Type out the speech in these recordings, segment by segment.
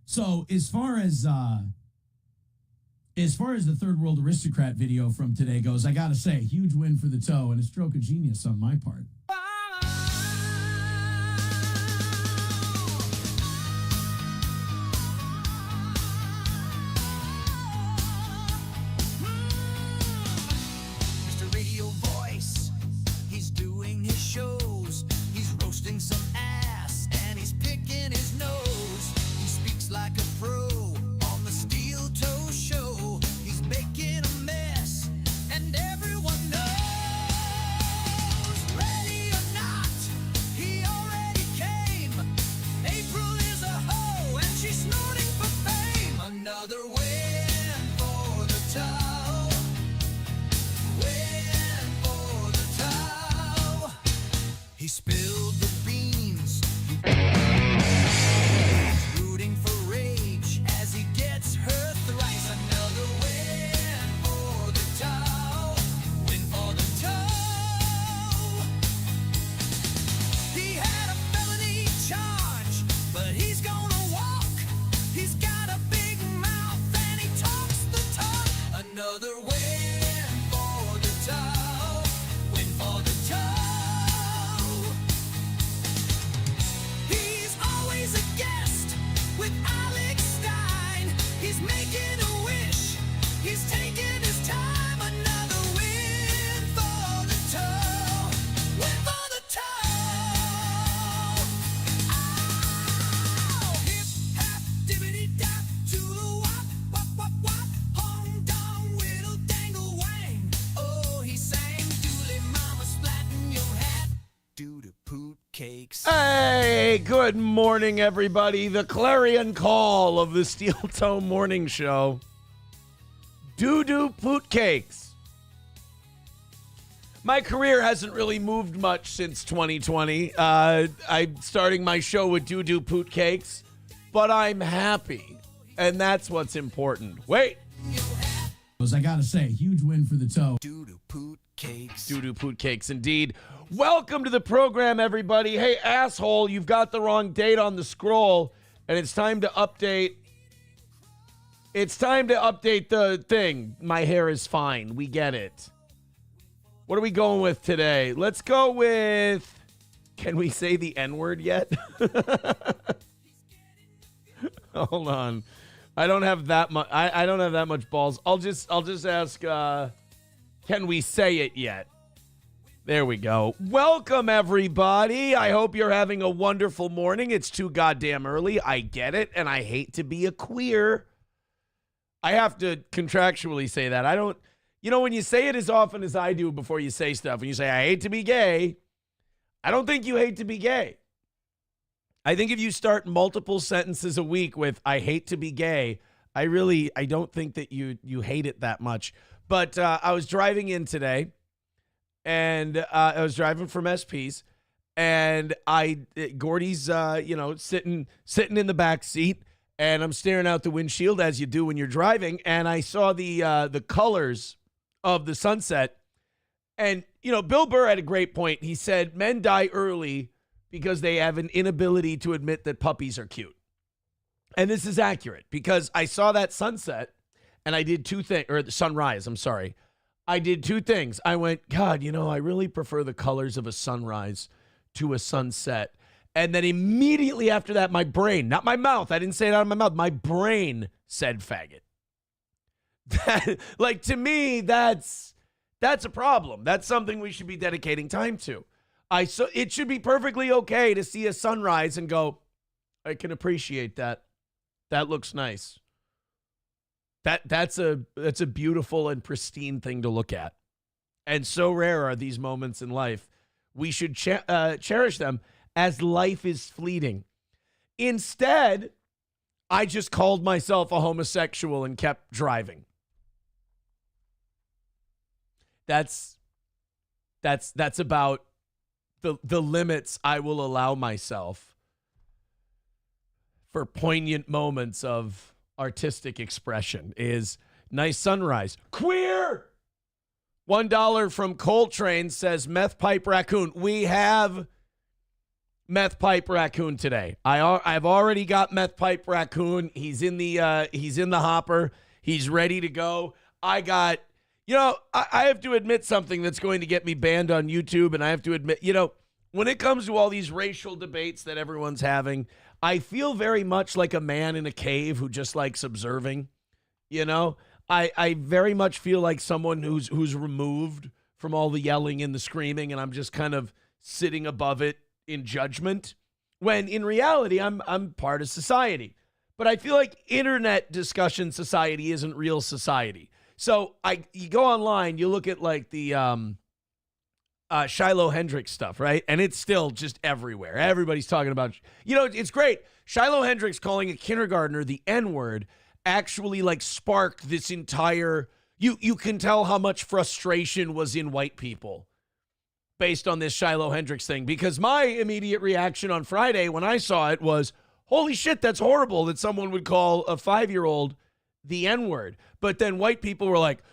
So as far as the third world aristocrat video from today goes, I gotta say, huge win for the toe and a stroke of genius on my part. Mr. Radio Voice, he's doing his shows. He's roasting some ass and he's picking his nose. He speaks like a pro on the Steel Toe Show. He's making a mess and everyone knows. Ready or not, he already came. April is a hoe and she's snorting for fame. Another win for the toe. Win for the toe. He spilled the beans. He's rooting for rage as he gets her thrice. Another win for the toe. Win for the toe. He had a felony charge, but he's gonna walk. He's got a big mouth and he talks the talk. Another win for the toe. Win for the toe. He's always a guest with Alex Stein. He's making a wish. He's taking his time. Another win for the toe. Win for the toe. Oh, hip hop dibbity dap to the wop wop wop wop. Hong dong whittle dangle wang. Oh, he sang dooley mama splatting your hat. Doo doo poot cakes. Hey, good morning, everybody. The clarion call of the Steel Toe Morning Show. Doo-doo poot cakes. My career hasn't really moved much since 2020. I'm starting my show with doo-doo poot cakes, but I'm happy, and that's what's important. Wait. I gotta say, huge win for the toe. Doo doo poot cakes. Doo-doo poot cakes, indeed. Welcome to the program, everybody. Hey, asshole, you've got the wrong date on the scroll, and it's time to update. It's time to update the thing. My hair is fine. We get it. What are we going with today? Let's go with... Can we say the N-word yet? Hold on. I don't have that much. I don't have that much balls. I'll just ask. Can we say it yet? There we go. Welcome, everybody. I hope you're having a wonderful morning. It's too goddamn early. I get it, and I hate to be a queer. I have to contractually say that. I don't. You know, when you say it as often as I do before you say stuff, when you say I hate to be gay, I don't think you hate to be gay. I think if you start multiple sentences a week with I hate to be gay, I don't think that you hate it that much. But I was driving in today, and I was driving from SP's, and Gordy's sitting in the back seat, and I'm staring out the windshield as you do when you're driving, and I saw the colors of the sunset. And Bill Burr had a great point. He said men die early because they have an inability to admit that puppies are cute. And this is accurate because I saw that sunset and I did two things, or the sunrise, I'm sorry. I did two things. I went, God, I really prefer the colors of a sunrise to a sunset. And then immediately after that, my brain, not my mouth, I didn't say it out of my mouth, my brain said faggot. To me, that's a problem. That's something we should be dedicating time to. It should be perfectly okay to see a sunrise and go, I can appreciate that. That looks nice. That's a beautiful and pristine thing to look at. And so rare are these moments in life. We should cherish them as life is fleeting. Instead, I just called myself a homosexual and kept driving. That's about the limits I will allow myself for poignant moments of artistic expression. Is nice sunrise. Queer! $1 from Coltrane says meth pipe raccoon. We have Meth Pipe Raccoon today. I've already got Meth Pipe Raccoon. He's in the hopper. He's ready to go. I have to admit something that's going to get me banned on YouTube, and I have to admit, when it comes to all these racial debates that everyone's having, I feel very much like a man in a cave who just likes observing. I very much feel like someone who's removed from all the yelling and the screaming, and I'm just kind of sitting above it in judgment, when in reality I'm part of society. But I feel like internet discussion society isn't real society. So you go online, you look at like the Shiloh Hendricks stuff, right? And it's still just everywhere. Everybody's talking about, it's great. Shiloh Hendricks calling a kindergartner the N-word actually like sparked this entire, you can tell how much frustration was in white people based on this Shiloh Hendricks thing, because my immediate reaction on Friday when I saw it was, holy shit, that's horrible that someone would call a 5-year-old the N-word. But then white people were like,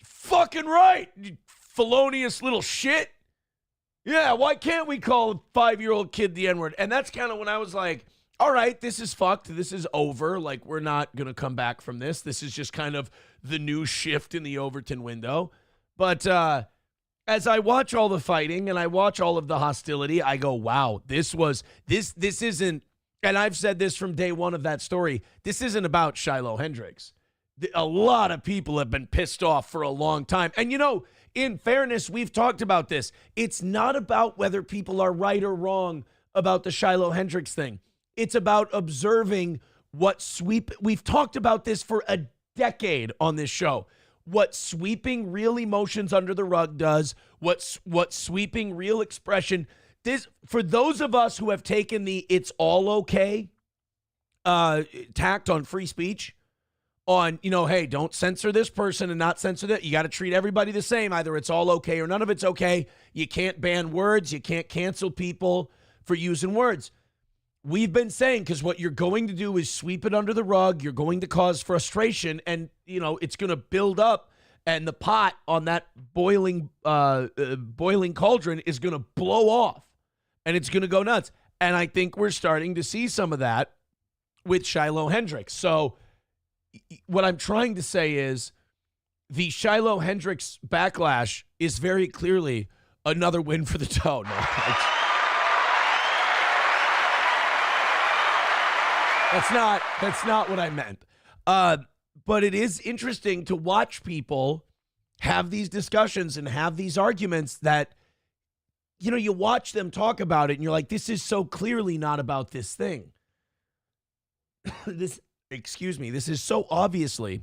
fucking right, you felonious little shit. Yeah, why can't we call a 5-year-old kid the N-word? And that's kind of when I was like, all right, this is fucked. This is over. Like, we're not going to come back from this. This is just kind of the new shift in the Overton window. But as I watch all the fighting and I watch all of the hostility, I go, wow, this isn't, and I've said this from day one of that story, this isn't about Shiloh Hendricks. A lot of people have been pissed off for a long time. And, in fairness, we've talked about this. It's not about whether people are right or wrong about the Shiloh Hendricks thing. It's about observing we've talked about this for a decade on this show. What sweeping real emotions under the rug does, what sweeping real expression. This, for those of us who have taken the it's all okay tact on free speech, on, hey, don't censor this person and not censor that. You got to treat everybody the same. Either it's all okay or none of it's okay. You can't ban words. You can't cancel people for using words. We've been saying, because what you're going to do is sweep it under the rug. You're going to cause frustration, and, it's going to build up, and the pot on that boiling cauldron is going to blow off, and it's going to go nuts. And I think we're starting to see some of that with Shiloh Hendricks. So what I'm trying to say is the Shiloh Hendricks backlash is very clearly another win for the toe. No, That's not what I meant. But it is interesting to watch people have these discussions and have these arguments that, you watch them talk about it and you're like, this is so clearly not about this thing. This is so obviously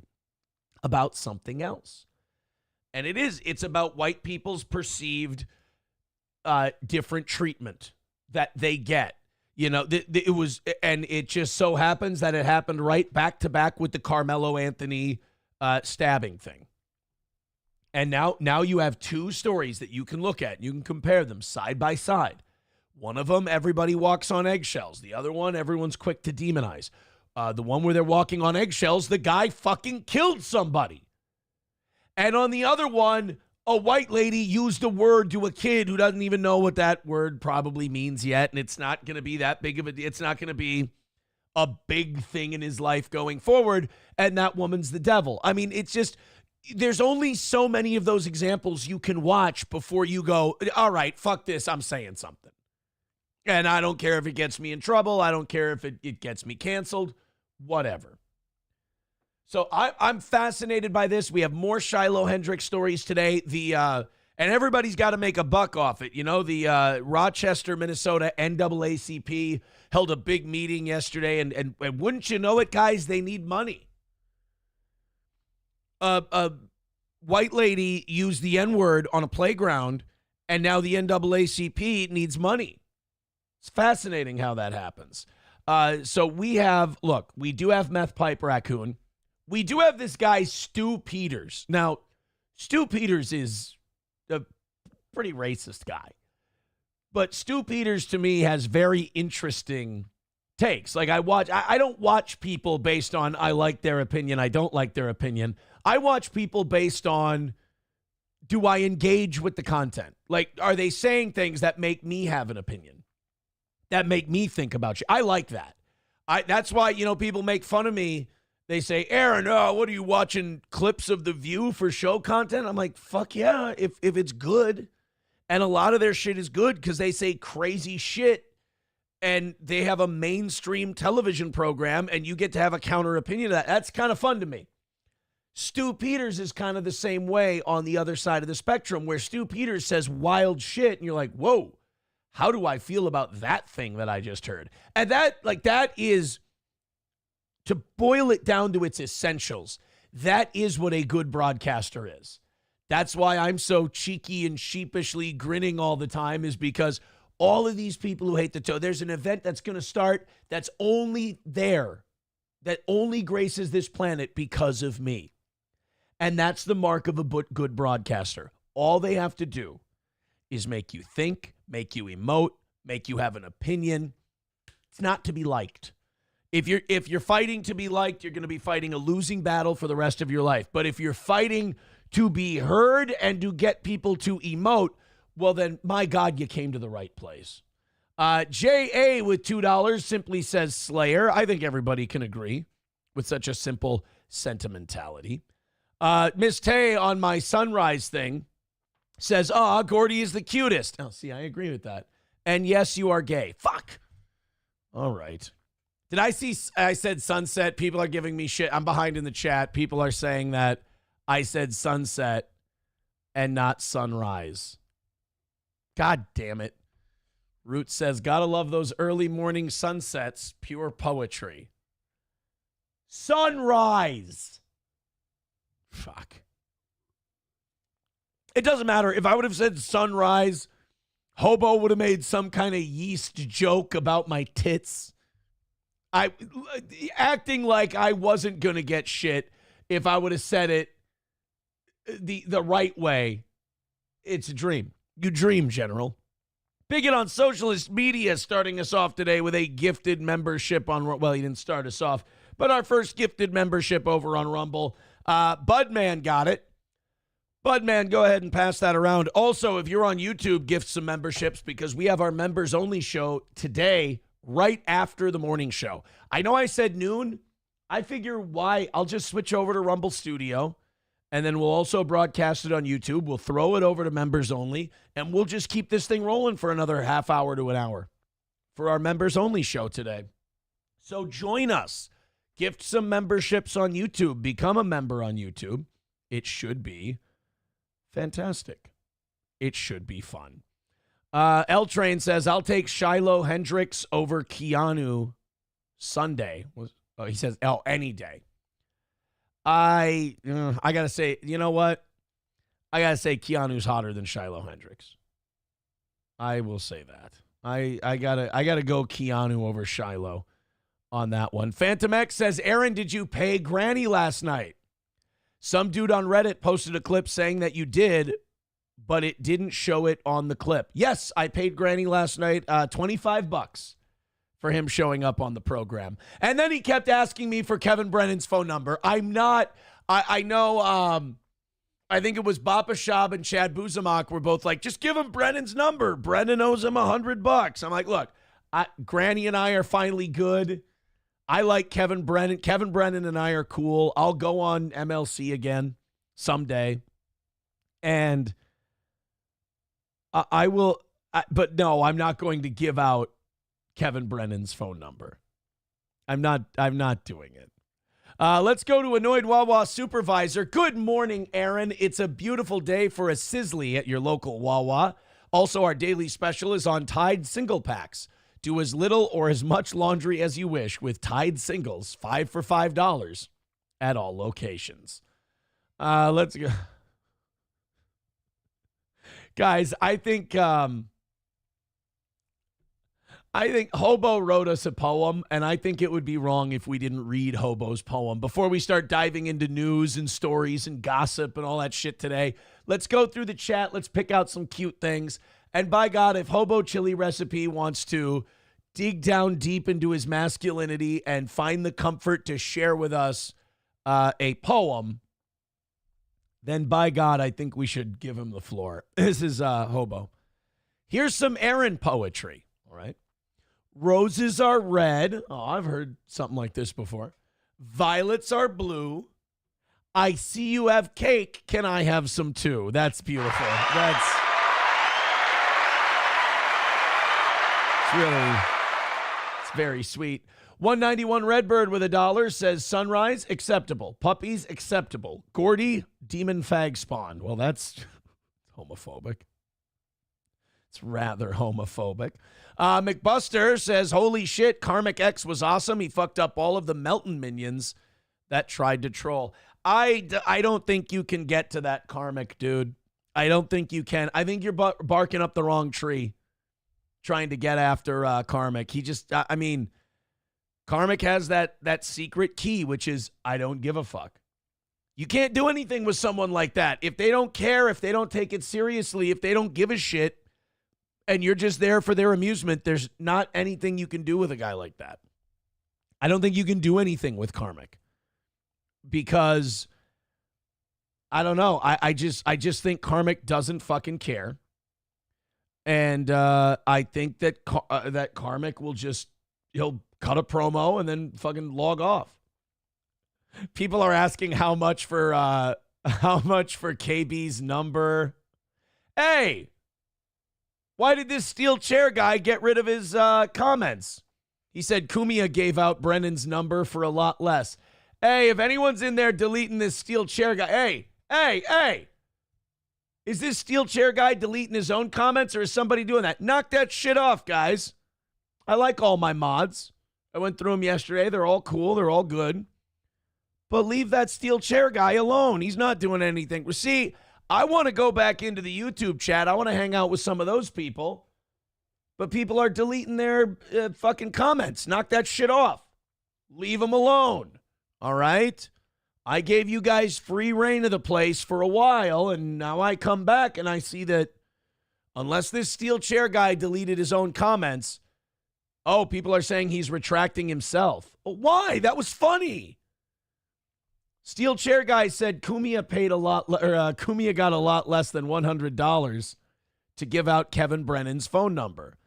about something else. And it's about white people's perceived different treatment that they get. It was, and it just so happens that it happened right back to back with the Carmelo Anthony stabbing thing. And now you have two stories that you can look at. You can compare them side by side. One of them, everybody walks on eggshells. The other one, everyone's quick to demonize. The one where they're walking on eggshells, the guy fucking killed somebody. And on the other one, a white lady used a word to a kid who doesn't even know what that word probably means yet, and it's not going to be that big of it's not going to be a big thing in his life going forward, and that woman's the devil. I mean, it's just, there's only so many of those examples you can watch before you go, all right, fuck this, I'm saying something. And I don't care if it gets me in trouble, I don't care if it gets me canceled, whatever. So I'm fascinated by this. We have more Shiloh Hendricks stories today. And everybody's got to make a buck off it. The Rochester, Minnesota NAACP held a big meeting yesterday, and wouldn't you know it, guys, they need money. A white lady used the N-word on a playground, and now the NAACP needs money. It's fascinating how that happens. So we do have Meth Pipe Raccoon. We do have this guy, Stu Peters. Now, Stu Peters is a pretty racist guy. But Stu Peters, to me, has very interesting takes. Like, I don't watch people based on I like their opinion, I don't like their opinion. I watch people based on, do I engage with the content? Like, are they saying things that make me have an opinion? that make me think about you. I like that. That's why, people make fun of me. They say, Aaron, what are you watching clips of The View for show content? I'm like, fuck yeah, if it's good. And a lot of their shit is good because they say crazy shit and they have a mainstream television program and you get to have a counter opinion of that. That's kind of fun to me. Stu Peters is kind of the same way on the other side of the spectrum, where Stu Peters says wild shit and you're like, whoa, how do I feel about that thing that I just heard? And that is, to boil it down to its essentials, that is what a good broadcaster is. That's why I'm so cheeky and sheepishly grinning all the time, is because all of these people who hate the toe, there's an event that's going to start that's only there, that only graces this planet because of me. And that's the mark of a good broadcaster. All they have to do is make you think, make you emote, make you have an opinion. It's not to be liked. If you're fighting to be liked, you're going to be fighting a losing battle for the rest of your life. But if you're fighting to be heard and to get people to emote, well then, my God, you came to the right place. J.A. with $2 simply says Slayer. I think everybody can agree with such a simple sentimentality. Miss Tay on my sunrise thing says, Gordy is the cutest. Oh, see, I agree with that. And yes, you are gay. Fuck. All right. Did I said sunset? People are giving me shit. I'm behind in the chat. People are saying that I said sunset and not sunrise. God damn it. Root says, gotta love those early morning sunsets. Pure poetry. Sunrise. Fuck. It doesn't matter. If I would have said sunrise, Hobo would have made some kind of yeast joke about my tits. Acting like I wasn't going to get shit if I would have said it the right way. It's a dream. You dream, General. Bigot on Socialist Media starting us off today with a gifted membership on, well, he didn't start us off, but our first gifted membership over on Rumble. Budman got it. Budman, go ahead and pass that around. Also, if you're on YouTube, gift some memberships because we have our members only show today right after the morning show. I know I said noon. I figure why I'll just switch over to Rumble Studio and then we'll also broadcast it on YouTube. We'll throw it over to members only and we'll just keep this thing rolling for another half hour to an hour for our members only show today. So join us. Gift some memberships on YouTube. Become a member on YouTube. It should be fantastic. It should be fun. L Train says, I'll take Shiloh Hendricks over Keanu Sunday. He says, any day. I got to say, you know what? I got to say Keanu's hotter than Shiloh Hendricks. I will say that. I gotta go Keanu over Shiloh on that one. Phantom X says, Aaron, did you pay Granny last night? Some dude on Reddit posted a clip saying that you did, but it didn't show it on the clip. Yes, I paid Granny last night $25 for him showing up on the program. And then he kept asking me for Kevin Brennan's phone number. I think it was Bapa Shab and Chad Buzamak were both like, just give him Brennan's number. Brennan owes him $100. I'm like, look, Granny and I are finally good. I like Kevin Brennan. Kevin Brennan and I are cool. I'll go on MLC again someday. And I will, but no, I'm not going to give out Kevin Brennan's phone number. I'm not doing it. Let's go to Annoyed Wawa Supervisor. Good morning, Aaron. It's a beautiful day for a sizzly at your local Wawa. Also, our daily special is on Tide single packs. Do as little or as much laundry as you wish with Tide singles, 5 for $5 at all locations. Let's go. Guys, I think Hobo wrote us a poem, and I think it would be wrong if we didn't read Hobo's poem. Before we start diving into news and stories and gossip and all that shit today, let's go through the chat. Let's pick out some cute things. And by God, if Hobo Chili Recipe wants to dig down deep into his masculinity and find the comfort to share with us a poem, then by God, I think we should give him the floor. This is Hobo. Here's some Aaron poetry, all right? Roses are red. Oh, I've heard something like this before. Violets are blue. I see you have cake. Can I have some too? That's beautiful. It's very sweet. 191 Redbird with $1 says sunrise, acceptable. Puppies, acceptable. Gordy, demon fag spawn. Well, that's homophobic. It's rather homophobic. McBuster says, holy shit, Karmic X was awesome. He fucked up all of the Melton minions that tried to troll. I don't think you can get to that Karmic, dude. I don't think you can. I think you're barking up the wrong tree trying to get after Karmic. He just, Karmic has that secret key, which is, I don't give a fuck. You can't do anything with someone like that. If they don't care, if they don't take it seriously, if they don't give a shit, and you're just there for their amusement, there's not anything you can do with a guy like that. I don't think you can do anything with Karmic. Because, I don't know, I just think Karmic doesn't fucking care. And I think that that Karmic will just, he'll cut a promo and then fucking log off. People are asking how much for KB's number. Hey, why did this steel chair guy get rid of his comments? He said Kumia gave out Brennan's number for a lot less. Hey, if anyone's in there deleting this steel chair guy, hey. Is this steel chair guy deleting his own comments or is somebody doing that? Knock that shit off, guys. I like all my mods. I went through them yesterday. They're all cool. They're all good. But leave that steel chair guy alone. He's not doing anything. See, I want to go back into the YouTube chat. I want to hang out with some of those people. But people are deleting their fucking comments. Knock that shit off. Leave them alone. All right? I gave you guys free reign of the place for a while, and now I come back and I see that unless this steel chair guy deleted his own comments, people are saying he's retracting himself. Why? That was funny. Steel chair guy said Kumia Kumia got a lot less than $100 to give out Kevin Brennan's phone number.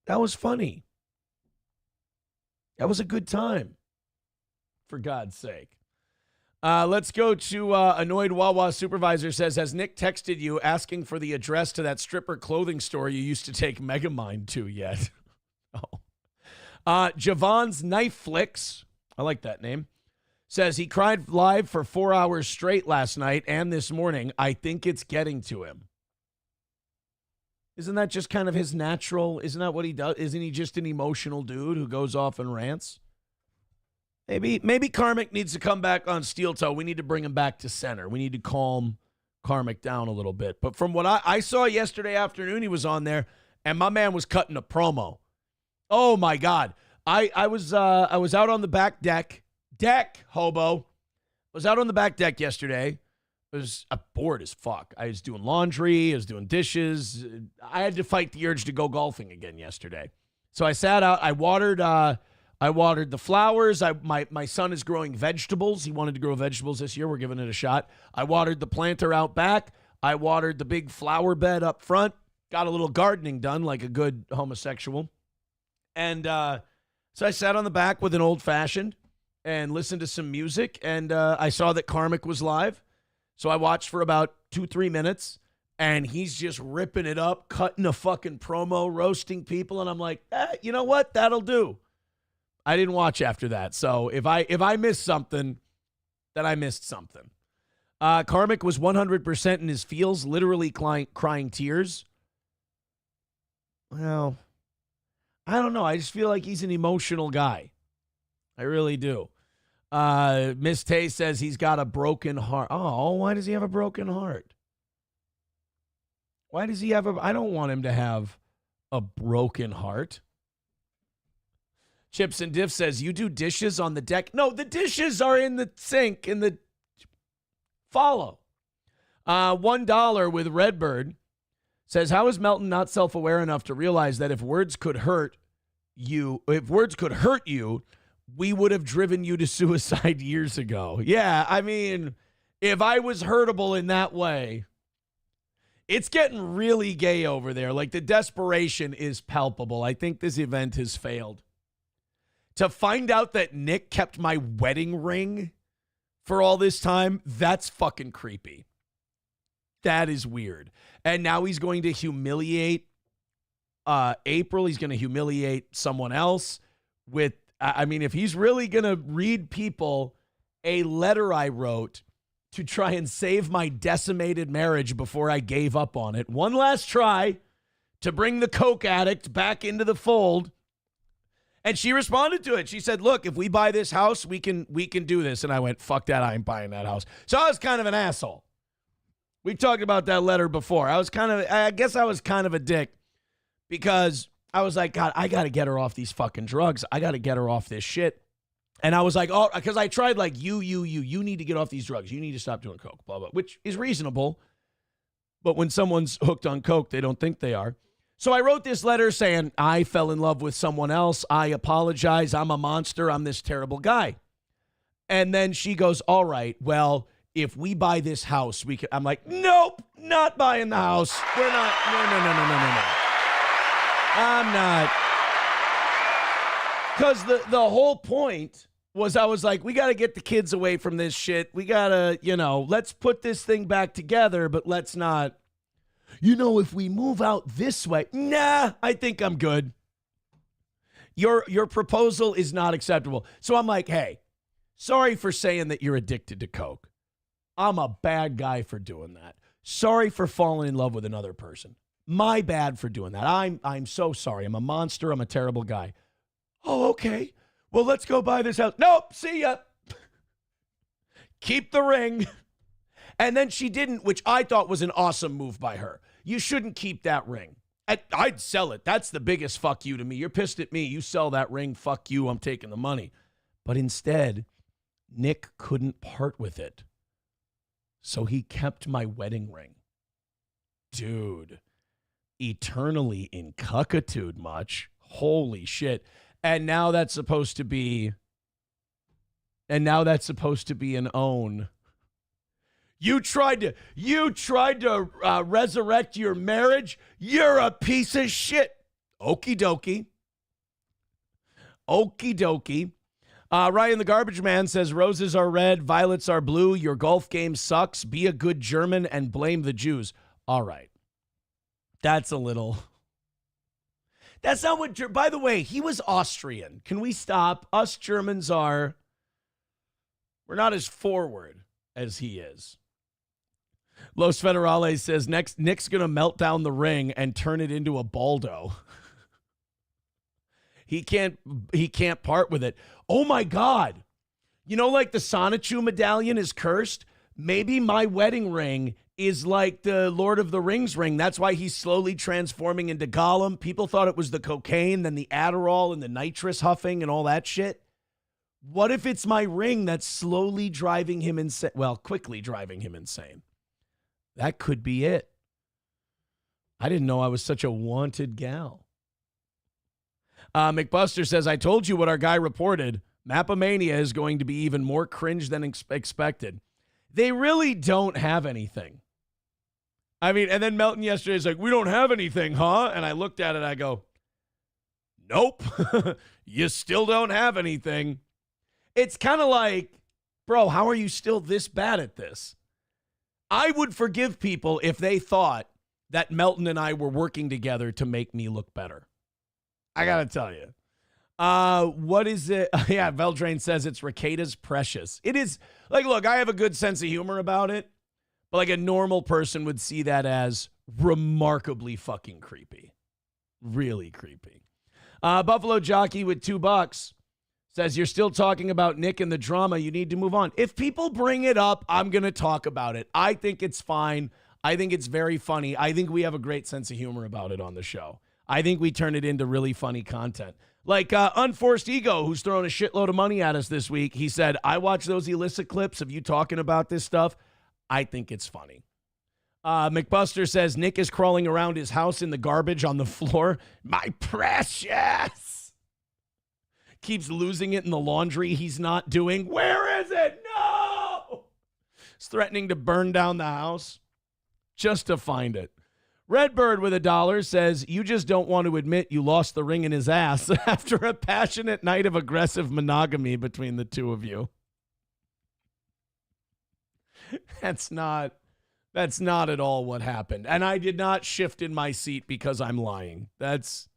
That was funny. That was a good time. For God's sake. Let's go to Annoyed Wawa Supervisor says, has Nick texted you asking for the address to that stripper clothing store you used to take Megamind to yet? Javon's Knife Flicks, I like that name, says he cried live for 4 hours straight last night and this morning. I think it's getting to him. Isn't that just kind of his natural? Isn't that what he does? Isn't he just an emotional dude who goes off and rants? Maybe Karmic needs to come back on Steel Toe. We need to bring him back to center. We need to calm Karmic down a little bit. But from what I saw yesterday afternoon, he was on there, and my man was cutting a promo. Oh my God! I was out on the back deck, hobo. I was out on the back deck yesterday. I was bored as fuck. I was doing laundry. I was doing dishes. I had to fight the urge to go golfing again yesterday. So I sat out. I watered the flowers. My son is growing vegetables. He wanted to grow vegetables this year. We're giving it a shot. I watered the planter out back. I watered the big flower bed up front. Got a little gardening done like a good homosexual. And so I sat on the back with an old-fashioned and listened to some music. And I saw that Karmic was live. So I watched for about 2-3 minutes. And he's just ripping it up, cutting a fucking promo, roasting people. And I'm like, you know what? That'll do. I didn't watch after that. So if I missed something, then I missed something. Karmic was 100% in his feels, literally crying tears. Well, I don't know. I just feel like he's an emotional guy. I really do. Miss Tay says he's got a broken heart. Oh, why does he have a broken heart? Why does he have I don't want him to have a broken heart. Chips and Diff says, you do dishes on the deck? No, the dishes are in the sink, in the follow. $1 with Redbird says, how is Melton not self-aware enough to realize that if words could hurt you, we would have driven you to suicide years ago. Yeah, I mean, if I was hurtable in that way, It's getting really gay over there. Like, the desperation is palpable. I think this event has failed. To find out that Nick kept my wedding ring for all this time, that's fucking creepy. That is weird. And now he's going to humiliate April. He's going to humiliate someone else with, I mean, if he's really going to read people a letter I wrote to try and save my decimated marriage before I gave up on it. One last try to bring the coke addict back into the fold. And she responded to it. She said, look, if we buy this house, we can do this. And I went, fuck that. I ain't buying that house. So I was kind of an asshole. We've talked about that letter before. I guess I was kind of a dick because I was like, God, I got to get her off these fucking drugs. I got to get her off this shit. And I was like, oh, because I tried like, you need to get off these drugs. You need to stop doing coke, blah, blah, which is reasonable. But when someone's hooked on coke, they don't think they are. So I wrote this letter saying, I fell in love with someone else. I apologize. I'm a monster. I'm this terrible guy. And then she goes, all right, well, if we buy this house, we can. I'm like, nope, not buying the house. We're not. No. I'm not. Because the whole point was I was like, we got to get the kids away from this shit. We got to, let's put this thing back together, but let's not, if we move out this way, nah, I think I'm good. Your proposal is not acceptable. So I'm like, hey, sorry for saying that you're addicted to coke. I'm a bad guy for doing that. Sorry for falling in love with another person. My bad for doing that. I'm so sorry. I'm a monster. I'm a terrible guy. Oh, okay. Well, let's go buy this house. Nope, see ya. Keep the ring. And then she didn't, which I thought was an awesome move by her. You shouldn't keep that ring. I'd sell it. That's the biggest fuck you to me. You're pissed at me. You sell that ring. Fuck you. I'm taking the money. But instead, Nick couldn't part with it. So he kept my wedding ring. Dude, eternally in cuckatude much. Holy shit. And now that's supposed to be an own. You tried to resurrect your marriage. You're a piece of shit. Okie dokie. Okie dokie. Ryan the Garbage Man says, roses are red, violets are blue. Your golf game sucks. Be a good German and blame the Jews. All right. That's a little... That's not what... By the way, he was Austrian. Can we stop? Us Germans we're not as forward as he is. Los Federales says, Nick's going to melt down the ring and turn it into a Baldo. He can't part with it. Oh, my God. Like the Sonichu medallion is cursed? Maybe my wedding ring is like the Lord of the Rings ring. That's why he's slowly transforming into Gollum. People thought it was the cocaine, then the Adderall and the nitrous huffing and all that shit. What if it's my ring that's slowly driving him insane? Well, quickly driving him insane. That could be it. I didn't know I was such a wanted gal. McBuster says, I told you what our guy reported. Mapamania is going to be even more cringe than expected. They really don't have anything. I mean, and then Melton yesterday is like, we don't have anything, huh? And I looked at it, I go, nope, you still don't have anything. It's kind of like, bro, how are you still this bad at this? I would forgive people if they thought that Melton and I were working together to make me look better. I got to tell you. What is it? Yeah, Veldrain says it's Ricada's Precious. It is, like, look, I have a good sense of humor about it, but like a normal person would see that as remarkably fucking creepy. Really creepy. Buffalo Jockey with $2 says, you're still talking about Nick and the drama. You need to move on. If people bring it up, I'm going to talk about it. I think it's fine. I think it's very funny. I think we have a great sense of humor about it on the show. I think we turn it into really funny content. Like Unforced Ego, who's throwing a shitload of money at us this week. He said, I watch those illicit clips of you talking about this stuff. I think it's funny. McBuster says, Nick is crawling around his house in the garbage on the floor. My precious. Keeps losing it in the laundry he's not doing. Where is it? No! He's threatening to burn down the house just to find it. Redbird with $1 says, you just don't want to admit you lost the ring in his ass after a passionate night of aggressive monogamy between the two of you. That's not at all what happened. And I did not shift in my seat because I'm lying. That's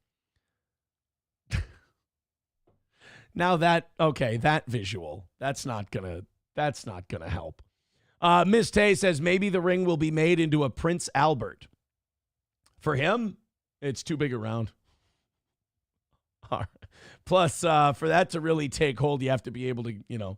now that visual, that's not gonna help. Miss Tay says maybe the ring will be made into a Prince Albert. For him, it's too big around. Plus, for that to really take hold, you have to be able to,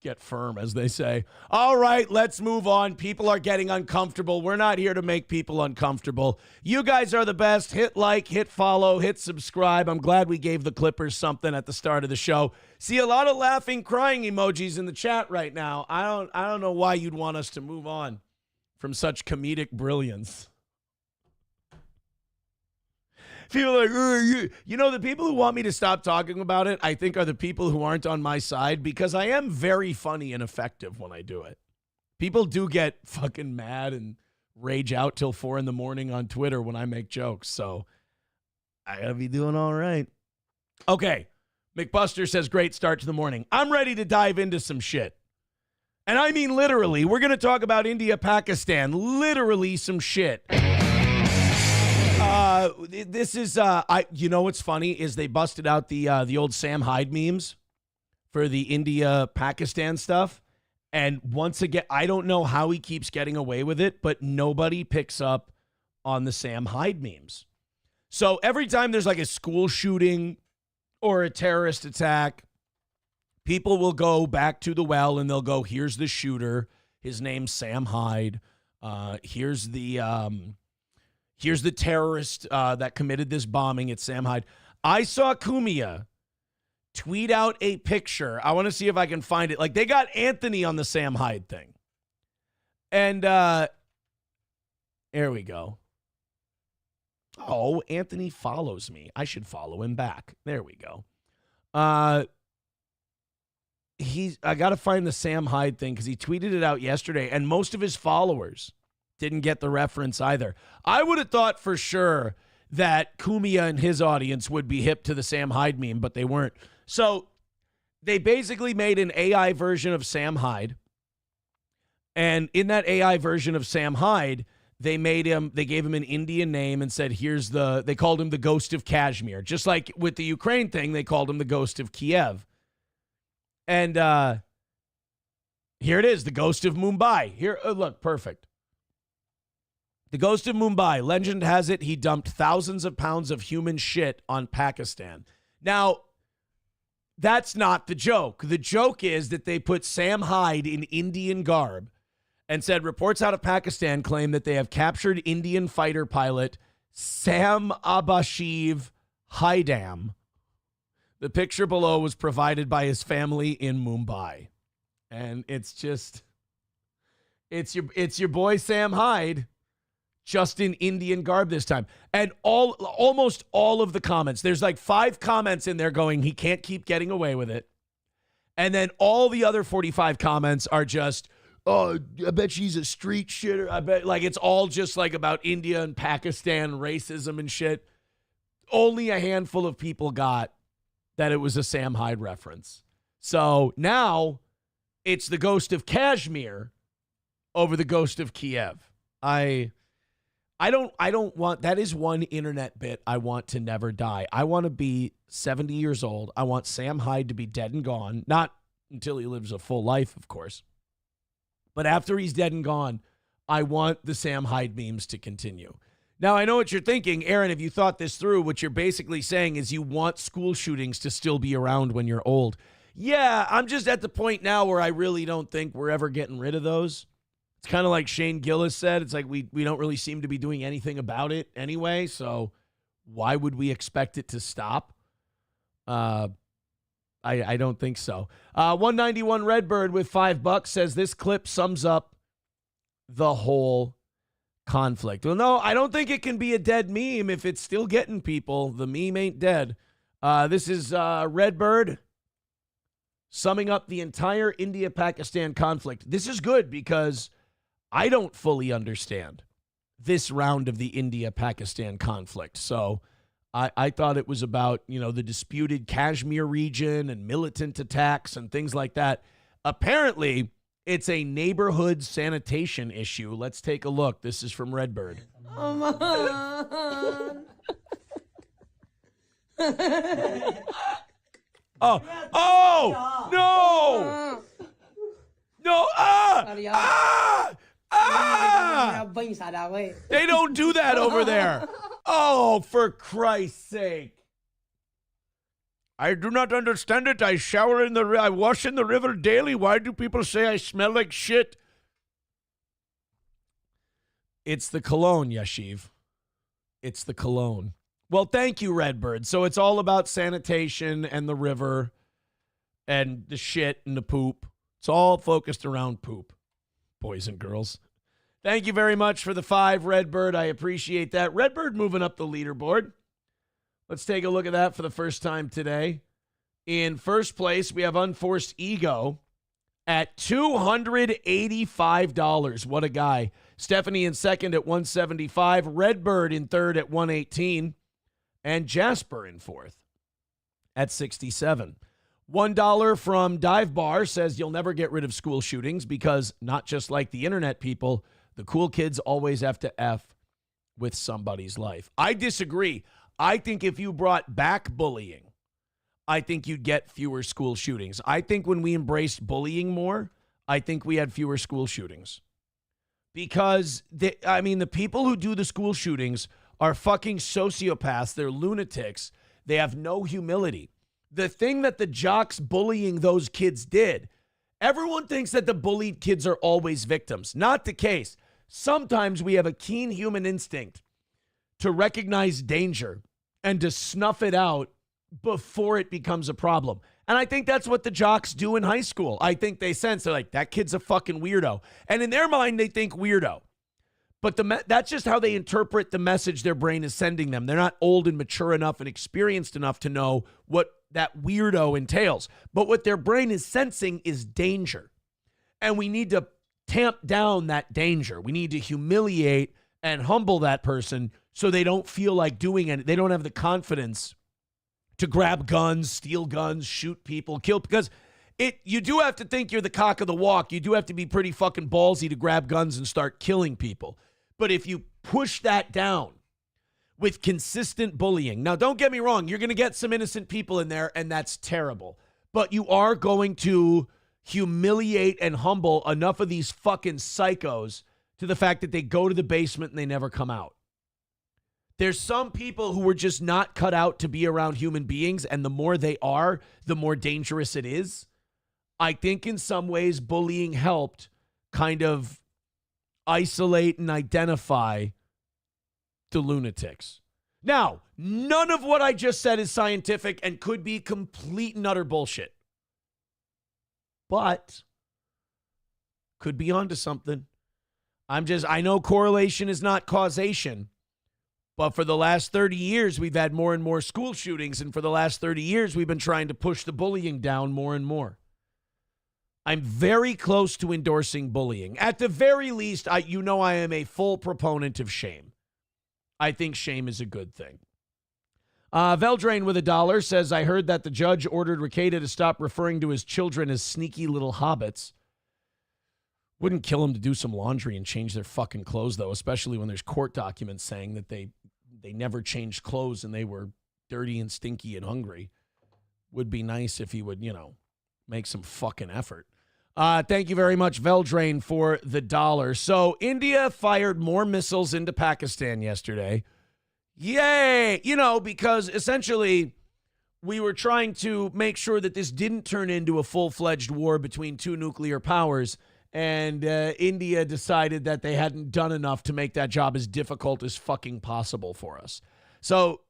get firm, as they say. All right, let's move on. People are getting uncomfortable. We're not here to make people uncomfortable. You guys are the best. Hit like, hit follow, hit subscribe. I'm glad we gave the Clippers something at the start of the show. See a lot of laughing, crying emojis in the chat right now. I don't know why you'd want us to move on from such comedic brilliance. People are like, the people who want me to stop talking about it, I think are the people who aren't on my side, because I am very funny and effective when I do it. People do get fucking mad and rage out till 4 a.m. on Twitter when I make jokes. So I gotta be doing all right. Okay. McBuster says, great start to the morning. I'm ready to dive into some shit. And I mean literally. We're going to talk about India, Pakistan. Literally some shit. This is, what's funny is they busted out the old Sam Hyde memes for the India-Pakistan stuff. And once again, I don't know how he keeps getting away with it, but nobody picks up on the Sam Hyde memes. So every time there's like a school shooting or a terrorist attack, people will go back to the well and they'll go, here's the shooter. His name's Sam Hyde. Here's the terrorist that committed this bombing at Sam Hyde. I saw Kumia tweet out a picture. I want to see if I can find it. Like, they got Anthony on the Sam Hyde thing. And there we go. Oh, Anthony follows me. I should follow him back. There we go. I got to find the Sam Hyde thing because he tweeted it out yesterday, and most of his followers didn't get the reference either. I would have thought for sure that Kumia and his audience would be hip to the Sam Hyde meme, but they weren't. So they basically made an AI version of Sam Hyde. And in that AI version of Sam Hyde, they gave him an Indian name and said, they called him the Ghost of Kashmir. Just like with the Ukraine thing, they called him the Ghost of Kiev. And here it is, the Ghost of Mumbai. Here, look, perfect. The Ghost of Mumbai, legend has it, he dumped thousands of pounds of human shit on Pakistan. Now, that's not the joke. The joke is that they put Sam Hyde in Indian garb and said reports out of Pakistan claim that they have captured Indian fighter pilot Sam Abashiv Haidam. The picture below was provided by his family in Mumbai. And it's your boy Sam Hyde, just in Indian garb this time. And almost all of the comments, there's like 5 comments in there going, he can't keep getting away with it. And then all the other 45 comments are just, oh, I bet she's a street shitter. I bet, like, it's all just like about India and Pakistan, racism and shit. Only a handful of people got that it was a Sam Hyde reference. So now it's the Ghost of Kashmir over the Ghost of Kiev. I don't want, that is one internet bit I want to never die. I want to be 70 years old. I want Sam Hyde to be dead and gone. Not until he lives a full life, of course. But after he's dead and gone, I want the Sam Hyde memes to continue. Now, I know what you're thinking. Aaron, if you thought this through, what you're basically saying is you want school shootings to still be around when you're old. Yeah, I'm just at the point now where I really don't think we're ever getting rid of those. It's kind of like Shane Gillis said. It's like we don't really seem to be doing anything about it anyway, so why would we expect it to stop? I don't think so. 191 Redbird with $5 says this clip sums up the whole conflict. Well, no, I don't think it can be a dead meme if it's still getting people. The meme ain't dead. This is Redbird summing up the entire India-Pakistan conflict. This is good because I don't fully understand. this round of the India-Pakistan conflict. So I thought it was about, the disputed Kashmir region and militant attacks and things like that. Apparently, it's a neighborhood sanitation issue. Let's take a look. This is from Redbird. Oh, no! They don't do that over there. Oh, for Christ's sake. I do not understand it. I wash in the river daily. Why do people say I smell like shit? It's the cologne, Yashiv. It's the cologne. Well, thank you, Redbird. So it's all about sanitation and the river and the shit and the poop. It's all focused around poop, boys and girls. Thank you very much for the 5, Redbird. I appreciate that. Redbird moving up the leaderboard. Let's take a look at that for the first time today. In first place, we have Unforced Ego at $285. What a guy. Stephanie in second at $175. Redbird in third at $118. And Jasper in fourth at $67. $1 from Dive Bar says you'll never get rid of school shootings because not just like the internet people, the cool kids always have to F with somebody's life. I disagree. I think if you brought back bullying, I think you'd get fewer school shootings. I think when we embraced bullying more, I think we had fewer school shootings. Because, the people who do the school shootings are fucking sociopaths. They're lunatics. They have no humility. The thing that the jocks bullying those kids did, everyone thinks that the bullied kids are always victims. Not the case. Sometimes we have a keen human instinct to recognize danger and to snuff it out before it becomes a problem. And I think that's what the jocks do in high school. I think they sense, they're like, that kid's a fucking weirdo. And in their mind, they think weirdo. But that's just how they interpret the message their brain is sending them. They're not old and mature enough and experienced enough to know what that weirdo entails. But what their brain is sensing is danger. And we need to tamp down that danger. We need to humiliate and humble that person so they don't feel like doing it. They don't have the confidence to grab guns, steal guns, shoot people, kill. Because you do have to think you're the cock of the walk. You do have to be pretty fucking ballsy to grab guns and start killing people. But if you push that down with consistent bullying, now don't get me wrong, you're going to get some innocent people in there, and that's terrible. But you are going to humiliate and humble enough of these fucking psychos to the fact that they go to the basement and they never come out. There's some people who are just not cut out to be around human beings, and the more they are, the more dangerous it is. I think in some ways bullying helped kind of isolate and identify the lunatics. Now, none of what I just said is scientific and could be complete and utter bullshit. But could be onto something. I know correlation is not causation, but for the last 30 years, we've had more and more school shootings, and for the last 30 years, we've been trying to push the bullying down more and more. I'm very close to endorsing bullying. At the very least, I am a full proponent of shame. I think shame is a good thing. Veldrain with $1 says, I heard that the judge ordered Rekieta to stop referring to his children as sneaky little hobbits. Wouldn't kill him to do some laundry and change their fucking clothes, though, especially when there's court documents saying that they never changed clothes and they were dirty and stinky and hungry. Would be nice if he would, make some fucking effort. Thank you very much, Veldrain, for the $1. So India fired more missiles into Pakistan yesterday. Yay! Because essentially we were trying to make sure that this didn't turn into a full-fledged war between two nuclear powers. And India decided that they hadn't done enough to make that job as difficult as fucking possible for us. So,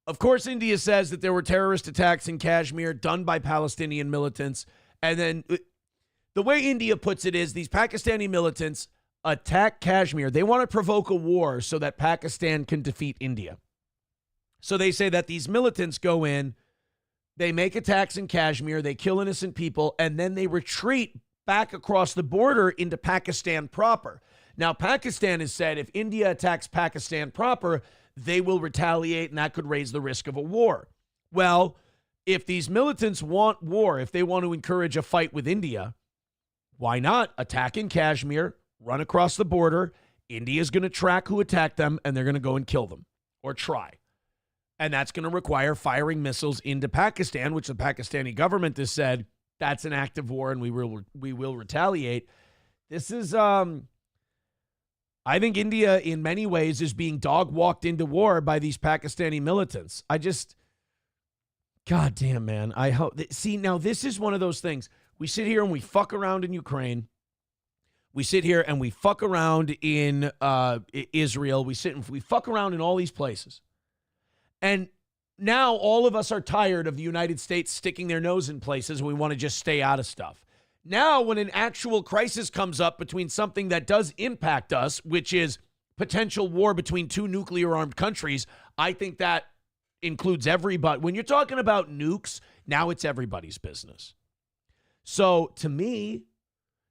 of course, India says that there were terrorist attacks in Kashmir done by Palestinian militants. And then the way India puts it is these Pakistani militants attack Kashmir. They want to provoke a war so that Pakistan can defeat India. So they say that these militants go in, they make attacks in Kashmir, they kill innocent people, and then they retreat back across the border into Pakistan proper. Now, Pakistan has said if India attacks Pakistan proper, they will retaliate, and that could raise the risk of a war. Well, if these militants want war, if they want to encourage a fight with India, why not attack in Kashmir, run across the border? India's going to track who attacked them, and they're going to go and kill them, or try. And that's going to require firing missiles into Pakistan, which the Pakistani government has said that's an act of war, and we will retaliate. This is, I think India in many ways is being dog walked into war by these Pakistani militants. God damn, man. I hope. See, now this is one of those things. We sit here and we fuck around in Ukraine. We sit here and we fuck around in Israel. We sit and we fuck around in all these places. And now all of us are tired of the United States sticking their nose in places and we want to just stay out of stuff. Now, when an actual crisis comes up between something that does impact us, which is potential war between two nuclear-armed countries, I think that includes everybody. When you're talking about nukes, now it's everybody's business. So, to me,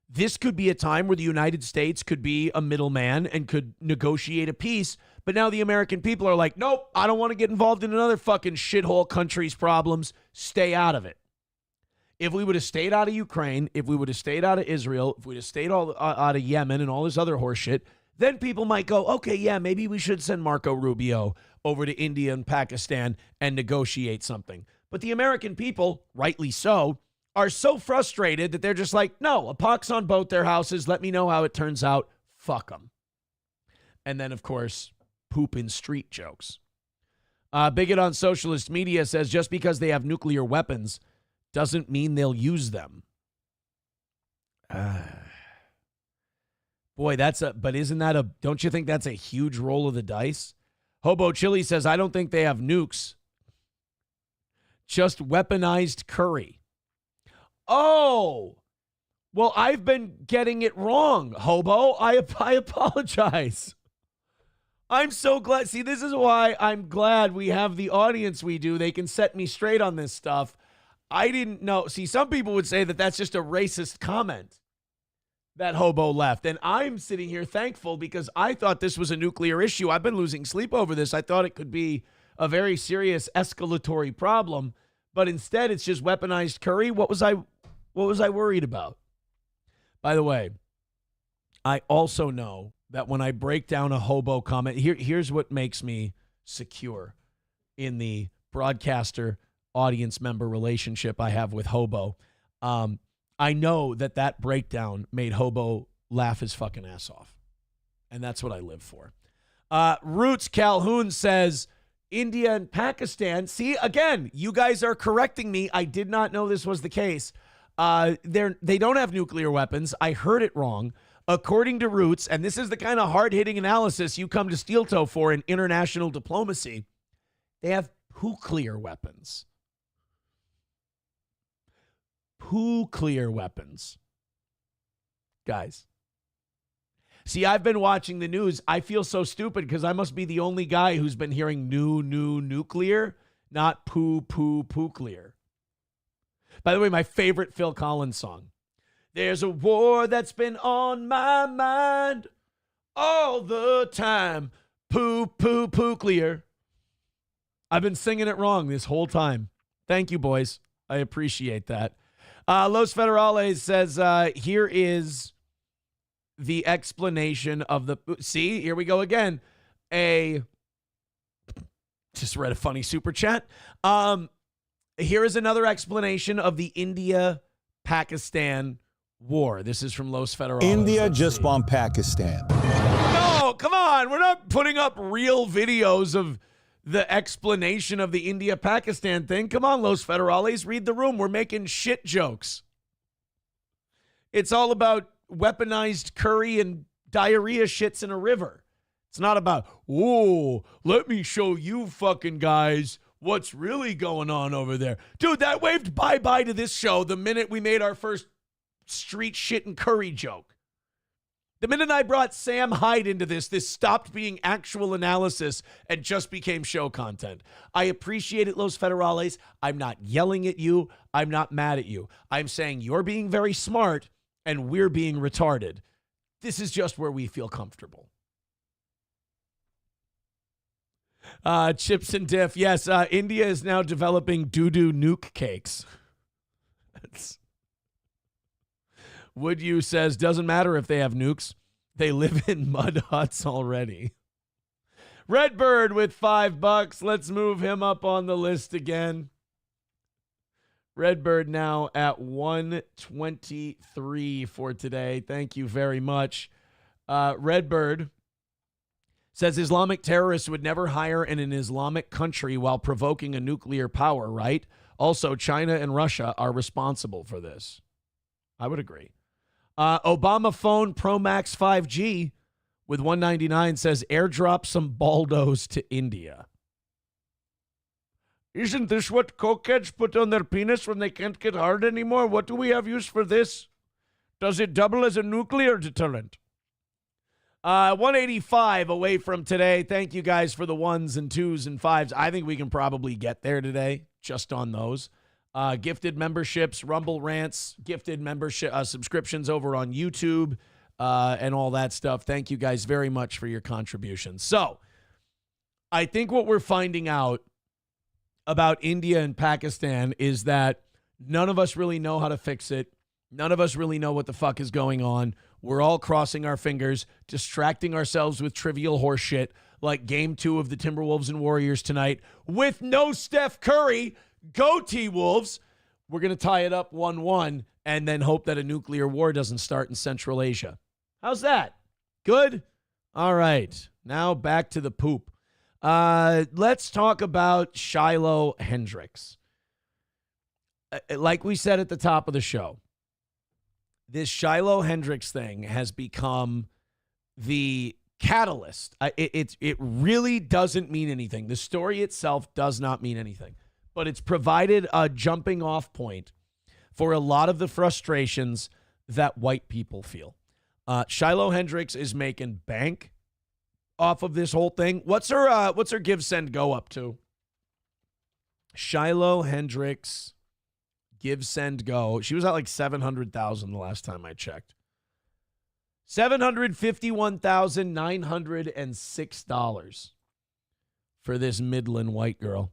this could be a time where the United States could be a middleman and could negotiate a peace. But now the American people are like, nope, I don't want to get involved in another fucking shithole country's problems. Stay out of it. If we would have stayed out of Ukraine, if we would have stayed out of Israel, if we'd have stayed out of Yemen and all this other horse shit, then people might go, okay, yeah, maybe we should send Marco Rubio over to India and Pakistan and negotiate something. But the American people, rightly so, are so frustrated that they're just like, no, a pox on both their houses. Let me know how it turns out. Fuck them. And then, of course, poop in street jokes. Bigot on socialist media says just because they have nuclear weapons doesn't mean they'll use them. Boy, but isn't that don't you think that's a huge roll of the dice? Hobo Chili says, I don't think they have nukes. Just weaponized curry. Oh, well, I've been getting it wrong, Hobo. I apologize. I'm so glad. See, this is why I'm glad we have the audience we do. They can set me straight on this stuff. I didn't know. See, some people would say that that's just a racist comment that Hobo left. And I'm sitting here thankful because I thought this was a nuclear issue. I've been losing sleep over this. I thought it could be a very serious escalatory problem. But instead, it's just weaponized curry. What was I worried about? By the way, I also know that when I break down a Hobo comment, here's what makes me secure in the broadcaster audience member relationship I have with Hobo. I know that breakdown made Hobo laugh his fucking ass off. And that's what I live for. Roots Calhoun says, India and Pakistan. See, again, you guys are correcting me. I did not know this was the case. They don't have nuclear weapons. I heard it wrong. According to Roots, and this is the kind of hard-hitting analysis you come to Steel Toe for in international diplomacy, they have nuclear weapons. Nuclear weapons. Guys. See, I've been watching the news. I feel so stupid because I must be the only guy who's been hearing new nuclear, not poo-clear. By the way, my favorite Phil Collins song. There's a war that's been on my mind all the time. Poo-clear. I've been singing it wrong this whole time. Thank you, boys. I appreciate that. Los Federales says, here is the explanation of the... See, here we go again. Just read a funny super chat. Here is another explanation of the India-Pakistan war. This is from Los Federales. India just bombed Pakistan. No, come on. We're not putting up real videos of the explanation of the India-Pakistan thing. Come on, Los Federales, read the room. We're making shit jokes. It's all about weaponized curry and diarrhea shits in a river. It's not about, oh, let me show you fucking guys what's really going on over there. Dude, that waved bye-bye to this show the minute we made our first street shit and curry joke. The minute I brought Sam Hyde into this stopped being actual analysis and just became show content. I appreciate it, Los Federales. I'm not yelling at you. I'm not mad at you. I'm saying you're being very smart and we're being retarded. This is just where we feel comfortable. Chips and Diff. Yes, India is now developing doo-doo nuke cakes. Would you says, doesn't matter if they have nukes. They live in mud huts already. Redbird with $5. Let's move him up on the list again. Redbird now at 123 for today. Thank you very much. Redbird says Islamic terrorists would never hire in an Islamic country while provoking a nuclear power, right? Also, China and Russia are responsible for this. I would agree. Obama phone Pro Max 5G with 199 says airdrop some baldos to India. Isn't this what cokeheads put on their penis when they can't get hard anymore? What do we have use for this? Does it double as a nuclear deterrent? 185 away from today. Thank you guys for the 1s and 2s and 5s. I think we can probably get there today just on those. Gifted memberships, Rumble rants, gifted membership subscriptions over on YouTube and all that stuff. Thank you guys very much for your contributions. So I think what we're finding out about India and Pakistan is that none of us really know how to fix it. None of us really know what the fuck is going on. We're all crossing our fingers, distracting ourselves with trivial horse shit like Game 2 of the Timberwolves and Warriors tonight with no Steph Curry. Go T-Wolves. We're going to tie it up 1-1 and then hope that a nuclear war doesn't start in Central Asia. How's that? Good? All right. Now back to the poop. Let's talk about Shiloh Hendricks. Like we said at the top of the show, this Shiloh Hendricks thing has become the catalyst. It really doesn't mean anything. The story itself does not mean anything, but it's provided a jumping off point for a lot of the frustrations that white people feel. Shiloh Hendricks is making bank off of this whole thing. What's her give, send, go up to? Shiloh Hendricks give, send, go. She was at like 700,000 the last time I checked. $751,906 for this Midland white girl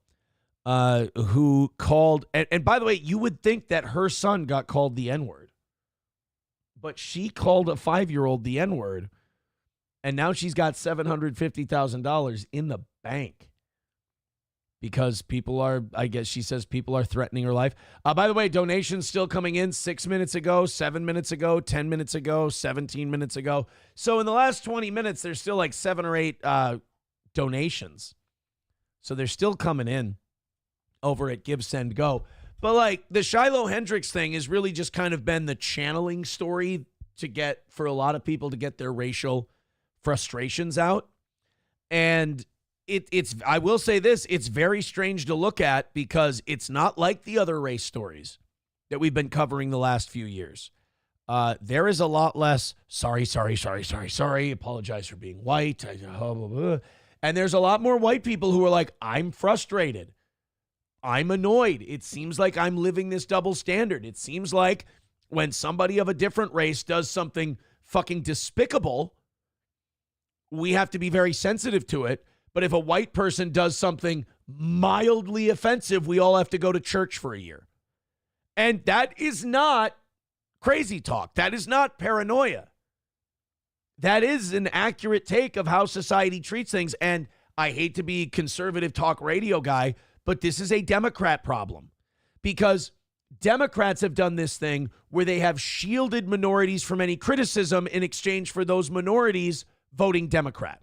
who called. And by the way, you would think that her son got called the N-word, but she called a 5-year-old the N-word. And now she's got $750,000 in the bank because people are, I guess she says people are threatening her life. By the way, donations still coming in 6 minutes ago, 7 minutes ago, 10 minutes ago, 17 minutes ago. So in the last 20 minutes, there's still like 7 or 8 donations. So they're still coming in over at Give, Send, Go. But like the Shiloh Hendricks thing has really just kind of been the channeling story to get, for a lot of people, to get their racial frustrations out. And it's I will say this, it's very strange to look at because it's not like the other race stories that we've been covering the last few years. There is a lot less sorry, apologize for being white, and there's a lot more white people who are like, I'm frustrated, I'm annoyed, it seems like I'm living this double standard. It seems like when somebody of a different race does something fucking despicable, we have to be very sensitive to it. But if a white person does something mildly offensive, we all have to go to church for a year. And that is not crazy talk. That is not paranoia. That is an accurate take of how society treats things. And I hate to be conservative talk radio guy, but this is a Democrat problem because Democrats have done this thing where they have shielded minorities from any criticism in exchange for those minorities voting Democrat.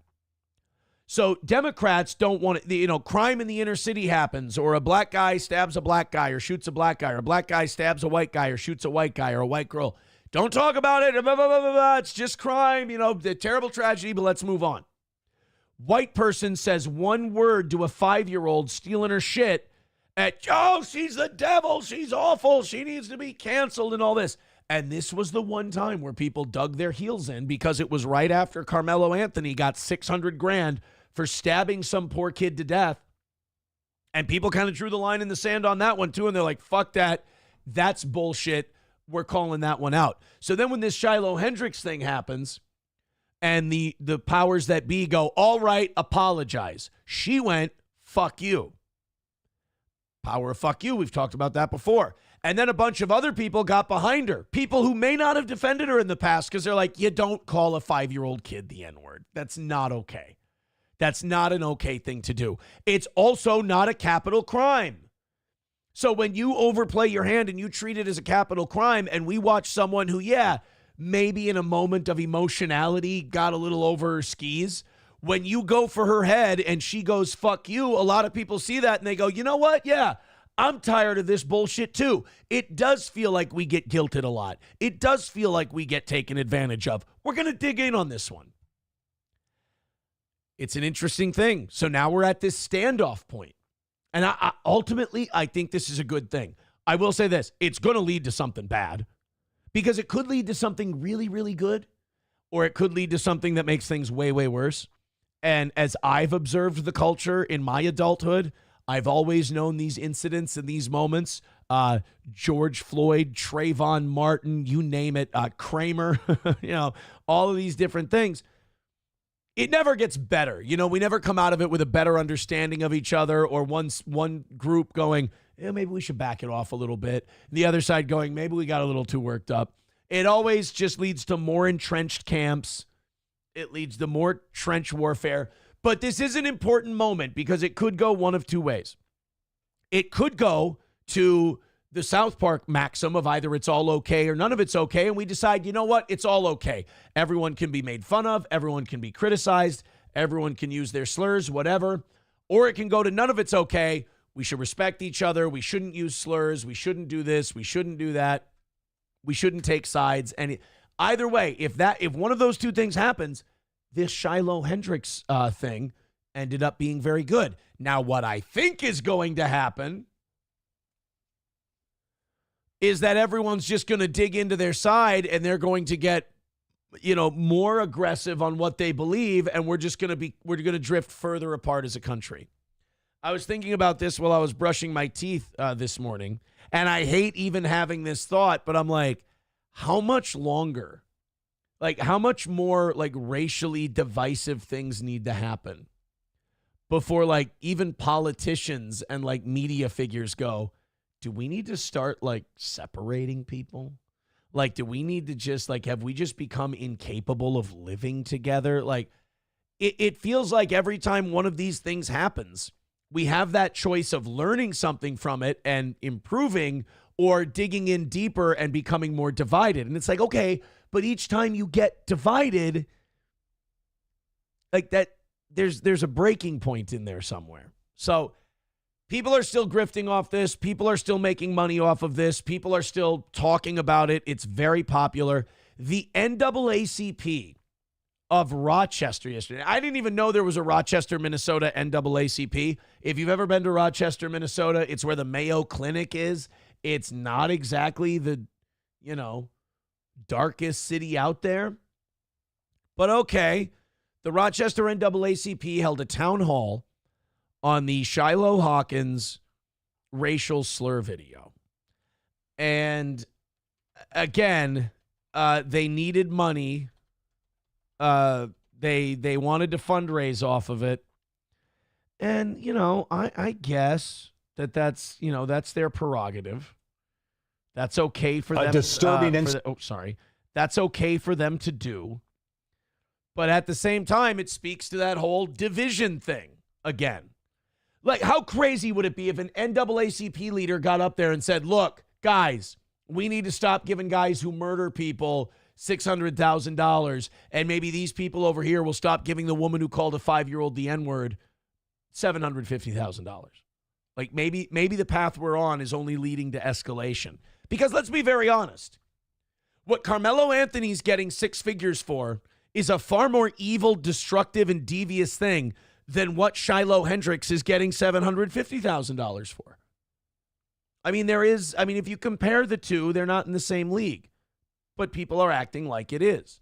So Democrats don't want it, crime in the inner city happens, or a black guy stabs a black guy or shoots a black guy, or a black guy stabs a white guy or shoots a white guy or a white girl. Don't talk about it. Blah, blah, blah, blah, blah. It's just crime, the terrible tragedy, but let's move on. White person says one word to a 5-year-old stealing her shit she's the devil, she's awful, she needs to be canceled and all this. And this was the one time where people dug their heels in because it was right after Carmelo Anthony got $600,000 for stabbing some poor kid to death. And people kind of drew the line in the sand on that one too. And they're like, fuck that. That's bullshit. We're calling that one out. So then when this Shiloh Hendricks thing happens, And the powers that be go, all right, apologize. She went, fuck you. Power of fuck you. We've talked about that before. And then a bunch of other people got behind her. People who may not have defended her in the past because they're like, you don't call a 5-year-old kid the N-word. That's not okay. That's not an okay thing to do. It's also not a capital crime. So when you overplay your hand and you treat it as a capital crime, and we watch someone who, maybe in a moment of emotionality got a little over her skis, when you go for her head and she goes, fuck you, a lot of people see that and they go, you know what? Yeah, I'm tired of this bullshit too. It does feel like we get guilted a lot. It does feel like we get taken advantage of. We're going to dig in on this one. It's an interesting thing. So now we're at this standoff point. And ultimately, I think this is a good thing. I will say this. It's going to lead to something bad because it could lead to something really, really good, or it could lead to something that makes things way, way worse. And as I've observed the culture in my adulthood, I've always known these incidents and these moments. George Floyd, Trayvon Martin, you name it, Kramer, all of these different things. It never gets better. We never come out of it with a better understanding of each other, or one group going, maybe we should back it off a little bit. And the other side going, maybe we got a little too worked up. It always just leads to more entrenched camps. It leads to more trench warfare. But this is an important moment because it could go one of two ways. It could go to the South Park maxim of either it's all okay or none of it's okay, and we decide, you know what, it's all okay. Everyone can be made fun of, everyone can be criticized, everyone can use their slurs, whatever. Or it can go to none of it's okay. We should respect each other. We shouldn't use slurs. We shouldn't do this. We shouldn't do that. We shouldn't take sides. And either way, if one of those two things happens, this Shiloh Hendricks thing ended up being very good. Now, what I think is going to happen is that everyone's just going to dig into their side and they're going to get, more aggressive on what they believe. And we're going to drift further apart as a country. I was thinking about this while I was brushing my teeth this morning, and I hate even having this thought, but I'm like, how much longer? Like, how much more, racially divisive things need to happen before, even politicians and, media figures go, do we need to start, separating people? Do we need to just, have we just become incapable of living together? It feels like every time one of these things happens, we have that choice of learning something from it and improving, or digging in deeper and becoming more divided. And it's like, okay, but each time you get divided, there's a breaking point in there somewhere. So people are still grifting off this. People are still making money off of this. People are still talking about it. It's very popular. The NAACP of Rochester yesterday. I didn't even know there was a Rochester, Minnesota NAACP. If you've ever been to Rochester, Minnesota, it's where the Mayo Clinic is. It's not exactly the, darkest city out there. But okay, the Rochester NAACP held a town hall on the Shiloh Hawkins racial slur video. And again, they needed money. They wanted to fundraise off of it. And, I guess that's their prerogative. That's okay for them. That's okay for them to do. But at the same time, it speaks to that whole division thing again. How crazy would it be if an NAACP leader got up there and said, look, guys, we need to stop giving guys who murder people $600,000, and maybe these people over here will stop giving the woman who called a 5-year-old the N-word $750,000. Maybe the path we're on is only leading to escalation. Because let's be very honest, what Carmelo Anthony's getting 6 figures for is a far more evil, destructive, and devious thing than what Shiloh Hendricks is getting $750,000 for. If you compare the two, they're not in the same league. But people are acting like it is.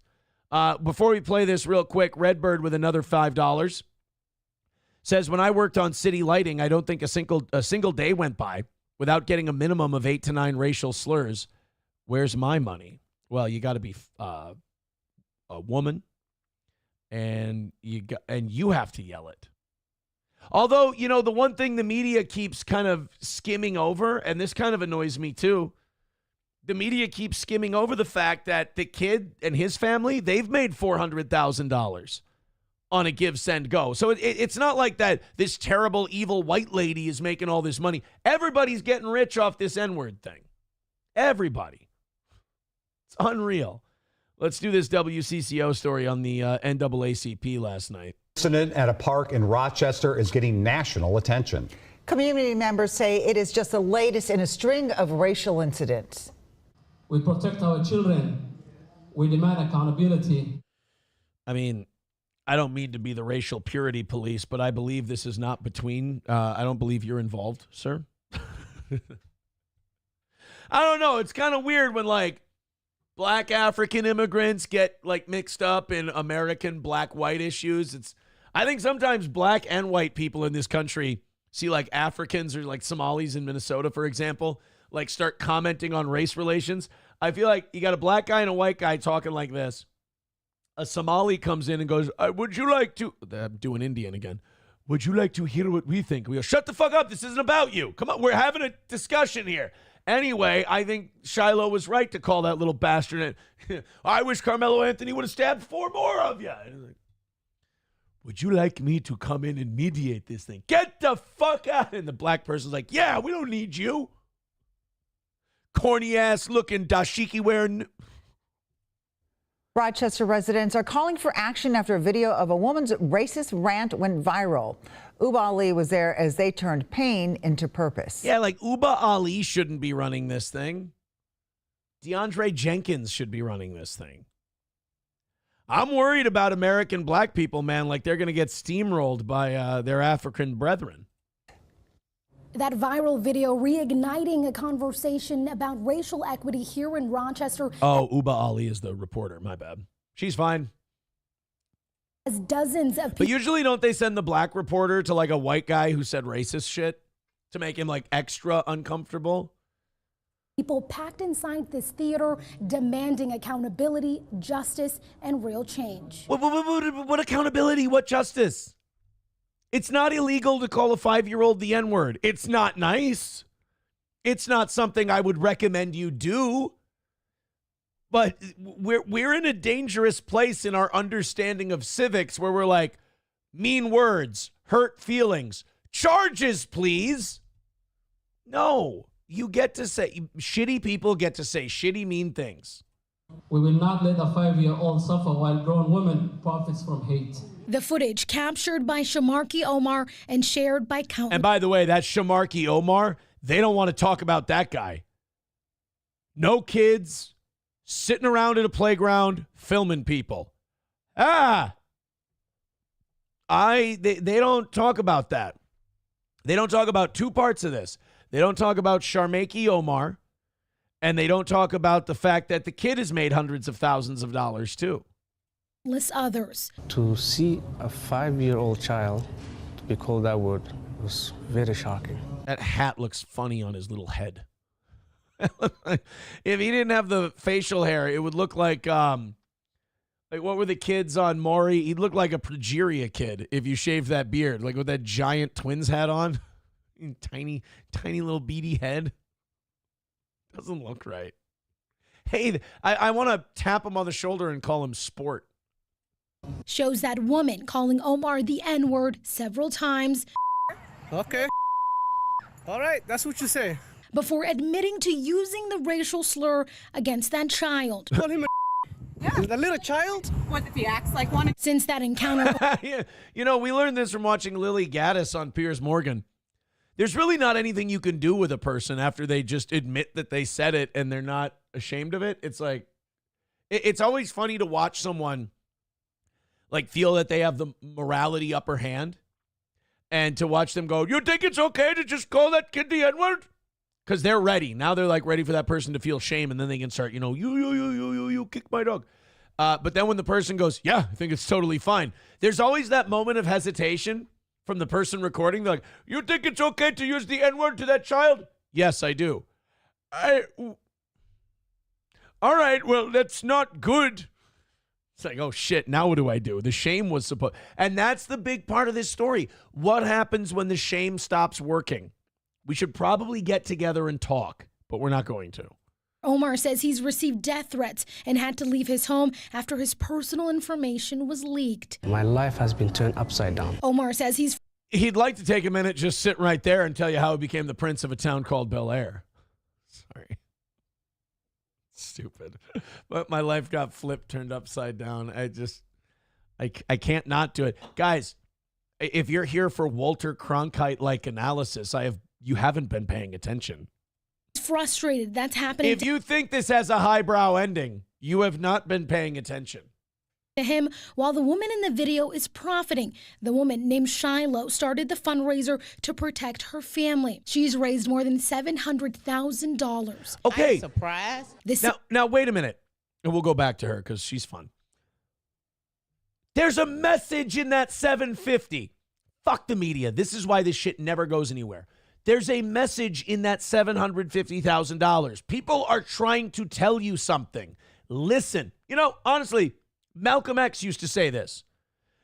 Before we play this real quick, Redbird with another $5 says, when I worked on city lighting, I don't think a single day went by without getting a minimum of 8 to 9 racial slurs. Where's my money? Well, you got to be a woman. and you have to yell it. Although, the one thing the media keeps kind of skimming over, and this kind of annoys me too, the media keeps skimming over the fact that the kid and his family, they've made $400,000 on a give, send, go. So it's not like that this terrible, evil white lady is making all this money. Everybody's getting rich off this N-word thing. Everybody. It's unreal. Let's do this WCCO story on the NAACP last night. Incident at a park in Rochester is getting national attention. Community members say it is just the latest in a string of racial incidents. We protect our children. We demand accountability. I mean, I don't mean to be the racial purity police, but I believe this is not between. I don't believe you're involved, sir. I don't know. It's kind of weird when, like, black African immigrants get, like, mixed up in American black-white issues. I think sometimes black and white people in this country see, like, Africans or, like, Somalis in Minnesota, for example, like, start commenting on race relations. I feel like you got a black guy and a white guy talking like this. A Somali comes in and goes, would you like to, I'm doing Indian again. Would you like to hear what we think? We go, shut the fuck up. This isn't about you. Come on, we're having a discussion here. Anyway, I think Shiloh was right to call that little bastard. I wish Carmelo Anthony would have stabbed 4 more of you. Like, would you like me to come in and mediate this thing? Get the fuck out. And the black person's like, yeah, we don't need you. Corny ass looking dashiki wearing. Rochester residents are calling for action after a video of a woman's racist rant went viral. Uba Ali was there as they turned pain into purpose. Yeah, like Uba Ali shouldn't be running this thing. DeAndre Jenkins should be running this thing. I'm worried about American black people, man, like they're going to get steamrolled by their African brethren. That viral video reigniting a conversation about racial equity here in Rochester. Oh, Uba Ali is the reporter. My bad. She's fine. As dozens of people. But usually don't they send the black reporter to like a white guy who said racist shit to make him like extra uncomfortable? People packed inside this theater demanding accountability, justice, and real change. What accountability? What justice? It's not illegal to call a 5-year-old the N-word. It's not nice. It's not something I would recommend you do. But we're in a dangerous place in our understanding of civics where we're like, mean words, hurt feelings, charges, please. No, you get to say, shitty people get to say shitty, mean things. We will not let a 5-year-old suffer while grown women profits from hate. The footage captured by Shamarki Omar and shared by countless. And by the way, that Shamarki Omar, they don't want to talk about that guy. No kids, sitting around at a playground, filming people. They don't talk about that. They don't talk about 2 parts of this. They don't talk about Shamarki Omar, and they don't talk about the fact that the kid has made hundreds of thousands of dollars too. Others. To see a 5-year-old child to be called that word was very shocking. That hat looks funny on his little head. If he didn't have the facial hair, it would look like what were the kids on Maury? He'd look like a progeria kid if you shaved that beard, like with that giant twins hat on. Tiny little beady head. Doesn't look right. Hey, I want to tap him on the shoulder and call him Sport. Shows that woman calling Omar the N-word several times. Okay. All right, that's what you say. Before admitting to using the racial slur against that child. Call him a little child? What if he acts like one? Since that encounter. Yeah. You know, we learned this from watching Lily Gaddis on Piers Morgan. There's really not anything you can do with a person after they just admit that they said it and they're not ashamed of it. It's like, it's always funny to watch someone like feel that they have the morality upper hand and to watch them go, you think it's okay to just call that kid the N-word? Because they're ready. Now they're like ready for that person to feel shame and then they can start, you kick my dog. But then when the person goes, yeah, I think it's totally fine. There's always that moment of hesitation from the person recording. They're like, you think it's okay to use the N-word to that child? Yes, I do. All right, well, that's not good. It's like, oh shit, now what do I do? The shame was supposed, and that's the big part of this story. What happens when the shame stops working? We should probably get together and talk, but we're not going to. Omar says he's received death threats and had to leave his home after his personal information was leaked. My life has been turned upside down. Omar says He'd like to take a minute, just sit right there and tell you how he became the prince of a town called Bel Air. Sorry. Stupid. But my life got flipped, turned upside down. I can't not do it. Guys, if you're here for Walter Cronkite-like analysis, you haven't been paying attention. frustrated. That's happening. If you think this has a highbrow ending, you have not been paying attention. To him, while the woman in the video is profiting. The woman named Shiloh started the fundraiser to protect her family. She's raised more than $700,000. Okay. I'm surprised. Now wait a minute. And we'll go back to her because she's fun. There's a message in that 750. Fuck the media. This is why this shit never goes anywhere. There's a message in that $750,000. People are trying to tell you something. Listen. You know, honestly, Malcolm X used to say this.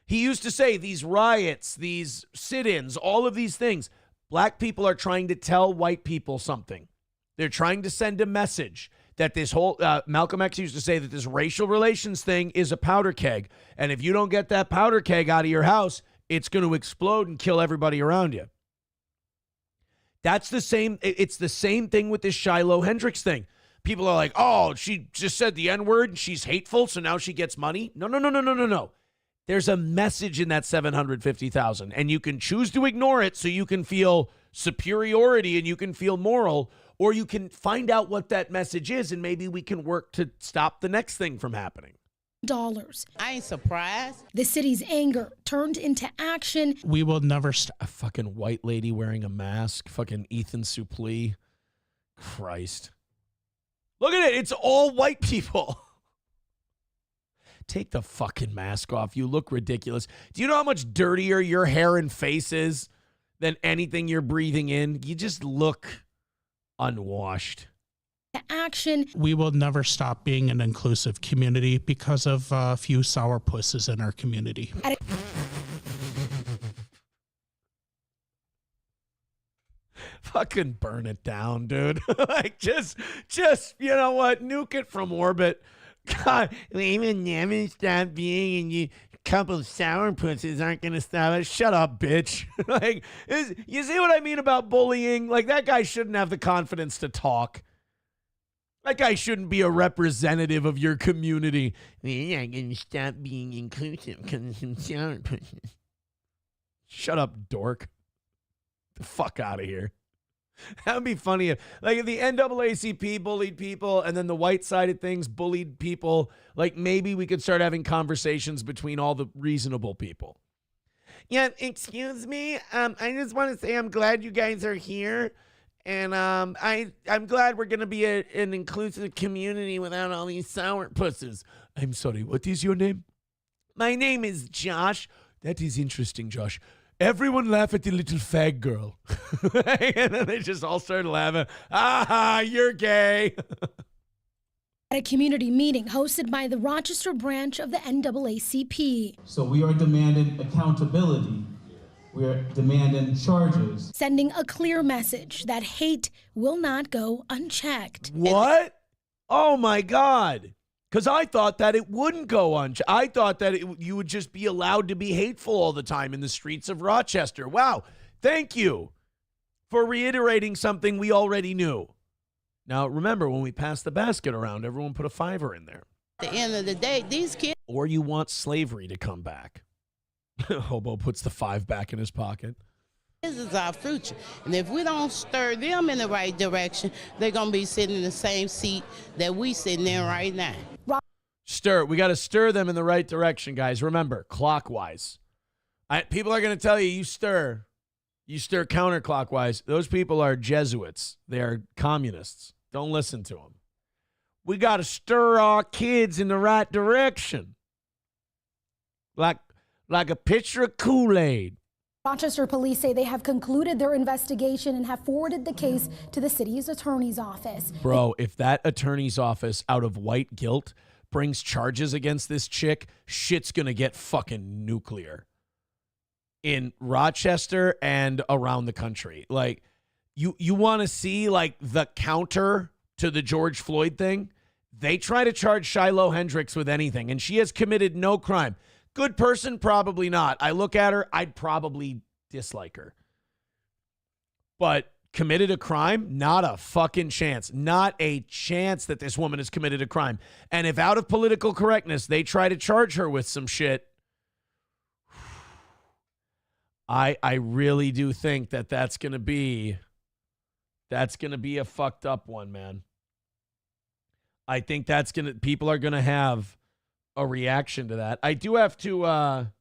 He used to say these riots, these sit-ins, all of these things, black people are trying to tell white people something. They're trying to send a message that this whole, Malcolm X used to say that this racial relations thing is a powder keg. And if you don't get that powder keg out of your house, it's going to explode and kill everybody around you. That's the same. It's the same thing with this Shiloh Hendricks thing. People are like, oh, she just said the N-word and she's hateful, so now she gets money. No. There's a message in that $750,000, and you can choose to ignore it so you can feel superiority and you can feel moral, or you can find out what that message is, and maybe we can work to stop the next thing from happening. I ain't surprised. The city's anger turned into action. We will never stop. A fucking white lady wearing a mask. Fucking Ethan Suplee. Christ. Look at it. It's all white people. Take the fucking mask off. You look ridiculous. Do you know how much dirtier your hair and face is than anything you're breathing in? You just look unwashed. Action. We will never stop being an inclusive community because of a few sourpusses in our community. Fucking burn it down, dude. Like, just, you know what? Nuke it from orbit. God, we will never stop being, and you couple of sourpusses aren't going to stop it. Shut up, bitch. Like, you see what I mean about bullying? Like, that guy shouldn't have the confidence to talk. That guy shouldn't be a representative of your community. We're not going to stop being inclusive because of some sourpusses. Shut up, dork. Get the fuck out of here. That would be funny if the NAACP bullied people and then the white side of things bullied people. Like, maybe we could start having conversations between all the reasonable people. Yeah, excuse me. I just want to say I'm glad you guys are here. And I'm glad we're going to be an inclusive community without all these sourpusses. I'm sorry, what is your name? My name is Josh. That is interesting, Josh. Everyone laugh at the little fag girl. And then they just all started laughing. Ah, you're gay. At a community meeting hosted by the Rochester branch of the NAACP. So we are demanding accountability. We're demanding charges. Sending a clear message that hate will not go unchecked. What? Oh, my God. Because I thought that it wouldn't go unchecked. I thought that you would just be allowed to be hateful all the time in the streets of Rochester. Wow. Thank you for reiterating something we already knew. Now, remember, when we passed the basket around, everyone put a $5 in there. At the end of the day, these kids. Or you want slavery to come back. Hobo puts the $5 back in his pocket. This is our future. And if we don't stir them in the right direction, they're going to be sitting in the same seat that we sitting in right now. Stir. We got to stir them in the right direction, guys. Remember, clockwise. People are going to tell you, you stir counterclockwise. Those people are Jesuits. They are communists. Don't listen to them. We got to stir our kids in the right direction. Like a pitcher of Kool-Aid. Rochester police say they have concluded their investigation and have forwarded the case to the city's attorney's office. Bro, if that attorney's office, out of white guilt, brings charges against this chick, shit's going to get fucking nuclear in Rochester and around the country. Like, you want to see, like, the counter to the George Floyd thing? They try to charge Shiloh Hendricks with anything, and she has committed no crime. Good person? Probably not. I look at her, I'd probably dislike her. But committed a crime? Not a fucking chance. Not a chance that this woman has committed a crime. And if out of political correctness, they try to charge her with some shit, I really do think that that's going to be a fucked up one, man. I think people are going to have a reaction to that. I do have to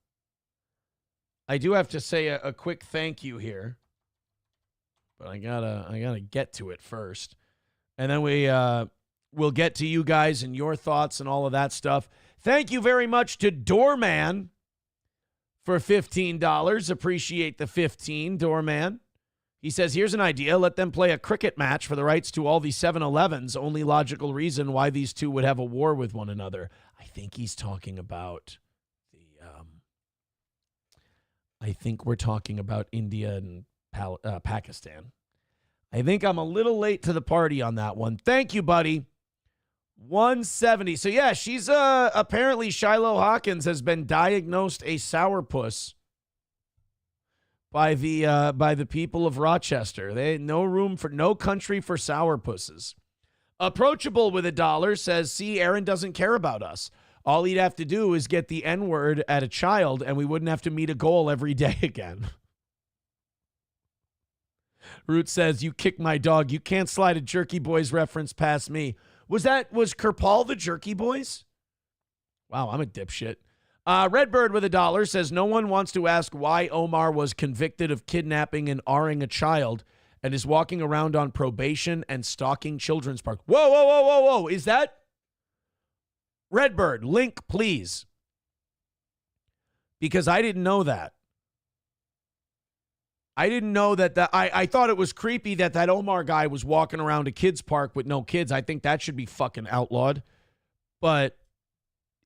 say a quick thank you here, but I gotta get to it first. And then we'll get to you guys and your thoughts and all of that stuff. Thank you very much to Doorman for $15. Appreciate the 15, Doorman. He says, here's an idea. Let them play a cricket match for the rights to all the 7-Elevens. Only logical reason why these two would have a war with one another. I think he's talking about I think we're talking about India and Pakistan. I think I'm a little late to the party on that one. Thank you, buddy. 170. So, yeah, she's apparently Shiloh Hawkins has been diagnosed a sourpuss by the people of Rochester. They no country for sourpusses. Approachable with $1 says, see, Aaron doesn't care about us. All he'd have to do is get the N-word at a child, and we wouldn't have to meet a goal every day again. Root says, you kick my dog. You can't slide a Jerky Boys reference past me. Was Kerpal the Jerky Boys? Wow, I'm a dipshit. Redbird with $1 says, no one wants to ask why Omar was convicted of kidnapping and R-ing a child and is walking around on probation and stalking children's park. Whoa, whoa, whoa, whoa, whoa. Is that? Redbird, link, please. Because I didn't know that. I didn't know that. I thought it was creepy that Omar guy was walking around a kid's park with no kids. I think that should be fucking outlawed. But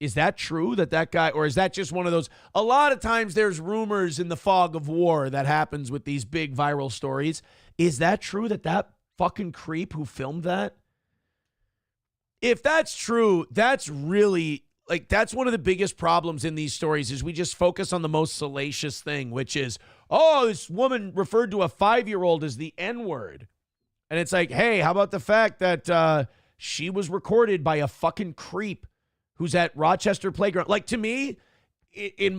is that true that guy, or is that just one of those? A lot of times there's rumors in the fog of war that happens with these big viral stories. Is that true that fucking creep who filmed that? If that's true, that's really, like, that's one of the biggest problems in these stories is we just focus on the most salacious thing, which is, oh, this woman referred to a 5-year-old as the N-word. And it's like, hey, how about the fact that she was recorded by a fucking creep who's at Rochester Playground? Like, to me,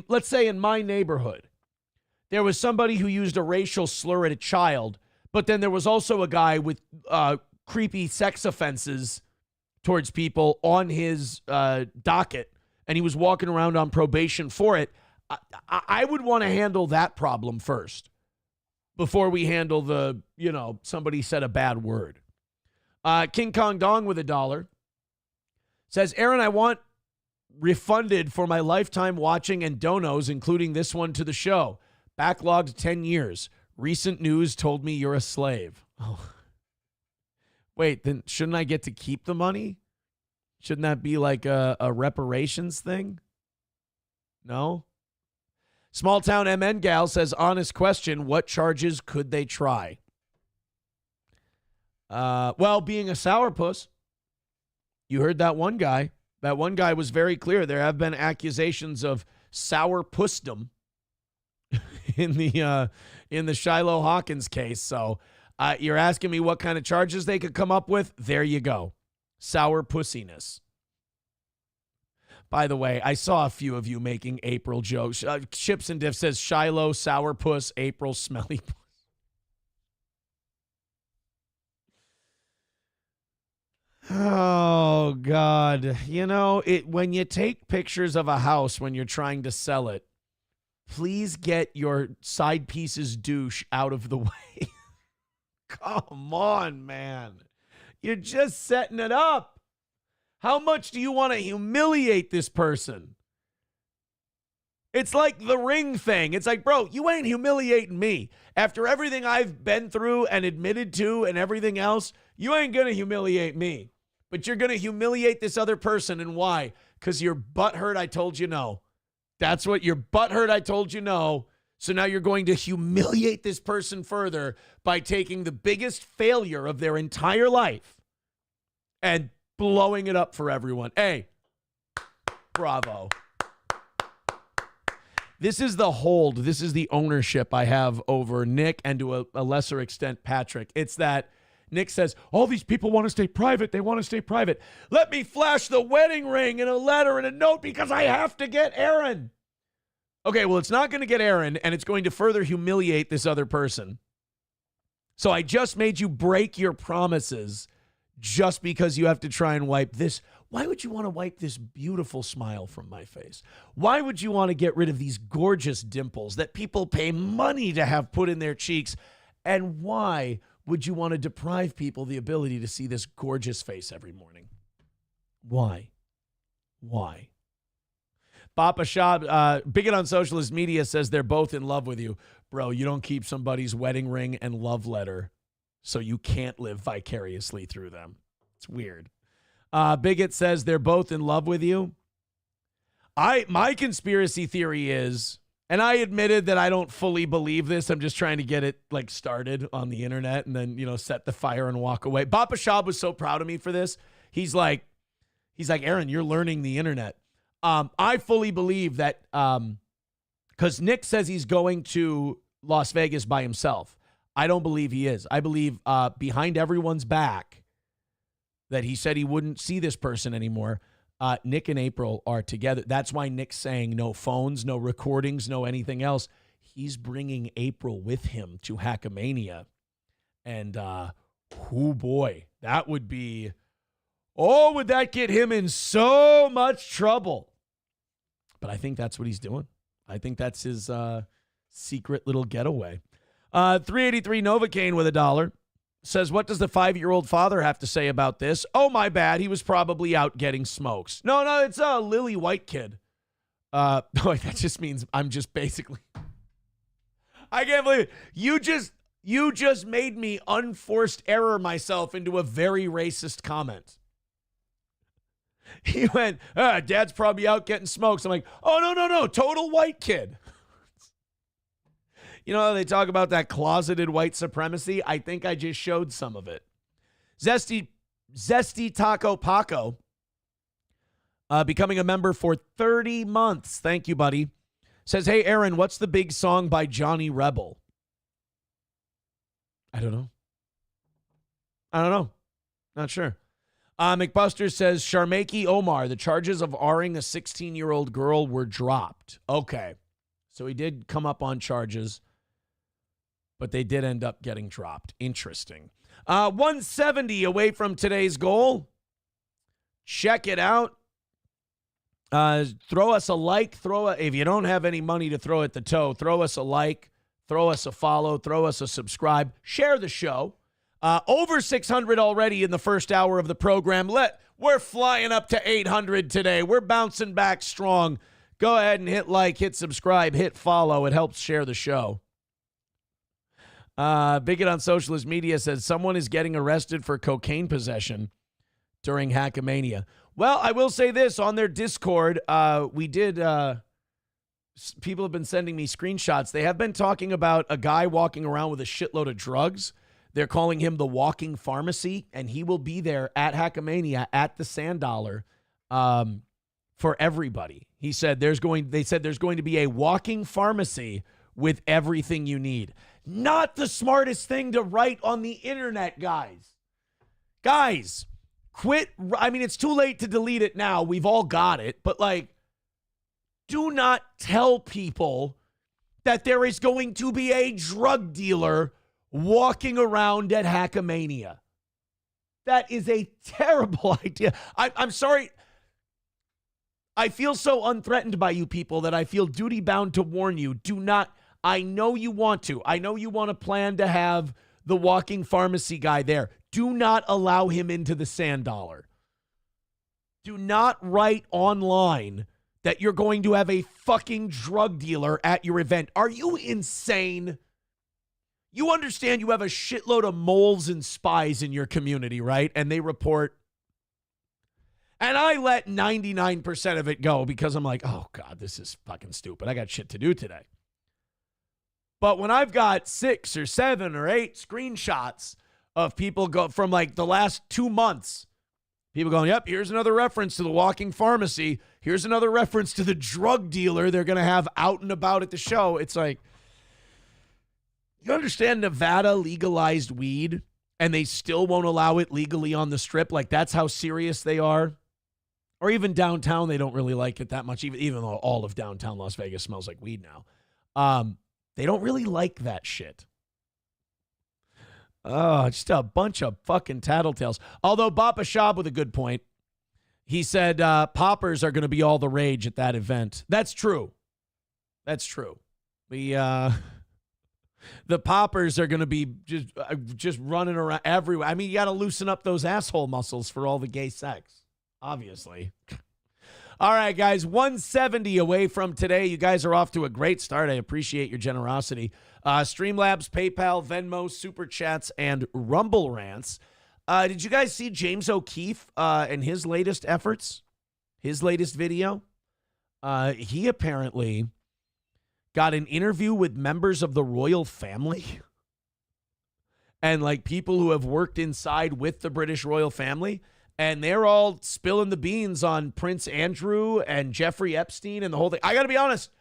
let's say in my neighborhood, there was somebody who used a racial slur at a child, but then there was also a guy with creepy sex offenses towards people on his docket, and he was walking around on probation for it. I would want to handle that problem first before we handle the, somebody said a bad word. King Kong Dong with $1 says, Aaron, I want refunded for my lifetime watching and donos, including this one to the show. Backlogged 10 years. Recent news told me you're a slave. Oh. Wait, then shouldn't I get to keep the money? Shouldn't that be like a reparations thing? No? Small Town MN Gal says, honest question, what charges could they try? Well, being a sourpuss. You heard that one guy. That one guy was very clear. There have been accusations of sourpussdom in the Shiloh Hawkins case. So you're asking me what kind of charges they could come up with? There you go. Sour pussiness. By the way, I saw a few of you making April jokes. Chips and Diff says Shiloh, sourpuss, April, smelly puss. Oh, God. When you take pictures of a house when you're trying to sell it, please get your side pieces douche out of the way. Come on, man. You're just setting it up. How much do you want to humiliate this person? It's like the ring thing. It's like, bro, you ain't humiliating me. After everything I've been through and admitted to and everything else, you ain't going to humiliate me. But you're going to humiliate this other person. And why? Because you're butthurt I told you no. That's what you're butthurt I told you no. So now you're going to humiliate this person further by taking the biggest failure of their entire life and blowing it up for everyone. Hey, bravo. This is the hold. This is the ownership I have over Nick and to a lesser extent, Patrick. It's that Nick says, all these people want to stay private. They want to stay private. Let me flash the wedding ring and a letter and a note because I have to get Aaron. Okay, well, it's not going to get Aaron, and it's going to further humiliate this other person. So I just made you break your promises just because you have to try and wipe this. Why would you want to wipe this beautiful smile from my face? Why would you want to get rid of these gorgeous dimples that people pay money to have put in their cheeks? And why would you want to deprive people the ability to see this gorgeous face every morning? Why? Why? Papa Shah, Bigot on Socialist Media says they're both in love with you. Bro, you don't keep somebody's wedding ring and love letter, so you can't live vicariously through them. It's weird. Bigot says they're both in love with you. My conspiracy theory is, and I admitted that I don't fully believe this. I'm just trying to get it like started on the internet and then, set the fire and walk away. Papa Shah was so proud of me for this. He's like, Aaron, you're learning the internet. I fully believe that because Nick says he's going to Las Vegas by himself. I don't believe he is. I believe behind everyone's back that he said he wouldn't see this person anymore. Nick and April are together. That's why Nick's saying no phones, no recordings, no anything else. He's bringing April with him to Hackamania. And, oh boy, that would be, would that get him in so much trouble? But I think that's what he's doing. I think that's his secret little getaway. 383 Novocaine with $1 says, what does the 5-year-old father have to say about this? Oh, my bad. He was probably out getting smokes. No, it's a Lily White kid. Boy, that just means I'm just basically. I can't believe it. You just made me unforced error myself into a very racist comment. He went, Dad's probably out getting smokes. I'm like, oh, no, total white kid. You know how they talk about that closeted white supremacy? I think I just showed some of it. Zesty Taco Paco, becoming a member for 30 months. Thank you, buddy. Says, hey, Aaron, what's the big song by Johnny Rebel? I don't know. Not sure. McBuster says, Sharmaki Omar, the charges of R-ing a 16-year-old girl were dropped. Okay. So he did come up on charges, but they did end up getting dropped. Interesting. 170 away from today's goal. Check it out. Throw us a like. If you don't have any money to throw at the toe, throw us a like, throw us a follow, throw us a subscribe. Share the show. Over 600 already in the first hour of the program. We're flying up to 800 today. We're bouncing back strong. Go ahead and hit like, hit subscribe, hit follow. It helps share the show. Bigot on Socialist Media says someone is getting arrested for cocaine possession during Hackamania. Well, I will say this on their Discord. People have been sending me screenshots. They have been talking about a guy walking around with a shitload of drugs. They're calling him the walking pharmacy, and he will be there at Hackamania at the Sand Dollar for everybody. They said there's going to be a walking pharmacy with everything you need. Not the smartest thing to write on the internet, guys. Guys, quit. I mean, it's too late to delete it now. We've all got it. But, do not tell people that there is going to be a drug dealer walking around at Hackamania. That is a terrible idea. I'm sorry. I feel so unthreatened by you people that I feel duty bound to warn you. Do not. I know you want to. I know you want to plan to have the walking pharmacy guy there. Do not allow him into the Sand Dollar. Do not write online that you're going to have a fucking drug dealer at your event. Are you insane? You understand you have a shitload of moles and spies in your community, right? And they report And I let 99% of it go because I'm like, oh, God, this is fucking stupid. I got shit to do today. But when I've got 6 or 7 or 8 screenshots of people go from like the last 2 months, people going, yep, here's another reference to the walking pharmacy. Here's another reference to the drug dealer they're going to have out and about at the show. It's like, you understand Nevada legalized weed and they still won't allow it legally on the Strip? Like, that's how serious they are. Or even downtown, they don't really like it that much, even though all of downtown Las Vegas smells like weed now. They don't really like that shit. Oh, just a bunch of fucking tattletales. Although Bappa Shab with a good point. He said poppers are going to be all the rage at that event. That's true. That's true. The poppers are going to be just running around everywhere. I mean, you got to loosen up those asshole muscles for all the gay sex. Obviously. All right, guys, 170 away from today. You guys are off to a great start. I appreciate your generosity. Streamlabs, PayPal, Venmo, Super Chats, and Rumble Rants. Did you guys see James O'Keefe and his latest efforts? His latest video? He apparently got an interview with members of the royal family and like people who have worked inside with the British royal family. And they're all spilling the beans on Prince Andrew and Jeffrey Epstein and the whole thing. I got to be honest.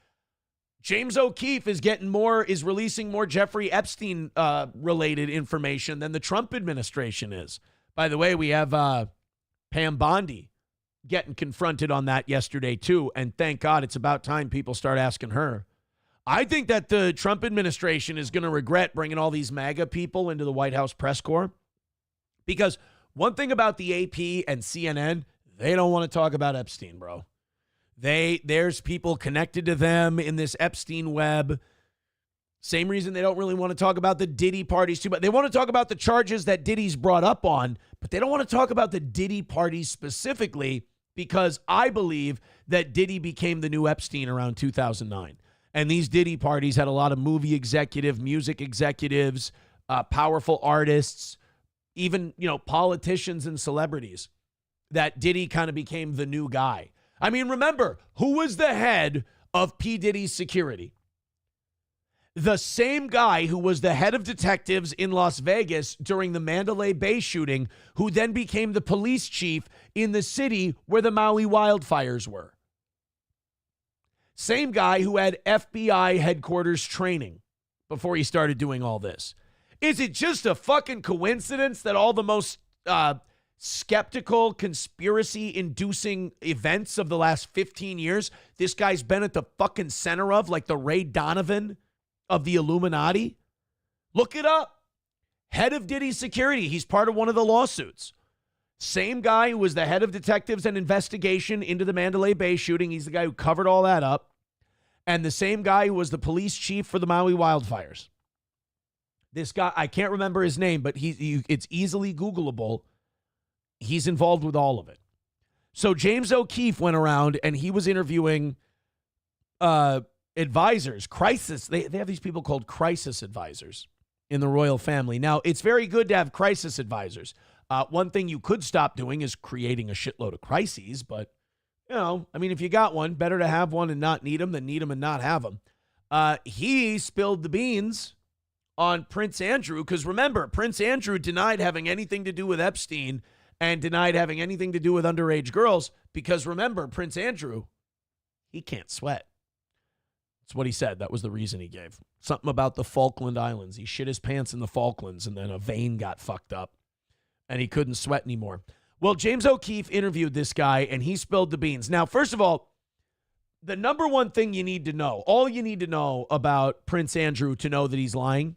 James O'Keefe is releasing more Jeffrey Epstein related information than the Trump administration is. By the way, we have Pam Bondi getting confronted on that yesterday too. And thank God it's about time people start asking her. I think that the Trump administration is going to regret bringing all these MAGA people into the White House press corps, because one thing about the AP and CNN, they don't want to talk about Epstein, bro. There's people connected to them in this Epstein web. Same reason they don't really want to talk about the Diddy parties too, but they want to talk about the charges that Diddy's brought up on, but they don't want to talk about the Diddy parties specifically, because I believe that Diddy became the new Epstein around 2009. And these Diddy parties had a lot of movie executive, music executives, powerful artists, even, politicians and celebrities, that Diddy kind of became the new guy. I mean, remember, who was the head of P. Diddy's security? The same guy who was the head of detectives in Las Vegas during the Mandalay Bay shooting, who then became the police chief in the city where the Maui wildfires were. Same guy who had FBI headquarters training before he started doing all this. Is it just a fucking coincidence that all the most skeptical, conspiracy-inducing events of the last 15 years, this guy's been at the fucking center of, like the Ray Donovan of the Illuminati? Look it up. Head of Diddy's security. He's part of one of the lawsuits. Same guy who was the head of detectives and investigation into the Mandalay Bay shooting. He's the guy who covered all that up. And the same guy who was the police chief for the Maui wildfires. This guy, I can't remember his name, but it's easily Googleable. He's involved with all of it. So James O'Keefe went around and he was interviewing advisors, crisis. They have these people called crisis advisors in the royal family. Now, it's very good to have crisis advisors. One thing you could stop doing is creating a shitload of crises, but, if you got one, better to have one and not need them than need them and not have them. He spilled the beans on Prince Andrew, because remember, Prince Andrew denied having anything to do with Epstein and denied having anything to do with underage girls, because remember, Prince Andrew, he can't sweat. That's what he said. That was the reason he gave. Something about the Falkland Islands. He shit his pants in the Falklands and then a vein got fucked up and he couldn't sweat anymore. Well, James O'Keefe interviewed this guy and he spilled the beans. Now, first of all, the number one thing you need to know, all you need to know about Prince Andrew to know that he's lying,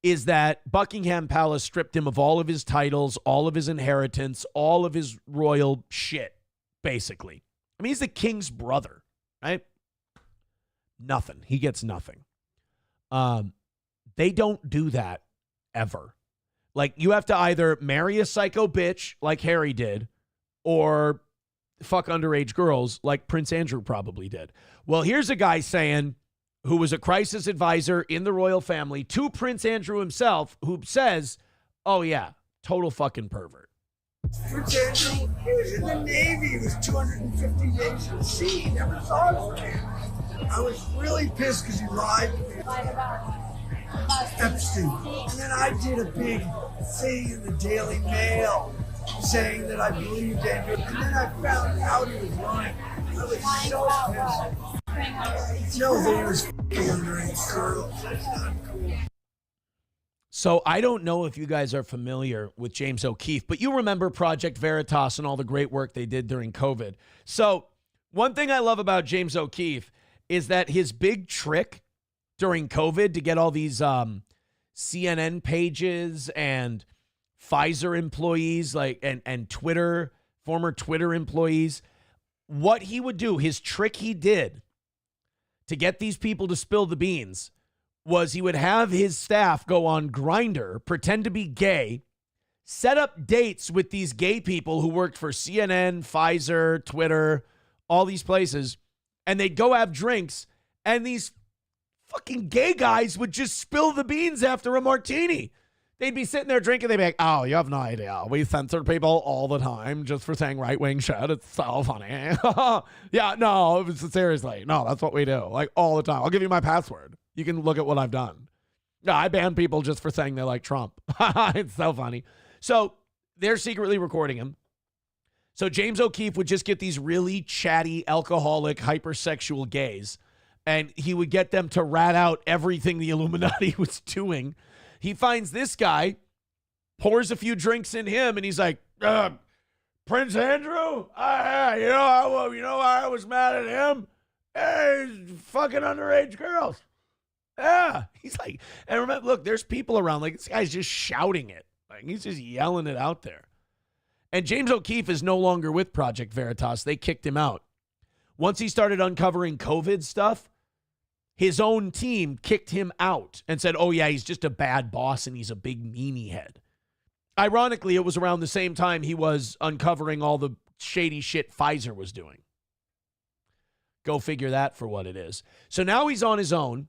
is that Buckingham Palace stripped him of all of his titles, all of his inheritance, all of his royal shit, basically. I mean, he's the king's brother, right? Nothing. He gets nothing. They don't do that ever. Like, you have to either marry a psycho bitch like Harry did or fuck underage girls like Prince Andrew probably did. Well, here's a guy saying, who was a crisis advisor in the royal family to Prince Andrew himself, who says, oh yeah, total fucking pervert. Prince Andrew, he was in the Navy. He was 250 days at sea. He never saw his family. I was really pissed because he lied to me. Lied about Epstien. And then I did a big thing in the Daily Mail saying that I believed Andrew. And then I found out he was lying. I was so pissed. No, that he was f***ing underage girls. That's not cool. So I don't know if you guys are familiar with James O'Keefe, but you remember Project Veritas and all the great work they did during COVID. So one thing I love about James O'Keefe is that his big trick during COVID to get all these CNN pages and Pfizer employees and Twitter, former Twitter employees, what he would do, his trick he did to get these people to spill the beans was he would have his staff go on Grindr, pretend to be gay, set up dates with these gay people who worked for CNN, Pfizer, Twitter, all these places, and they'd go have drinks, and these fucking gay guys would just spill the beans after a martini. They'd be sitting there drinking. They'd be like, oh, you have no idea. We censor people all the time just for saying right-wing shit. It's so funny. Yeah, no, seriously. No, that's what we do. Like, all the time. I'll give you my password. You can look at what I've done. No, I ban people just for saying they like Trump. It's so funny. So they're secretly recording him. So James O'Keefe would just get these really chatty, alcoholic, hypersexual gays, and he would get them to rat out everything the Illuminati was doing. He finds this guy, pours a few drinks in him, and he's like, Prince Andrew? You know why I was mad at him? He's fucking underage girls. Yeah. He's like, and remember, look, there's people around. Like, this guy's just shouting it. Like, he's just yelling it out there. And James O'Keefe is no longer with Project Veritas. They kicked him out. Once he started uncovering COVID stuff, his own team kicked him out and said, oh, yeah, he's just a bad boss and he's a big meanie head. Ironically, it was around the same time he was uncovering all the shady shit Pfizer was doing. Go figure that for what it is. So now he's on his own,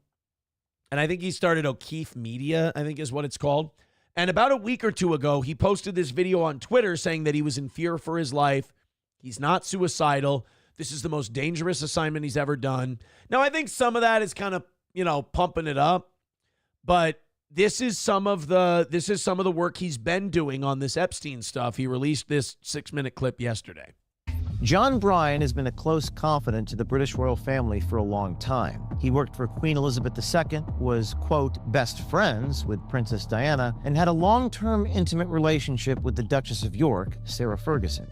and I think he started O'Keefe Media, I think is what it's called. And about a week or two ago, he posted this video on Twitter saying that he was in fear for his life. He's not suicidal. This is the most dangerous assignment he's ever done. Now, I think some of that is kind of, pumping it up, but this is some of the work he's been doing on this Epstein stuff. He released this 6-minute clip yesterday. John Bryan has been a close confidant to the British royal family for a long time. He worked for Queen Elizabeth II, was, quote, best friends with Princess Diana, and had a long-term intimate relationship with the Duchess of York, Sarah Ferguson.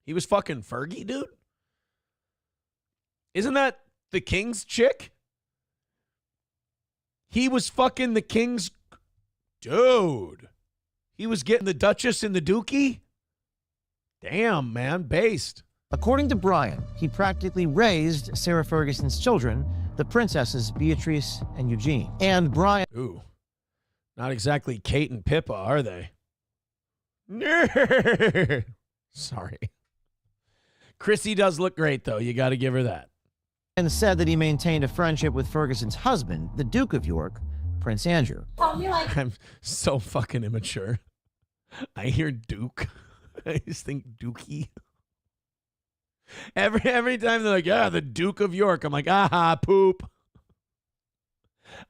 He was fucking Fergie, dude? Isn't that the king's chick? He was fucking the king's... Dude. He was getting the Duchess and the Dookie? Damn, man. Based. According to Bryan, he practically raised Sarah Ferguson's children, the princesses Beatrice and Eugene. And Bryan... Ooh. Not exactly Kate and Pippa, are they? Sorry. Chrissy does look great, though. You got to give her that. And said that he maintained a friendship with Ferguson's husband, the Duke of York, Prince Andrew. I'm so fucking immature. I hear Duke. I just think Dookie. Every time they're like, yeah, the Duke of York. I'm like, aha, poop.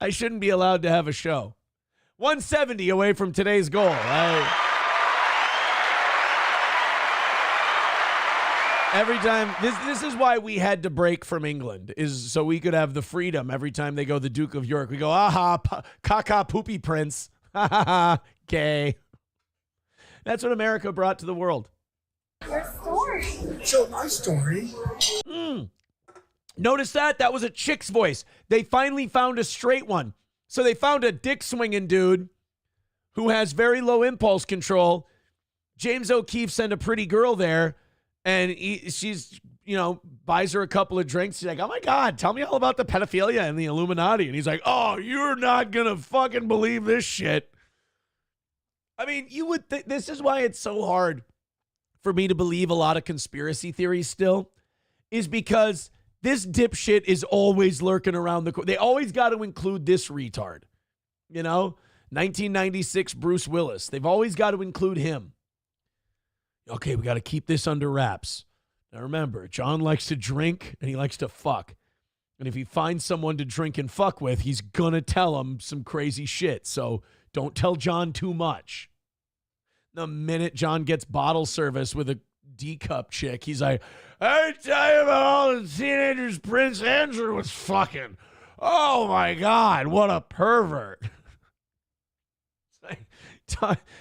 I shouldn't be allowed to have a show. 170 away from today's goal. Every time, this is why we had to break from England, is so we could have the freedom every time they go the Duke of York. We go, aha, caca, poopy prince. Ha ha ha, gay. That's what America brought to the world. Your story. So my story. Notice that? That was a chick's voice. They finally found a straight one. So they found a dick-swinging dude who has very low impulse control. James O'Keefe sent a pretty girl there. And she's, buys her a couple of drinks. She's like, oh, my God, tell me all about the pedophilia and the Illuminati. And he's like, oh, you're not going to fucking believe this shit. I mean, you would think this is why it's so hard for me to believe a lot of conspiracy theories still, is because this dipshit is always lurking around the corner. They always got to include this retard. 1996 Bruce Willis. They've always got to include him. Okay, we got to keep this under wraps. Now remember, John likes to drink and he likes to fuck. And if he finds someone to drink and fuck with, he's going to tell him some crazy shit. So don't tell John too much. The minute John gets bottle service with a D-cup chick, he's like, I tell you about all the teenagers Prince Andrew was fucking. Oh my God, what a pervert.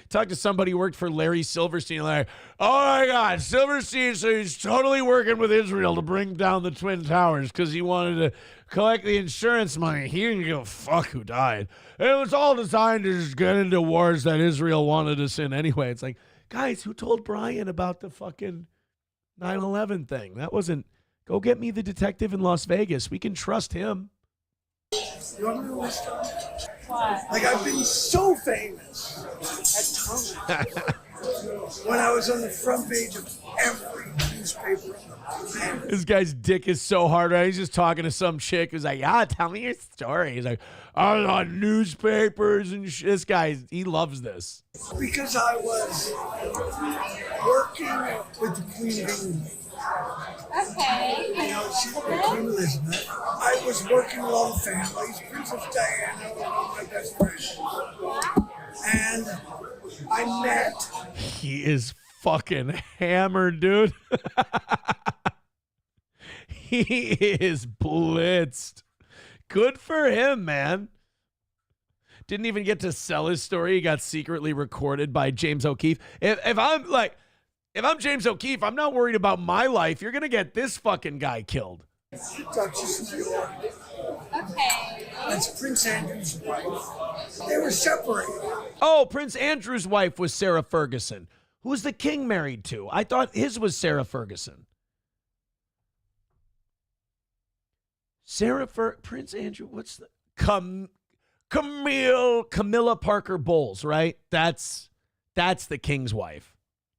Talk to somebody who worked for Larry Silverstein, like, oh my God, Silverstein, so he's totally working with Israel to bring down the Twin Towers because he wanted to collect the insurance money. He didn't give a fuck who died. It was all designed to just get into wars that Israel wanted us in anyway. It's like, guys, who told Brian about the fucking 9/11 thing? That wasn't, go get me the detective in Las Vegas. We can trust him. You want me to list them? Like, I've been so famous at times when I was on the front page of every newspaper. This guy's dick is so hard, right? He's just talking to some chick who's like, yeah, tell me your story. He's like, I was on newspapers and shit. This guy, he loves this. Because I was working with the Queen of England. Okay. You know, she was Queen Elizabeth. I was working with all the families. Princess Diana was my best friend. And I met. He is fucking hammered, dude. He is blitzed. Good for him, man. Didn't even get to sell his story. He got secretly recorded by James O'Keefe. If I'm James O'Keefe, I'm not worried about my life. You're going to get this fucking guy killed. Duchess of York. Okay. That's Prince Andrew's wife. They were separated. Oh, Prince Andrew's wife was Sarah Ferguson. Who was the king married to? I thought his was Sarah Ferguson. Prince Andrew, what's the Camilla Parker Bowles, right? That's the king's wife.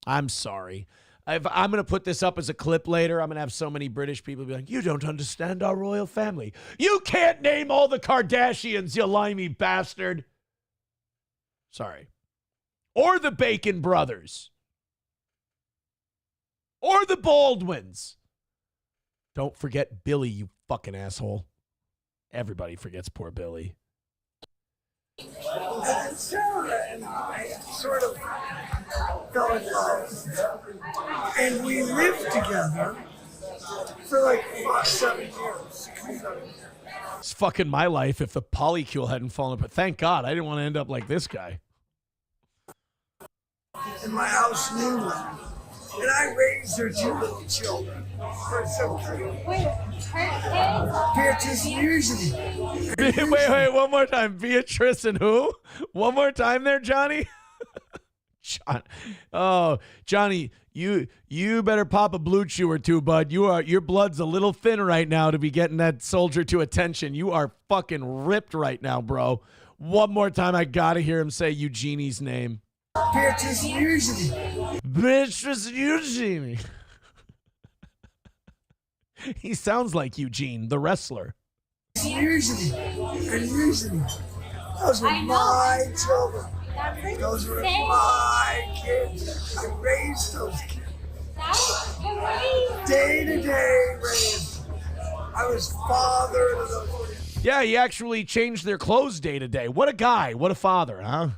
I'm sorry. I'm going to put this up as a clip later. I'm going to have so many British people be like, you don't understand our royal family. You can't name all the Kardashians, you limey bastard. Sorry. Or the Bacon brothers. Or the Baldwins. Don't forget Billy, you fucking asshole. Everybody forgets poor Billy. And Sarah and I sort of fell in love. And we lived together for like 7 years. It's fucking my life if the polycule hadn't fallen. But thank God, I didn't want to end up like this guy. In my house in England. And I raised their 2 little children. They're so cute. Beatrice and Eugenie. Wait, one more time. Beatrice and who? One more time there, Johnny? Johnny, you better pop a blue chew or two, bud. Your blood's a little thin right now to be getting that soldier to attention. You are fucking ripped right now, bro. One more time, I gotta hear him say Eugenie's name. Beatrice and Eugenie. Beatrice and Eugenie. He sounds like Eugene, the wrestler. Eugenie and Eugenie. Those were my children. Those were my kids. I raised those kids. Day to day raised. I was father to those kids. Yeah, he actually changed their clothes day to day. What a guy. What a father, huh?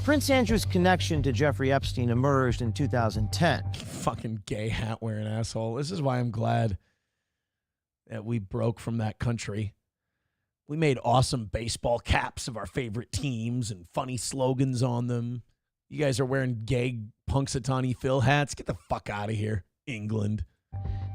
Prince Andrew's connection to Jeffrey Epstein emerged in 2010. Fucking gay hat-wearing asshole. This is why I'm glad that we broke from that country. We made awesome baseball caps of our favorite teams and funny slogans on them. You guys are wearing gay Punxsutawney Phil hats. Get the fuck out of here, England.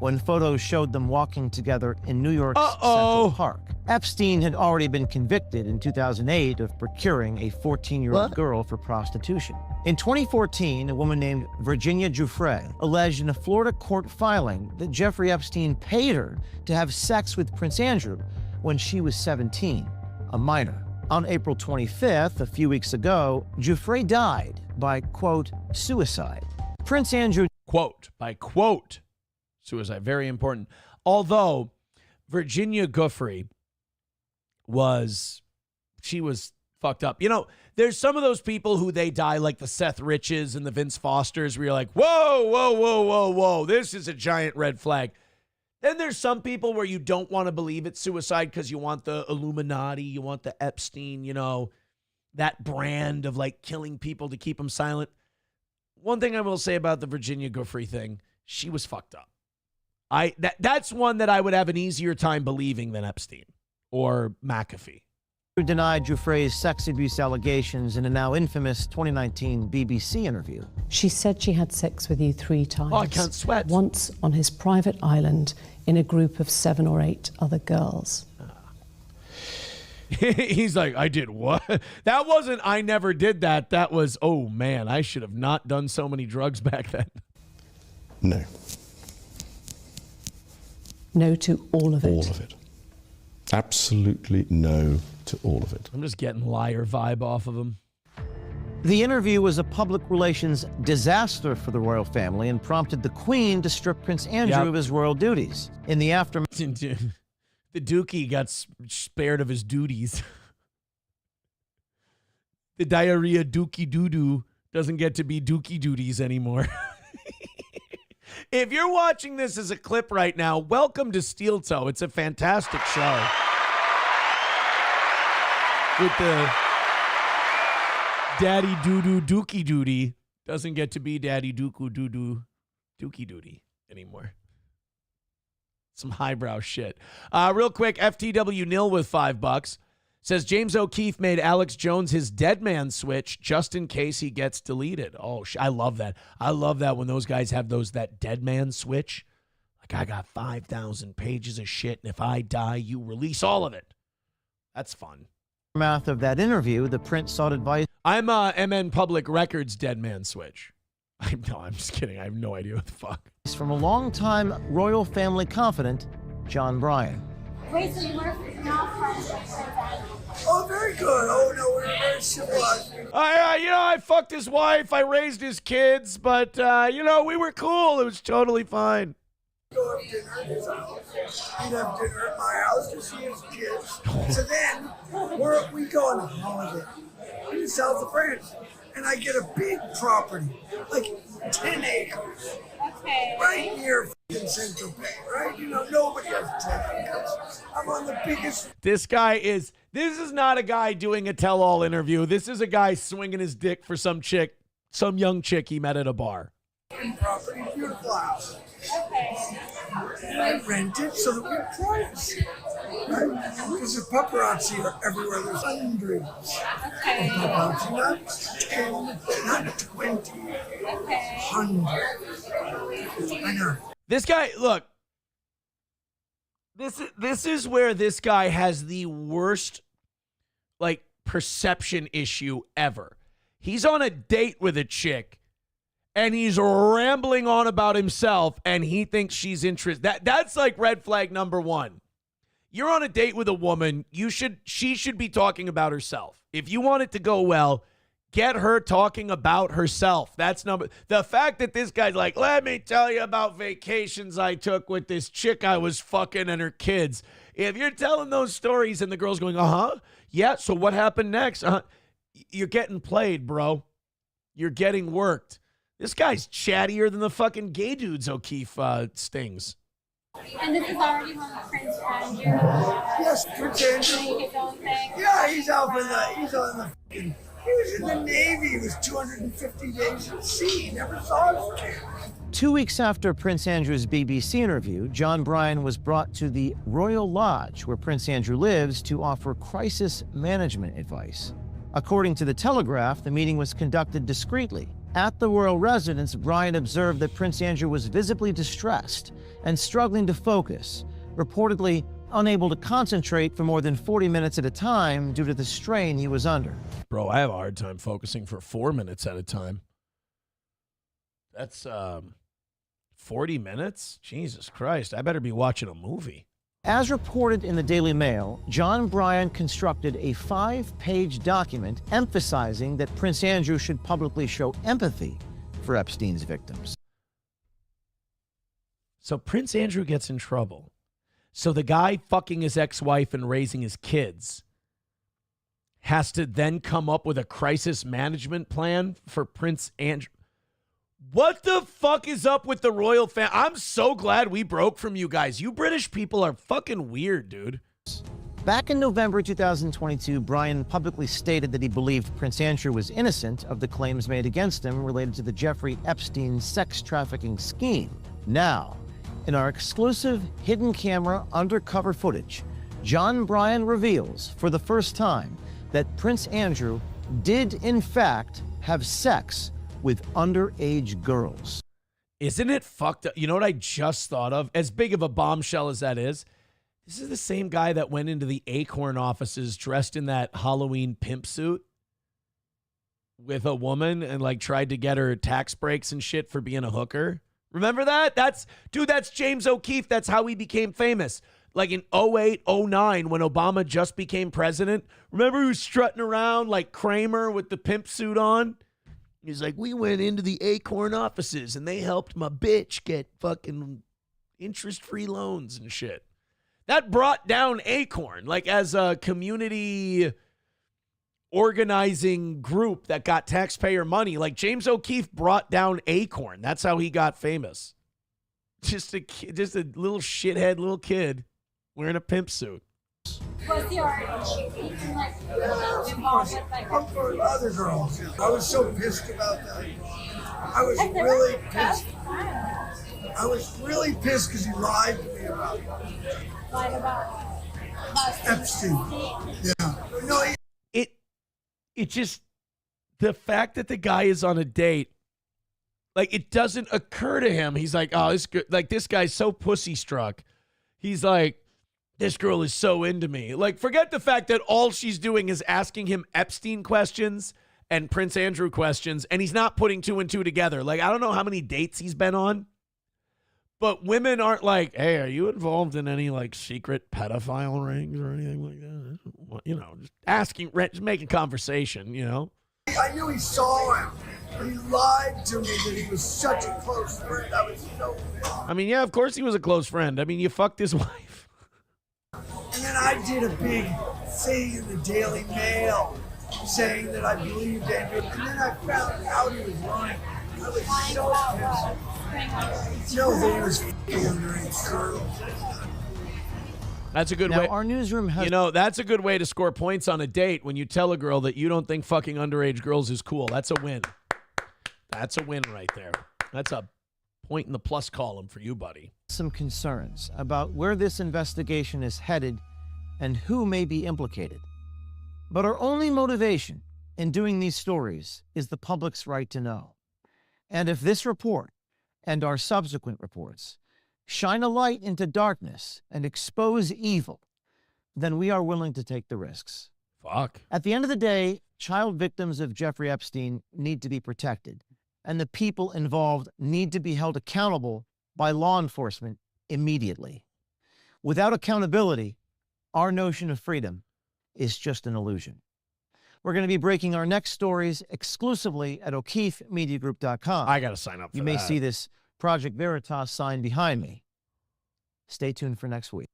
When photos showed them walking together in New York's Central Park. Epstein had already been convicted in 2008 of procuring a 14-year-old girl for prostitution. In 2014, a woman named Virginia Giuffre alleged in a Florida court filing that Jeffrey Epstein paid her to have sex with Prince Andrew when she was 17, a minor. On April 25th, a few weeks ago, Giuffre died by, quote, suicide. Prince Andrew, quote, by quote, suicide, very important. Although Virginia Giuffre was fucked up. You know, there's some of those people who they die like the Seth Riches and the Vince Fosters where you're like, whoa, whoa, whoa, whoa, whoa, this is a giant red flag. Then there's some people where you don't want to believe it's suicide because you want the Illuminati, you want the Epstien, you know, that brand of like killing people to keep them silent. One thing I will say about the Virginia Giuffre thing, she was fucked up. That's one that I would have an easier time believing than Epstein or McAfee. Who denied Giuffre's sex abuse allegations in a now infamous 2019 BBC interview. She said she had sex with you 3 times. Oh, I can't sweat. Once on his private island in a group of 7 or 8 other girls. He's like, I did what? That wasn't, I never did that. That was, oh man, I should have not done so many drugs back then. No. No to all of it. All of it. Absolutely no to all of it. I'm just getting liar vibe off of him. The interview was a public relations disaster for the royal family and prompted the Queen to strip Prince Andrew of his royal duties. In the aftermath, the Dookie got spared of his duties. The diarrhea Dookie doo-doo doesn't get to be Dookie duties anymore. If you're watching this as a clip right now, welcome to Steel Toe. It's a fantastic show. With the Daddy Doo-Doo Dookie Doody doesn't get to be Daddy Dooku Doo-Doo Dookie Doody anymore. Some highbrow shit. Real quick, FTW Nil with $5 says James O'Keefe made Alex Jones his dead man switch just in case he gets deleted. Oh, I love that. I love that when those guys have that dead man switch. Like, I got 5,000 pages of shit, and if I die, you release all of it. That's fun. aftermath of that interview, the prince sought advice. I'm MN Public Records dead man switch. I'm just kidding. I have no idea what the fuck. From a longtime royal family confidant, John Bryan. Wait, so you were not friends with Prince? Oh, very good. Oh, no, we're very civilized. I fucked his wife. I raised his kids, but, we were cool. It was totally fine. Go have dinner at his house. He'd have dinner at my house to see his kids. So then we go on a holiday in the south of France, and I get a big property, like 10 acres, right near Saint-Tropez, right? Nobody has 10 acres. I'm on the biggest. This is not a guy doing a tell-all interview. This is a guy swinging his dick for some young chick he met at a bar. Property, beautiful house. And I rent it so that we have privacy, right? Because the paparazzi are everywhere. There's hundreds of paparazzi, not 10, not 20, hundreds. I know. This guy, look, this is where this guy has the worst, perception issue ever. He's on a date with a chick, and he's rambling on about himself, and he thinks she's interested. That's like red flag number one. You're on a date with a woman. She should be talking about herself. If you want it to go well, get her talking about herself. The fact that this guy's like, let me tell you about vacations I took with this chick I was fucking and her kids. If you're telling those stories and the girl's going, yeah, so what happened next? You're getting played, bro. You're getting worked. This guy's chattier than the fucking gay dudes O'Keefe stings. And this is already when Prince Andrew. Yes, Prince Andrew. His own thing. Yeah, he's on the fucking. He was in the Navy. He was 250 days at sea. He never saw his kid. 2 weeks after Prince Andrew's BBC interview, John Bryan was brought to the Royal Lodge, where Prince Andrew lives, to offer crisis management advice. According to The Telegraph, the meeting was conducted discreetly. At the royal residence, Bryan observed that Prince Andrew was visibly distressed and struggling to focus, reportedly unable to concentrate for more than 40 minutes at a time due to the strain he was under. Bro, I have a hard time focusing for 4 minutes at a time. That's 40 minutes? Jesus Christ, I better be watching a movie. As reported in the Daily Mail, John Bryan constructed a 5-page document emphasizing that Prince Andrew should publicly show empathy for Epstein's victims. So Prince Andrew gets in trouble. So the guy fucking his ex-wife and raising his kids has to then come up with a crisis management plan for Prince Andrew. What the fuck is up with the royal family? I'm so glad we broke from you guys. You British people are fucking weird, dude. Back in November 2022, Brian publicly stated that he believed Prince Andrew was innocent of the claims made against him related to the Jeffrey Epstein sex trafficking scheme. Now, in our exclusive hidden camera undercover footage, John Bryan reveals for the first time that Prince Andrew did in fact have sex with underage girls. Isn't it fucked up? You know what I just thought of? As big of a bombshell as that is, this is the same guy that went into the Acorn offices dressed in that Halloween pimp suit with a woman and like tried to get her tax breaks and shit for being a hooker. Remember that? That's James O'Keefe. That's how he became famous. Like in 08, 09, when Obama just became president. Remember he was strutting around like Kramer with the pimp suit on? He's like, we went into the Acorn offices and they helped my bitch get fucking interest-free loans and shit. That brought down Acorn, like as a community organizing group that got taxpayer money. Like James O'Keefe brought down Acorn. That's how he got famous. Just a little shithead little kid wearing a pimp suit. Was he already cheating? Like, involved with like other girls. I was so pissed about that. I was really pissed. I was really pissed because he lied to me about it. Lied about Epstien. Yeah. No, It just, the fact that the guy is on a date, like it doesn't occur to him. He's like, oh, this guy's so pussy struck. He's like, this girl is so into me. Like, forget the fact that all she's doing is asking him Epstein questions and Prince Andrew questions, and he's not putting two and two together. Like, I don't know how many dates he's been on, but women aren't like, hey, are you involved in any, like, secret pedophile rings or anything like that? You know, just asking, just making conversation, you know? I knew he saw him, but he lied to me that he was such a close friend. I was so pissed. I mean, yeah, of course he was a close friend. I mean, you fucked his wife. And then I did a big thing in the Daily Mail saying that I believed Andrew. And then I found out he was lying. I was so pissed. No, that he was f***ing underage girls. That's a good Now, way. our newsroom has... You know, that's a good way to score points on a date when you tell a girl that you don't think fucking underage girls is cool. That's a win. That's a win right there. That's a point in the plus column for you, buddy. Some concerns about where this investigation is headed and who may be implicated. But our only motivation in doing these stories is the public's right to know. And if this report and our subsequent reports shine a light into darkness and expose evil, then we are willing to take the risks. Fuck. At the end of the day, child victims of Jeffrey Epstein need to be protected, and the people involved need to be held accountable by law enforcement immediately. Without accountability, our notion of freedom is just an illusion. We're going to be breaking our next stories exclusively at O'KeefeMediaGroup.com. I got to sign up for that. You may see this Project Veritas sign behind me. Stay tuned for next week.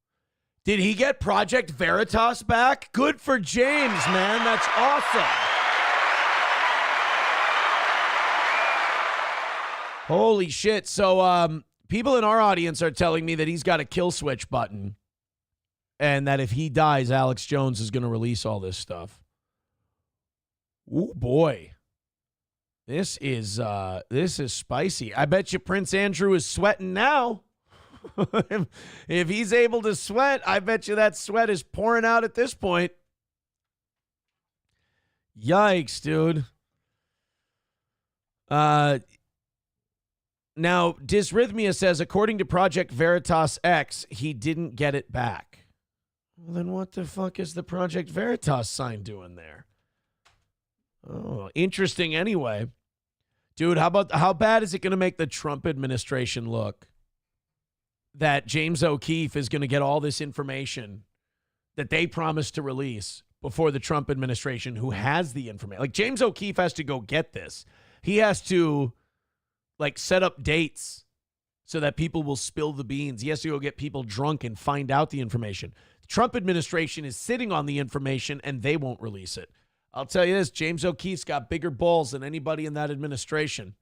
Did he get Project Veritas back? Good for James, man. That's awesome. Holy shit. So people in our audience are telling me that he's got a kill switch button and that if he dies, Alex Jones is going to release all this stuff. Ooh, boy. This is spicy. I bet you Prince Andrew is sweating now. If he's able to sweat, I bet you that sweat is pouring out at this point. Yikes, dude. Now, Dysrhythmia says, according to Project Veritas X, he didn't get it back. Well, then what the fuck is the Project Veritas sign doing there? Oh, interesting anyway. Dude, how bad is it going to make the Trump administration look that James O'Keefe is going to get all this information that they promised to release before the Trump administration, who has the information? Like, James O'Keefe has to go get this. He has to, like, set up dates so that people will spill the beans. He has to go get people drunk and find out the information. The Trump administration is sitting on the information and they won't release it. I'll tell you this, James O'Keefe's got bigger balls than anybody in that administration.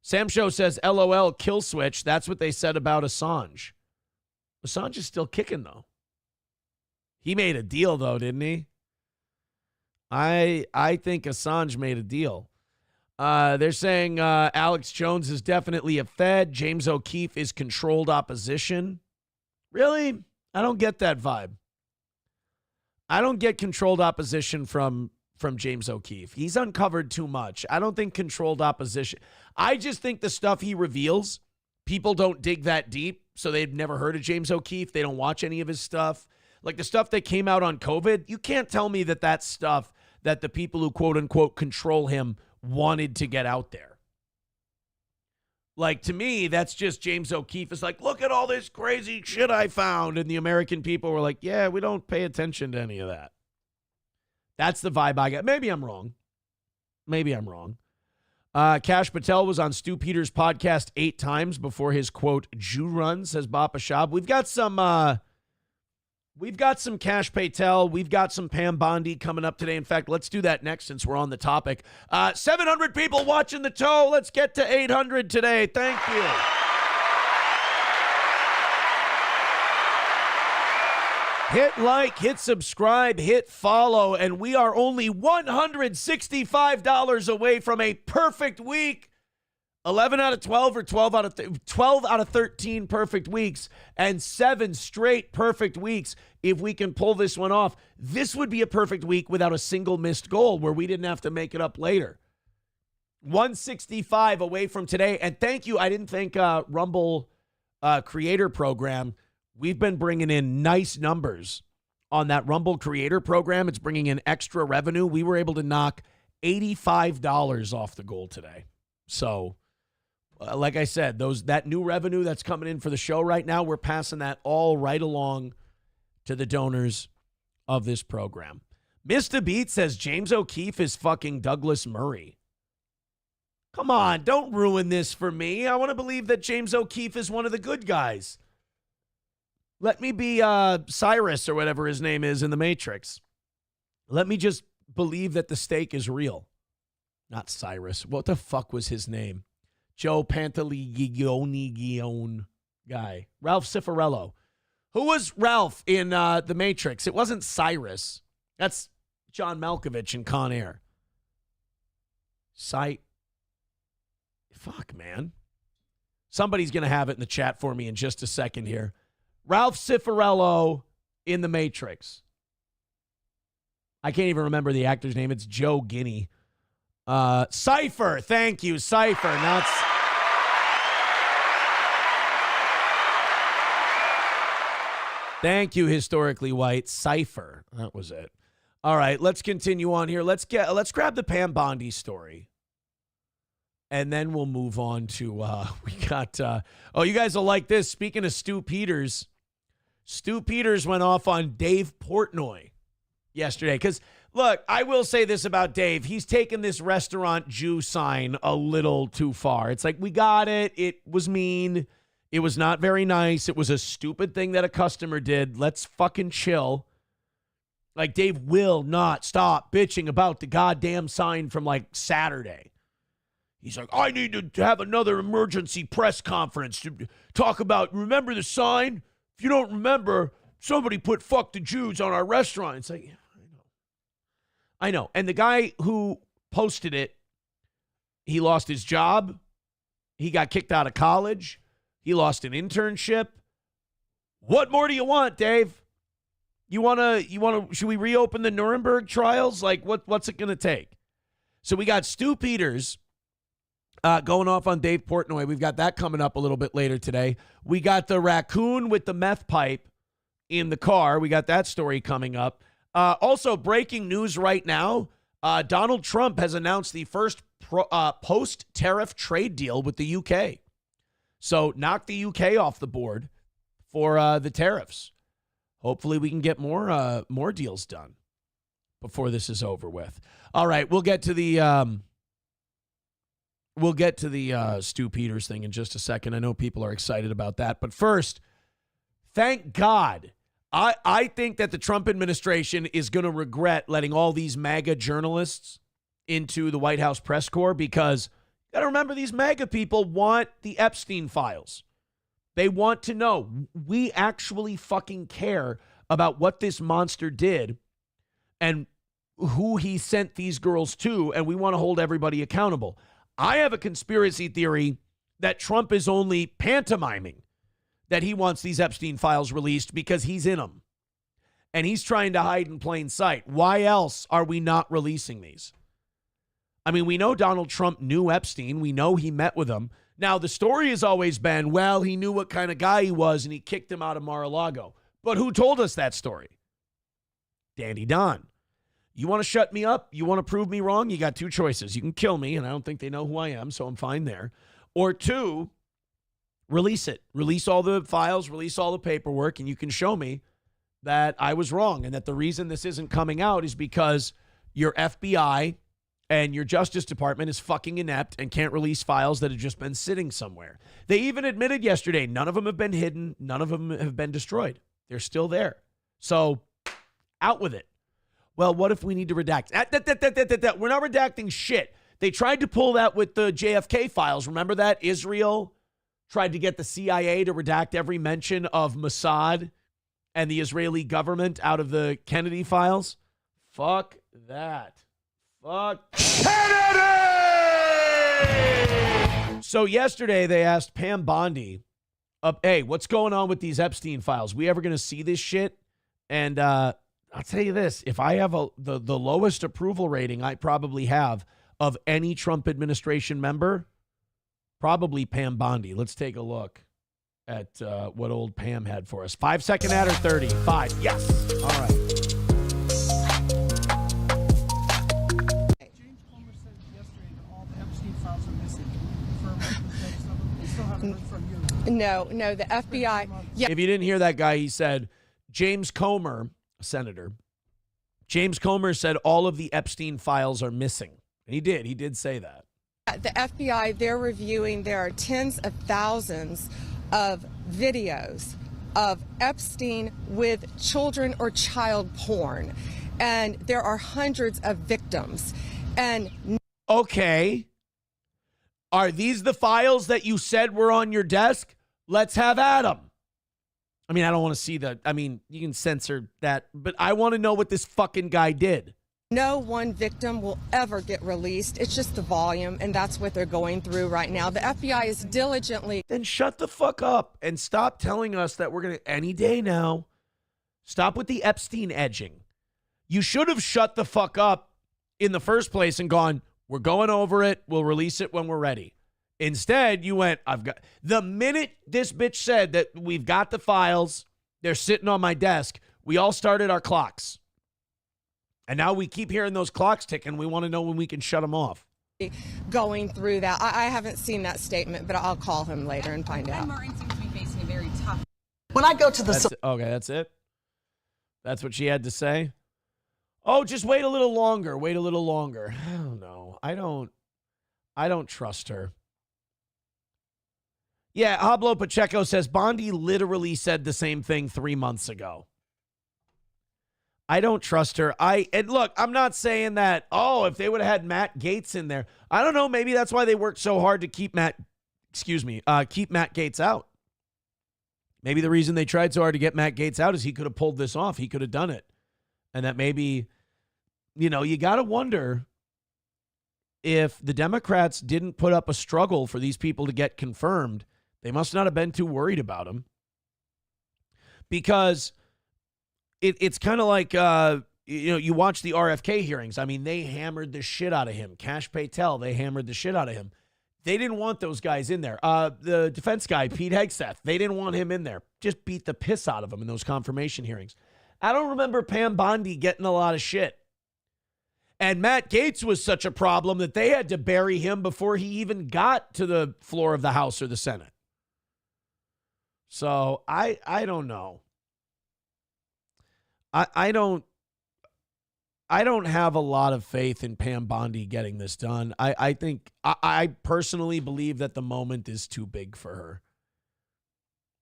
Sam Show says, LOL, kill switch. That's what they said about Assange. Assange is still kicking, though. He made a deal, though, didn't he? I think Assange made a deal. They're saying Alex Jones is definitely a Fed. James O'Keefe is controlled opposition. Really? I don't get that vibe. I don't get controlled opposition from James O'Keefe. He's uncovered too much. I don't think controlled opposition. I just think the stuff he reveals, people don't dig that deep, so they've never heard of James O'Keefe. They don't watch any of his stuff. Like the stuff that came out on COVID, you can't tell me that that's stuff that the people who quote-unquote control him wanted to get out there. Like, to me, that's just James O'Keefe is like, look at all this crazy shit I found. And the American people were like, yeah, we don't pay attention to any of that. That's the vibe I get. Maybe I'm wrong. Kash Patel was on Stu Peters' podcast 8 times before his, quote, Jew run, says Bapa Shab. We've got some Kash Patel. We've got some Pam Bondi coming up today. In fact, let's do that next since we're on the topic. 700 people watching the toe. Let's get to 800 today. Thank you. Hit like, hit subscribe, hit follow, and we are only $165 away from a perfect week. 11 out of 12 or 12 out of 13 perfect weeks and 7 straight perfect weeks. If we can pull this one off, this would be a perfect week without a single missed goal where we didn't have to make it up later. 165 away from today. And thank you. I didn't thank Rumble Creator Program. We've been bringing in nice numbers on that Rumble Creator Program. It's bringing in extra revenue. We were able to knock $85 off the goal today. So, like I said, that new revenue that's coming in for the show right now, we're passing that all right along to the donors of this program. Mr. Beat says James O'Keefe is fucking Douglas Murray. Come on, don't ruin this for me. I want to believe that James O'Keefe is one of the good guys. Let me be Cyrus or whatever his name is in The Matrix. Let me just believe that the stake is real. Not Cyrus. What the fuck was his name? Joe Pantoligione guy. Ralph Cifarello. Who was Ralph in The Matrix? It wasn't Cyrus. That's John Malkovich in Con Air. Fuck, man. Somebody's going to have it in the chat for me in just a second here. Ralph Cifarello in The Matrix. I can't even remember the actor's name. It's Joe Guinea. Cypher. Thank you, Cypher. Now it's... Thank you, Historically White. Cypher. That was it. All right, let's continue on here. Let's grab the Pam Bondi story. And then we'll move on to, we got, you guys will like this. Speaking of Stu Peters, Stu Peters went off on Dave Portnoy yesterday. Because, look, I will say this about Dave. He's taken this restaurant Jew sign a little too far. It's like, we got it. It was mean. It was not very nice. It was a stupid thing that a customer did. Let's fucking chill. Like, Dave will not stop bitching about the goddamn sign from, like, Saturday. He's like, I need to have another emergency press conference to talk about, remember the sign? If you don't remember, somebody put fuck the Jews on our restaurant. It's like, yeah, I know. And the guy who posted it, he lost his job. He got kicked out of college. He lost an internship. What more do you want, Dave? You want to, should we reopen the Nuremberg trials? Like, what's it going to take? So we got Stu Peters going off on Dave Portnoy. We've got that coming up a little bit later today. We got the raccoon with the meth pipe in the car. We got that story coming up. Also, breaking news right now, Donald Trump has announced the first post-tariff trade deal with the UK. So knock the UK off the board for the tariffs. Hopefully we can get more deals done before this is over with. All right, we'll get to the Stu Peters thing in just a second. I know people are excited about that. But first, thank God I think that the Trump administration is going to regret letting all these MAGA journalists into the White House press corps, because you got to remember, these MAGA people want the Epstein files. They want to know, we actually fucking care about what this monster did and who he sent these girls to, and we want to hold everybody accountable. I have a conspiracy theory that Trump is only pantomiming that he wants these Epstein files released because he's in them. And he's trying to hide in plain sight. Why else are we not releasing these? I mean, we know Donald Trump knew Epstein. We know he met with him. Now, the story has always been, well, he knew what kind of guy he was and he kicked him out of Mar-a-Lago. But who told us that story? Danny Don. You want to shut me up? You want to prove me wrong? You got two choices. You can kill me, and I don't think they know who I am, so I'm fine there. Or two, release it. Release all the files, release all the paperwork, and you can show me that I was wrong and that the reason this isn't coming out is because your FBI and your Justice Department is fucking inept and can't release files that have just been sitting somewhere. They even admitted yesterday none of them have been hidden. None of them have been destroyed. They're still there. So out with it. Well, what if we need to redact? We're not redacting shit. They tried to pull that with the JFK files. Remember that? Israel tried to get the CIA to redact every mention of Mossad and the Israeli government out of the Kennedy files. Fuck that. Fuck Kennedy! So yesterday they asked Pam Bondi, hey, what's going on with these Epstein files? We ever going to see this shit? And I'll tell you this, if I have the lowest approval rating I probably have of any Trump administration member, probably Pam Bondi. Let's take a look at what old Pam had for us. 5-second ad or 30? 5. Yes. All right. James Comer said yesterday that all the Epstein files are missing. We still haven't heard from you. No, the FBI. Yeah. If you didn't hear that guy, he said James Comer, Senator, James Comer said all of the Epstein files are missing. And he did say that. The FBI, they're reviewing, there are tens of thousands of videos of Epstein with children or child porn. And there are hundreds of victims. And okay. Are these the files that you said were on your desk? Let's have at them. I mean, I don't want to see that. I mean, you can censor that, but I want to know what this fucking guy did. no one victim will ever get released. It's just the volume, and that's what they're going through right now. The FBI is diligently... Then shut the fuck up and stop telling us that we're going to, any day now, stop with the Epstein edging. You should have shut the fuck up in the first place and gone, we're going over it, we'll release it when we're ready. Instead, you went, the minute this bitch said that we've got the files, they're sitting on my desk, we all started our clocks. And now we keep hearing those clocks ticking. We want to know when we can shut them off. Going through that. I haven't seen that statement, but I'll call him later and find out. Martin seems to be facing a very tough... When I go to the... Okay, that's it? That's what she had to say? Oh, just wait a little longer. Wait a little longer. I don't know. I don't trust her. Yeah, Hablo Pacheco says Bondi literally said the same thing 3 months ago. I don't trust her. And look, I'm not saying that, if they would have had Matt Gaetz in there. I don't know. Maybe that's why they worked so hard to keep Matt Gaetz out. Maybe the reason they tried so hard to get Matt Gaetz out is he could have pulled this off. He could have done it. And that maybe, you got to wonder if the Democrats didn't put up a struggle for these people to get confirmed. They must not have been too worried about him. Because it's kind of like, you watch the RFK hearings. I mean, they hammered the shit out of him. Kash Patel, they hammered the shit out of him. They didn't want those guys in there. The defense guy, Pete Hegseth, they didn't want him in there. Just beat the piss out of him in those confirmation hearings. I don't remember Pam Bondi getting a lot of shit. And Matt Gaetz was such a problem that they had to bury him before he even got to the floor of the House or the Senate. So I don't know. I don't have a lot of faith in Pam Bondi getting this done. I think I personally believe that the moment is too big for her.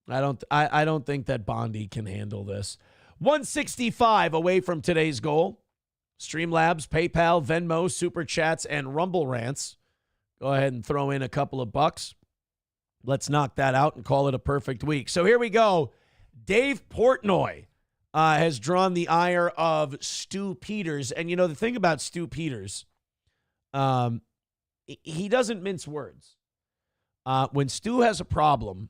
I don't think that Bondi can handle this. 165 away from today's goal. Streamlabs, PayPal, Venmo, Super Chats, and Rumble Rants. Go ahead and throw in a couple of bucks. Let's knock that out and call it a perfect week. So here we go. Dave Portnoy has drawn the ire of Stu Peters. And, the thing about Stu Peters, he doesn't mince words. When Stu has a problem,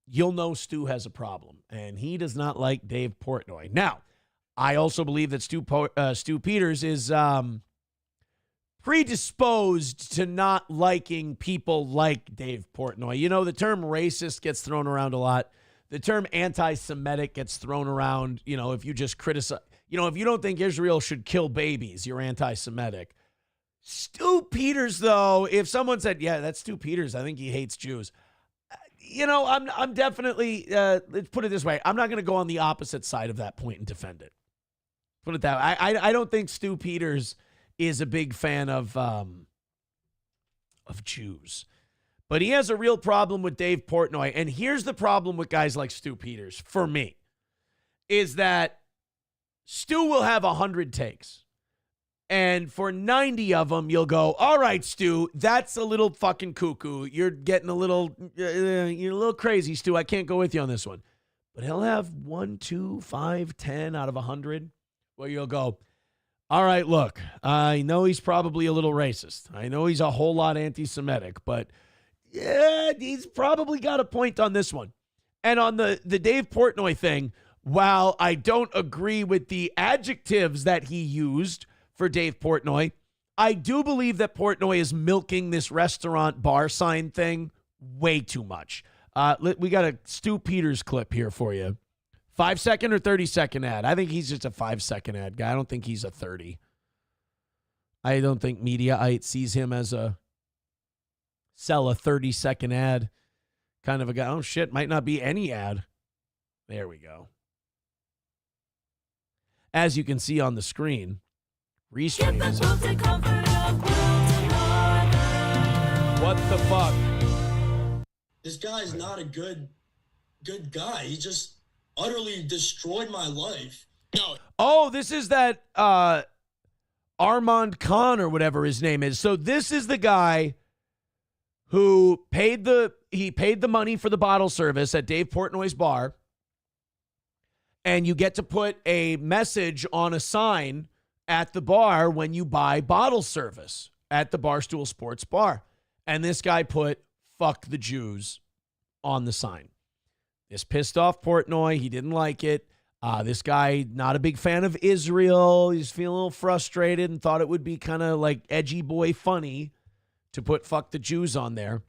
you'll know Stu has a problem. And he does not like Dave Portnoy. Now, I also believe that Stu Peters is predisposed to not liking people like Dave Portnoy. The term racist gets thrown around a lot. The term anti-Semitic gets thrown around, if you just criticize, if you don't think Israel should kill babies, you're anti-Semitic. Stu Peters, though, if someone said, yeah, that's Stu Peters, I think he hates Jews. I'm definitely, let's put it this way, I'm not going to go on the opposite side of that point and defend it. Put it that way. I don't think Stu Peters is a big fan of Jews. But he has a real problem with Dave Portnoy. And here's the problem with guys like Stu Peters, for me, is that Stu will have 100 takes. And for 90 of them, you'll go, all right, Stu, that's a little fucking cuckoo. You're getting you're a little crazy, Stu. I can't go with you on this one. But he'll have 1, 2, 5, 10 out of 100 where you'll go, all right, look, I know he's probably a little racist. I know he's a whole lot anti-Semitic, but yeah, he's probably got a point on this one. And on the Dave Portnoy thing, while I don't agree with the adjectives that he used for Dave Portnoy, I do believe that Portnoy is milking this restaurant bar sign thing way too much. We got a Stu Peters clip here for you. 5-second or 30-second ad? I think he's just a 5-second ad guy. I don't think he's a 30. I don't think Mediaite sees him as sell a 30-second ad kind of a guy. Oh, shit, might not be any ad. There we go. As you can see on the screen, Restream is what the fuck? This guy's not a good guy. He just utterly destroyed my life. No. Oh, this is that Armand Khan or whatever his name is. So this is the guy who paid the money for the bottle service at Dave Portnoy's bar. And you get to put a message on a sign at the bar when you buy bottle service at the Barstool Sports Bar. And this guy put "fuck the Jews" on the sign. This pissed off Portnoy. He didn't like it. This guy, not a big fan of Israel. He's feeling a little frustrated and thought it would be kind of like edgy boy funny to put "fuck the Jews" on there.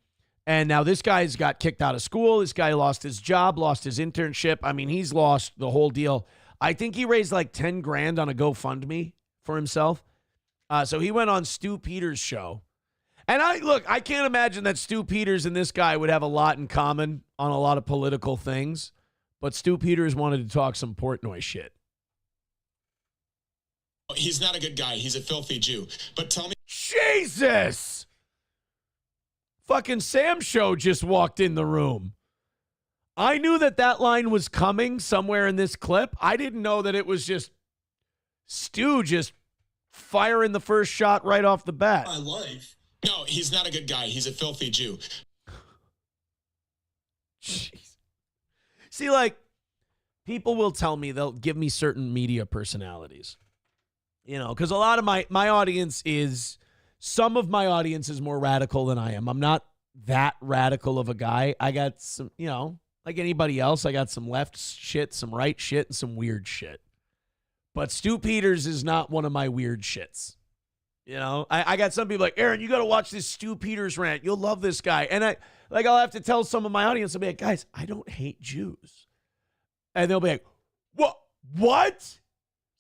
And now this guy's got kicked out of school. This guy lost his job, lost his internship. I mean, he's lost the whole deal. I think he raised like 10 grand on a GoFundMe for himself. So he went on Stu Peters' show. And I can't imagine that Stu Peters and this guy would have a lot in common on a lot of political things. But Stu Peters wanted to talk some Portnoy shit. He's not a good guy. He's a filthy Jew. But tell me. Jesus! Fucking Sam Show just walked in the room. I knew that line was coming somewhere in this clip. I didn't know that it was just Stu just firing the first shot right off the bat. My life. No, he's not a good guy. He's a filthy Jew. Jeez. See, like, people will tell me, they'll give me certain media personalities. Because a lot of my audience is, some of my audience is more radical than I am. I'm not that radical of a guy. I got some, like anybody else, I got some left shit, some right shit, and some weird shit. But Stu Peters is not one of my weird shits. I got some people like, Aaron, you got to watch this Stu Peters rant. You'll love this guy. And I'll have to tell some of my audience, I'll be like, guys, I don't hate Jews. And they'll be like, what?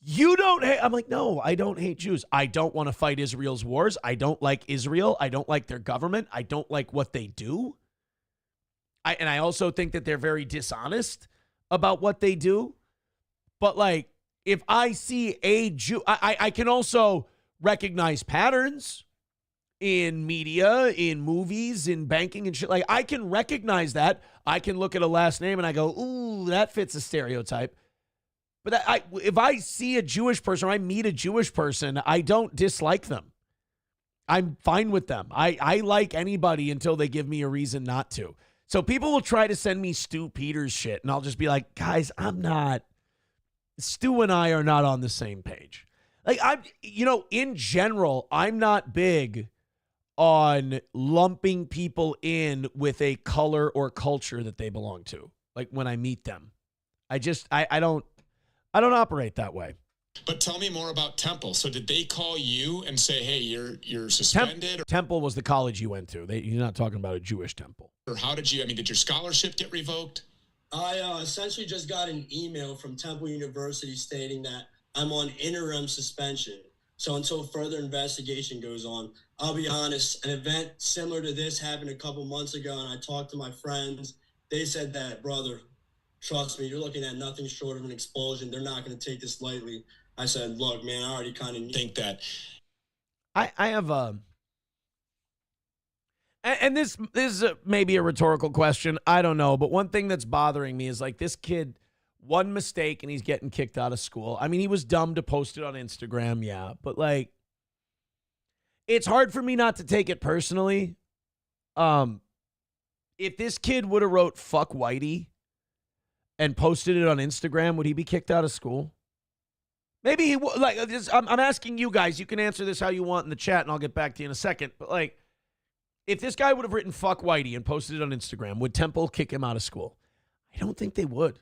You don't hate? I'm like, no, I don't hate Jews. I don't want to fight Israel's wars. I don't like Israel. I don't like their government. I don't like what they do. And I also think that they're very dishonest about what they do. But like, if I see a Jew, I can also recognize patterns in media, in movies, in banking and shit. Like, I can recognize that. I can look at a last name and I go, ooh, that fits a stereotype. But if I see a Jewish person or I meet a Jewish person, I don't dislike them. I'm fine with them. I like anybody until they give me a reason not to. So people will try to send me Stu Peters shit, and I'll just be like, guys, Stu and I are not on the same page. Like, in general, I'm not big on lumping people in with a color or culture that they belong to. Like when I meet them, I don't operate that way. But tell me more about Temple. So did they call you and say, hey, you're suspended? Temple was the college you went to. You're not talking about a Jewish temple. Or how did your scholarship get revoked? I essentially just got an email from Temple University stating that I'm on interim suspension. So until further investigation goes on, I'll be honest, an event similar to this happened a couple months ago, and I talked to my friends. They said that, brother, trust me, you're looking at nothing short of an expulsion. They're not going to take this lightly. I said, look, man, I already kind of think that. I have and this is maybe a rhetorical question. I don't know. But one thing that's bothering me is like this kid, one mistake and he's getting kicked out of school. I mean, he was dumb to post it on Instagram. Yeah. But like, it's hard for me not to take it personally. If this kid would have wrote fuck Whitey and posted it on Instagram, would he be kicked out of school? Maybe he would. Like, I'm asking you guys. You can answer this how you want in the chat, and I'll get back to you in a second. But like, if this guy would have written "fuck Whitey" and posted it on Instagram, would Temple kick him out of school? I don't think they would.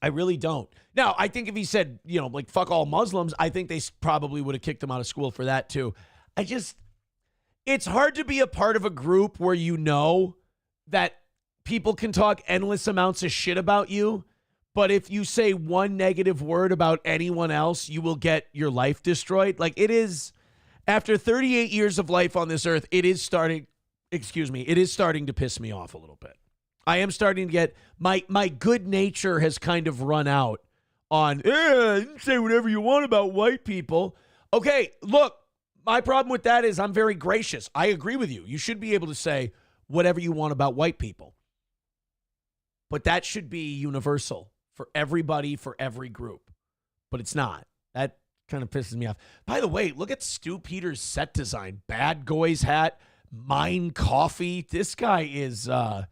I really don't. Now, I think if he said, like "fuck all Muslims," I think they probably would have kicked him out of school for that too. It's hard to be a part of a group where you know that people can talk endless amounts of shit about you. But if you say one negative word about anyone else, you will get your life destroyed. Like it is, after 38 years of life on this earth, it is starting to piss me off a little bit. I am starting to get, my good nature has kind of run out on, you can say whatever you want about white people. Okay, look, my problem with that is I'm very gracious. I agree with you. You should be able to say whatever you want about white people. But that should be universal. For everybody, for every group. But it's not. That kind of pisses me off. By the way, look at Stu Peters' set design. Bad Goy's hat, Mine Coffee. This guy is, I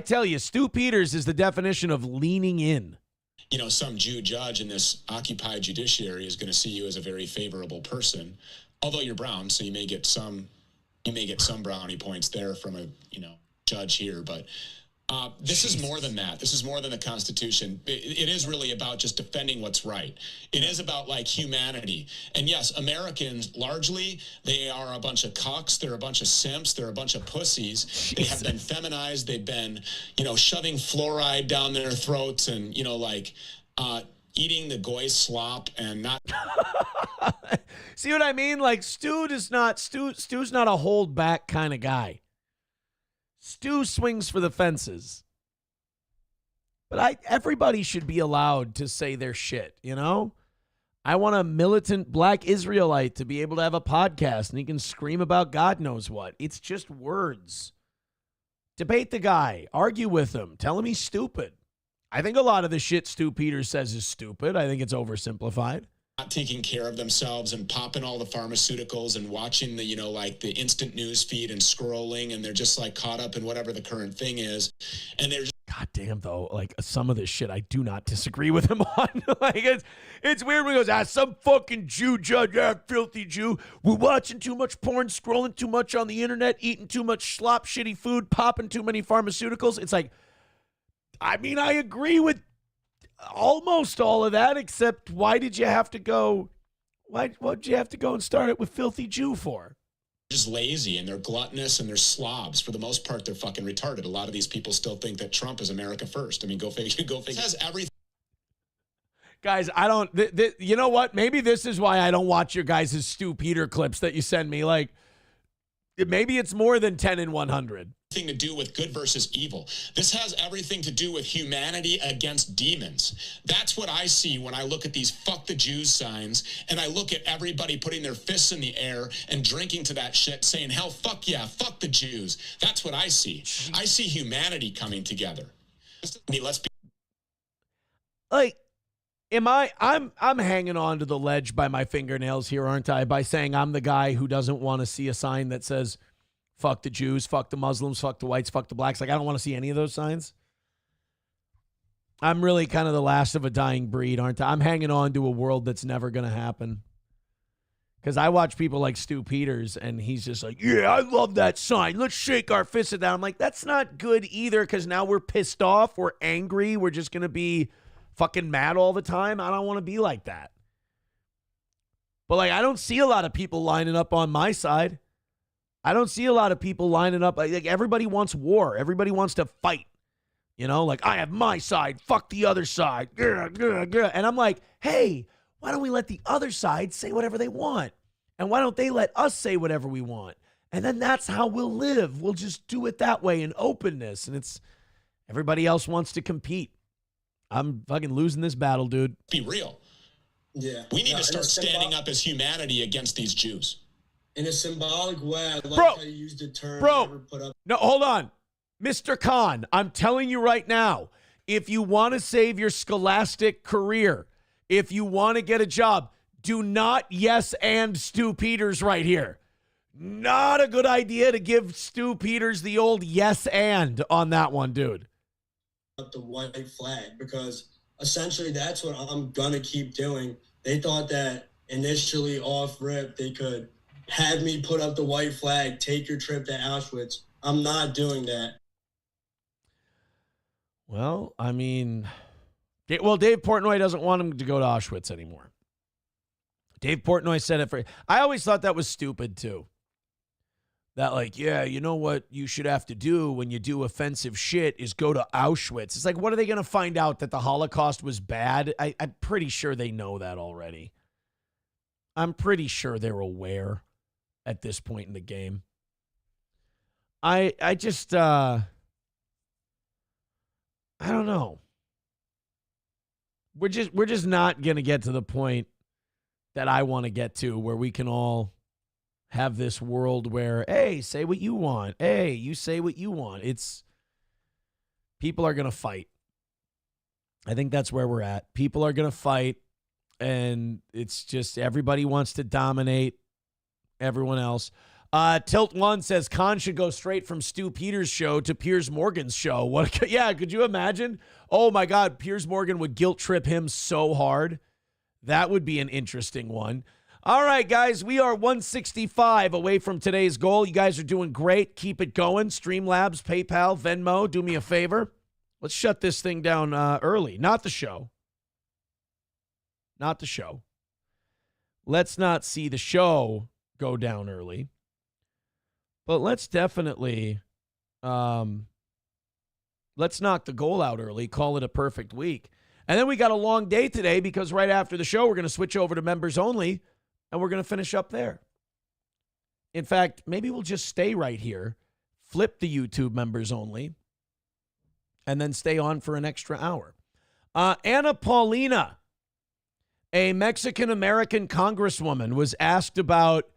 tell you, Stu Peters is the definition of leaning in. Some Jew judge in this occupied judiciary is going to see you as a very favorable person. Although you're brown, so you may get some brownie points there from a, judge here, but this is more than that. This is more than the Constitution. It is really about just defending what's right. It is about like humanity. And yes, Americans largely, they are a bunch of cucks. They're a bunch of simps. They're a bunch of pussies. They have been feminized. They've been, shoving fluoride down their throats and, eating the goy's slop and not. See what I mean? Like Stu's not a hold back kind of guy. Stu swings for the fences. But everybody should be allowed to say their shit, I want a militant black Israelite to be able to have a podcast and he can scream about God knows what. It's just words. Debate the guy. Argue with him. Tell him he's stupid. I think a lot of the shit Stu Peters says is stupid. I think it's oversimplified. Not taking care of themselves and popping all the pharmaceuticals and watching the, the instant news feed and scrolling, and they're just like caught up in whatever the current thing is. And they're just, God damn, though, like some of this shit I do not disagree with him on. Like it's weird when he goes, some fucking Jew judge, filthy Jew. We're watching too much porn, scrolling too much on the internet, eating too much slop, shitty food, popping too many pharmaceuticals. It's like, I agree with almost all of that, except why did you have to go? What'd you have to go and start it with filthy Jew for? Just lazy and they're gluttonous and they're slobs. For the most part, they're fucking retarded. A lot of these people still think that Trump is America first. Go figure. It has everything. Guys, I don't. You know what? Maybe this is why I don't watch your guys' Stu Peter clips that you send me. Like, maybe it's more than 10 in 100. To do with good versus evil. This has everything to do with humanity against demons. That's what I see when I look at these fuck the Jews signs and I look at everybody putting their fists in the air and drinking to that shit saying, hell, fuck yeah, fuck the Jews. That's what I see. I see humanity coming together. Let's be like, I'm hanging on to the ledge by my fingernails here, aren't I? By saying I'm the guy who doesn't want to see a sign that says, fuck the Jews, fuck the Muslims, fuck the whites, fuck the blacks. Like, I don't want to see any of those signs. I'm really kind of the last of a dying breed, aren't I? I'm hanging on to a world that's never going to happen. Because I watch people like Stu Peters, and he's just like, yeah, I love that sign. Let's shake our fists at that. I'm like, that's not good either, because now we're pissed off. We're angry. We're just going to be fucking mad all the time. I don't want to be like that. But, like, I don't see a lot of people lining up on my side. I don't see a lot of people lining up. Like, everybody wants war. Everybody wants to fight. You know, like, I have my side, fuck the other side. And I'm like, hey, why don't we let the other side say whatever they want? And why don't they let us say whatever we want? And then that's how we'll live. We'll just do it that way in openness. And it's everybody else wants to compete. I'm fucking losing this battle, dude. Be real. Yeah. We need to start standing up as humanity against these Jews. In a symbolic way, I like how you use the term never put up. No, hold on. Mr. Khan, I'm telling you right now, if you want to save your scholastic career, if you want to get a job, do not yes and Stu Peters right here. Not a good idea to give Stu Peters the old yes and on that one, dude. Up the white flag, because essentially that's what I'm going to keep doing. They thought that initially off rip they could have me put up the white flag, take your trip to Auschwitz. I'm not doing that. Well, I mean, Dave Portnoy doesn't want him to go to Auschwitz anymore. Dave Portnoy said it for, I always thought that was stupid too. That like, yeah, you know what you should have to do when you do offensive shit is go to Auschwitz. It's like, what are they going to find out, that the Holocaust was bad? I'm pretty sure they know that already. I'm pretty sure they're aware at this point in the game. I just, I don't know. We're just not going to get to the point that I want to get to, where we can all have this world where, hey, say what you want. Hey, you say what you want. It's, people are going to fight. I think that's where we're at. People are going to fight, and it's just everybody wants to dominate everyone else. Tilt One says Khan should go straight from Stu Peters' show to Piers Morgan's show. What? Yeah, could you imagine? Oh my God, Piers Morgan would guilt trip him so hard. That would be an interesting one. All right, guys, we are 165 away from today's goal. You guys are doing great. Keep it going. Streamlabs, PayPal, Venmo, do me a favor. Let's shut this thing down early. Not the show. Not the show. Let's not see the show go down early. But let's definitely, let's knock the goal out early, call it a perfect week. And then we got a long day today, because right after the show, we're going to switch over to members only, and we're going to finish up there. In fact, maybe we'll just stay right here, flip the YouTube members only, and then stay on for an extra hour. Anna Paulina, a Mexican-American congresswoman, was asked about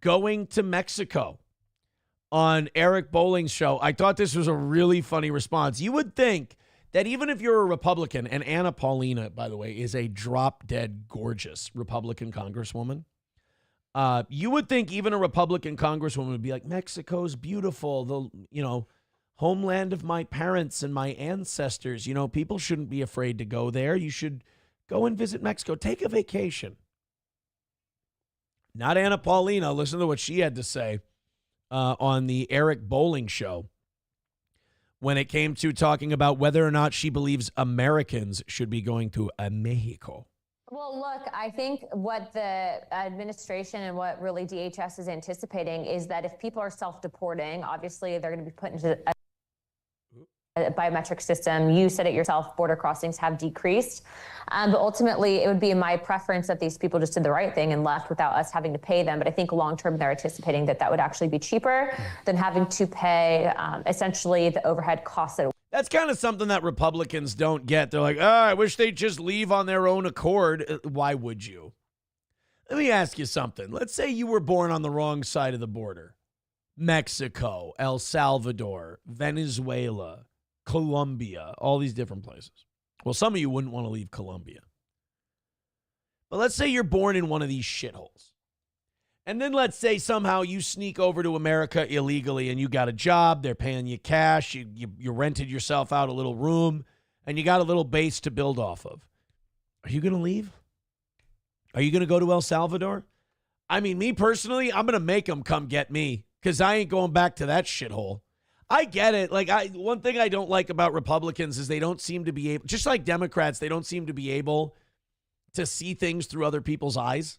going to Mexico on Eric Bolling's show. I thought this was a really funny response. You would think that even if you're a Republican, and Anna Paulina, by the way, is a drop-dead gorgeous Republican congresswoman, you would think even a Republican congresswoman would be like, Mexico's beautiful, the homeland of my parents and my ancestors. You know, people shouldn't be afraid to go there. You should go and visit Mexico. Take a vacation. Not Anna Paulina. Listen to what she had to say on the Eric Bolling show when it came to talking about whether or not she believes Americans should be going to Mexico. Well, look, I think what the administration and what really DHS is anticipating is that if people are self-deporting, obviously they're going to be put into a biometric system. You said it yourself, border crossings have decreased. But ultimately, it would be my preference that these people just did the right thing and left without us having to pay them. But I think long-term, they're anticipating that would actually be cheaper than having to pay essentially the overhead costs. That's kind of something that Republicans don't get. They're like, I wish they'd just leave on their own accord. Why would you? Let me ask you something. Let's say you were born on the wrong side of the border. Mexico, El Salvador, Venezuela, Colombia, all these different places. Well, some of you wouldn't want to leave Colombia. But let's say you're born in one of these shitholes. And then let's say somehow you sneak over to America illegally and you got a job, they're paying you cash, you rented yourself out a little room, and you got a little base to build off of. Are you going to leave? Are you going to go to El Salvador? I mean, me personally, I'm going to make them come get me because I ain't going back to that shithole. I get it. Like, one thing I don't like about Republicans is they don't seem to be able, just like Democrats, they don't seem to be able to see things through other people's eyes.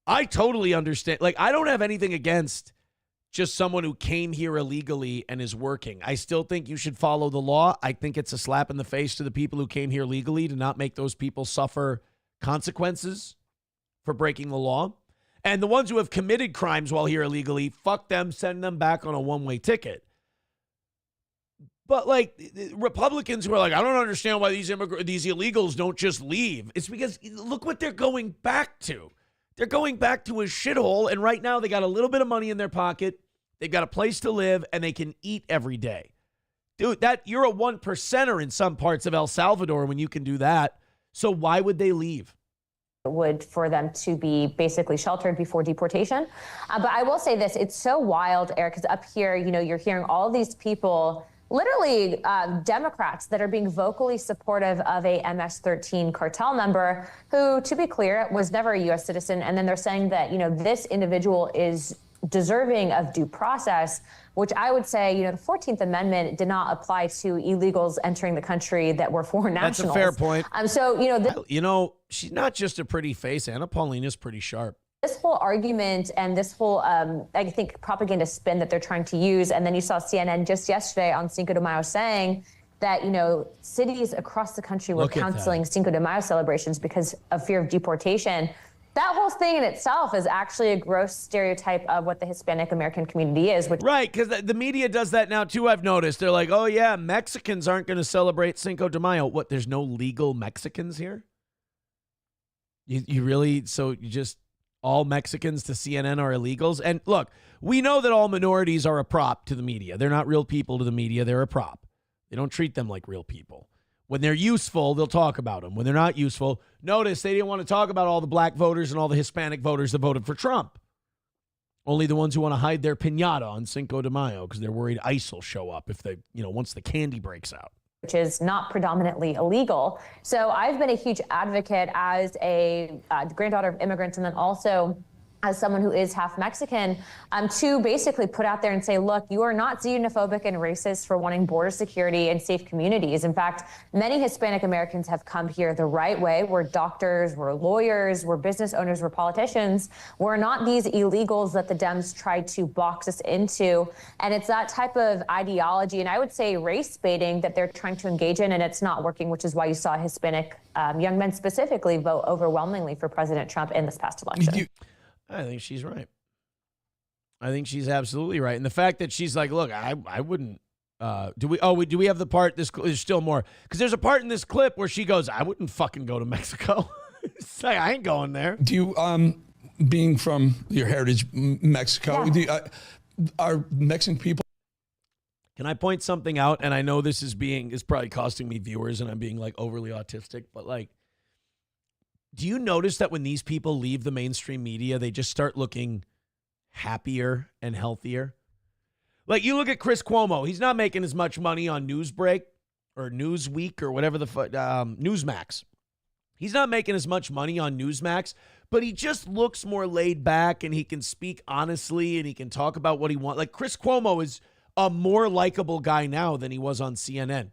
I totally understand. Like, I don't have anything against just someone who came here illegally and is working. I still think you should follow the law. I think it's a slap in the face to the people who came here legally to not make those people suffer consequences for breaking the law. And the ones who have committed crimes while here illegally, fuck them, send them back on a one-way ticket. But, like, Republicans who are like, I don't understand why these illegals don't just leave. It's because look what they're going back to. They're going back to a shithole, and right now they got a little bit of money in their pocket. They've got a place to live, and they can eat every day. Dude, you're a 1%er in some parts of El Salvador when you can do that. So why would they leave? Would for them to be basically sheltered before deportation. But I will say this, it's so wild, Eric, because up here, you're hearing all these people, literally Democrats that are being vocally supportive of a MS-13 cartel member who, to be clear, was never a U.S. citizen. And then they're saying that, this individual is deserving of due process, which I would say, the 14th Amendment did not apply to illegals entering the country that were foreign nationals. That's a fair point. So, she's not just a pretty face. Anna Paulina's pretty sharp. This whole argument and this whole, I think, propaganda spin that they're trying to use, and then you saw CNN just yesterday on Cinco de Mayo saying that, cities across the country were canceling Cinco de Mayo celebrations because of fear of deportation. That whole thing in itself is actually a gross stereotype of what the Hispanic American community is. Right, because the media does that now, too, I've noticed. They're like, oh, yeah, Mexicans aren't going to celebrate Cinco de Mayo. What, there's no legal Mexicans here? You really, so you just, all Mexicans to CNN are illegals? And look, we know that all minorities are a prop to the media. They're not real people to the media. They're a prop. They don't treat them like real people. When they're useful, they'll talk about them. When they're not useful, notice they didn't want to talk about all the black voters and all the Hispanic voters that voted for Trump. Only the ones who want to hide their piñata on Cinco de Mayo because they're worried ICE will show up if they, once the candy breaks out. Which is not predominantly illegal. So I've been a huge advocate as a granddaughter of immigrants and then also as someone who is half Mexican, to basically put out there and say, look, you are not xenophobic and racist for wanting border security and safe communities. In fact, many Hispanic Americans have come here the right way. We're doctors, we're lawyers, we're business owners, we're politicians. We're not these illegals that the Dems tried to box us into. And it's that type of ideology, and I would say race baiting, that they're trying to engage in, and it's not working, which is why you saw Hispanic young men specifically vote overwhelmingly for President Trump in this past election. I think she's right. I think she's absolutely right. And the fact that she's like, look, I wouldn't, do we have the part, there's still more. Because there's a part in this clip where she goes, I wouldn't fucking go to Mexico. Say, I ain't going there. Do you, being from your heritage, Mexico, are Mexican people? Can I point something out? And I know this is probably costing me viewers and I'm being like overly autistic, but like, do you notice that when these people leave the mainstream media, they just start looking happier and healthier? Like, you look at Chris Cuomo. He's not making as much money on Newsbreak or Newsweek or whatever Newsmax. He's not making as much money on Newsmax, but he just looks more laid back and he can speak honestly and he can talk about what he wants. Like, Chris Cuomo is a more likable guy now than he was on CNN.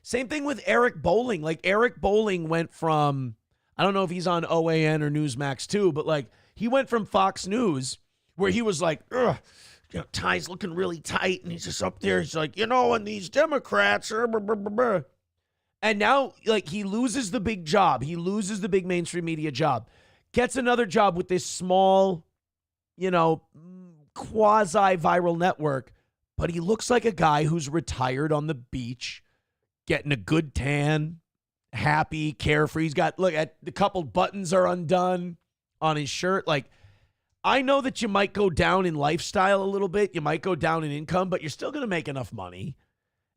Same thing with Eric Bolling. Like, Eric Bolling went from, I don't know if he's on OAN or Newsmax too, but like he went from Fox News where he was like, ties looking really tight. And he's just up there. He's like, and these Democrats are blah, blah, blah, blah. And now like he loses the big job. He loses the big mainstream media job, gets another job with this small, quasi-viral network. But he looks like a guy who's retired on the beach, getting a good tan, happy, carefree. He's got, look at the couple buttons are undone on his shirt. Like, I know that you might go down in lifestyle a little bit. You might go down in income, but you're still going to make enough money.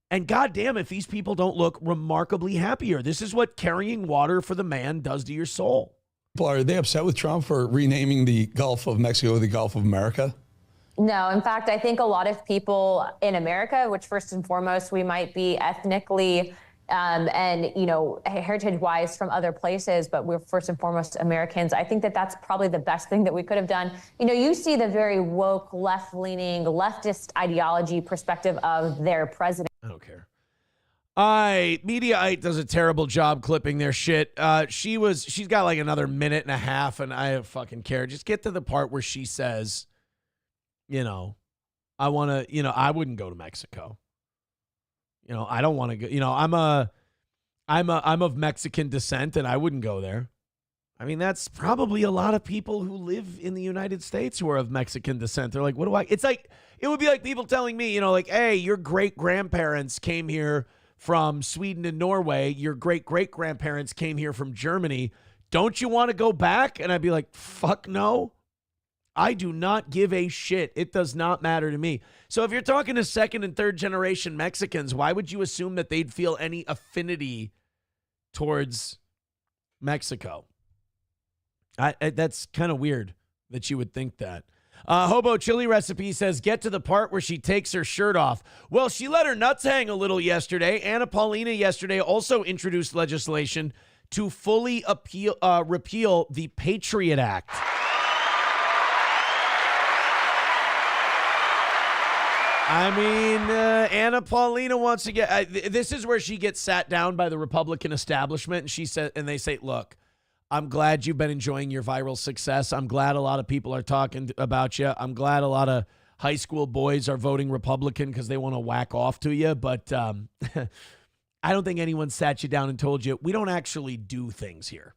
And goddamn, if these people don't look remarkably happier, this is what carrying water for the man does to your soul. Are they upset with Trump for renaming the Gulf of Mexico the Gulf of America? No, in fact, I think a lot of people in America, which first and foremost, we might be ethnically and, heritage-wise from other places, but we're first and foremost Americans. I think that that's probably the best thing that we could have done. You see the very woke, left-leaning, leftist ideology perspective of their president. I don't care. Mediaite does a terrible job clipping their shit. She's got like another minute and a half, and I don't fucking care. Just get to the part where she says, I want to, I wouldn't go to Mexico. I don't want to go. I'm of Mexican descent, and I wouldn't go there. I mean, that's probably a lot of people who live in the United States who are of Mexican descent. They're like, it's like, it would be like people telling me, hey, your great-grandparents came here from Sweden and Norway. Your great-great-grandparents came here from Germany. Don't you want to go back? And I'd be like, fuck no. I do not give a shit. It does not matter to me. So if you're talking to second and third generation Mexicans, why would you assume that they'd feel any affinity towards Mexico? That's kind of weird that you would think that. Hobo Chili Recipe says, get to the part where she takes her shirt off. Well, she let her nuts hang a little yesterday. Anna Paulina yesterday also introduced legislation to fully repeal the Patriot Act. I mean, Anna Paulina wants to get. This is where she gets sat down by the Republican establishment, and they say, "Look, I'm glad you've been enjoying your viral success. I'm glad a lot of people are talking about you. I'm glad a lot of high school boys are voting Republican because they want to whack off to you. But I don't think anyone sat you down and told you we don't actually do things here.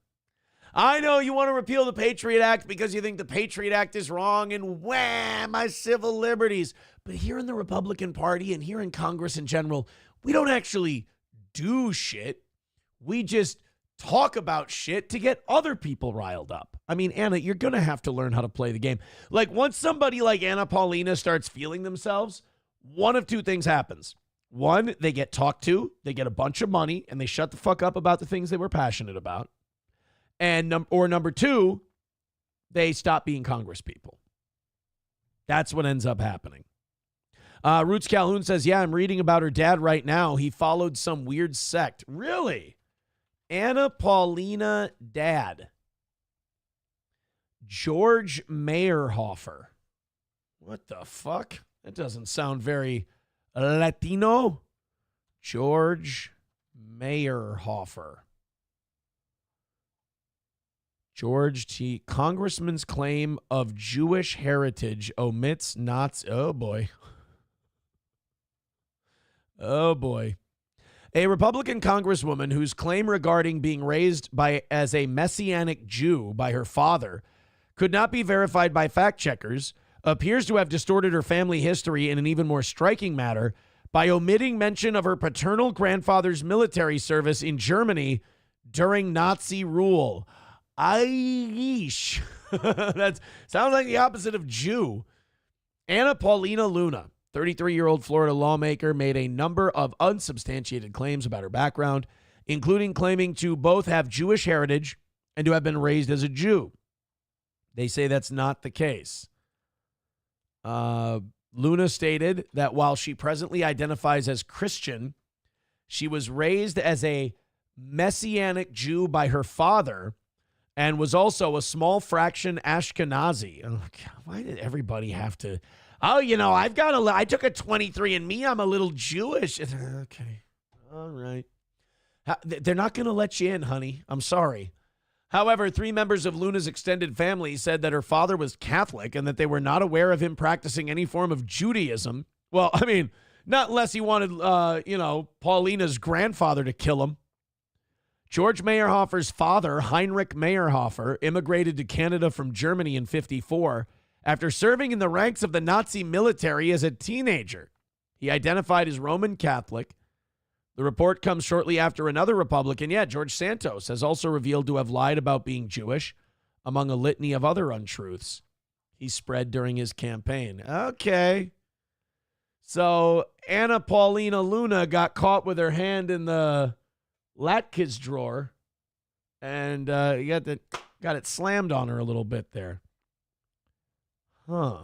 I know you want to repeal the Patriot Act because you think the Patriot Act is wrong and wham, my civil liberties. But here in the Republican Party and here in Congress in general, we don't actually do shit. We just talk about shit to get other people riled up. I mean, Anna, you're going to have to learn how to play the game. Like, once somebody like Anna Paulina starts feeling themselves, one of two things happens. One, they get talked to, they get a bunch of money, and they shut the fuck up about the things they were passionate about. And number two, they stop being Congress people. That's what ends up happening. Roots Calhoun says, yeah, I'm reading about her dad right now. He followed some weird sect. Really? Anna Paulina dad. George Meyerhofer. What the fuck? That doesn't sound very Latino. George Meyerhofer. George T. Congressman's claim of Jewish heritage omits Nazi. Oh, boy. Oh, boy. A Republican congresswoman whose claim regarding being raised as a Messianic Jew by her father could not be verified by fact checkers appears to have distorted her family history in an even more striking manner by omitting mention of her paternal grandfather's military service in Germany during Nazi rule. Aish. That sounds like the opposite of Jew. Anna Paulina Luna, 33-year-old Florida lawmaker, made a number of unsubstantiated claims about her background, including claiming to both have Jewish heritage and to have been raised as a Jew. They say that's not the case. Luna stated that while she presently identifies as Christian, she was raised as a Messianic Jew by her father and was also a small fraction Ashkenazi. Oh, God, why did everybody have to? Oh, I took a 23andMe. I'm a little Jewish. Okay. All right. They're not going to let you in, honey. I'm sorry. However, 3 members of Luna's extended family said that her father was Catholic and that they were not aware of him practicing any form of Judaism. Well, I mean, not unless he wanted, Paulina's grandfather to kill him. George Meyerhofer's father, Heinrich Meyerhofer, immigrated to Canada from Germany in 1954 after serving in the ranks of the Nazi military as a teenager. He identified as Roman Catholic. The report comes shortly after another Republican, George Santos, has also revealed to have lied about being Jewish, among a litany of other untruths he spread during his campaign. Okay. So Anna Paulina Luna got caught with her hand in the Latkes drawer, and got Got it slammed on her a little bit there. Huh.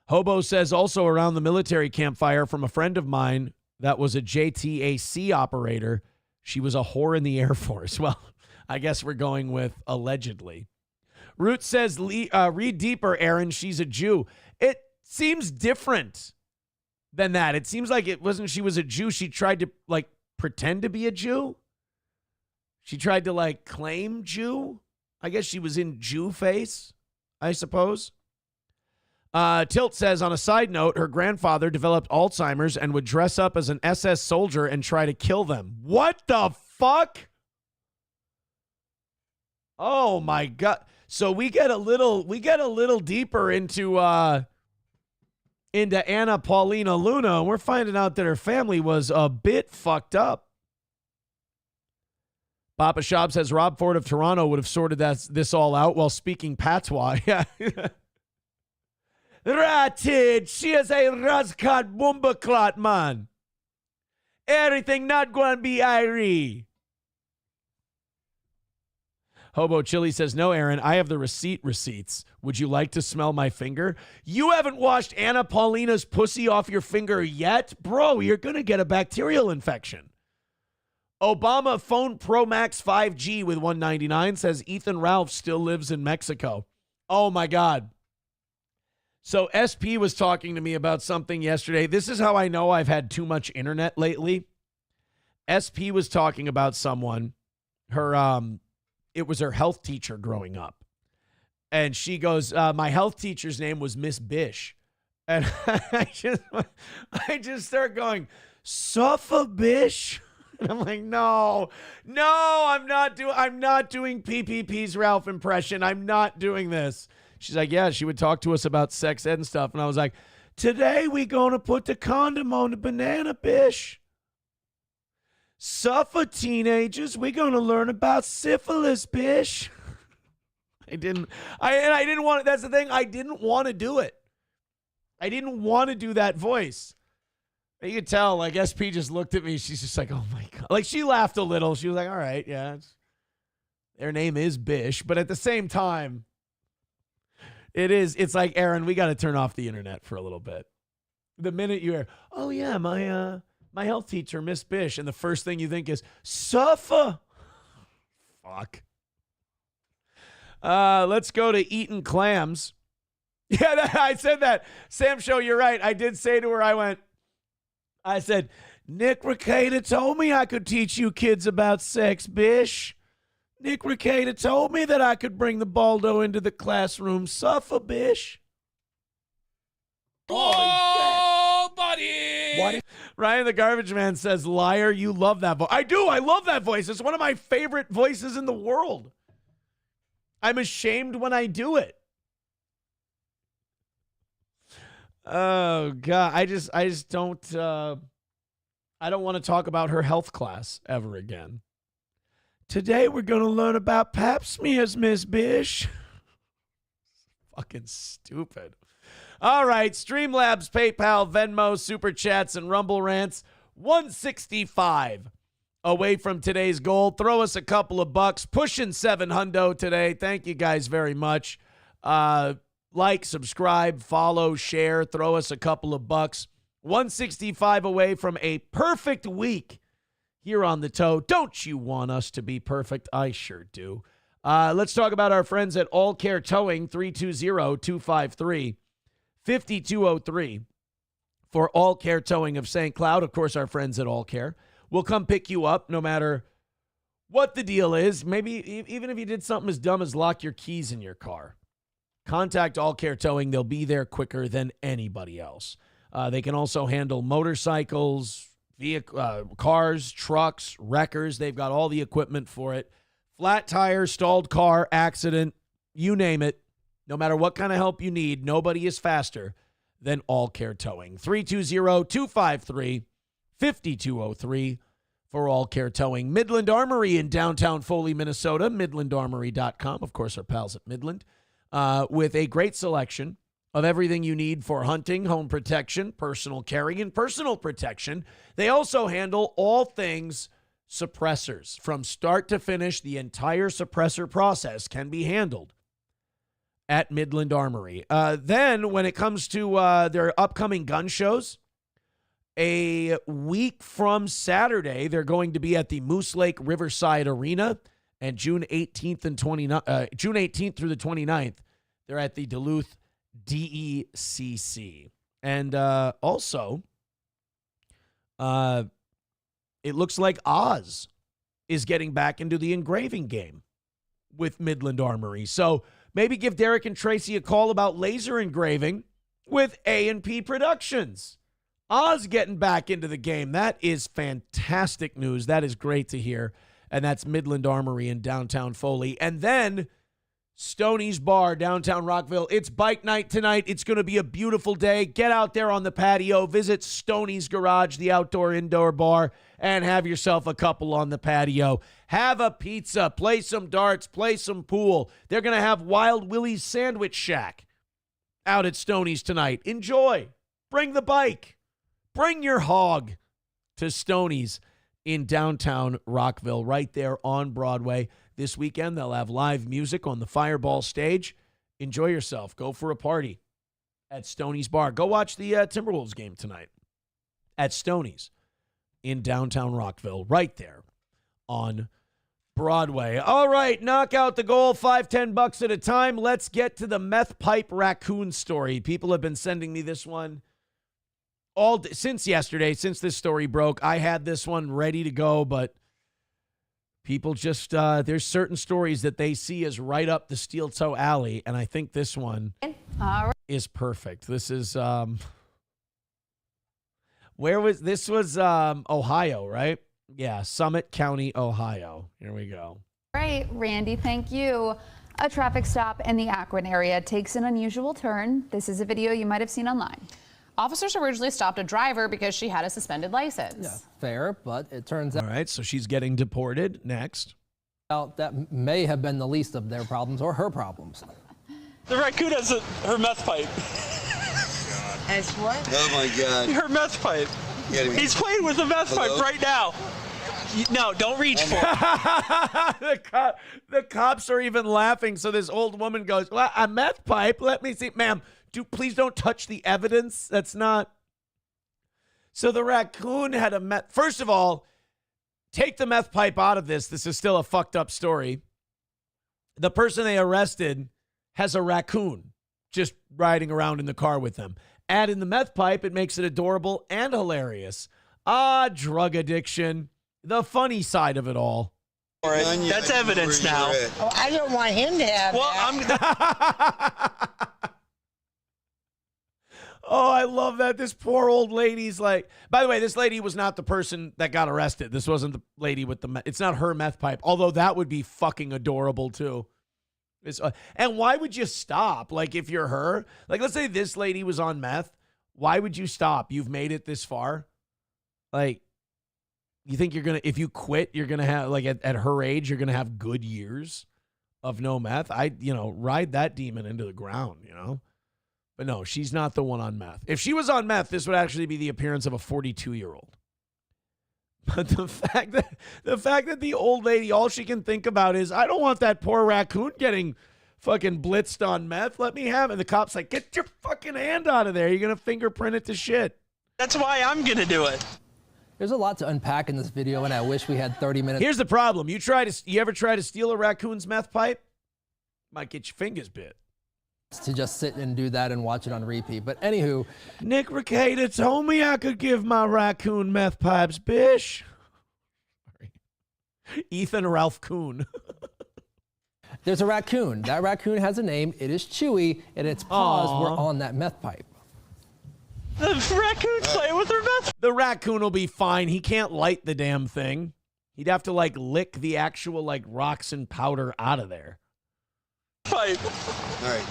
Hobo says also around the military campfire from a friend of mine that was a JTAC operator. She was a whore in the Air Force. Well, I guess we're going with allegedly. Root says, read deeper, Aaron. She's a Jew. It seems different than that. It seems like it wasn't she was a Jew. She tried to, like, pretend to be a Jew. She tried to, like, claim Jew. I guess she was in Jew face, I suppose. Tilt says, on a side note, her grandfather developed Alzheimer's and would dress up as an SS soldier and try to kill them. What the fuck? Oh my God. So we get a little deeper into Anna Paulina Luna, and we're finding out that her family was a bit fucked up. Papa Shop says Rob Ford of Toronto would have sorted this all out while speaking patois. Yeah. Ratted, she is a Razkat Bumbaclot, man. Everything not going to be Irie. Hobo Chili says, no, Aaron, I have the receipts. Would you like to smell my finger? You haven't washed Anna Paulina's pussy off your finger yet? Bro, you're going to get a bacterial infection. Obama phone Pro Max 5G with $199 says Ethan Ralph still lives in Mexico. Oh, my God. So SP was talking to me about something yesterday. This is how I know I've had too much internet lately. SP was talking about someone, it was her health teacher growing up. And she goes, my health teacher's name was Miss Bish. And I just start going, Suffa Bish? And I'm like, no, I'm not doing PPP's Ralph impression. I'm not doing this. She's like, yeah, she would talk to us about sex ed and stuff. And I was like, today we going to put the condom on the banana, Bish. Suffer teenagers, we going to learn about syphilis, Bish. I didn't want, that's the thing, I didn't want to do it. I didn't want to do that voice. You could tell, like, SP just looked at me. She's just like, oh, my God. Like, she laughed a little. She was like, all right, yeah. Their name is Bish. But at the same time, it's like, Aaron, we got to turn off the internet for a little bit. The minute you hear, oh, yeah, my health teacher, Miss Bish, and the first thing you think is, suffer. Fuck. Let's go to Eaton Clams. Yeah, I said that. Sam Show, you're right. I did say to her, I said, Nick Recator told me I could teach you kids about sex, Bish. Nick Recator told me that I could bring the Baldo into the classroom. Suffer, Bish. Oh, buddy. What? Ryan the Garbage Man says, liar, you love that voice. I do. I love that voice. It's one of my favorite voices in the world. I'm ashamed when I do it. Oh, God. I just don't, I don't want to talk about her health class ever again. Today we're going to learn about pap smears, Miss Bish. Fucking stupid. All right, Streamlabs, PayPal, Venmo, Super Chats, and Rumble Rants. 165 away from today's goal. Throw us a couple of bucks. Pushing 700 today. Thank you guys very much. Like, subscribe, follow, share. Throw us a couple of bucks. 165 away from a perfect week here on the toe. Don't you want us to be perfect? I sure do. Let's talk about our friends at All Care Towing, 320-253-5203 for All Care Towing of St. Cloud. Of course, our friends at All Care will come pick you up no matter what the deal is. Maybe even if you did something as dumb as lock your keys in your car. Contact All Care Towing. They'll be there quicker than anybody else. They can also handle motorcycles, cars, trucks, wreckers. They've got all the equipment for it. Flat tire, stalled car, accident, you name it. No matter what kind of help you need, nobody is faster than All Care Towing. 320-253-5203 for All Care Towing. Midland Armory in downtown Foley, Minnesota. MidlandArmory.com. Of course, our pals at Midland. With a great selection of everything you need for hunting, home protection, personal carry, and personal protection. They also handle all things suppressors. From start to finish, the entire suppressor process can be handled at Midland Armory. Then when it comes to their upcoming gun shows, a week from Saturday, they're going to be at the Moose Lake Riverside Arena, and June 18th through the 29th, they're at the Duluth DECC. And also, it looks like Oz is getting back into the engraving game with Midland Armory. So maybe give Derek and Tracy a call about laser engraving with A&P Productions. Oz getting back into the game. That is fantastic news. That is great to hear. And that's Midland Armory in downtown Foley. And then Stoney's Bar, downtown Rockville. It's bike night tonight. It's going to be a beautiful day. Get out there on the patio. Visit Stoney's Garage, the outdoor-indoor bar, and have yourself a couple on the patio. Have a pizza. Play some darts. Play some pool. They're going to have Wild Willie's Sandwich Shack out at Stoney's tonight. Enjoy. Bring the bike. Bring your hog to Stoney's in downtown Rockville, right there on Broadway. This weekend, they'll have live music on the Fireball stage. Enjoy yourself. Go for a party at Stoney's Bar. Go watch the Timberwolves game tonight at Stoney's in downtown Rockville, right there on Broadway. All right, knock out the goal, $5-10 at a time. Let's get to the meth pipe raccoon story. People have been sending me this one since yesterday, since this story broke. I had this one ready to go, but people just, there's certain stories that they see as right up the steel toe alley, and I think this one is perfect. This is, Ohio, right? Yeah, Summit County, Ohio. Here we go. Right, Randy, thank you. A traffic stop in the Akron area takes an unusual turn. This is a video you might have seen online. Officers originally stopped a driver because she had a suspended license. Yeah, fair, but it turns out. All right, so she's getting deported. Next. That may have been the least of their problems or her problems. The raccoon has her meth pipe. As what? Oh my God. Her meth pipe. He's playing with the meth pipe right now. No, don't reach for it. The cops are even laughing. So this old woman goes, well, a meth pipe? Let me see. Ma'am, please don't touch the evidence. That's not. So the raccoon had a meth. First of all, take the meth pipe out of this. This is still a fucked up story. The person they arrested has a raccoon just riding around in the car with them. Add in the meth pipe, it makes it adorable and hilarious. Drug addiction. The funny side of it all. That's evidence now. Oh, I don't want him to have that. Oh, I love that. This poor old lady's like, by the way, this lady was not the person that got arrested. This wasn't the lady with the, it's not her meth pipe, although that would be fucking adorable too. And why would you stop? Like if you're her, like let's say this lady was on meth, why would you stop? You've made it this far. Like, you think you're going to, if you quit, you're going to have, like at her age, you're going to have good years of no meth. Ride that demon into the ground, But no, she's not the one on meth. If she was on meth, this would actually be the appearance of a 42-year-old. But the fact that the old lady, all she can think about is, I don't want that poor raccoon getting fucking blitzed on meth. Let me have it. And the cop's like, get your fucking hand out of there. You're going to fingerprint it to shit. That's why I'm going to do it. There's a lot to unpack in this video, and I wish we had 30 minutes. Here's the problem. You ever try to steal a raccoon's meth pipe? Might get your fingers bit. To just sit and do that and watch it on repeat. But anywho, Nick Ricada told me I could give my raccoon meth pipes, bish. Sorry. Ethan Ralph Coon. There's a raccoon. That raccoon has a name. It is Chewy, and its paws were on that meth pipe. The raccoon's playing with her meth. The raccoon will be fine. He can't light the damn thing. He'd have to lick the actual rocks and powder out of there. Pipe. All right.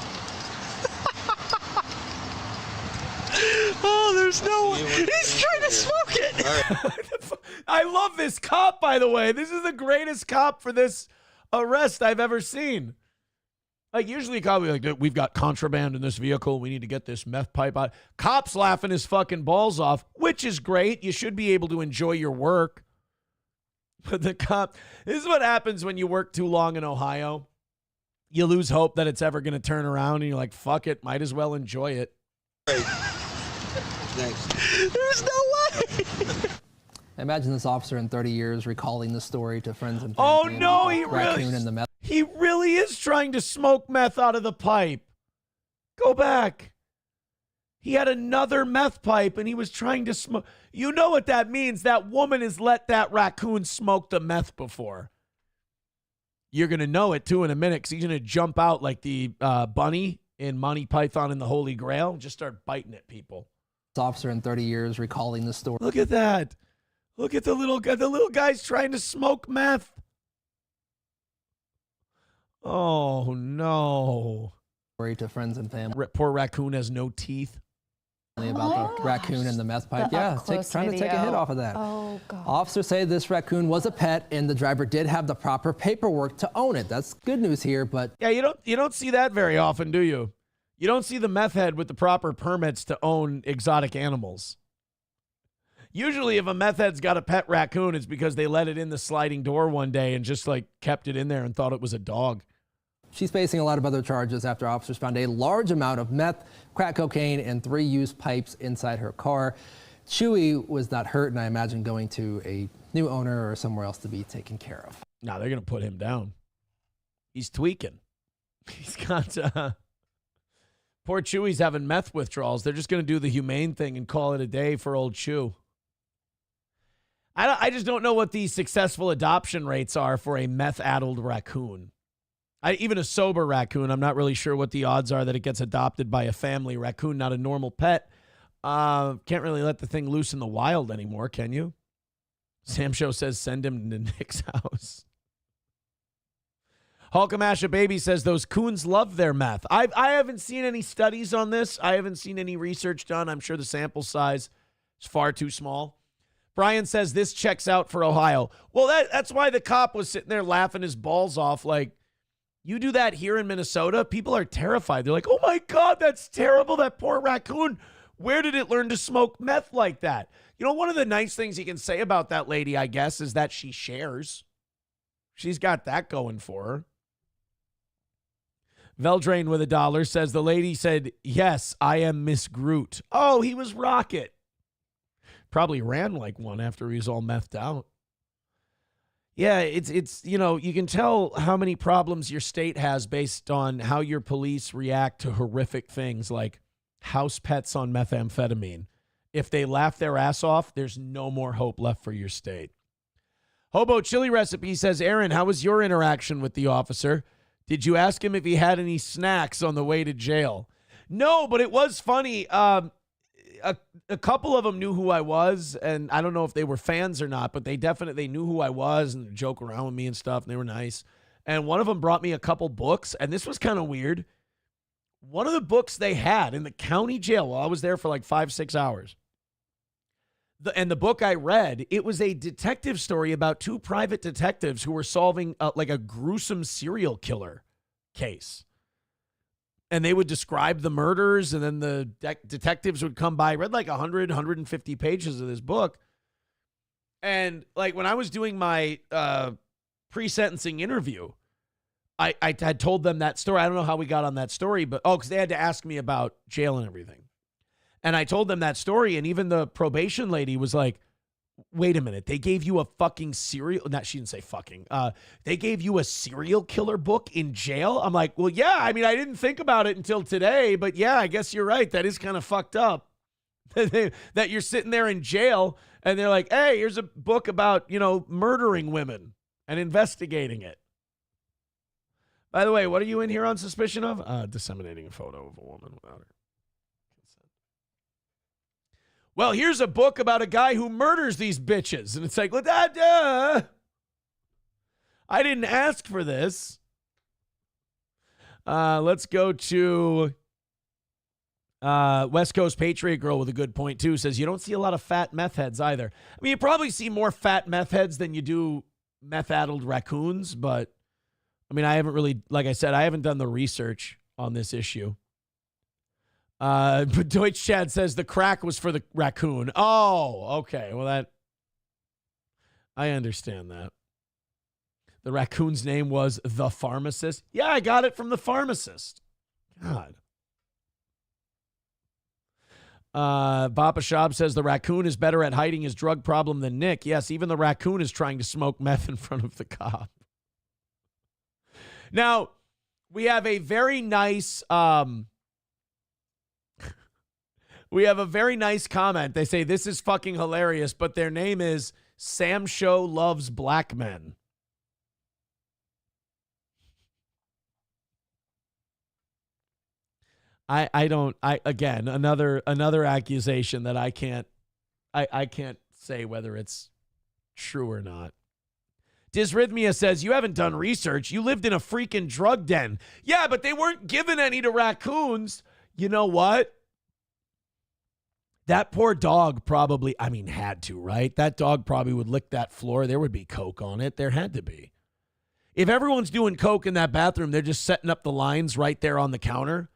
Oh, there's no one. He's trying to smoke it. All right. I love this cop, by the way. This is the greatest cop for this arrest I've ever seen. Usually a cop will be like, we've got contraband in this vehicle. We need to get this meth pipe out. Cop's laughing his fucking balls off, which is great. You should be able to enjoy your work. But the cop, this is what happens when you work too long in Ohio. You lose hope that it's ever going to turn around, and you're like, fuck it, might as well enjoy it. Thanks. There's no way. Imagine this officer in 30 years recalling the story to friends and Oh family. no, he really is trying to smoke meth out of the pipe. Go back. He had another meth pipe and he was trying to smoke. You know what that means? That woman has let that raccoon smoke the meth before. You're going to know it too in a minute because he's going to jump out like the bunny in Monty Python and the Holy Grail and just start biting at people. This officer in 30 years recalling the story. Look at that. Look at the little guy. The little guy's trying to smoke meth. Oh, no. Story to friends and family. Poor raccoon has no teeth. About the raccoon and the meth pipe. Trying to take a hit off of that. Oh, God. Officers say this raccoon was a pet and the driver did have the proper paperwork to own it. That's good news here, but... Yeah, you don't see that very often, do you? You don't see the meth head with the proper permits to own exotic animals. Usually if a meth head's got a pet raccoon, it's because they let it in the sliding door one day and just like kept it in there and thought it was a dog. She's facing a lot of other charges after officers found a large amount of meth, crack cocaine, and 3 used pipes inside her car. Chewy was not hurt, and I imagine going to a new owner or somewhere else to be taken care of. No, they're going to put him down. He's tweaking. He's got... Poor Chewy's having meth withdrawals. They're just going to do the humane thing and call it a day for old Chew. I just don't know what the successful adoption rates are for a meth-addled raccoon. Even a sober raccoon, I'm not really sure what the odds are that it gets adopted by a family raccoon, not a normal pet. Can't really let the thing loose in the wild anymore, can you? Sam Show says send him to Nick's house. Hulkamasha Baby says those coons love their meth. I haven't seen any studies on this. I haven't seen any research done. I'm sure the sample size is far too small. Brian says this checks out for Ohio. Well, that's why the cop was sitting there laughing his balls off like, you do that here in Minnesota, people are terrified. They're like, oh, my God, that's terrible. That poor raccoon. Where did it learn to smoke meth like that? You know, one of the nice things you can say about that lady, I guess, is that she shares. She's got that going for her. Veldrain with $1 says the lady said, yes, I am Miss Groot. Oh, he was Rocket. Probably ran like one after he was all methed out. Yeah, it's you know, you can tell how many problems your state has based on how your police react to horrific things like house pets on methamphetamine. If they laugh their ass off, there's no more hope left for your state. Hobo Chili Recipe says, Aaron, how was your interaction with the officer? Did you ask him if he had any snacks on the way to jail? No, but it was funny. A couple of them knew who I was, and I don't know if they were fans or not, but they definitely knew who I was and joke around with me and stuff, and they were nice. And one of them brought me a couple books, and this was kind of weird. One of the books they had in the county jail while I was there for like 5-6 hours. And the book I read, it was a detective story about 2 private detectives who were solving like a gruesome serial killer case. And they would describe the murders, and then the detectives would come by. I read like 100, 150 pages of this book. And like when I was doing my pre-sentencing interview, I had told them that story. I don't know how we got on that story, but because they had to ask me about jail and everything. And I told them that story, and even the probation lady was like, wait a minute, they gave you a fucking serial, not, she didn't say fucking, they gave you a serial killer book in jail? I'm like, well, yeah, I mean, I didn't think about it until today, but yeah, I guess you're right. That is kind of fucked up that you're sitting there in jail, and they're like, hey, here's a book about, you know, murdering women and investigating it. By the way, what are you in here on suspicion of? Disseminating a photo of a woman without her consent. Well, here's a book about a guy who murders these bitches. And it's like, I didn't ask for this. Let's go to West Coast Patriot Girl with a good point, too. Says, you don't see a lot of fat meth heads either. I mean, you probably see more fat meth heads than you do meth-addled raccoons. But, I mean, I haven't really, like I said, I haven't done the research on this issue. But Deutsch Chad says the crack was for the raccoon. Oh, okay. Well, I understand that. The raccoon's name was the pharmacist. Yeah, I got it from the pharmacist. God. Papa Shab says the raccoon is better at hiding his drug problem than Nick. Yes, even the raccoon is trying to smoke meth in front of the cop. Now, we have a very nice comment. They say this is fucking hilarious, but their name is Sam Show Loves Black Men. Again, another accusation that I can't say whether it's true or not. Dysrhythmia says, you haven't done research. You lived in a freaking drug den. Yeah, but they weren't giving any to raccoons. You know what? That poor dog probably, had to, right? That dog probably would lick that floor. There would be coke on it. There had to be. If everyone's doing coke in that bathroom, they're just setting up the lines right there on the counter.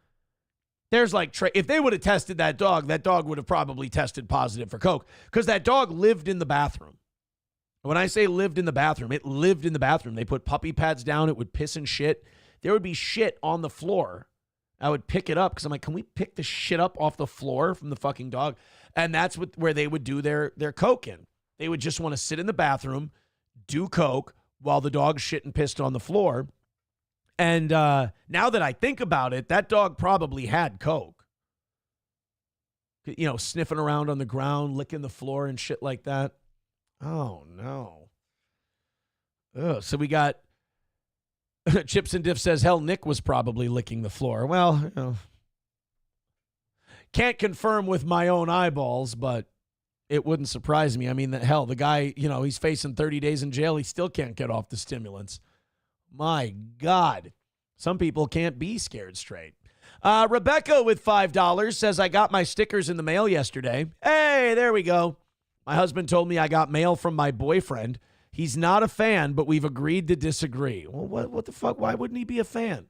There's if they would have tested that dog would have probably tested positive for coke because that dog lived in the bathroom. When I say lived in the bathroom, it lived in the bathroom. They put puppy pads down. It would piss and shit. There would be shit on the floor. I would pick it up because I'm like, can we pick the shit up off the floor from the fucking dog? And that's where they would do their coke in. They would just want to sit in the bathroom, do coke while the dog's shit and pissed on the floor. And now that I think about it, that dog probably had coke. You know, sniffing around on the ground, licking the floor and shit like that. Oh, no. Ugh. So we got Chips and Diff says, hell, Nick was probably licking the floor. Well, can't confirm with my own eyeballs, but it wouldn't surprise me. I mean, hell, the guy, he's facing 30 days in jail. He still can't get off the stimulants. My God. Some people can't be scared straight. Rebecca with $5 says, I got my stickers in the mail yesterday. Hey, there we go. My husband told me I got mail from my boyfriend. He's not a fan, but we've agreed to disagree. Well, what the fuck? Why wouldn't he be a fan?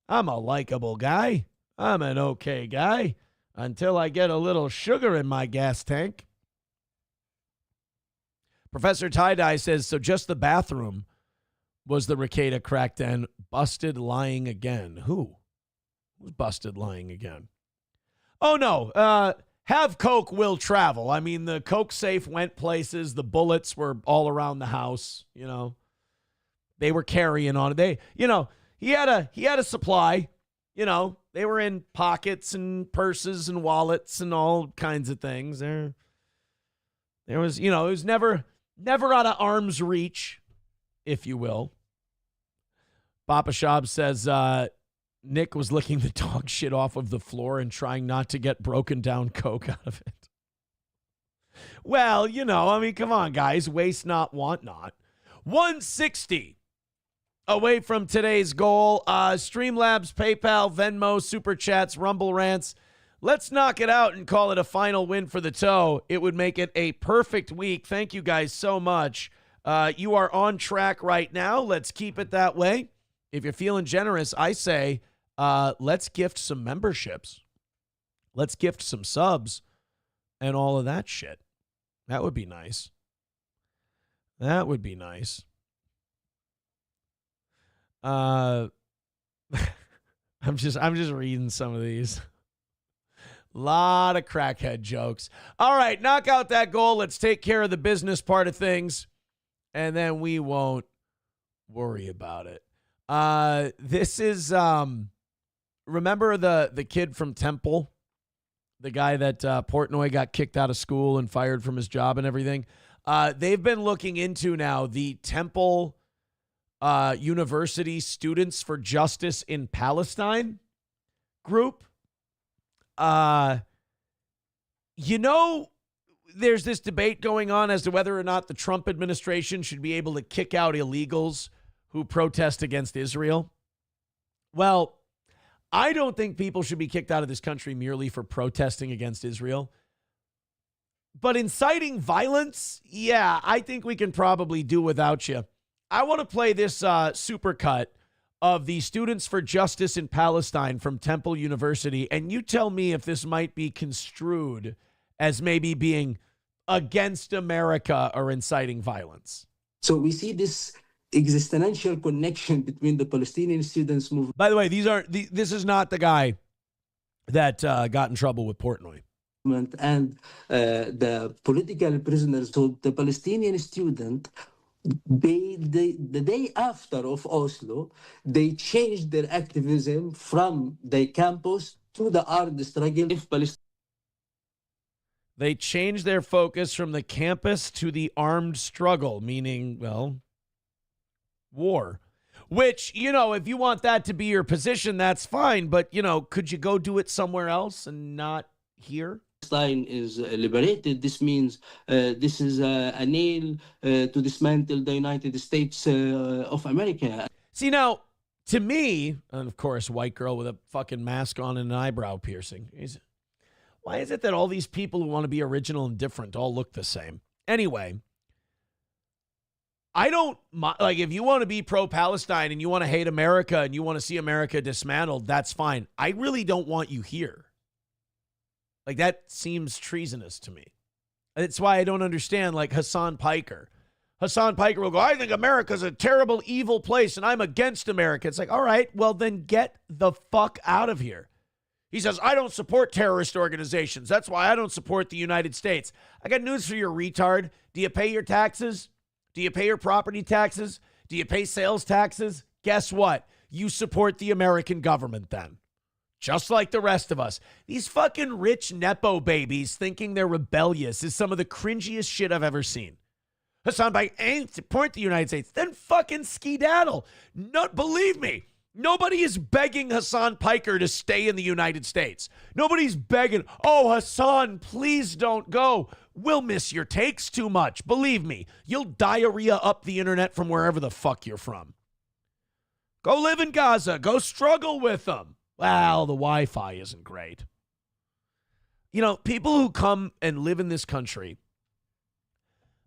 I'm a likable guy. I'm an okay guy until I get a little sugar in my gas tank. Professor Tie-Dye says, so just the bathroom was the Rekieta crack den busted lying again. Who was busted lying again? Oh, no. Have coke will travel. I mean, the coke safe went places. The bullets were all around the house. They were carrying on it. He had a supply. They were in pockets and purses and wallets and all kinds of things. There was, it was never out of arm's reach, if you will. Papa Shab says Nick was licking the dog shit off of the floor and trying not to get broken down coke out of it. Well, come on, guys. Waste not, want not. 160 away from today's goal. Streamlabs, PayPal, Venmo, Super Chats, Rumble Rants. Let's knock it out and call it a final win for the toe. It would make it a perfect week. Thank you guys so much. You are on track right now. Let's keep it that way. If you're feeling generous, I say let's gift some memberships. Let's gift some subs and all of that shit. That would be nice. That would be nice. I'm just reading some of these. Lot of crackhead jokes. All right, knock out that goal. Let's take care of the business part of things, and then we won't worry about it. This is remember the kid from Temple, the guy that Portnoy got kicked out of school and fired from his job and everything. They've been looking into now the Temple University Students for Justice in Palestine group. There's this debate going on as to whether or not the Trump administration should be able to kick out illegals who protest against Israel. Well, I don't think people should be kicked out of this country merely for protesting against Israel. But inciting violence, yeah, I think we can probably do without you. I want to play this supercut of the Students for Justice in Palestine from Temple University, and you tell me if this might be construed as maybe being against America are inciting violence. So we see this existential connection between the Palestinian students movement. By the way, this is not the guy that got in trouble with Portnoy. And the political prisoners. So the Palestinian student, the day after of Oslo, they changed their activism from the campus to the armed struggle. They changed their focus from the campus to the armed struggle, meaning, well, war. Which, if you want that to be your position, that's fine. But, could you go do it somewhere else and not here? Palestine is liberated. This means this is a nail to dismantle the United States of America. See, now, to me, and of course, white girl with a fucking mask on and an eyebrow piercing. Why is it that all these people who want to be original and different all look the same? Anyway, I don't, if you want to be pro-Palestine and you want to hate America and you want to see America dismantled, that's fine. I really don't want you here. That seems treasonous to me. That's why I don't understand, Hassan Piker. Hassan Piker will go, I think America's a terrible, evil place, and I'm against America. It's all right, well, then get the fuck out of here. He says, I don't support terrorist organizations. That's why I don't support the United States. I got news for you, retard. Do you pay your taxes? Do you pay your property taxes? Do you pay sales taxes? Guess what? You support the American government then. Just like the rest of us. These fucking rich Nepo babies thinking they're rebellious is some of the cringiest shit I've ever seen. Hassan Piker ain't support the United States. Then fucking skedaddle. No, believe me, nobody is begging Hassan Piker to stay in the United States. Nobody's begging, oh, Hassan, please don't go. We'll miss your takes too much. Believe me, you'll diarrhea up the internet from wherever the fuck you're from. Go live in Gaza. Go struggle with them. Well, the Wi-Fi isn't great. People who come and live in this country,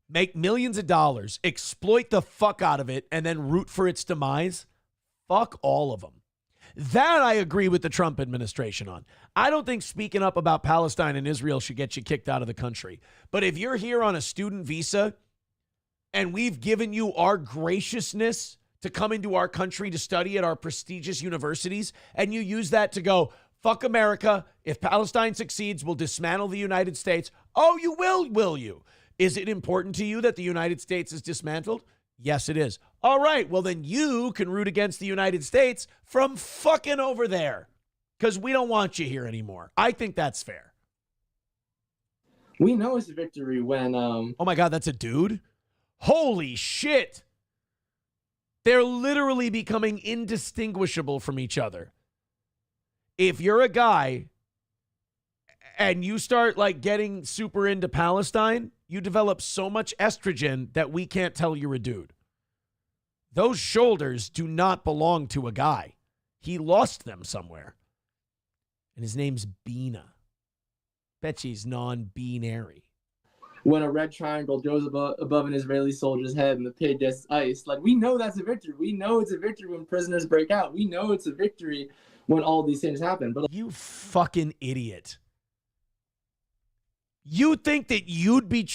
make millions of dollars, exploit the fuck out of it, and then root for its demise, fuck all of them. That I agree with the Trump administration on. I don't think speaking up about Palestine and Israel should get you kicked out of the country. But if you're here on a student visa and we've given you our graciousness to come into our country to study at our prestigious universities, and you use that to go, fuck America. If Palestine succeeds, we'll dismantle the United States. Oh, you will you? Is it important to you that the United States is dismantled? Yes, it is. All right, well, then you can root against the United States from fucking over there because we don't want you here anymore. I think that's fair. We know it's a victory when... Oh, my God, that's a dude? Holy shit. They're literally becoming indistinguishable from each other. If you're a guy and you start getting super into Palestine, you develop so much estrogen that we can't tell you're a dude. Those shoulders do not belong to a guy. He lost them somewhere. And his name's Bina. Bet she's non-binary. When a red triangle goes above an Israeli soldier's head and the pig gets iced, we know that's a victory. We know it's a victory when prisoners break out. We know it's a victory when all these things happen. But you fucking idiot. You think that you'd be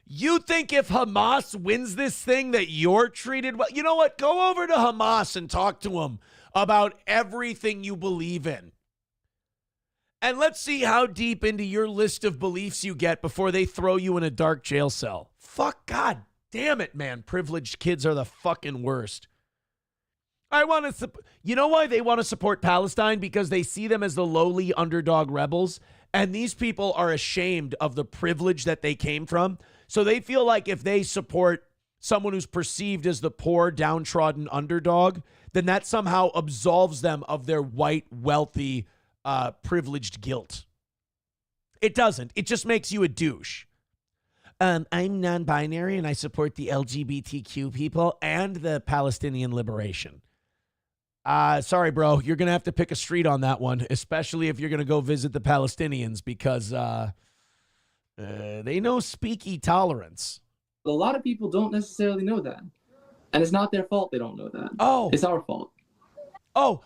you think if Hamas wins this thing that you're treated well? You know what? Go over to Hamas and talk to them about everything you believe in. And let's see how deep into your list of beliefs you get before they throw you in a dark jail cell. Fuck, God damn it, man. Privileged kids are the fucking worst. You know why they want to support Palestine? Because they see them as the lowly underdog rebels. And these people are ashamed of the privilege that they came from. So they feel like if they support someone who's perceived as the poor, downtrodden underdog, then that somehow absolves them of their white, wealthy, privileged guilt. It doesn't. It just makes you a douche. I'm non-binary and I support the LGBTQ people and the Palestinian liberation. Sorry, bro. You're going to have to pick a street on that one, especially if you're going to go visit the Palestinians because they know speaky tolerance. a lot of people don't necessarily know that. And it's not their fault they don't know that. Oh. It's our fault. Oh,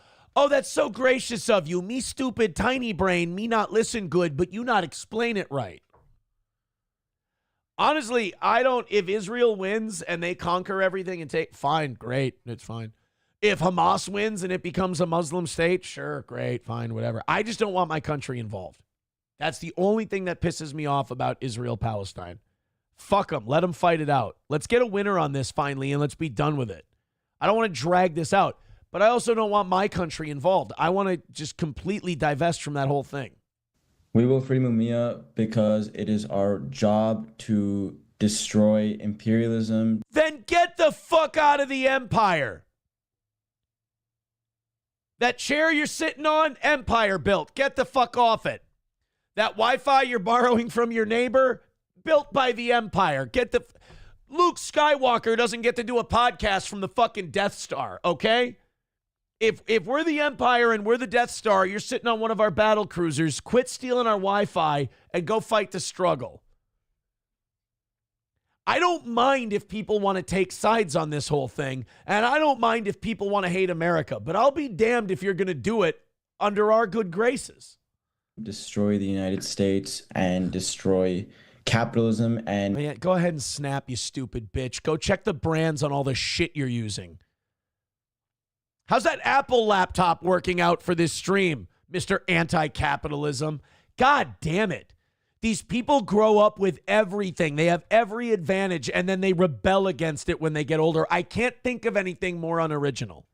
that's so gracious of you. Me stupid, tiny brain, me not listen good, but you not explain it right. Honestly, if Israel wins and they conquer everything and fine, great, it's fine. If Hamas wins and it becomes a Muslim state, sure, great, fine, whatever. I just don't want my country involved. That's the only thing that pisses me off about Israel-Palestine. Fuck them. Let them fight it out. Let's get a winner on this finally, and let's be done with it. I don't want to drag this out, but I also don't want my country involved. I want to just completely divest from that whole thing. We will free Mumia because it is our job to destroy imperialism. Then get the fuck out of the empire. That chair you're sitting on, empire built. Get the fuck off it. That Wi-Fi you're borrowing from your neighbor, built by the empire. Luke Skywalker doesn't get to do a podcast from the fucking Death Star, okay? If we're the empire and we're the Death Star, you're sitting on one of our battle cruisers, quit stealing our Wi-Fi and go fight the struggle. I don't mind if people want to take sides on this whole thing, and I don't mind if people want to hate America, but I'll be damned if you're going to do it under our good graces. Destroy the United States and destroy capitalism and... Man, go ahead and snap, you stupid bitch. Go check the brands on all the shit you're using. How's that Apple laptop working out for this stream, Mr. Anti-Capitalism? God damn it. These people grow up with everything. They have every advantage, and then they rebel against it when they get older. I can't think of anything more unoriginal.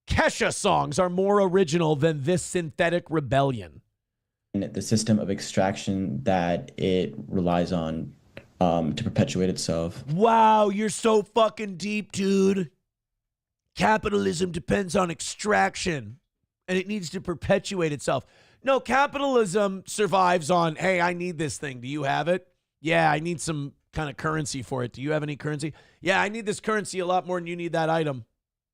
Kesha songs are more original than this synthetic rebellion. And the system of extraction that it relies on to perpetuate itself. Wow, you're so fucking deep, dude. Capitalism depends on extraction, and it needs to perpetuate itself. No, capitalism survives on, hey, I need this thing. Do you have it? Yeah, I need some kind of currency for it. Do you have any currency? Yeah, I need this currency a lot more than you need that item.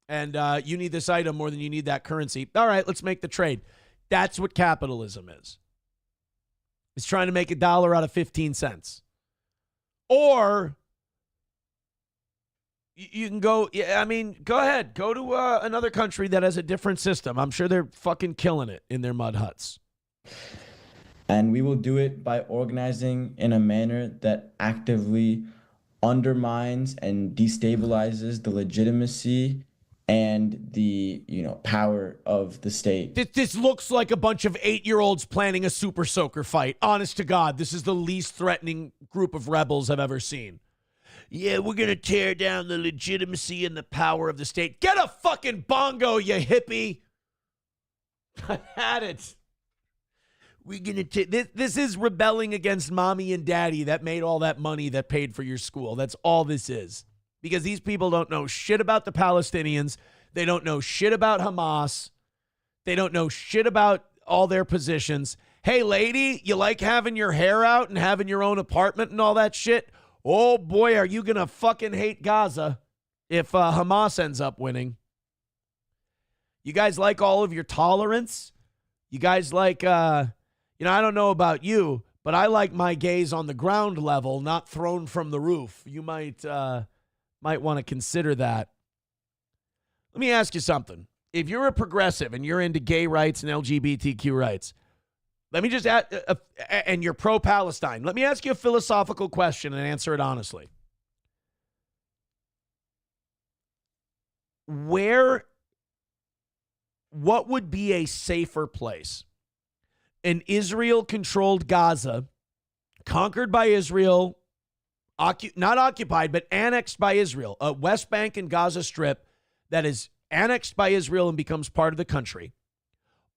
And you need this item more than you need that currency. All right, let's make the trade. That's what capitalism is. It's trying to make $1 out of 15 cents. Or you can go, go ahead. Go to another country that has a different system. I'm sure they're fucking killing it in their mud huts. And we will do it by organizing in a manner that actively undermines and destabilizes the legitimacy and the, power of the state. This looks like a bunch of 8-year-olds planning a super soaker fight. Honest to God, this is the least threatening group of rebels I've ever seen. Yeah, we're going to tear down the legitimacy and the power of the state. Get a fucking bongo, you hippie. I had it. We're going to this is rebelling against mommy and daddy that made all that money that paid for your school. That's all this is. Because these people don't know shit about the Palestinians. They don't know shit about Hamas. They don't know shit about all their positions. Hey, lady, you like having your hair out and having your own apartment and all that shit? Oh, boy, are you going to fucking hate Gaza if Hamas ends up winning. You guys like all of your tolerance? You guys like, I don't know about you, but I like my gays on the ground level, not thrown from the roof. You might want to consider that. Let me ask you something. If you're a progressive and you're into gay rights and LGBTQ rights, let me just add, and you're pro-Palestine, let me ask you a philosophical question and answer it honestly. What would be a safer place? An Israel-controlled Gaza, conquered by Israel, not occupied, but annexed by Israel, a West Bank and Gaza Strip that is annexed by Israel and becomes part of the country,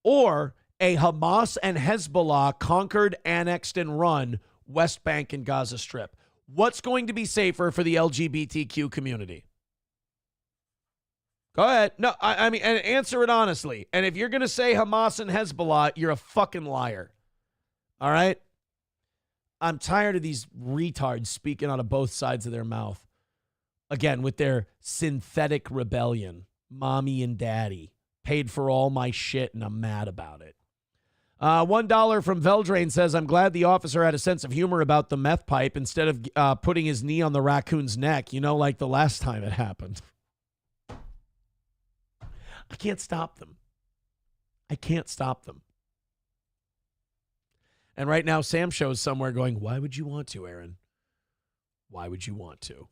or a Hamas and Hezbollah conquered, annexed, and run West Bank and Gaza Strip. What's going to be safer for the LGBTQ community? Go ahead. No, I mean, and answer it honestly. And if you're going to say Hamas and Hezbollah, you're a fucking liar. All right? I'm tired of these retards speaking out of both sides of their mouth. Again, with their synthetic rebellion. Mommy and daddy paid for all my shit, and I'm mad about it. $1 from Veldrain says, I'm glad the officer had a sense of humor about the meth pipe instead of putting his knee on the raccoon's neck, like the last time it happened. I can't stop them. And right now, Sam Show's somewhere going, why would you want to, Aaron? Why would you want to?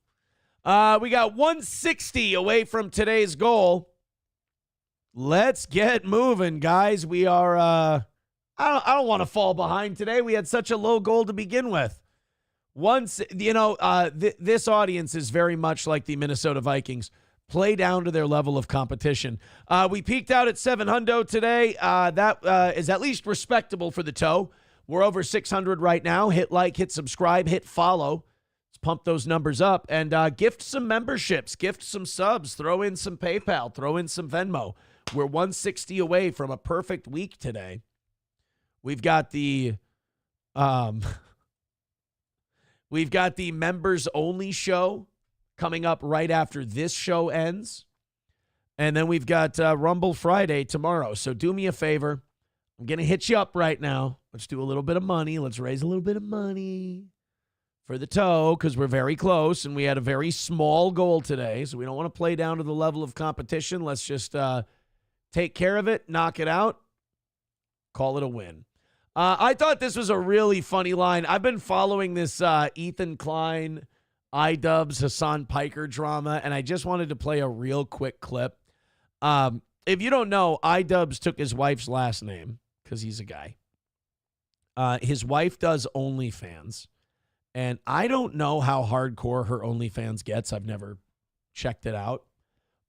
We got 160 away from today's goal. Let's get moving, guys. We are, I don't want to fall behind today. We had such a low goal to begin with. This audience is very much like the Minnesota Vikings. Play down to their level of competition. We peaked out at 700 today. That is at least respectable for the toe. We're over 600 right now. Hit like, hit subscribe, hit follow. Let's pump those numbers up and gift some memberships, gift some subs, throw in some PayPal, throw in some Venmo. We're 160 away from a perfect week today. We've got the members only show coming up right after this show ends. And then we've got Rumble Friday tomorrow. So do me a favor. I'm going to hit you up right now. Let's do a little bit of money. Let's raise a little bit of money for the toe because we're very close and we had a very small goal today. So we don't want to play down to the level of competition. Let's just take care of it, knock it out, call it a win. I thought this was a really funny line. I've been following this Ethan Klein, iDubbbz, Hassan Piker drama, and I just wanted to play a real quick clip. If you don't know, iDubbbz took his wife's last name because he's a guy. His wife does OnlyFans, and I don't know how hardcore her OnlyFans gets. I've never checked it out.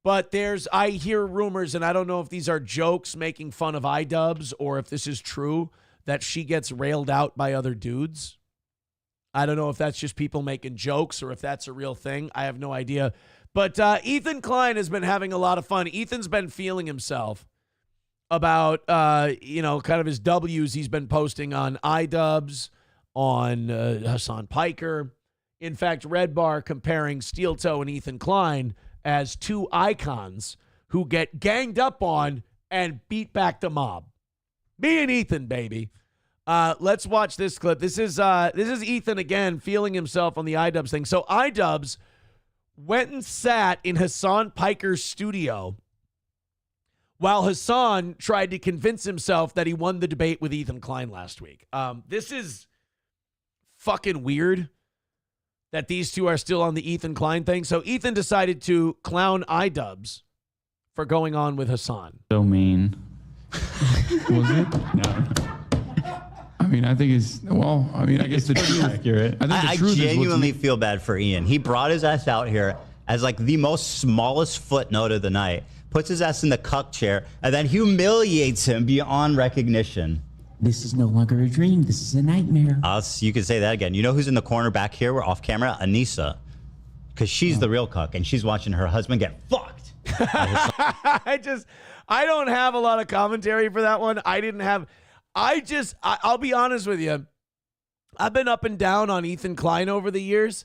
But I hear rumors, and I don't know if these are jokes making fun of iDubbbz or if this is true, that she gets railed out by other dudes. I don't know if that's just people making jokes or if that's a real thing. I have no idea. But Ethan Klein has been having a lot of fun. Ethan's been feeling himself about, kind of his W's he's been posting on iDubbbz, on Hassan Piker. In fact, Red Bar comparing Steel Toe and Ethan Klein as two icons who get ganged up on and beat back the mob. Me and Ethan, baby. Let's watch this clip. This is Ethan again feeling himself on the iDubbbz thing. So iDubbbz went and sat in Hassan Piker's studio while Hassan tried to convince himself that he won the debate with Ethan Klein last week. This is fucking weird that these two are still on the Ethan Klein thing. So Ethan decided to clown iDubbbz for going on with Hassan. So mean. Was it? No. I mean, I think I guess the truth. Accurate. I genuinely feel bad for Ian. He brought his ass out here as like the most smallest footnote of the night, puts his ass in the cuck chair, and then humiliates him beyond recognition. This is no longer a dream. This is a nightmare. You can say that again. You know who's in the corner back here? We're off camera. Anissa. Because she's the real cuck, and she's watching her husband get fucked. I don't have a lot of commentary for that one. I'll be honest with you. I've been up and down on Ethan Klein over the years.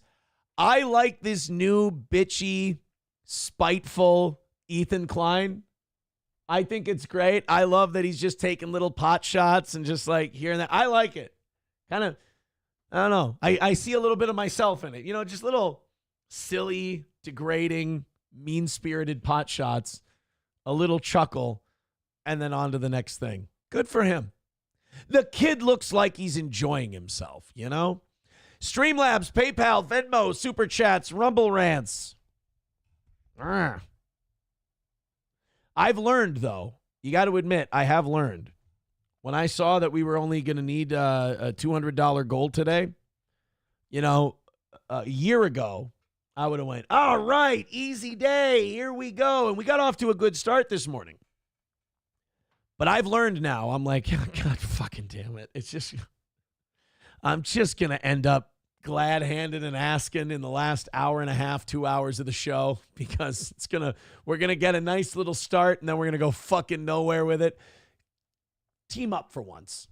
I like this new bitchy, spiteful Ethan Klein. I think it's great. I love that he's just taking little pot shots and just like hearing that. I like it. Kind of, I don't know. I see a little bit of myself in it. You know, just little silly, degrading, mean-spirited pot shots, a little chuckle, and then on to the next thing. Good for him. The kid looks like he's enjoying himself, you know? Streamlabs, PayPal, Venmo, Super Chats, Rumble Rants. I've learned, though. You got to admit, I have learned. When I saw that we were only going to need a $200 goal today, a year ago, I would have went, all right, easy day, here we go. And we got off to a good start this morning. But I've learned now, I'm like, oh, God fucking damn it. I'm just going to end up glad-handed and asking in the last hour and a half, 2 hours of the show because we're going to get a nice little start and then we're going to go fucking nowhere with it. Team up for once.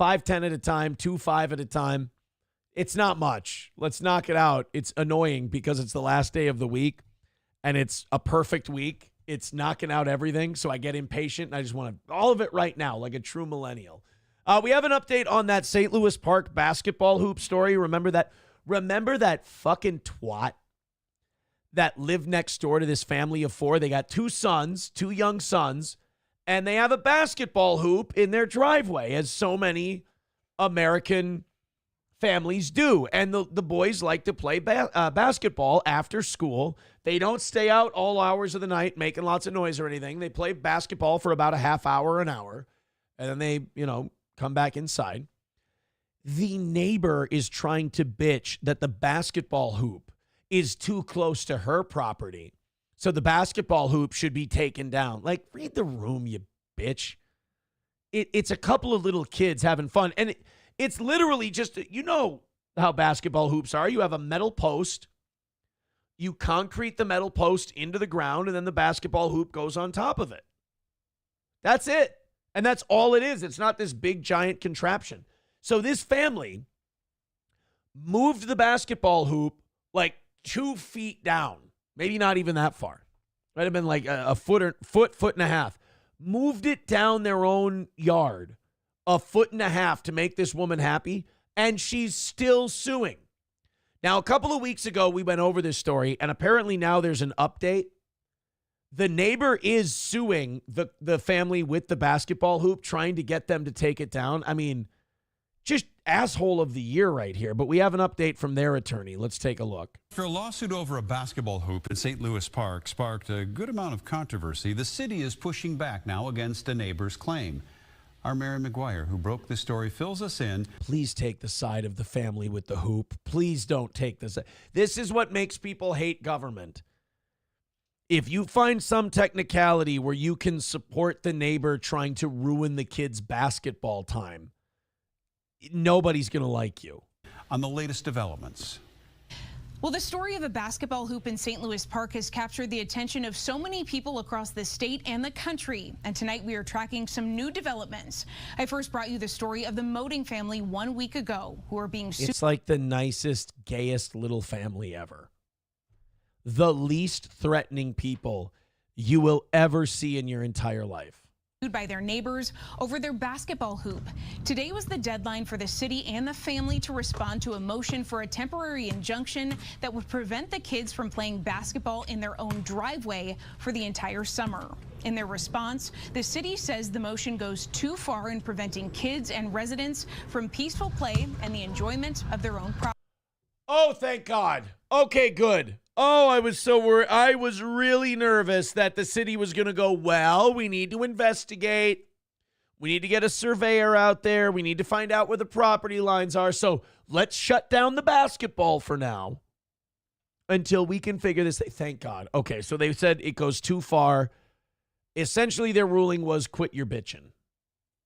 5-10 at a time, 2-5 at a time. It's not much. Let's knock it out. It's annoying because it's the last day of the week and it's a perfect week. It's knocking out everything, so I get impatient, and I just want all of it right now, like a true millennial. We have an update on that St. Louis Park basketball hoop story. Remember that fucking twat that lived next door to this family of four? They got two young sons, and they have a basketball hoop in their driveway, as so many American families do. And the boys like to play basketball after school. They don't stay out all hours of the night making lots of noise or anything. They play basketball for about a half hour, an hour, and then they, come back inside. The neighbor is trying to bitch that the basketball hoop is too close to her property. So the basketball hoop should be taken down. Like, read the room, you bitch. It's a couple of little kids having fun. And it's literally just, how basketball hoops are. You have a metal post. You concrete the metal post into the ground, and then the basketball hoop goes on top of it. That's it. And that's all it is. It's not this big, giant contraption. So this family moved the basketball hoop like 2 feet down. Maybe not even that far. Might have been like a foot and a half. Moved it down their own yard a foot and a half to make this woman happy, and she's still suing. Now, a couple of weeks ago, we went over this story, and apparently now there's an update. The neighbor is suing the family with the basketball hoop, trying to get them to take it down. I mean, just asshole of the year right here. But we have an update from their attorney. Let's take a look. After a lawsuit over a basketball hoop in St. Louis Park sparked a good amount of controversy, the city is pushing back now against a neighbor's claim. Our Mary McGuire, who broke this story, fills us in. Please take the side of the family with the hoop. Please don't take this. This is what makes people hate government. If you find some technicality where you can support the neighbor trying to ruin the kid's basketball time, nobody's going to like you. On the latest developments. Well, the story of a basketball hoop in St. Louis Park has captured the attention of so many people across the state and the country. And tonight we are tracking some new developments. I first brought you the story of the Moding family 1 week ago who are being sued. It's like the nicest, gayest little family ever. The least threatening people you will ever see in your entire life. By their neighbors over their basketball hoop. Today was the deadline for the city and the family to respond to a motion for a temporary injunction that would prevent the kids from playing basketball in their own driveway for the entire summer. In their response, the city says the motion goes too far in preventing kids and residents from peaceful play and the enjoyment of their own property. Oh, thank God. Okay, good. Oh, I was so worried. I was really nervous that the city was going to go, well, we need to investigate. We need to get a surveyor out there. We need to find out where the property lines are. So let's shut down the basketball for now until we can figure this. Thank God. Okay, so they said it goes too far. Essentially, their ruling was quit your bitching.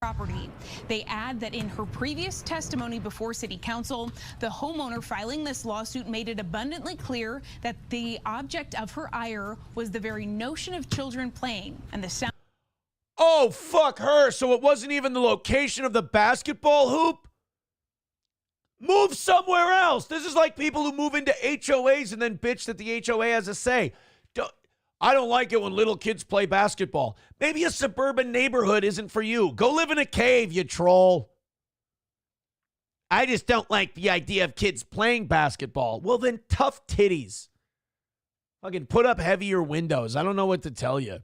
Property. They add that in her previous testimony before City Council, the homeowner filing this lawsuit made it abundantly clear that the object of her ire was the very notion of children playing and the sound. Oh, fuck her. So it wasn't even the location of the basketball hoop? Move somewhere else. This is like people who move into HOAs and then bitch that the HOA has a say. I don't like it when little kids play basketball. Maybe a suburban neighborhood isn't for you. Go live in a cave, you troll. I just don't like the idea of kids playing basketball. Well, then tough titties. Fucking put up heavier windows. I don't know what to tell you.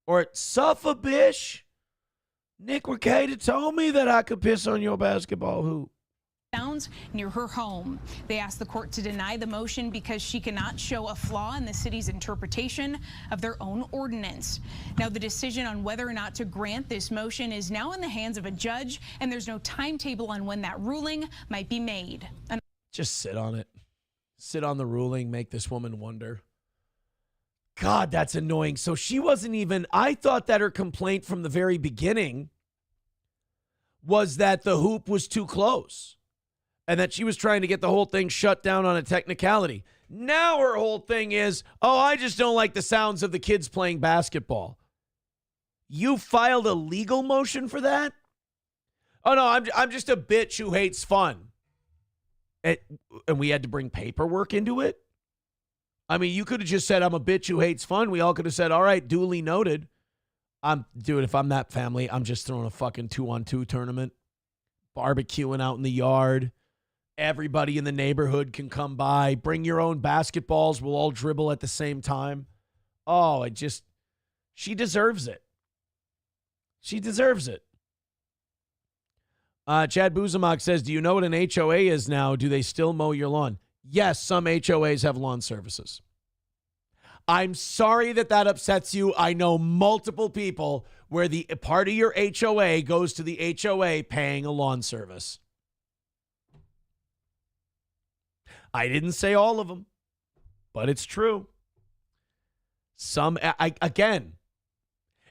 Or suffer, bish. Nick Ricada told me that I could piss on your basketball hoop. Sounds near her home. They asked the court to deny the motion because she cannot show a flaw in the city's interpretation of their own ordinance. Now, the decision on whether or not to grant this motion is now in the hands of a judge, and there's no timetable on when that ruling might be made. Just sit on it. Sit on the ruling, make this woman wonder. God, that's annoying. So she wasn't even, I thought that her complaint from the very beginning was that the hoop was too close. And that she was trying to get the whole thing shut down on a technicality. Now her whole thing is, oh, I just don't like the sounds of the kids playing basketball. You filed a legal motion for that? Oh, no, I'm just a bitch who hates fun. And we had to bring paperwork into it? I mean, you could have just said, I'm a bitch who hates fun. We all could have said, all right, duly noted. Dude, if I'm that family, I'm just throwing a fucking 2-on-2 tournament. Barbecuing out in the yard. Everybody in the neighborhood can come by. Bring your own basketballs. We'll all dribble at the same time. Oh, she deserves it. She deserves it. Chad Buzamok says, do you know what an HOA is now? Do they still mow your lawn? Yes, some HOAs have lawn services. I'm sorry that upsets you. I know multiple people where the part of your HOA goes to the HOA paying a lawn service. I didn't say all of them, but it's true. Again,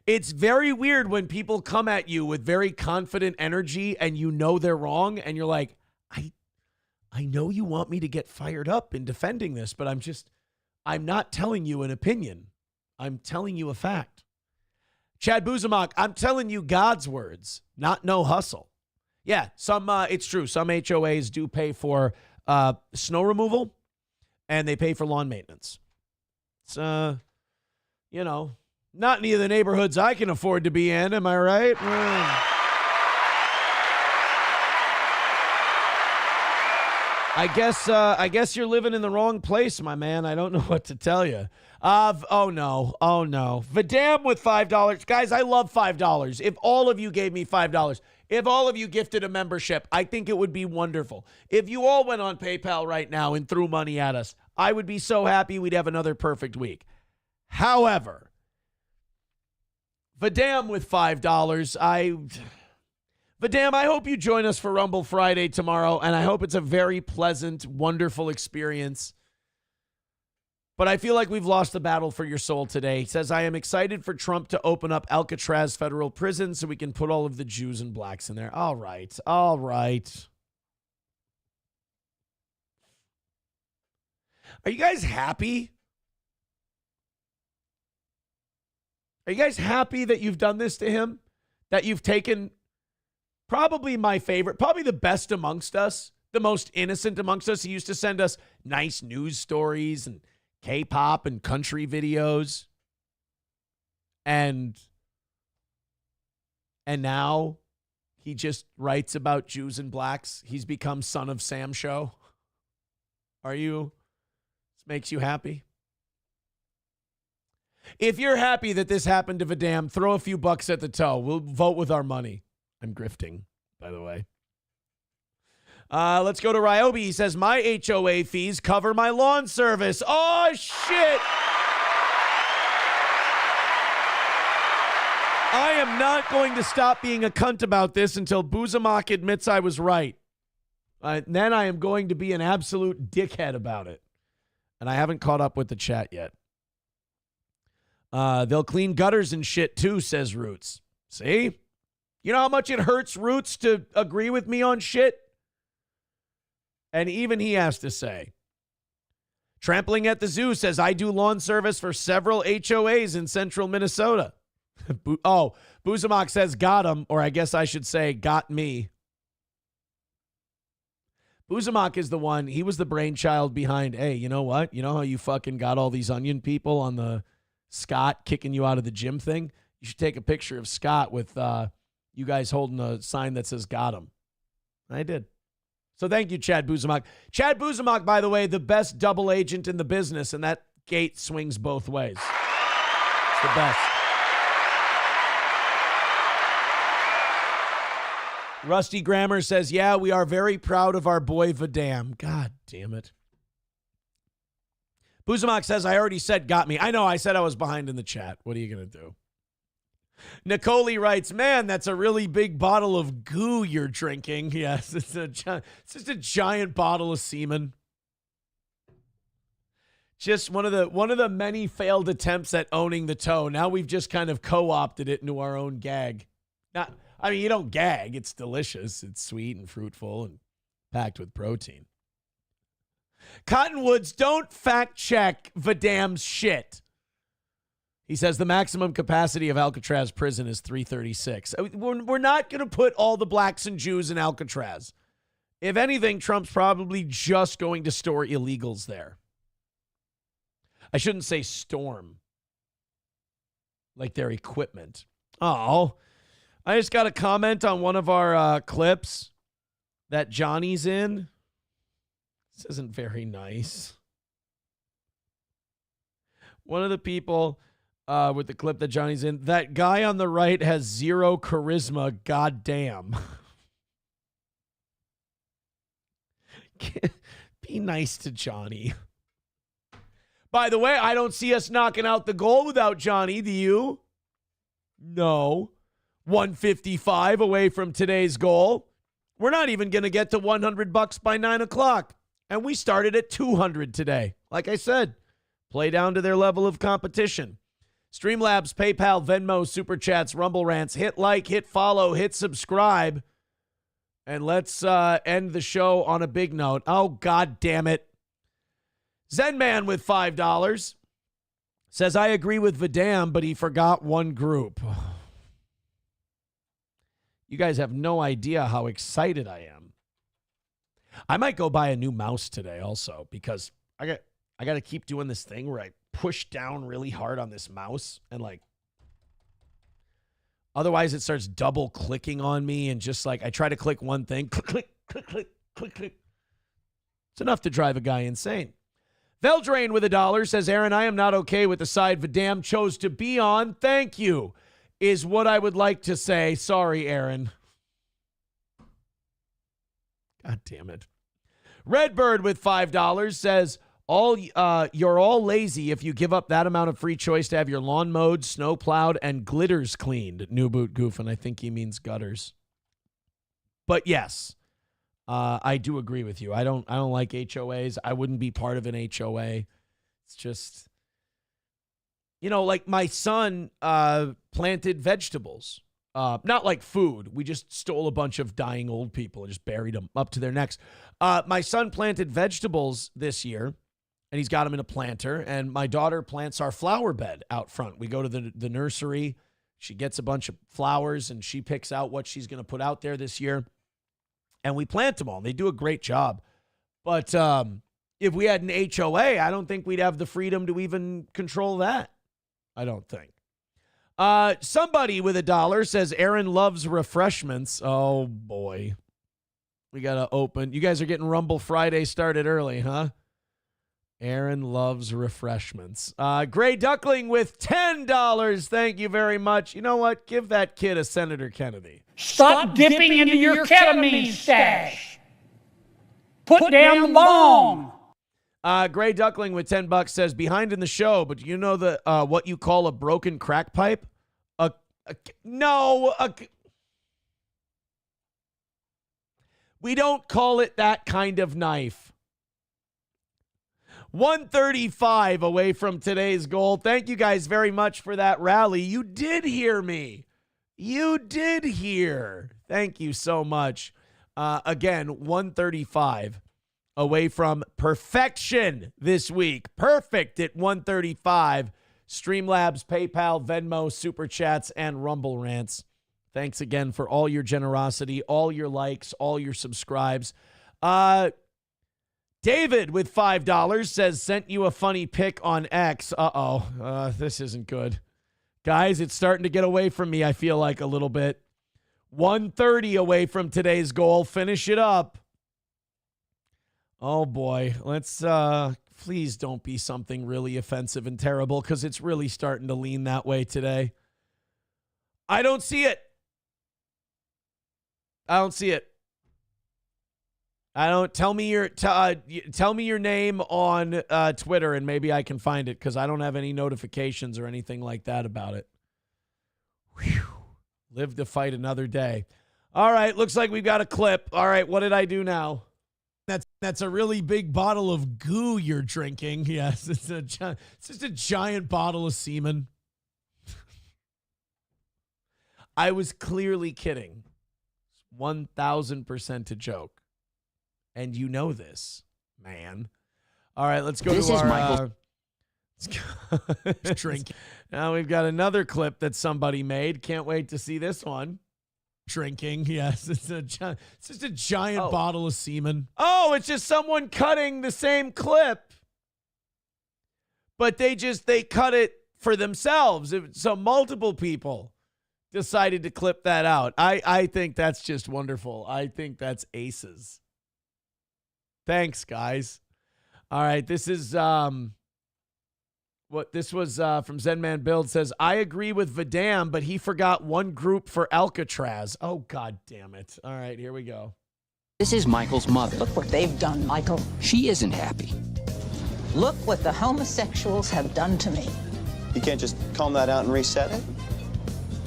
it's very weird when people come at you with very confident energy and you know they're wrong and you're like, I know you want me to get fired up in defending this, but I'm not telling you an opinion. I'm telling you a fact. Chad Buzamok, I'm telling you God's words, not no hustle. Yeah, it's true. Some HOAs do pay for snow removal and they pay for lawn maintenance. It's, not any of the neighborhoods I can afford to be in. Am I right? I guess you're living in the wrong place, my man. I don't know what to tell you. Oh no. Vidam with $5. Guys, I love $5. If all of you gave me $5, if all of you gifted a membership, I think it would be wonderful. If you all went on PayPal right now and threw money at us, I would be so happy we'd have another perfect week. However, Vidam with $5. Vidam, I hope you join us for Rumble Friday tomorrow, and I hope it's a very pleasant, wonderful experience. But I feel like we've lost the battle for your soul today. He says, I am excited for Trump to open up Alcatraz federal prison so we can put all of the Jews and blacks in there. All right. Are you guys happy? Are you guys happy that you've done this to him? That you've taken probably my favorite, probably the best amongst us, the most innocent amongst us. He used to send us nice news stories and K-pop and country videos. And now he just writes about Jews and blacks. He's become Son of Sam show. This makes you happy? If you're happy that this happened to Vidam, throw a few bucks at the toe. We'll vote with our money. I'm grifting, by the way. Let's go to Ryobi. He says, my HOA fees cover my lawn service. Oh, shit. I am not going to stop being a cunt about this until Buzamok admits I was right. Then I am going to be an absolute dickhead about it. And I haven't caught up with the chat yet. They'll clean gutters and shit too, says Roots. See? You know how much it hurts Roots to agree with me on shit? And even he has to say. Trampling at the Zoo says, I do lawn service for several HOAs in central Minnesota. Buzamok says, got him, or I guess I should say, got me. Buzamok is the one, he was the brainchild behind, hey, you know what? You know how you fucking got all these onion people on the Scott kicking you out of the gym thing? You should take a picture of Scott with you guys holding a sign that says got him. I did. So thank you, Chad Buzamok. Chad Buzamok, by the way, the best double agent in the business, and that gate swings both ways. It's the best. Rusty Grammer says, yeah, we are very proud of our boy Vidam. God damn it. Buzamok says, I already said got me. I know, I said I was behind in the chat. What are you going to do? Nicole writes, man, that's a really big bottle of goo you're drinking. Yes, it's just a giant bottle of semen. Just one of the many failed attempts at owning the toe. Now we've just kind of co-opted it into our own gag. You don't gag. It's delicious. It's sweet and fruitful and packed with protein. Cottonwoods, don't fact check Vidam's shit. He says the maximum capacity of Alcatraz prison is 336. We're not going to put all the blacks and Jews in Alcatraz. If anything, Trump's probably just going to store illegals there. I shouldn't say storm. Like their equipment. Oh, I just got a comment on one of our clips that Johnny's in. This isn't very nice. One of the people with the clip that Johnny's in, that guy on the right has zero charisma, goddamn. Be nice to Johnny. By the way, I don't see us knocking out the goal without Johnny. Do you? No. 155 away from today's goal. We're not even going to get to $100 by 9 o'clock. And we started at 200 today. Like I said, play down to their level of competition. Streamlabs, PayPal, Venmo, Super Chats, Rumble Rants. Hit like, hit follow, hit subscribe. And let's end the show on a big note. Oh, God damn it. Zenman with $5 says, I agree with Vidam, but he forgot one group. You guys have no idea how excited I am. I might go buy a new mouse today also because I got to keep doing this thing where I push down really hard on this mouse and like otherwise it starts double clicking on me and just like I try to click one thing, click, click, click, click, click, click. It's enough to drive a guy insane. Veldrain with $1 says, Aaron, I am not okay with the side Vidam chose to be on. Thank you, is what I would like to say. Sorry, Aaron. God damn it. Redbird with $5 says, you're all lazy if you give up that amount of free choice to have your lawn mowed, snow plowed, and glitters cleaned. New Boot Goof, and I think he means gutters. But yes. I do agree with you. I don't like HOAs. I wouldn't be part of an HOA. It's just, like my son planted vegetables. Not like food. We just stole a bunch of dying old people and just buried them up to their necks. My son planted vegetables this year, and he's got them in a planter, and my daughter plants our flower bed out front. We go to the nursery. She gets a bunch of flowers, and she picks out what she's going to put out there this year. And we plant them all. They do a great job. But if we had an HOA, I don't think we'd have the freedom to even control that. I don't think. Somebody with $1 says, Aaron loves refreshments. Oh, boy. We got to open. You guys are getting Rumble Friday started early, huh? Aaron loves refreshments. Gray Duckling with $10. Thank you very much. You know what? Give that kid a Senator Kennedy. Stop dipping into your ketamine stash. Put down the bomb. Gray Duckling with $10 says, behind in the show, but you know the what you call a broken crack pipe? We don't call it that kind of knife. 135 away from today's goal. Thank you guys very much for that rally. You did hear me. You did hear. Thank you so much. Again, 135 away from perfection this week. Perfect at 135. Streamlabs, PayPal, Venmo, Super Chats, and Rumble Rants. Thanks again for all your generosity, all your likes, all your subscribes. David with $5 says, sent you a funny pic on X. This isn't good. Guys, it's starting to get away from me, I feel like, a little bit. 130 away from today's goal. Finish it up. Oh, boy. Let's, please don't be something really offensive and terrible because it's really starting to lean that way today. I don't see it. I don't see it. I don't tell me your name on Twitter and maybe I can find it because I don't have any notifications or anything like that about it. Whew. Live to fight another day. All right, looks like we've got a clip. All right, what did I do now? That's a really big bottle of goo you're drinking. Yes, it's just a giant bottle of semen. I was clearly kidding. 1,000% a joke. And you know this, man. All right, let's go to our drink. Now we've got another clip that somebody made. Can't wait to see this one. Drinking, yes. It's just a giant bottle of semen. Oh, it's just someone cutting the same clip. But they cut it for themselves. So multiple people decided to clip that out. I think that's just wonderful. I think that's aces. Thanks, guys. All right, this is from Zenman Build says, I agree with Vidam, but he forgot one group for Alcatraz. Oh, God damn it. All right, here we go. This is Michael's mother. Look what they've done, Michael. She isn't happy. Look what the homosexuals have done to me. You can't just calm that out and reset it?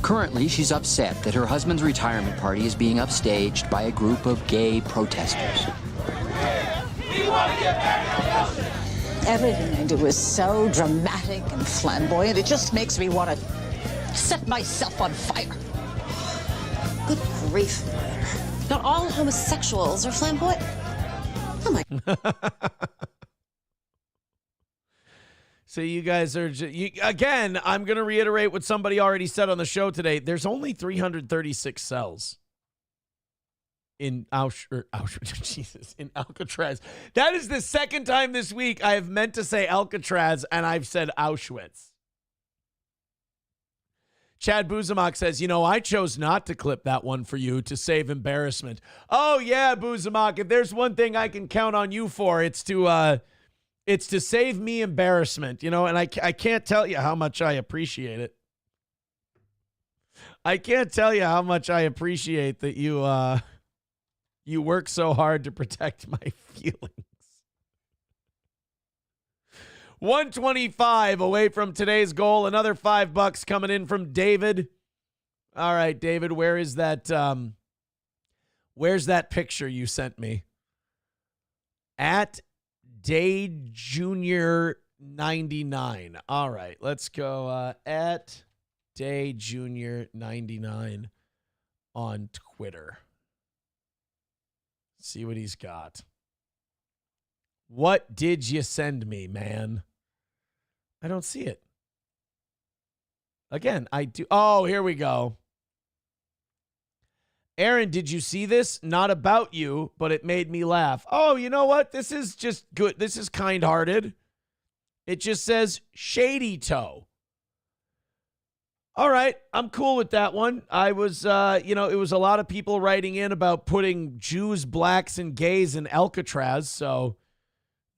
Currently, she's upset that her husband's retirement party is being upstaged by a group of gay protesters. We want to get back. Everything they do is so dramatic and flamboyant. It just makes me want to set myself on fire. Good grief. Not all homosexuals are flamboyant. Oh my. So you guys are, again, I'm going to reiterate what somebody already said on the show today. There's only 336 cells in Auschwitz, in Alcatraz. That is the second time this week I have meant to say Alcatraz and I've said Auschwitz. Chad Buzamak says, I chose not to clip that one for you to save embarrassment. Oh, yeah, Buzamak, if there's one thing I can count on you for, it's to save me embarrassment, and I can't tell you how much I appreciate it. I can't tell you how much I appreciate that you work so hard to protect my feelings. 125 away from today's goal. Another $5 coming in from David. All right, David, where's that picture you sent me? At Day Junior 99. All right, let's go at Day Junior 99 on Twitter. See what he's got. What did you send me, man? I don't see it. Again, I do. Oh, here we go. Aaron, did you see this? Not about you, but it made me laugh. Oh, you know what? This is just good. This is kind-hearted. It just says Shady Toe. All right, I'm cool with that one. I was, it was a lot of people writing in about putting Jews, blacks, and gays in Alcatraz, so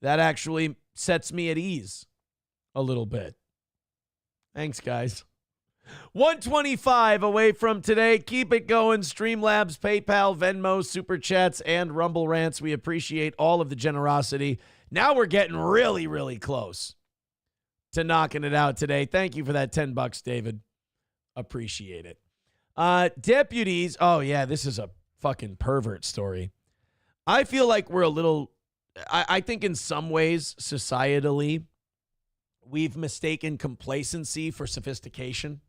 that actually sets me at ease a little bit. Thanks, guys. 125 away from today. Keep it going. Streamlabs, PayPal, Venmo, Super Chats, and Rumble Rants. We appreciate all of the generosity. Now we're getting really, really close to knocking it out today. Thank you for that $10, David. Appreciate it. Deputies. Oh, yeah, this is a fucking pervert story. I feel like we're a little, I think in some ways, societally, we've mistaken complacency for sophistication.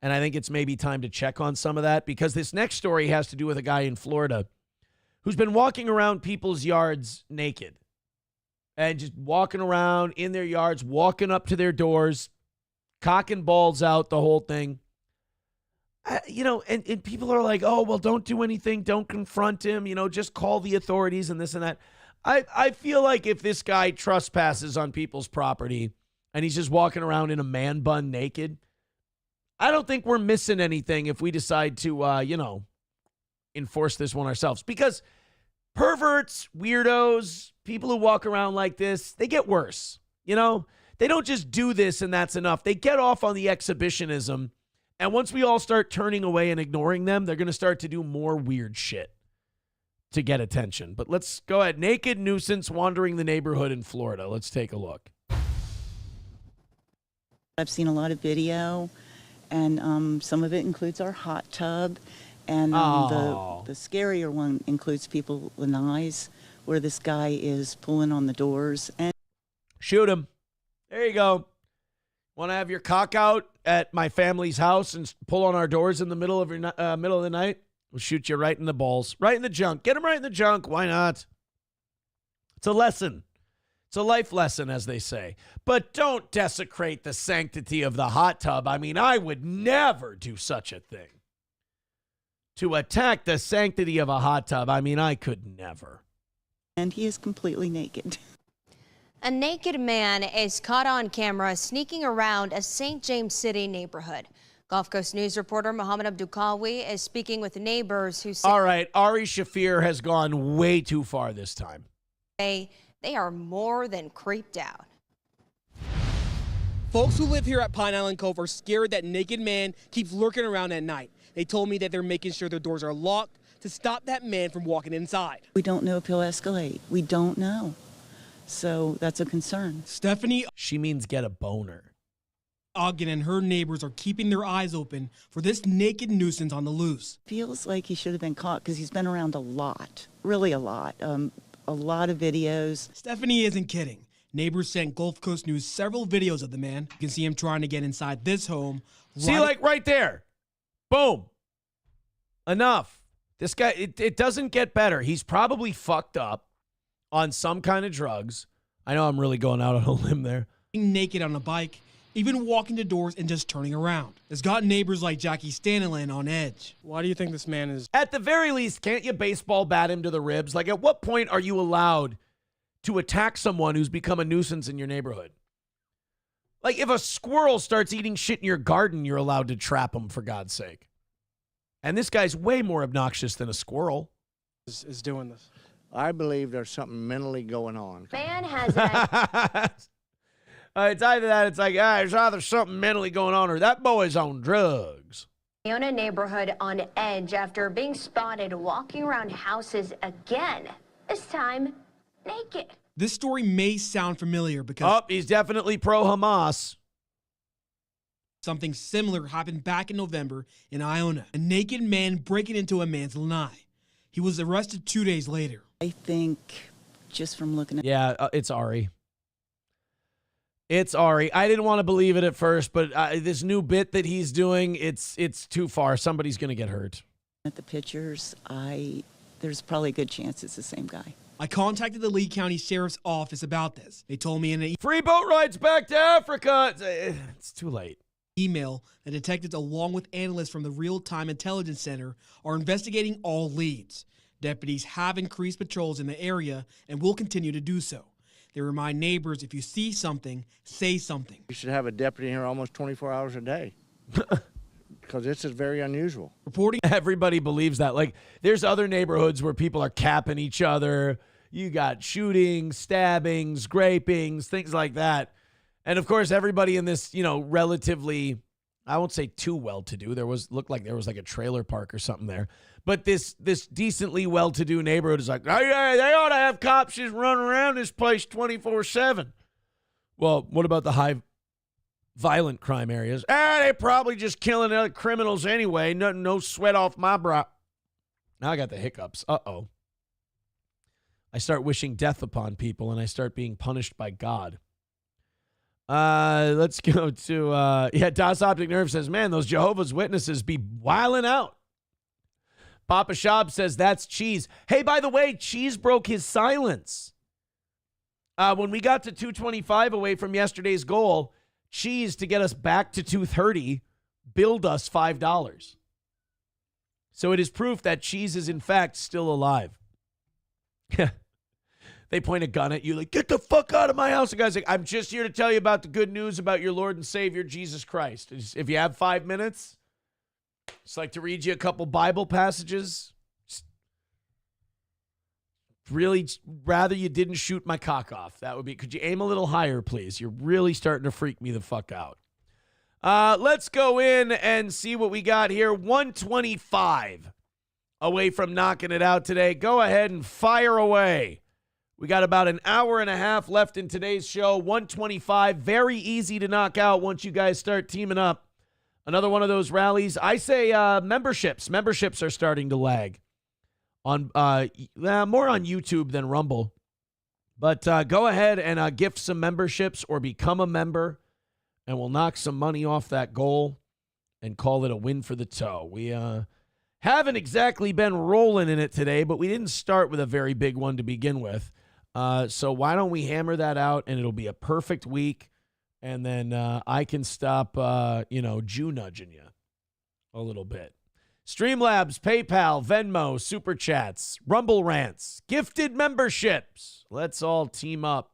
And I think it's maybe time to check on some of that, because this next story has to do with a guy in Florida who's been walking around people's yards naked and just walking around in their yards, walking up to their doors, cock and balls out, the whole thing. And people are like, oh, well, don't do anything. Don't confront him. Just call the authorities and this and that. I feel like if this guy trespasses on people's property and he's just walking around in a man bun naked, I don't think we're missing anything if we decide to, enforce this one ourselves. Because perverts, weirdos, people who walk around like this, they get worse. They don't just do this and that's enough. They get off on the exhibitionism. And once we all start turning away and ignoring them, they're going to start to do more weird shit to get attention. But let's go ahead. Naked nuisance wandering the neighborhood in Florida. Let's take a look. I've seen a lot of video, and some of it includes our hot tub. And the scarier one includes people with knives, where this guy is pulling on the doors. And shoot him. There you go. Want to have your cock out at my family's house and pull on our doors in the middle of the night? We'll shoot you right in the balls, right in the junk. Get him right in the junk. Why not? It's a lesson. It's a life lesson, as they say. But don't desecrate the sanctity of the hot tub. I mean, I would never do such a thing. To attack the sanctity of a hot tub, I mean, I could never. And he is completely naked. A naked man is caught on camera sneaking around a St. James City neighborhood. Gulf Coast News reporter Mohammed Abdulkawi is speaking with neighbors who say... All right, Ari Shafir has gone way too far this time. They are more than creeped out. Folks who live here at Pine Island Cove are scared that naked man keeps lurking around at night. They told me that they're making sure their doors are locked to stop that man from walking inside. We don't know if he'll escalate. We don't know. So that's a concern. Stephanie She means get a boner. Ogden and her neighbors are keeping their eyes open for this naked nuisance on the loose. Feels like he should have been caught because he's been around a lot, really a lot of videos. Stephanie isn't kidding. Neighbors sent Gulf Coast News several videos of the man. You can see him trying to get inside this home. See, like right there. Boom. Enough. This guy, it doesn't get better. He's probably fucked up on some kind of drugs. I know I'm really going out on a limb there. Naked on a bike, even walking to doors and just turning around. It's got neighbors like Jackie Staniland on edge. Why do you think this man is... At the very least, can't you baseball bat him to the ribs? Like, at what point are you allowed to attack someone who's become a nuisance in your neighborhood? Like, if a squirrel starts eating shit in your garden, you're allowed to trap him, for God's sake. And this guy's way more obnoxious than a squirrel. is doing this? I believe there's something mentally going on. Man has It's either that, it's like, there's either something mentally going on or that boy's on drugs. Iona neighborhood on edge after being spotted walking around houses again, this time naked. This story may sound familiar because... Oh, he's definitely pro-Hamas. Something similar happened back in November in Iona. A naked man breaking into a man's lanai. He was arrested 2 days later. I think just from looking at... Yeah, it's Ari. It's Ari. I didn't want to believe it at first, but this new bit that he's doing, it's too far. Somebody's going to get hurt. At the pictures, there's probably a good chance it's the same guy. I contacted the Lee County Sheriff's Office about this. They told me in an free boat rides back to Africa. It's too late. Email that detectives along with analysts from the Real-Time Intelligence Center are investigating all leads. Deputies have increased patrols in the area and will continue to do so. They remind neighbors, if you see something, say something. You should have a deputy here almost 24 hours a day. Because this is very unusual. Reporting. Everybody believes that. Like, there's other neighborhoods where people are capping each other. You got shootings, stabbings, grapings, things like that. And of course, everybody in this, relatively, I won't say too well-to-do. Looked like there was like a trailer park or something there. But this decently well-to-do neighborhood is like, oh, yeah, they ought to have cops just running around this place 24/7. Well, what about the high violent crime areas? They're probably just killing other criminals anyway. No sweat off my brow. Now I got the hiccups. Uh-oh. I start wishing death upon people, and I start being punished by God. Let's go to, Das Optic Nerve says, man, those Jehovah's Witnesses be wilding out. Papa Shab says, that's Cheese. Hey, by the way, Cheese broke his silence. When we got to 225 away from yesterday's goal, Cheese, to get us back to 230, billed us $5. So it is proof that Cheese is, in fact, still alive. They point a gun at you like, get the fuck out of my house. The guy's like, I'm just here to tell you about the good news about your Lord and Savior, Jesus Christ. If you have 5 minutes, just like to read you a couple Bible passages. Really rather you didn't shoot my cock off. That would be, could you aim a little higher, please? You're really starting to freak me the fuck out. Let's go in and see what we got here. 125 away from knocking it out today. Go ahead and fire away. We got about an hour and a half left in today's show. 125, very easy to knock out once you guys start teaming up. Another one of those rallies. I say memberships. Memberships are starting to lag. On more on YouTube than Rumble. But go ahead and gift some memberships or become a member, and we'll knock some money off that goal and call it a win for the toe. We haven't exactly been rolling in it today, but we didn't start with a very big one to begin with. So why don't we hammer that out, and it'll be a perfect week, and then I can stop, Jew nudging you a little bit. Streamlabs, PayPal, Venmo, Super Chats, Rumble Rants, gifted memberships. Let's all team up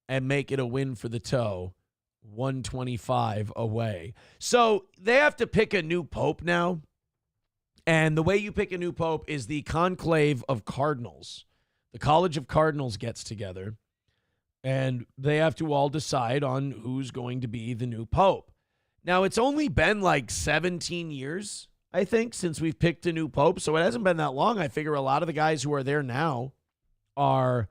and make it a win for the toe. 125 away. So they have to pick a new pope now. And the way you pick a new pope is the conclave of cardinals. The College of Cardinals gets together, and they have to all decide on who's going to be the new pope. Now, it's only been like 17 years, I think, since we've picked a new pope. So it hasn't been that long. I figure a lot of the guys who are there now are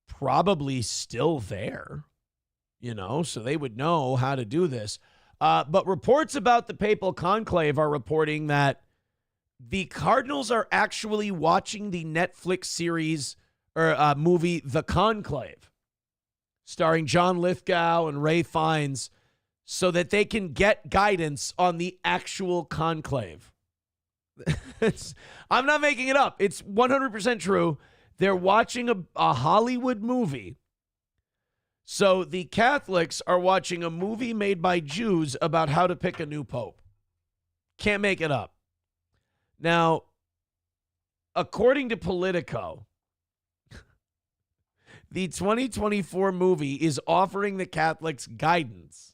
probably still there, so they would know how to do this. But reports about the papal conclave are reporting that the Cardinals are actually watching the Netflix series or movie The Conclave, starring John Lithgow and Ray Fiennes, so that they can get guidance on the actual conclave. I'm not making it up. It's 100% true. They're watching a Hollywood movie. So the Catholics are watching a movie made by Jews about how to pick a new pope. Can't make it up. Now, according to Politico, the 2024 movie is offering the Catholics guidance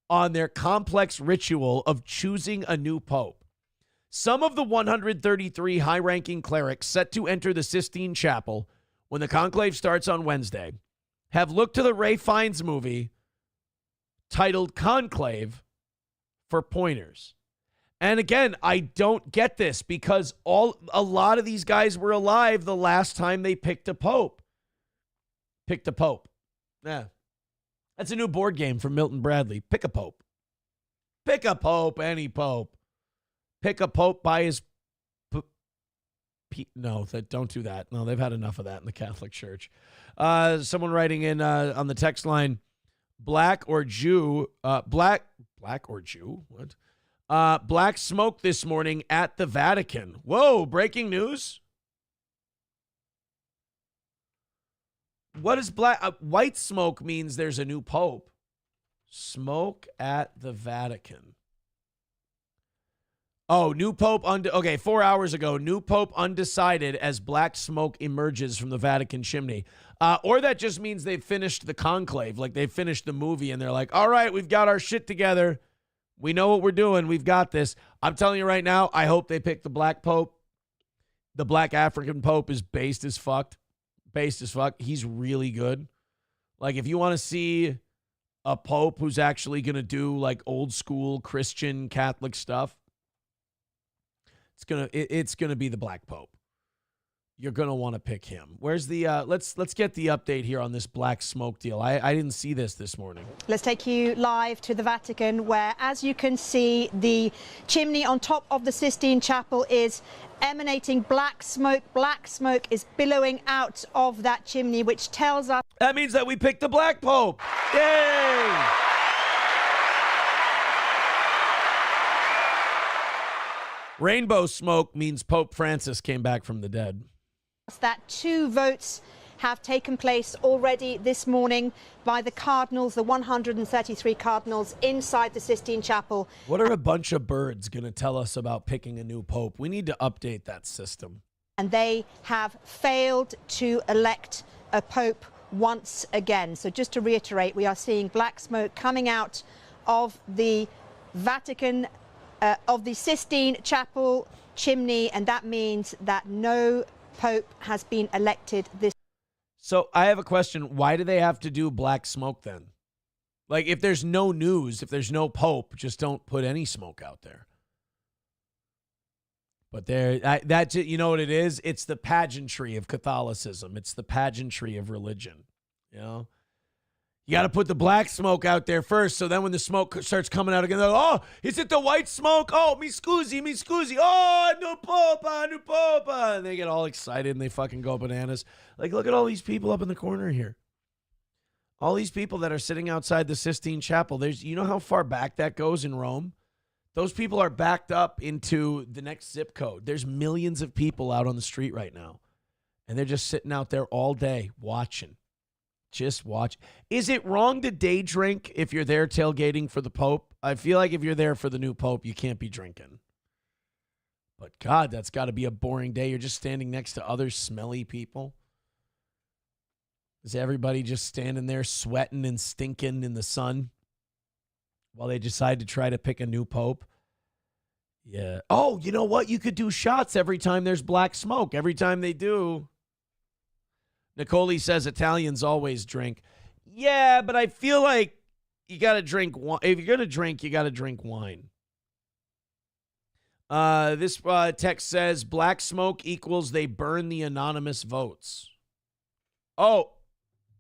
on their complex ritual of choosing a new pope. Some of the 133 high-ranking clerics set to enter the Sistine Chapel when the conclave starts on Wednesday have looked to the Ray Fiennes movie titled Conclave for pointers. And again, I don't get this because a lot of these guys were alive the last time they picked a pope. Picked a pope. Yeah. That's a new board game from Milton Bradley. Pick a pope. Pick a pope, any pope. Pick a pope by his... No, don't do that. No, they've had enough of that in the Catholic Church. Someone writing in on the text line, black or Jew? Black or Jew? What? Black smoke this morning at the Vatican. Whoa, breaking news? What is black? White smoke means there's a new pope. Smoke at the Vatican. Oh, new pope. Okay, 4 hours ago, new pope undecided as black smoke emerges from the Vatican chimney. Or that just means they've finished the conclave, like they've finished the movie and they're like, all right, we've got our shit together. We know what we're doing. We've got this. I'm telling you right now, I hope they pick the black pope. The black African pope is based as fuck. He's really good. Like, if you want to see a pope who's actually going to do like old school Christian Catholic stuff, it's gonna be the black pope. You're gonna want to pick him. Where's the let's get the update here on this black smoke deal. I didn't see this morning. Let's take you live to the Vatican, where, as you can see, the chimney on top of the Sistine Chapel is emanating black smoke. Black smoke is billowing out of that chimney, which tells us that means that we picked the black pope. Yay! Rainbow smoke means Pope Francis came back from the dead. That 2 votes have taken place already this morning by the cardinals, the 133 cardinals inside the Sistine Chapel. What are a bunch of birds going to tell us about picking a new pope? We need to update that system. And they have failed to elect a pope once again. So just to reiterate, we are seeing black smoke coming out of the Vatican, of the Sistine Chapel chimney, and that means that no pope has been elected this. So I have a question. Why do they have to do black smoke then? Like, if there's no news, if there's no pope, just don't put any smoke out there. But that's it. You know what it is? It's the pageantry of Catholicism. It's the pageantry of religion. You know, you got to put the black smoke out there first. So then when the smoke starts coming out again, they're like, oh, is it the white smoke? Oh, mi scusi. Oh, no popa. And they get all excited and they fucking go bananas. Like, look at all these people up in the corner here. All these people that are sitting outside the Sistine Chapel. You know how far back that goes in Rome? Those people are backed up into the next zip code. There's millions of people out on the street right now. And they're just sitting out there all day watching. Just watch. Is it wrong to day drink if you're there tailgating for the Pope? I feel like if you're there for the new Pope, you can't be drinking. But God, that's got to be a boring day. You're just standing next to other smelly people. Is everybody just standing there sweating and stinking in the sun while they decide to try to pick a new Pope? Yeah. Oh, you know what? You could do shots every time there's black smoke. Every time they do. Nicole says Italians always drink. Yeah, but I feel like you got to drink wine. If you're going to drink, you got to drink wine. This text says black smoke equals they burn the anonymous votes. Oh,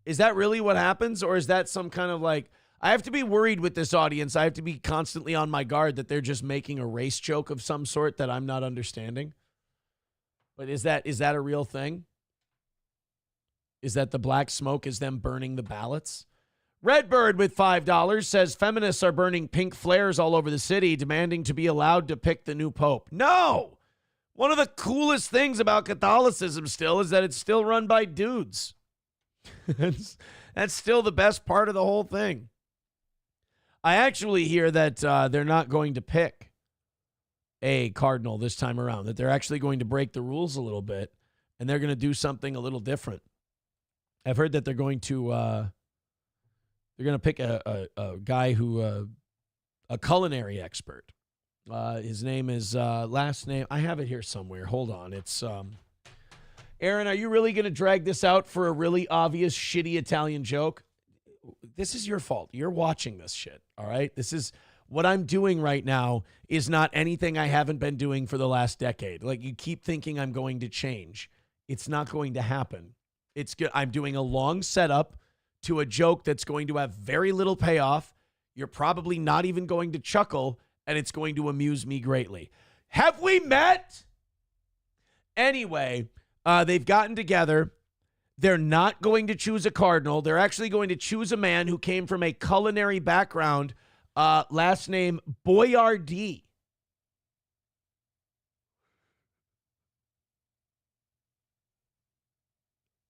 is that really what happens? Or is that some kind of like, I have to be worried with this audience. I have to be constantly on my guard that they're just making a race joke of some sort that I'm not understanding. But is that a real thing? Is that the black smoke is them burning the ballots? Redbird with $5 says feminists are burning pink flares all over the city, demanding to be allowed to pick the new pope. No! One of the coolest things about Catholicism still is that it's still run by dudes. That's still the best part of the whole thing. I actually hear that they're not going to pick a cardinal this time around, that they're actually going to break the rules a little bit, and they're going to do something a little different. I've heard that they're going to pick a guy who, a culinary expert. His name is, last name, I have it here somewhere. Hold on. It's, Aaron, are you really going to drag this out for a really obvious, shitty Italian joke? This is your fault. You're watching this shit, all right? This is, what I'm doing right now is not anything I haven't been doing for the last decade. Like, you keep thinking I'm going to change. It's not going to happen. It's good. I'm doing a long setup to a joke that's going to have very little payoff. You're probably not even going to chuckle, and it's going to amuse me greatly. Have we met? Anyway, they've gotten together. They're not going to choose a cardinal. They're actually going to choose a man who came from a culinary background, last name Boyardee.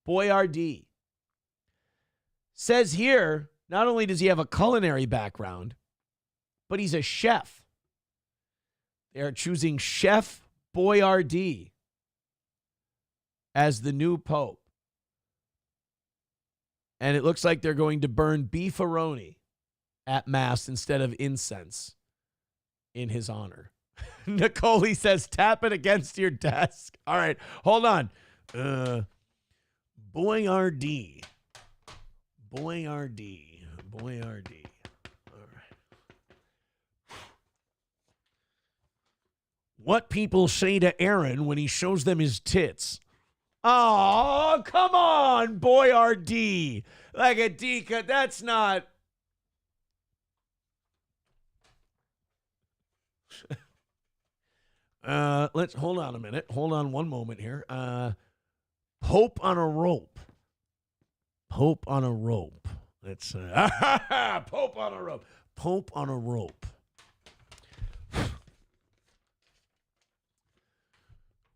Boyardee. Says here, not only does he have a culinary background, but he's a chef. They are choosing Chef Boyardee as the new pope. And it looks like they're going to burn beefaroni at Mass instead of incense in his honor. Nicole says, tap it against your desk. All right, hold on. Boyardee. Boyardee. Boyardee. All right. What people say to Aaron when he shows them his tits. Oh, come on, Boyardee. Like a D cut. That's not. Let's hold on a minute. Hold on one moment here. Pope on a rope. Pope on a rope. Let's Pope on a rope. Pope on a rope.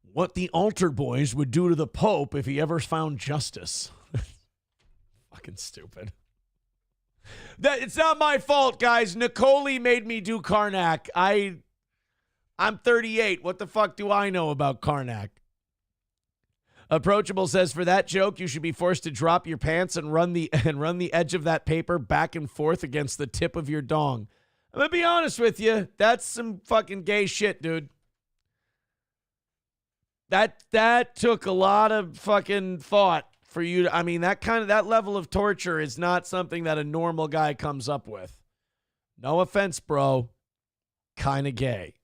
What the altar boys would do to the Pope if he ever found justice. Fucking stupid. It's not my fault, guys. Nicole made me do Karnak. I'm 38. What the fuck do I know about Karnak? Approachable says, for that joke, you should be forced to drop your pants and run the edge of that paper back and forth against the tip of your dong. I'm gonna be honest with you. That's some fucking gay shit, dude. That took a lot of fucking thought for you to, I mean, that level of torture is not something that a normal guy comes up with. No offense, bro. Kind of gay.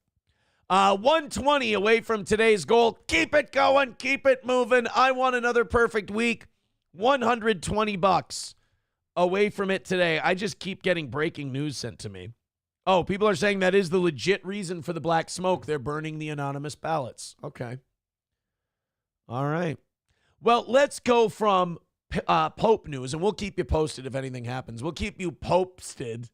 120 away from today's goal. Keep it going. Keep it moving. I want another perfect week. $120 away from it today. I just keep getting breaking news sent to me. Oh, people are saying that is the legit reason for the black smoke. They're burning the anonymous ballots. Okay. All right. Well, let's go from Pope news, and we'll keep you posted if anything happens. We'll keep you posted.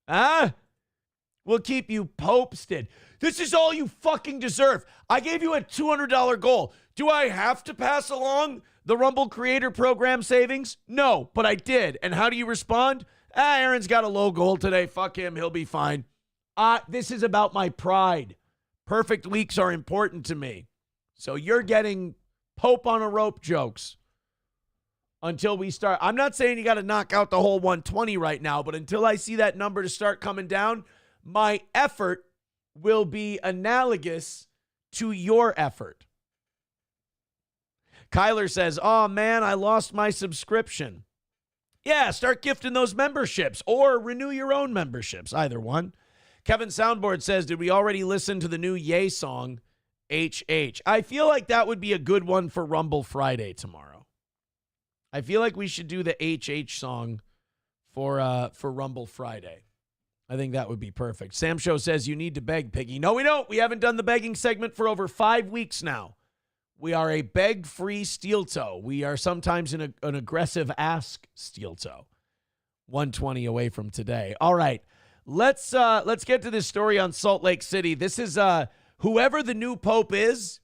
We'll keep you posted. This is all you fucking deserve. I gave you a $200 goal. Do I have to pass along the Rumble Creator Program savings? No, but I did. And how do you respond? Aaron's got a low goal today. Fuck him. He'll be fine. This is about my pride. Perfect weeks are important to me. So you're getting Pope on a rope jokes until we start. I'm not saying you got to knock out the whole 120 right now, but until I see that number to start coming down, my effort will be analogous to your effort. Kyler says, oh man, I lost my subscription. Yeah, start gifting those memberships or renew your own memberships, either one. Kevin Soundboard says, did we already listen to the new Ye song, HH? I feel like that would be a good one for Rumble Friday tomorrow. I feel like we should do the HH song for Rumble Friday. I think that would be perfect. Sam Show says you need to beg, Piggy. No, we don't. We haven't done the begging segment for over 5 weeks now. We are a beg-free steel toe. We are sometimes an aggressive ask steel toe. 120 away from today. All right, let's get to this story on Salt Lake City. This is whoever the new pope is.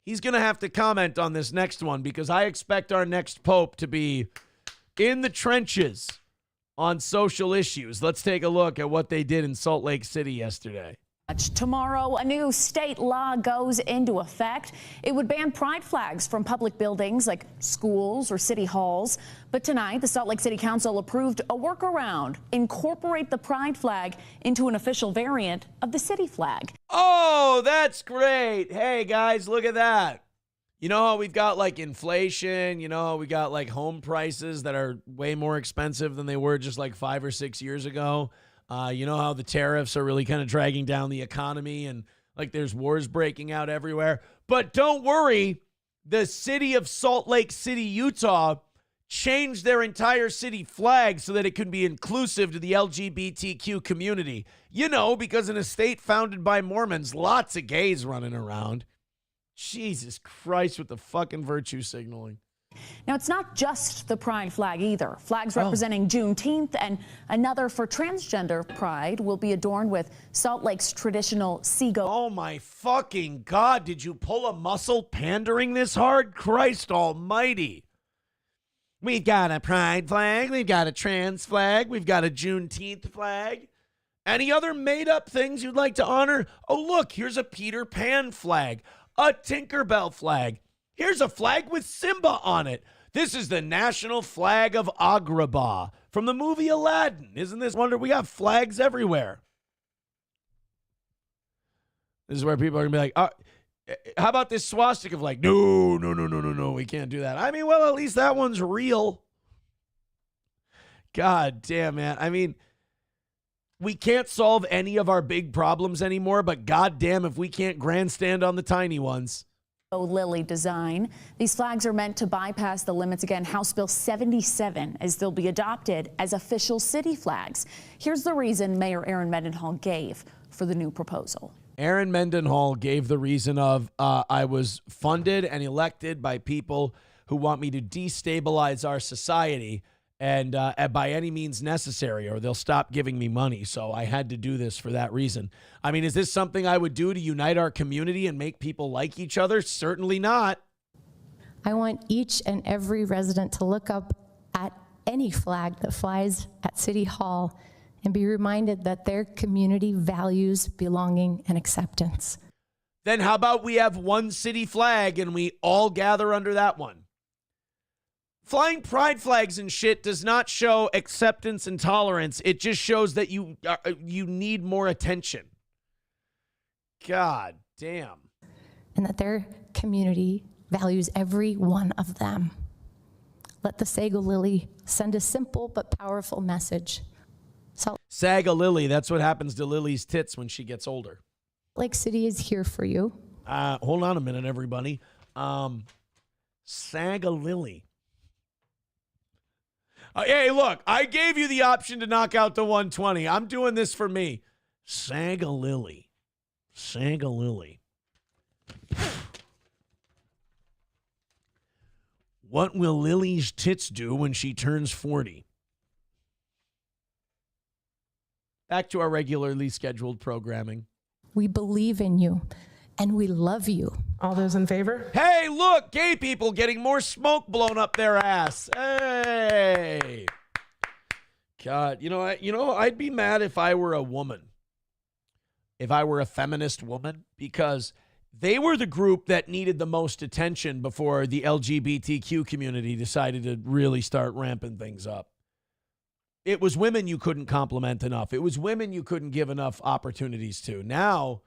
He's going to have to comment on this next one because I expect our next pope to be in the trenches on social issues. Let's take a look at what they did in Salt Lake City yesterday. Tomorrow, a new state law goes into effect. It would ban pride flags from public buildings like schools or city halls. But tonight, the Salt Lake City Council approved a workaround, incorporate the pride flag into an official variant of the city flag. Oh, that's great. Hey, guys, look at that. You know how we've got like inflation, you know how we got like home prices that are way more expensive than they were just like 5 or 6 years ago. You know how the tariffs are really kind of dragging down the economy and like there's wars breaking out everywhere. But don't worry, the city of Salt Lake City, Utah changed their entire city flag so that it could be inclusive to the LGBTQ community. You know, because in a state founded by Mormons, lots of gays running around. Jesus Christ with the fucking virtue signaling. Now, it's not just the pride flag either. Flags representing Juneteenth and another for transgender pride will be adorned with Salt Lake's traditional seagull. Oh, my fucking God. Did you pull a muscle pandering this hard? Christ almighty. We've got a pride flag. We've got a trans flag. We've got a Juneteenth flag. Any other made-up things you'd like to honor? Oh, look, here's a Peter Pan flag, a Tinkerbell flag. Here's a flag with Simba on it. This is the national flag of Agrabah from the movie Aladdin. Isn't this wonder? We got flags everywhere. This is where people are going to be like, how about this swastika flag? No, we can't do that. I mean, well, at least that one's real. God damn, man. I mean, we can't solve any of our big problems anymore, but goddamn if we can't grandstand on the tiny ones. Lily design. These flags are meant to bypass the limits. Again, House Bill 77, as they'll be adopted as official city flags. Here's the reason Mayor Aaron Mendenhall gave for the new proposal. Aaron Mendenhall gave the reason of, I was funded and elected by people who want me to destabilize our society and by any means necessary, or they'll stop giving me money. So I had to do this for that reason. I mean, is this something I would do to unite our community and make people like each other? Certainly not. I want each and every resident to look up at any flag that flies at City Hall and be reminded that their community values belonging and acceptance. Then how about we have one city flag and we all gather under that one? Flying pride flags and shit does not show acceptance and tolerance. It just shows that you need more attention. God damn. And that their community values every one of them. Let the Sago Lily send a simple but powerful message. Saga Lily, that's what happens to Lily's tits when she gets older. Lake City is here for you. Hold on a minute, everybody. Saga Lily. Hey, look, I gave you the option to knock out the 120. I'm doing this for me. Saga Lily. Saga Lily. What will Lily's tits do when she turns 40? Back to our regularly scheduled programming. We believe in you, and we love you. All those in favor? Hey, look, gay people getting more smoke blown up their ass. Hey. God, I'd be mad if I were a woman. If I were a feminist woman, because they were the group that needed the most attention before the LGBTQ community decided to really start ramping things up. It was women you couldn't compliment enough. It was women you couldn't give enough opportunities to. Now,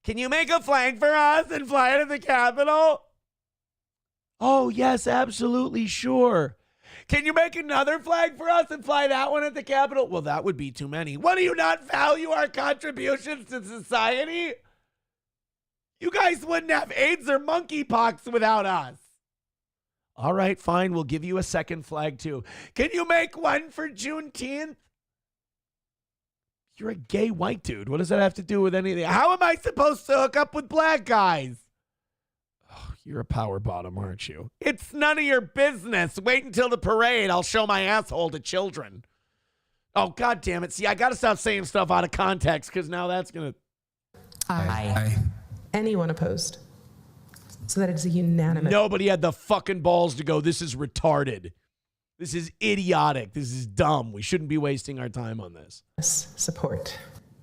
can you make a flag for us and fly it at the Capitol? Oh, yes, absolutely, sure. Can you make another flag for us and fly that one at the Capitol? Well, that would be too many. What, do you not value our contributions to society? You guys wouldn't have AIDS or monkeypox without us. All right, fine. We'll give you a second flag, too. Can you make one for Juneteenth? You're a gay white dude. What does that have to do with anything? How am I supposed to hook up with black guys? Oh, you're a power bottom, aren't you? It's none of your business. Wait until the parade. I'll show my asshole to children. Oh, God damn it. See, I got to stop saying stuff out of context because now that's going to... Aye. Anyone opposed? So that it's a unanimous. Nobody had the fucking balls to go, this is retarded. This is idiotic. This is dumb. We shouldn't be wasting our time on this. Support.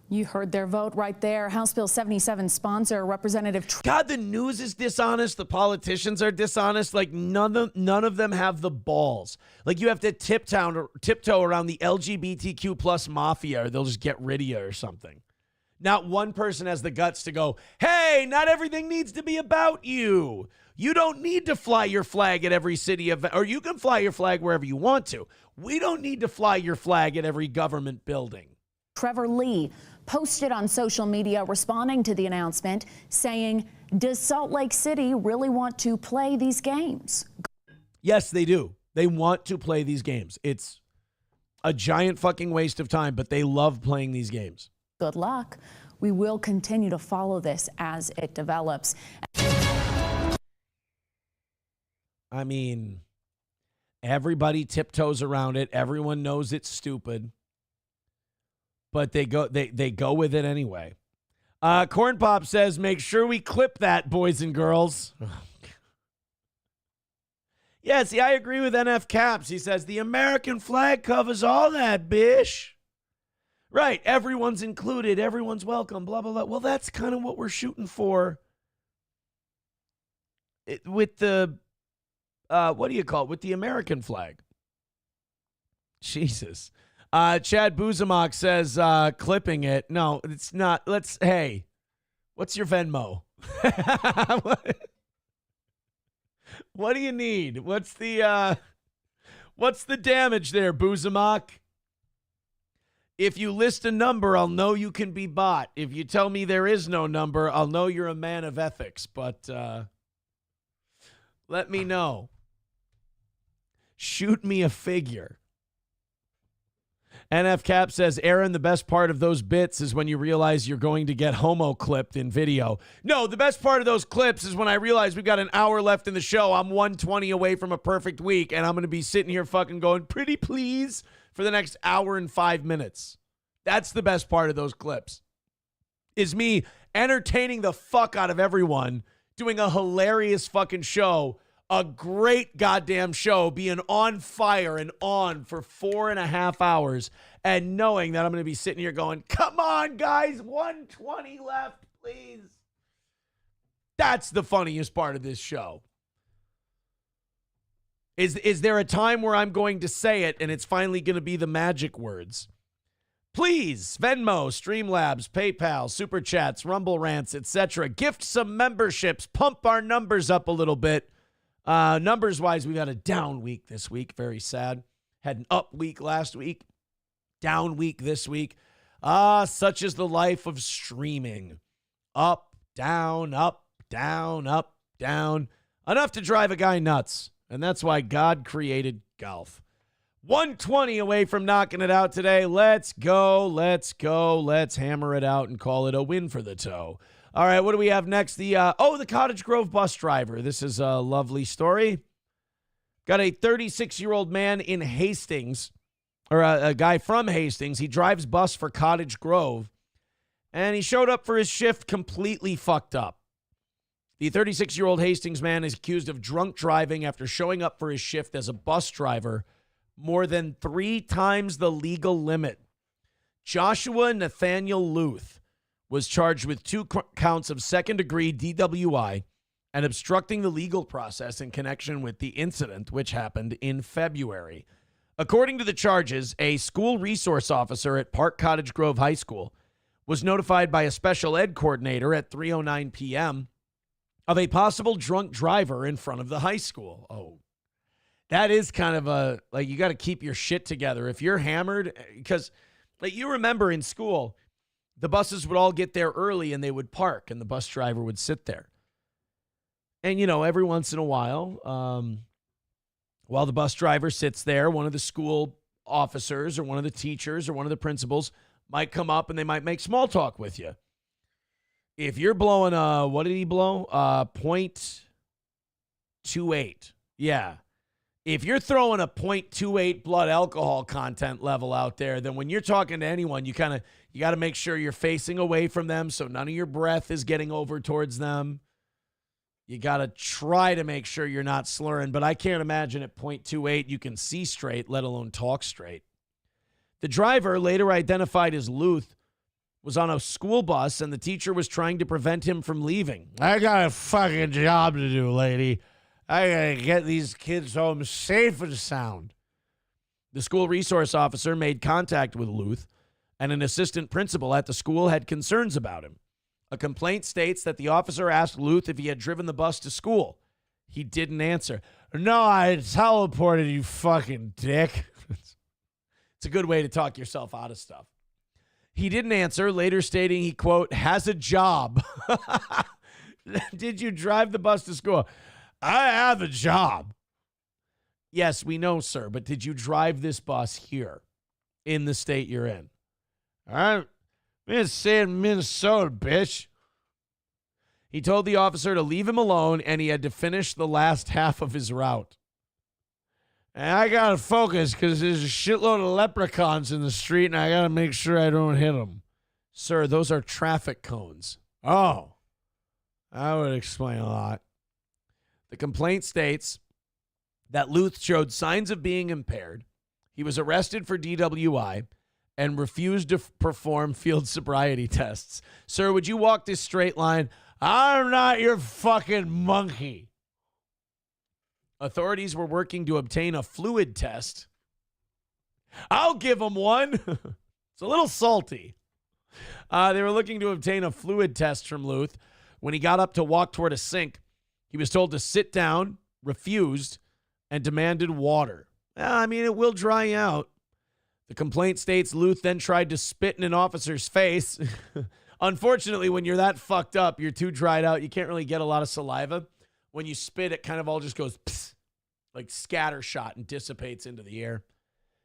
You heard their vote right there. House Bill 77 sponsor Representative. God, the news is dishonest. The politicians are dishonest. Like none of them have the balls. Like you have to tiptoe around the LGBTQ plus mafia, or they'll just get rid of you or something. Not one person has the guts to go, hey, not everything needs to be about you. You don't need to fly your flag at every city event, or you can fly your flag wherever you want to. We don't need to fly your flag at every government building. Trevor Lee posted on social media responding to the announcement saying, does Salt Lake City really want to play these games? Yes, they do. They want to play these games. It's a giant fucking waste of time, but they love playing these games. Good luck. We will continue to follow this as it develops. I mean, everybody tiptoes around it. Everyone knows it's stupid, but they go with it anyway. Corn Pop says, make sure we clip that, boys and girls. Yeah, see, I agree with NF Caps. He says, the American flag covers all that, bish. Right, everyone's included, everyone's welcome, blah, blah, blah. Well, that's kind of what we're shooting for with the, what do you call it, with the American flag. Jesus. Chad Buzamok says, clipping it. No, it's not. Hey, what's your Venmo? What do you need? What's the damage there, Buzamok? If you list a number, I'll know you can be bought. If you tell me there is no number, I'll know you're a man of ethics. But let me know. Shoot me a figure. NF Cap says, Aaron, the best part of those bits is when you realize you're going to get homo clipped in video. No, the best part of those clips is when I realize we've got an hour left in the show. I'm 120 away from a perfect week, and I'm going to be sitting here fucking going, pretty please, for the next hour and 5 minutes. That's the best part of those clips, is me entertaining the fuck out of everyone, doing a hilarious fucking show, a great goddamn show, being on fire and on for 4.5 hours, and knowing that I'm going to be sitting here going, come on, guys, 120 left, please. That's the funniest part of this show. Is there a time where I'm going to say it and it's finally going to be the magic words? Please, Venmo, Streamlabs, PayPal, Super Chats, Rumble Rants, etc. Gift some memberships. Pump our numbers up a little bit. Numbers-wise, we've had a down week this week. Very sad. Had an up week last week. Down week this week. Such is the life of streaming. Up, down, up, down, up, down. Enough to drive a guy nuts. And that's why God created golf. 120 away from knocking it out today. Let's go. Let's go. Let's hammer it out and call it a win for the toe. All right, what do we have next? The Cottage Grove bus driver. This is a lovely story. Got a 36-year-old man in Hastings, or a guy from Hastings. He drives bus for Cottage Grove, and he showed up for his shift completely fucked up. The 36-year-old Hastings man is accused of drunk driving after showing up for his shift as a bus driver more than 3 times the legal limit. Joshua Nathaniel Luth was charged with 2 counts of second-degree DWI and obstructing the legal process in connection with the incident, which happened in February. According to the charges, a school resource officer at Park Cottage Grove High School was notified by a special ed coordinator at 3:09 p.m. of a possible drunk driver in front of the high school. Oh. that is kind of a, like, you got to keep your shit together. If you're hammered, because like you remember in school, the buses would all get there early and they would park and the bus driver would sit there. And, every once in a while the bus driver sits there, one of the school officers or one of the teachers or one of the principals might come up and they might make small talk with you. If you're blowing what did he blow? 0.28. Yeah. If you're throwing a 0.28 blood alcohol content level out there, then when you're talking to anyone, you got to make sure you're facing away from them so none of your breath is getting over towards them. You got to try to make sure you're not slurring, but I can't imagine at 0.28 you can see straight, let alone talk straight. The driver, later identified as Luth, was on a school bus and the teacher was trying to prevent him from leaving. I got a fucking job to do, lady. I got to get these kids home safe and sound. The school resource officer made contact with Luth, and an assistant principal at the school had concerns about him. A complaint states that the officer asked Luth if he had driven the bus to school. He didn't answer. No, I teleported, you fucking dick. It's a good way to talk yourself out of stuff. He didn't answer, later stating he, quote, has a job. Did you drive the bus to school? I have a job. Yes, we know, sir, but did you drive this bus here in the state you're in? I'm in Minnesota, bitch. He told the officer to leave him alone and he had to finish the last half of his route. And I got to focus because there's a shitload of leprechauns in the street and I got to make sure I don't hit them. Sir, those are traffic cones. Oh, that would explain a lot. The complaint states that Luth showed signs of being impaired. He was arrested for DWI and refused to perform field sobriety tests. Sir, would you walk this straight line? I'm not your fucking monkey. Authorities were working to obtain a fluid test. I'll give him one. It's a little salty. They were looking to obtain a fluid test from Luth. When he got up to walk toward a sink, he was told to sit down, refused, and demanded water. I mean, it will dry out. The complaint states Luth then tried to spit in an officer's face. Unfortunately, when you're that fucked up, you're too dried out, you can't really get a lot of saliva. When you spit, it kind of all just goes pss, like scattershot and dissipates into the air.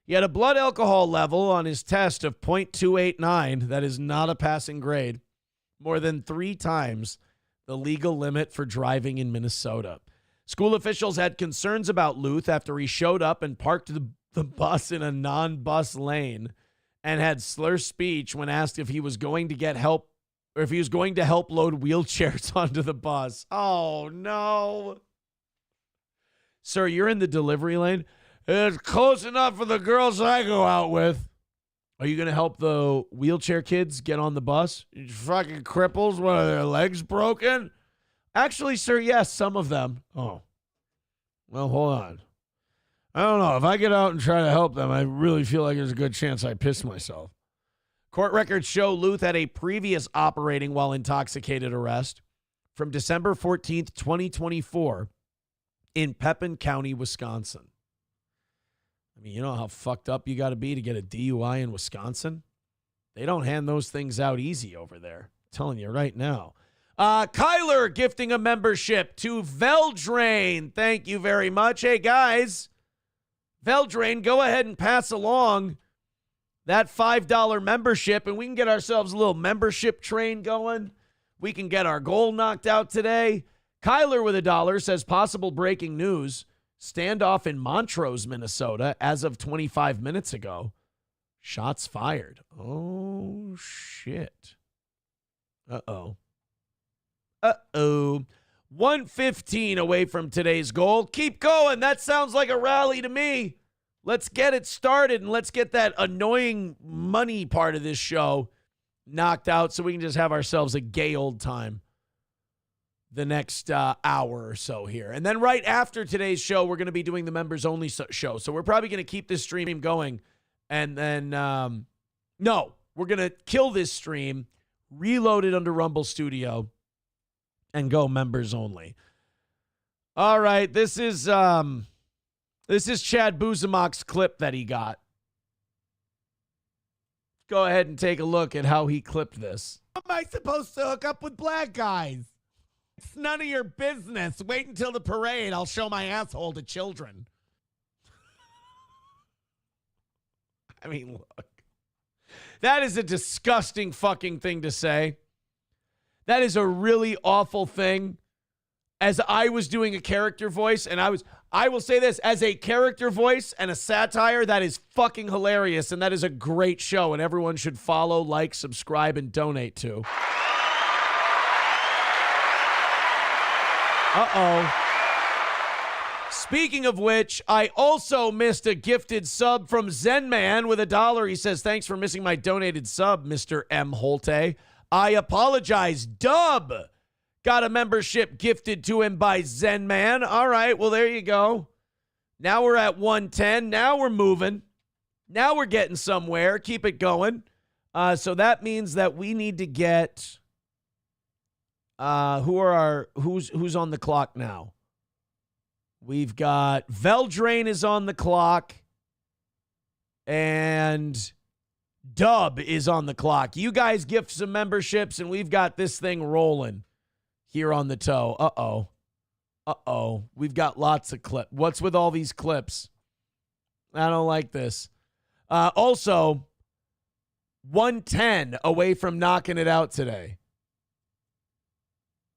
He had a blood alcohol level on his test of 0.289. That is not a passing grade. More than 3 times the legal limit for driving in Minnesota. School officials had concerns about Luth after he showed up and parked the bus in a non-bus lane and had slur speech when asked if he was going to get help or if he was going to help load wheelchairs onto the bus. Oh, no. Sir, you're in the delivery lane. It's close enough for the girls I go out with. Are you going to help the wheelchair kids get on the bus? You fucking cripples, what are their legs broken? Actually, sir, yes, some of them. Oh. Well, hold on. I don't know. If I get out and try to help them, I really feel like there's a good chance I piss myself. Court records show Luth had a previous operating while intoxicated arrest from December 14th, 2024 in Pepin County, Wisconsin. I mean, you know how fucked up you got to be to get a DUI in Wisconsin? They don't hand those things out easy over there. I'm telling you right now. Kyler gifting a membership to Veldrain. Thank you very much. Hey, guys. Veldrain, go ahead and pass along that $5 membership, and we can get ourselves a little membership train going. We can get our goal knocked out today. Kyler with $1 says possible breaking news. Standoff in Montrose, Minnesota, as of 25 minutes ago. Shots fired. Oh, shit. Uh-oh. 1:15 away from today's goal. Keep going. That sounds like a rally to me. Let's get it started, and let's get that annoying money part of this show knocked out so we can just have ourselves a gay old time the next hour or so here. And then right after today's show, we're going to be doing the members-only show. So we're probably going to keep this stream going. And then, no, we're going to kill this stream, reload it under Rumble Studio, and go members only. All right, this is This is Chad Buzemac's clip that he got. Go ahead and take a look at how he clipped this. How am I supposed to hook up with black guys? It's none of your business. Wait until the parade. I'll show my asshole to children. I mean, look. That is a disgusting fucking thing to say. That is a really awful thing. As I was doing a character voice, and I will say this, as a character voice and a satire, that is fucking hilarious, and that is a great show, and everyone should follow, like, subscribe, and donate to. Uh-oh. Speaking of which, I also missed a gifted sub from Zenman with $1. He says, thanks for missing my donated sub, Mr. M. Holte. I apologize. Dub got a membership gifted to him by Zenman. All right, well, there you go. Now we're at 110. Now we're moving. Now we're getting somewhere. Keep it going. So that means that we need to get who's on the clock now? We've got Veldrain is on the clock, and Dub is on the clock. You guys gift some memberships, and we've got this thing rolling here on the toe. Uh-oh. Uh-oh. We've got lots of clips. What's with all these clips? I don't like this. Also, 110 away from knocking it out today.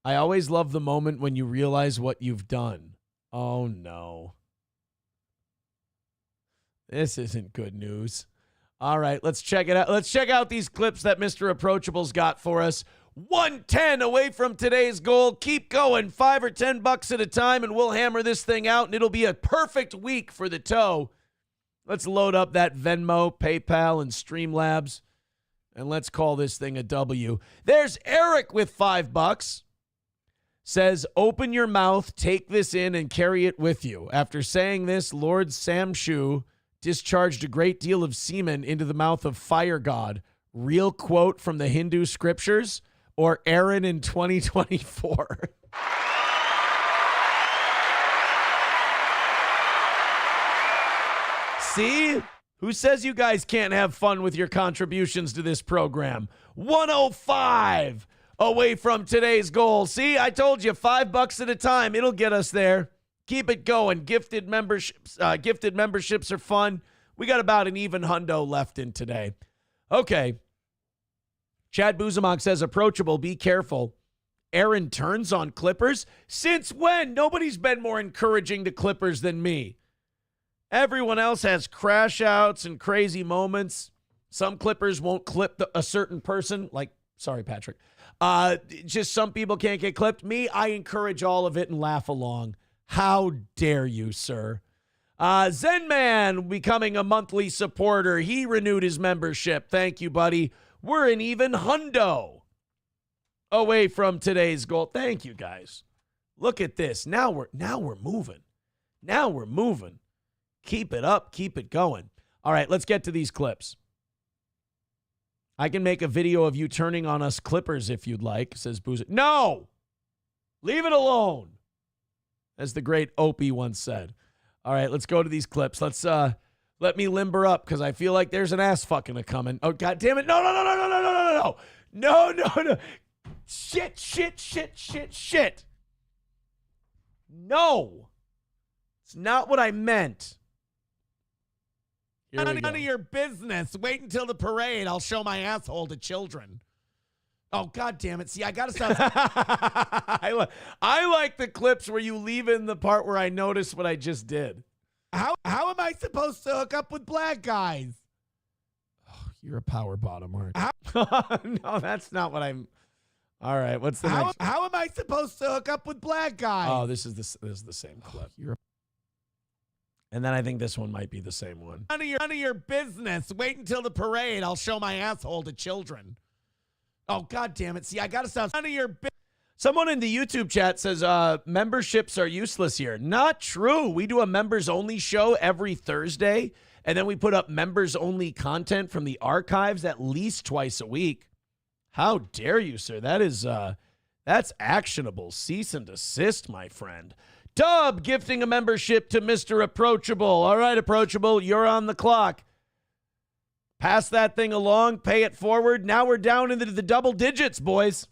I always love the moment when you realize what you've done. Oh, no. This isn't good news. All right, let's check it out. Let's check out these clips that Mr. Approachable's got for us. 110 away from today's goal. Keep going. $5 or $10 at a time, and we'll hammer this thing out, and it'll be a perfect week for the toe. Let's load up that Venmo, PayPal, and Streamlabs, and let's call this thing a W. There's Eric with $5. Says, open your mouth, take this in, and carry it with you. After saying this, Lord Samshu discharged a great deal of semen into the mouth of fire god. Real quote from the Hindu scriptures, or Aaron in 2024. See? Who says you guys can't have fun with your contributions to this program? 105 away from today's goal. See, I told you, $5 at a time. It'll get us there. Keep it going. Gifted memberships are fun. We got about an even hundo left in today. Okay. Chad Buzemach says, approachable, be careful. Aaron turns on Clippers? Since when? Nobody's been more encouraging to Clippers than me. Everyone else has crash outs and crazy moments. Some Clippers won't clip a certain person. Like, sorry, Patrick. Just some people can't get clipped. Me, I encourage all of it and laugh along. How dare you, sir? Zenman becoming a monthly supporter. He renewed his membership. Thank you, buddy. We're an even hundo away from today's goal. Thank you, guys. Look at this. Now we're moving. Now we're moving. Keep it up. Keep it going. All right, let's get to these clips. I can make a video of you turning on us Clippers if you'd like, says Boozer. No! Leave it alone, as the great Opie once said. All right, let's go to these clips. Let's let me limber up because I feel like there's an ass fucking a coming. Oh, God damn it. No. No. Shit. No. It's not what I meant. None of your business. Wait until the parade. I'll show my asshole to children. Oh, God damn it. See, I got to stop. I like the clips where you leave in the part where I notice what I just did. How am I supposed to hook up with black guys? Oh, you're a power bottom, aren't you? No, that's not what I'm. All right, what's the next? How am I supposed to hook up with black guys? Oh, this is the same clip. And then I think this one might be the same one. None of your business. Wait until the parade. I'll show my asshole to children. Oh, God damn it. See, I got to stop. None of your business. Someone in the YouTube chat says memberships are useless here. Not true. We do a members-only show every Thursday, and then we put up members-only content from the archives at least twice a week. How dare you, sir? That is that's actionable. Cease and desist, my friend. Dub gifting a membership to Mr. Approachable. All right, Approachable, you're on the clock. Pass that thing along, pay it forward. Now we're down into the double digits, boys.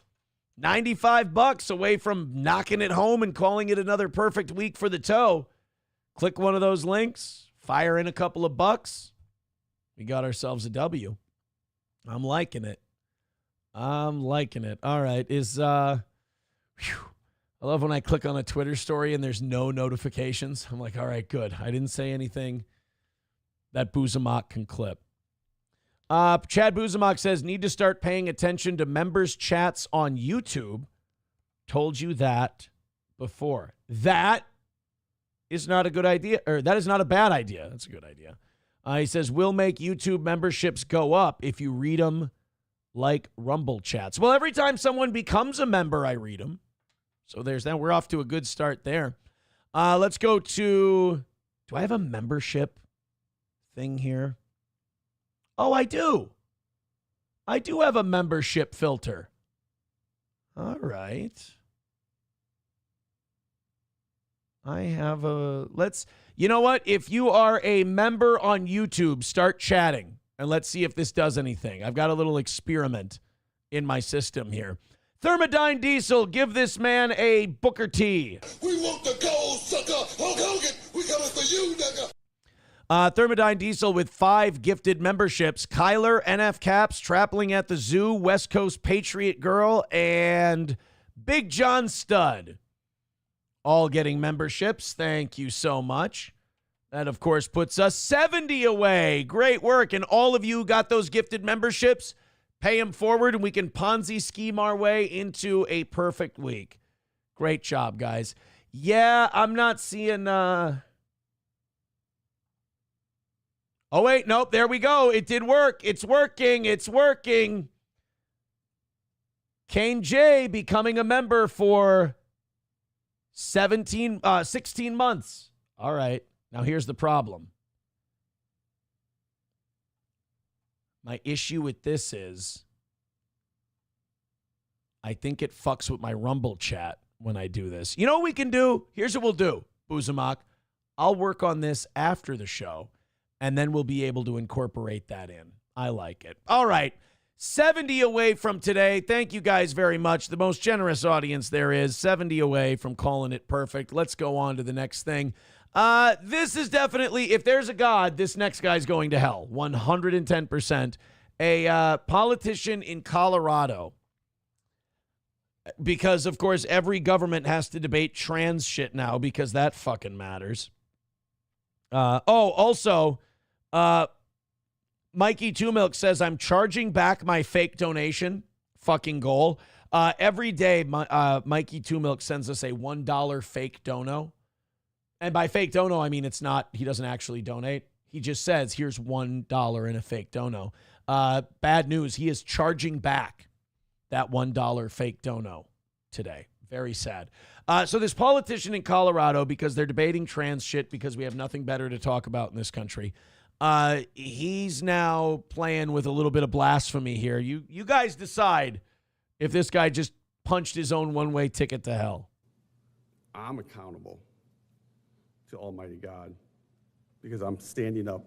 $95 away from knocking it home and calling it another perfect week for the toe. Click one of those links, fire in a couple of bucks. We got ourselves a W. I'm liking it. I'm liking it. All right. I love when I click on a Twitter story and there's no notifications. I'm like, all right, good. I didn't say anything that Buzamok can clip. Chad Buzamok says, need to start paying attention to members' chats on YouTube. Told you that before. That is not a good idea, or that is not a bad idea. That's a good idea. He says, we'll make YouTube memberships go up if you read them like Rumble chats. Well, every time someone becomes a member, I read them. So there's that. We're off to a good start there. Let's go to, do I have a membership thing here? Oh, I do. I do have a membership filter. All right. I have a, you know what? If you are a member on YouTube, start chatting and let's see if this does anything. I've got a little experiment in my system here. Thermodyne Diesel, give this man a Booker T. We want the gold, sucker. Hulk Hogan, we coming for you, nigga. Thermodyne Diesel with 5 gifted memberships. Kyler, NF Caps, Trappling at the Zoo, West Coast Patriot Girl, and Big John Stud. All getting memberships. Thank you so much. That, of course, puts us 70 away. Great work. And all of you got those gifted memberships. Pay them forward, and we can Ponzi scheme our way into a perfect week. Great job, guys. Yeah, I'm not seeing... Oh, wait, nope, there we go. It did work. It's working. It's working. Kane J becoming a member for 16 months. All right. Now here's the problem. My issue with this is I think it fucks with my Rumble chat when I do this. You know what we can do? Here's what we'll do, Buzamok. I'll work on this after the show, and then we'll be able to incorporate that in. I like it. All right. 70 away from today. Thank you guys very much. The most generous audience there is. 70 away from calling it perfect. Let's go on to the next thing. This is definitely, if there's a God, this next guy's going to hell. 110%. A politician in Colorado. Because, of course, every government has to debate trans shit now because that fucking matters. Also, Mikey Two Milk says, I'm charging back my fake donation. Fucking goal. Every day, Mikey Two Milk sends us a $1 fake dono. And by fake dono, I mean it's not, he doesn't actually donate. He just says, here's $1 in a fake dono. Bad news, he is charging back that $1 fake dono today. Very sad. So this politician in Colorado, because they're debating trans shit because we have nothing better to talk about in this country, he's now playing with a little bit of blasphemy here. You guys decide if this guy just punched his own one-way ticket to hell. I'm accountable to Almighty God because I'm standing up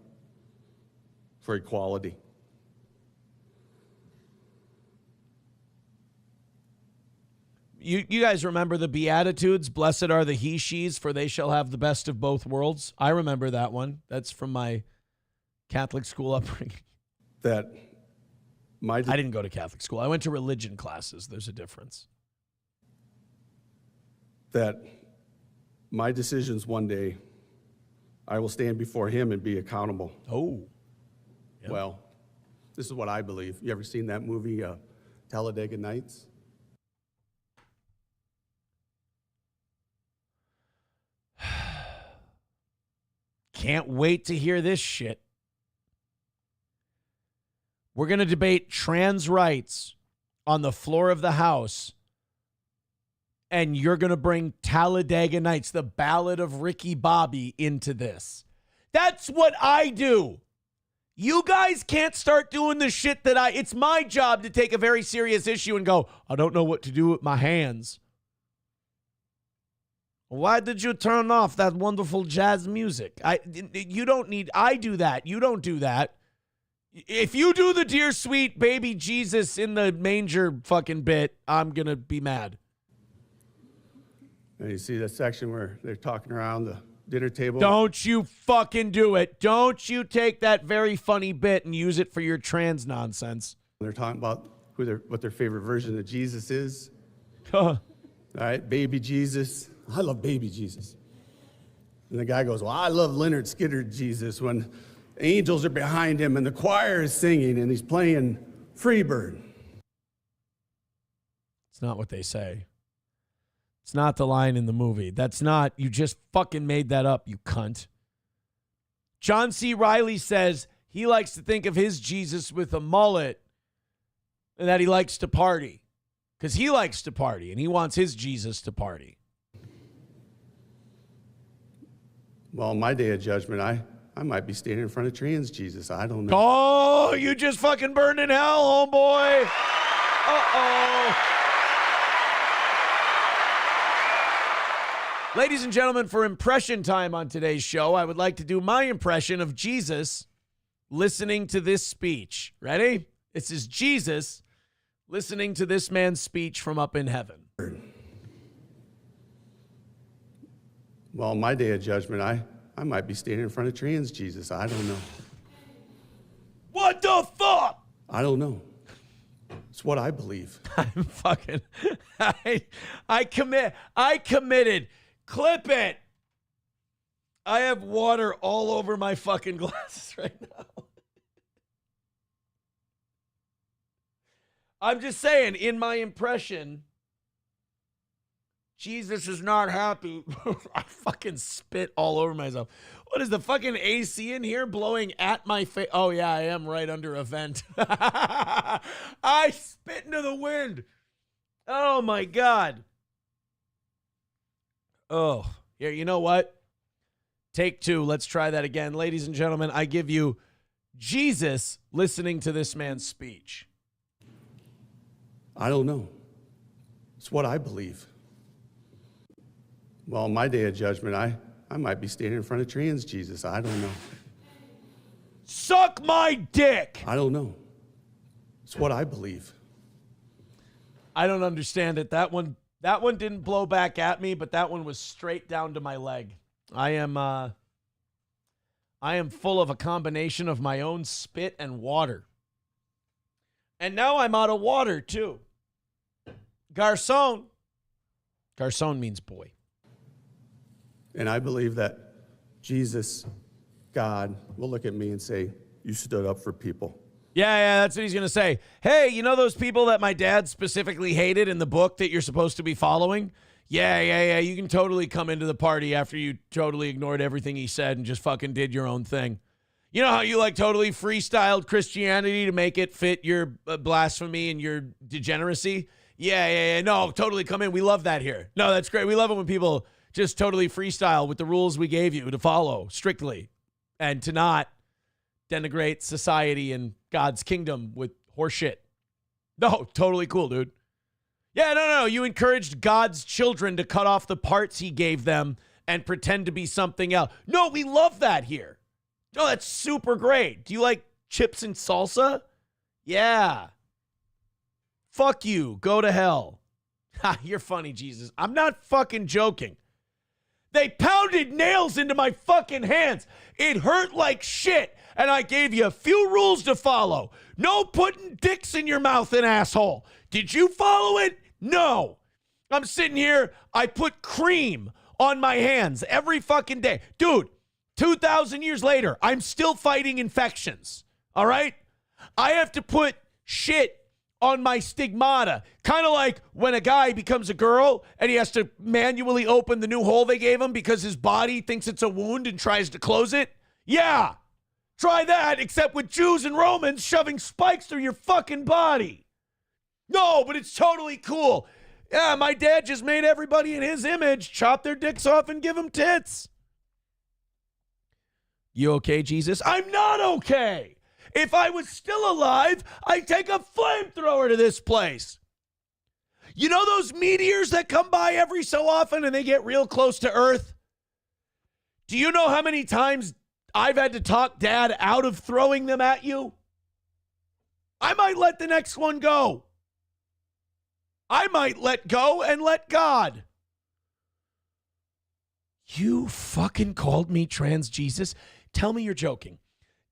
for equality. You guys remember the Beatitudes? Blessed are the he, she's, for they shall have the best of both worlds. I remember that one. That's from my Catholic school upbringing. I didn't go to Catholic school. I went to religion classes. There's a difference. That my decisions one day, I will stand before him and be accountable. Oh. Yep. Well, this is what I believe. You ever seen that movie, Talladega Nights? Can't wait to hear this shit. We're going to debate trans rights on the floor of the House, and you're going to bring Talladega Nights, the Ballad of Ricky Bobby, into this. That's what I do. You guys can't start doing the shit that it's my job to take a very serious issue and go, I don't know what to do with my hands. Why did you turn off that wonderful jazz music? I do that. You don't do that. If you do the dear sweet baby Jesus in the manger fucking bit, I'm going to be mad. And you see that section where they're talking around the dinner table? Don't you fucking do it. Don't you take that very funny bit and use it for your trans nonsense. They're talking about what their favorite version of Jesus is. All right, baby Jesus. I love baby Jesus. And the guy goes, well, I love Leonard Skinner Jesus when angels are behind him and the choir is singing and he's playing Freebird. It's not what they say. It's not the line in the movie. That's not, you just fucking made that up, you cunt. John C. Reilly says he likes to think of his Jesus with a mullet and that he likes to party. Because he likes to party and he wants his Jesus to party. Well, my day of judgment, I might be standing in front of trans Jesus. I don't know. Oh, you just fucking burned in hell, homeboy. Uh-oh. Ladies and gentlemen, for impression time on today's show, I would like to do my impression of Jesus listening to this speech. Ready? This is Jesus listening to this man's speech from up in heaven. Well, my day of judgment, I might be standing in front of trans Jesus. I don't know. What the fuck? I don't know. It's what I believe. I'm fucking, I committed. Clip it. I have water all over my fucking glasses right now. I'm just saying, in my impression, Jesus is not happy. I fucking spit all over myself. What is the fucking AC in here blowing at my face? Oh, yeah, I am right under a vent. I spit into the wind. Oh, my God. Oh, here, you know what? Take two. Let's try that again. Ladies and gentlemen, I give you Jesus listening to this man's speech. I don't know. It's what I believe. Well, my day of judgment, I might be standing in front of trans Jesus. I don't know. Suck my dick. I don't know. It's what I believe. I don't understand it. That one didn't blow back at me, but that one was straight down to my leg. I am full of a combination of my own spit and water. And now I'm out of water, too. Garçon. Garçon means boy. And I believe that Jesus, God, will look at me and say, you stood up for people. Yeah, that's what he's going to say. Hey, you know those people that my dad specifically hated in the book that you're supposed to be following? Yeah. You can totally come into the party after you totally ignored everything he said and just fucking did your own thing. You know how you like totally freestyled Christianity to make it fit your blasphemy and your degeneracy? Yeah. No, totally come in. We love that here. No, that's great. We love it when people just totally freestyle with the rules we gave you to follow strictly and to not denigrate society and God's kingdom with horseshit. No, totally cool, dude. Yeah, no. You encouraged God's children to cut off the parts he gave them and pretend to be something else. No, we love that here. No, that's super great. Do you like chips and salsa? Yeah. Fuck you. Go to hell. Ha, you're funny, Jesus. I'm not fucking joking. They pounded nails into my fucking hands. It hurt like shit. And I gave you a few rules to follow. No putting dicks in your mouth, an asshole. Did you follow it? No. I'm sitting here. I put cream on my hands every fucking day. Dude, 2,000 years later, I'm still fighting infections. All right? I have to put shit on my stigmata. Kind of like when a guy becomes a girl and he has to manually open the new hole they gave him because his body thinks it's a wound and tries to close it. Yeah. Try that, except with Jews and Romans shoving spikes through your fucking body. No, but it's totally cool. Yeah, my dad just made everybody in his image chop their dicks off and give them tits. You okay, Jesus? I'm not okay. If I was still alive, I'd take a flamethrower to this place. You know those meteors that come by every so often and they get real close to Earth? Do you know how many times I've had to talk Dad out of throwing them at you? I might let the next one go. I might let go and let God. You fucking called me trans Jesus? Tell me you're joking.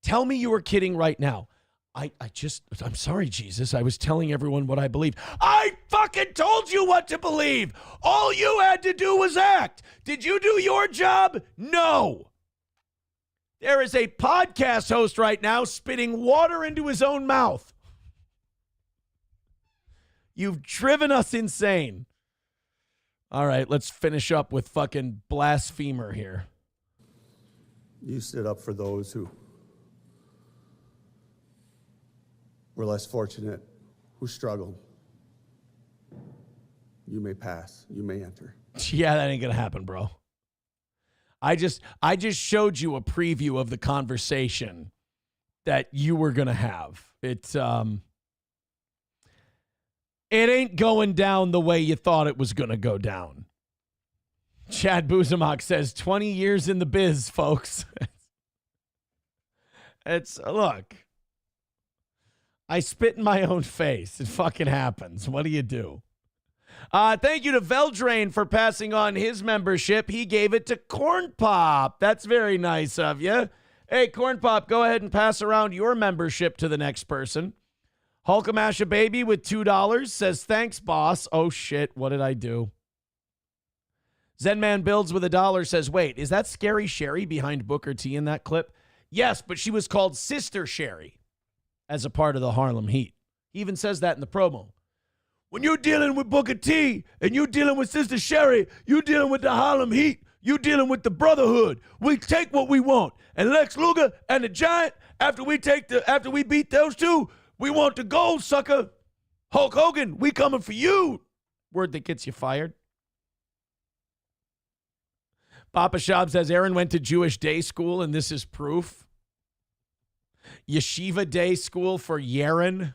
Tell me you were kidding right now. I'm sorry, Jesus. I was telling everyone what I believe. I fucking told you what to believe. All you had to do was act. Did you do your job? No. There is a podcast host right now spitting water into his own mouth. You've driven us insane. All right, let's finish up with fucking blasphemer here. You stood up for those who were less fortunate, who struggled. You may pass. You may enter. Yeah, that ain't gonna happen, bro. I just showed you a preview of the conversation that you were gonna have. It ain't going down the way you thought it was gonna go down. Chad Buzamok says 20 years in the biz, folks. Look. I spit in my own face. It fucking happens. What do you do? Thank you to Veldrain for passing on his membership. He gave it to Corn Pop. That's very nice of you. Hey, Corn Pop, go ahead and pass around your membership to the next person. Hulkamasha Baby with $2 says, thanks, boss. Oh, shit. What did I do? Zenman Builds with $1 says, wait, is that Scary Sherry behind Booker T in that clip? Yes, but she was called Sister Sherry as a part of the Harlem Heat. He even says that in the promo. When you're dealing with Booker T and you're dealing with Sister Sherry, you're dealing with the Harlem Heat. You're dealing with the Brotherhood. We take what we want. And Lex Luger and the Giant, after we beat those two, we want the gold, sucker. Hulk Hogan, we coming for you. Word that gets you fired. Papa Shab says Aaron went to Jewish day school, and this is proof. Yeshiva day school for Yaren.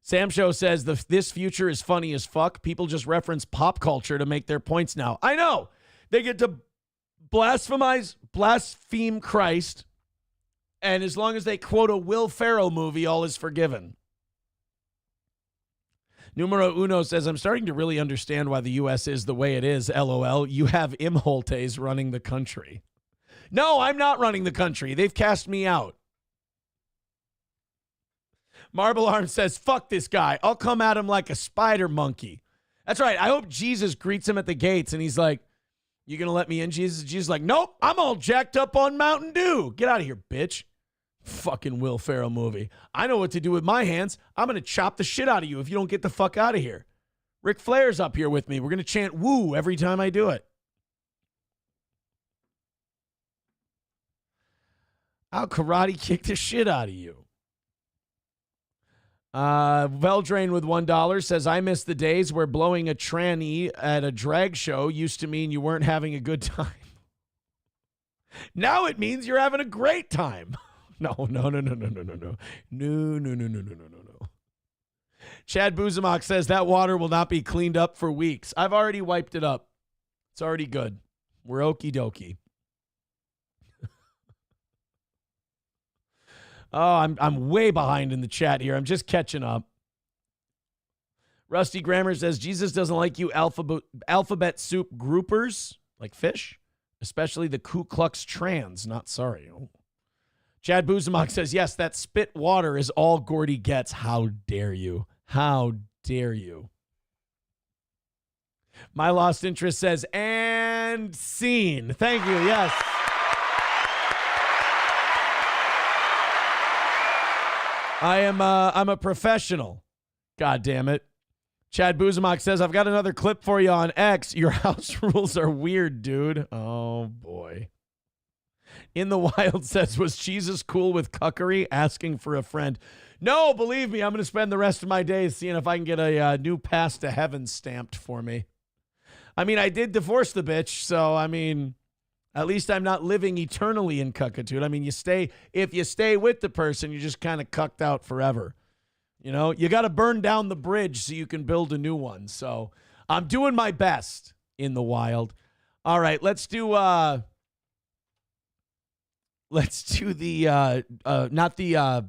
Sam Show says this future is funny as fuck. People just reference pop culture to make their points now. I know. They get to blaspheme Christ, and as long as they quote a Will Ferrell movie, all is forgiven. Numero Uno says, I'm starting to really understand why the U.S. is the way it is, LOL. You have Imholtes running the country. No, I'm not running the country. They've cast me out. Marble Arm says, fuck this guy. I'll come at him like a spider monkey. That's right. I hope Jesus greets him at the gates, and he's like, you going to let me in, Jesus? Jesus is like, nope, I'm all jacked up on Mountain Dew. Get out of here, bitch. Fucking Will Ferrell movie. I know what to do with my hands. I'm going to chop the shit out of you if you don't get the fuck out of here. Ric Flair's up here with me. We're going to chant woo every time I do it. I'll karate kick the shit out of you. Veldrain with $1 says, I miss the days where blowing a tranny at a drag show used to mean you weren't having a good time. Now it means you're having a great time. No. Chad Buzamok says that water will not be cleaned up for weeks. I've already wiped it up. It's already good. We're okie dokie. Oh, I'm way behind in the chat here. I'm just catching up. Rusty Grammar says, Jesus doesn't like you alphabet soup groupers, like fish, especially the Ku Klux Trans. Not sorry. Oh. Chad Buzamok says, yes, that spit water is all Gordy gets. How dare you? How dare you? My Lost Interest says, and scene. Thank you. Yes. I'm a professional. God damn it. Chad Buzamok says, I've got another clip for you on X. Your house rules are weird, dude. Oh, boy. In the Wild says, was Jesus cool with cuckery? Asking for a friend. No, believe me, I'm going to spend the rest of my days seeing if I can get a new pass to heaven stamped for me. I mean, I did divorce the bitch, so, I mean, at least I'm not living eternally in cuckitude. I mean, if you stay with the person, you're just kind of cucked out forever. You know, you got to burn down the bridge so you can build a new one. So I'm doing my best in the wild. All right, let's do the not the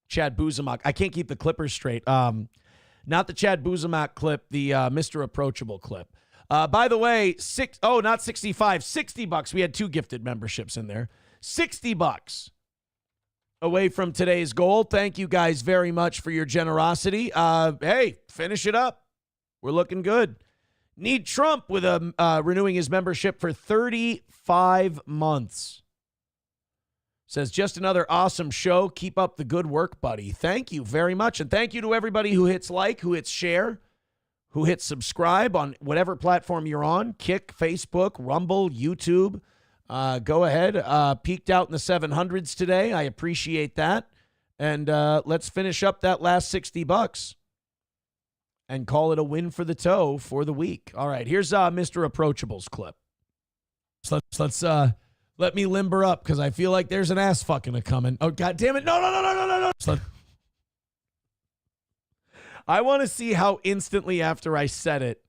Chad Buzamak. I can't keep the Clippers straight. Not the Chad Buzamak clip, the Mr. Approachable clip. By the way, not 65, $60. We had 2 gifted memberships in there. $60 away from today's goal. Thank you guys very much for your generosity. Hey, finish it up. We're looking good. Need Trump with renewing his membership for 35 months. Says, just another awesome show. Keep up the good work, buddy. Thank you very much. And thank you to everybody who hits like, who hits share, who hits subscribe on whatever platform you're on. Kick, Facebook, Rumble, YouTube. Go ahead. Peaked out in the 700s today. I appreciate that. And let's finish up that last $60 and call it a win for the toe for the week. All right, here's Mr. Approachable's clip. So let's let me limber up because I feel like there's an ass fucking a coming. Oh, God damn it. No. I want to see how instantly after I said it,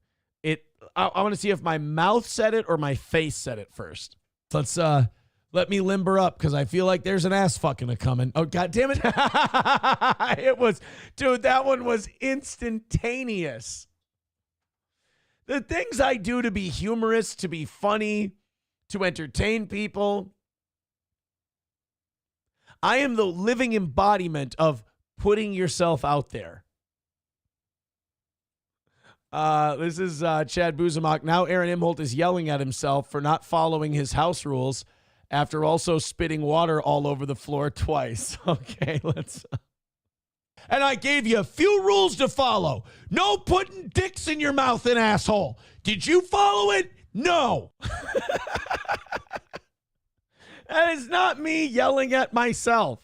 I want to see if my mouth said it or my face said it first. Let's let me limber up because I feel like there's an ass fucking a coming. Oh, God damn it. That one was instantaneous. The things I do to be humorous, to be funny, to entertain people. I am the living embodiment of putting yourself out there. This is Chad Buzamak. Now Aaron Imholt is yelling at himself for not following his house rules after also spitting water all over the floor twice. Okay, let's... And I gave you a few rules to follow. No putting dicks in your mouth, an asshole. Did you follow it? No. That is not me yelling at myself.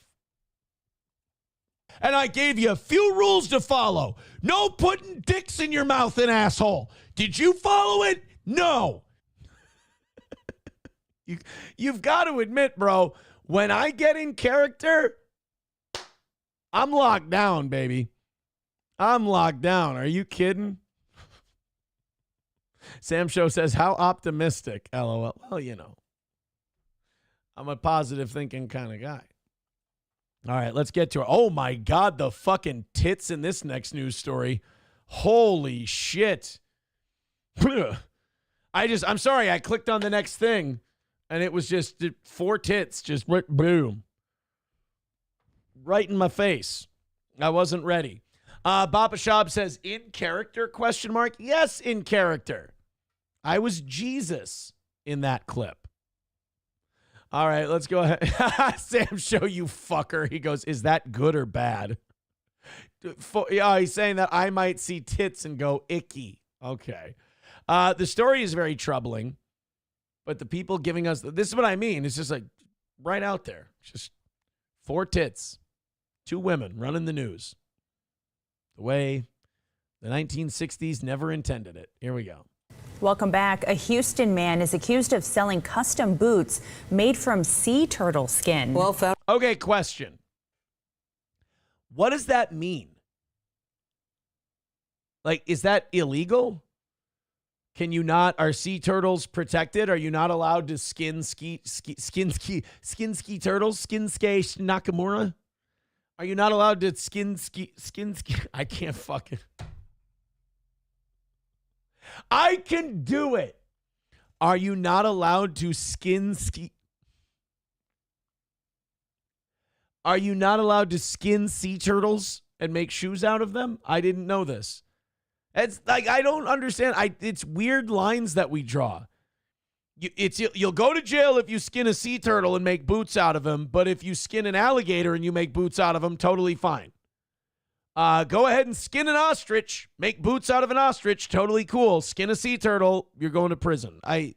And I gave you a few rules to follow. No putting dicks in your mouth, an asshole. Did you follow it? No. You've got to admit, bro, when I get in character, I'm locked down, baby. I'm locked down. Are you kidding? Sam Show says, how optimistic? LOL. Well, you know, I'm a positive thinking kind of guy. All right, let's get to it. Oh, my God, the fucking tits in this next news story. Holy shit. I'm sorry, I clicked on the next thing, and it was just 4 tits, just boom. Right in my face. I wasn't ready. Baba Shab says, in character, ? Yes, in character. I was Jesus in that clip. All right, let's go ahead. Sam Show, you fucker. He goes, is that good or bad? Yeah, he's saying that I might see tits and go icky. Okay. The story is very troubling, but the people giving us, this is what I mean. It's just like right out there. Just 4 tits, 2 women running the news. The way the 1960s never intended it. Here we go. Welcome back. A Houston man is accused of selling custom boots made from sea turtle skin. Okay, question. What does that mean? Like, is that illegal? Can you not? Are sea turtles protected? Are you not allowed to skin ski turtles? Skin ski Nakamura? Are you not allowed to skin ski? I can't fucking. I can do it. Are you not allowed to skin ski? Are you not allowed to skin sea turtles and make shoes out of them? I didn't know this. It's like, I don't understand. It's weird lines that we draw. You'll go to jail if you skin a sea turtle and make boots out of him, but if you skin an alligator and you make boots out of him, totally fine. Go ahead and skin an ostrich, make boots out of an ostrich, totally cool. Skin a sea turtle, you're going to prison. We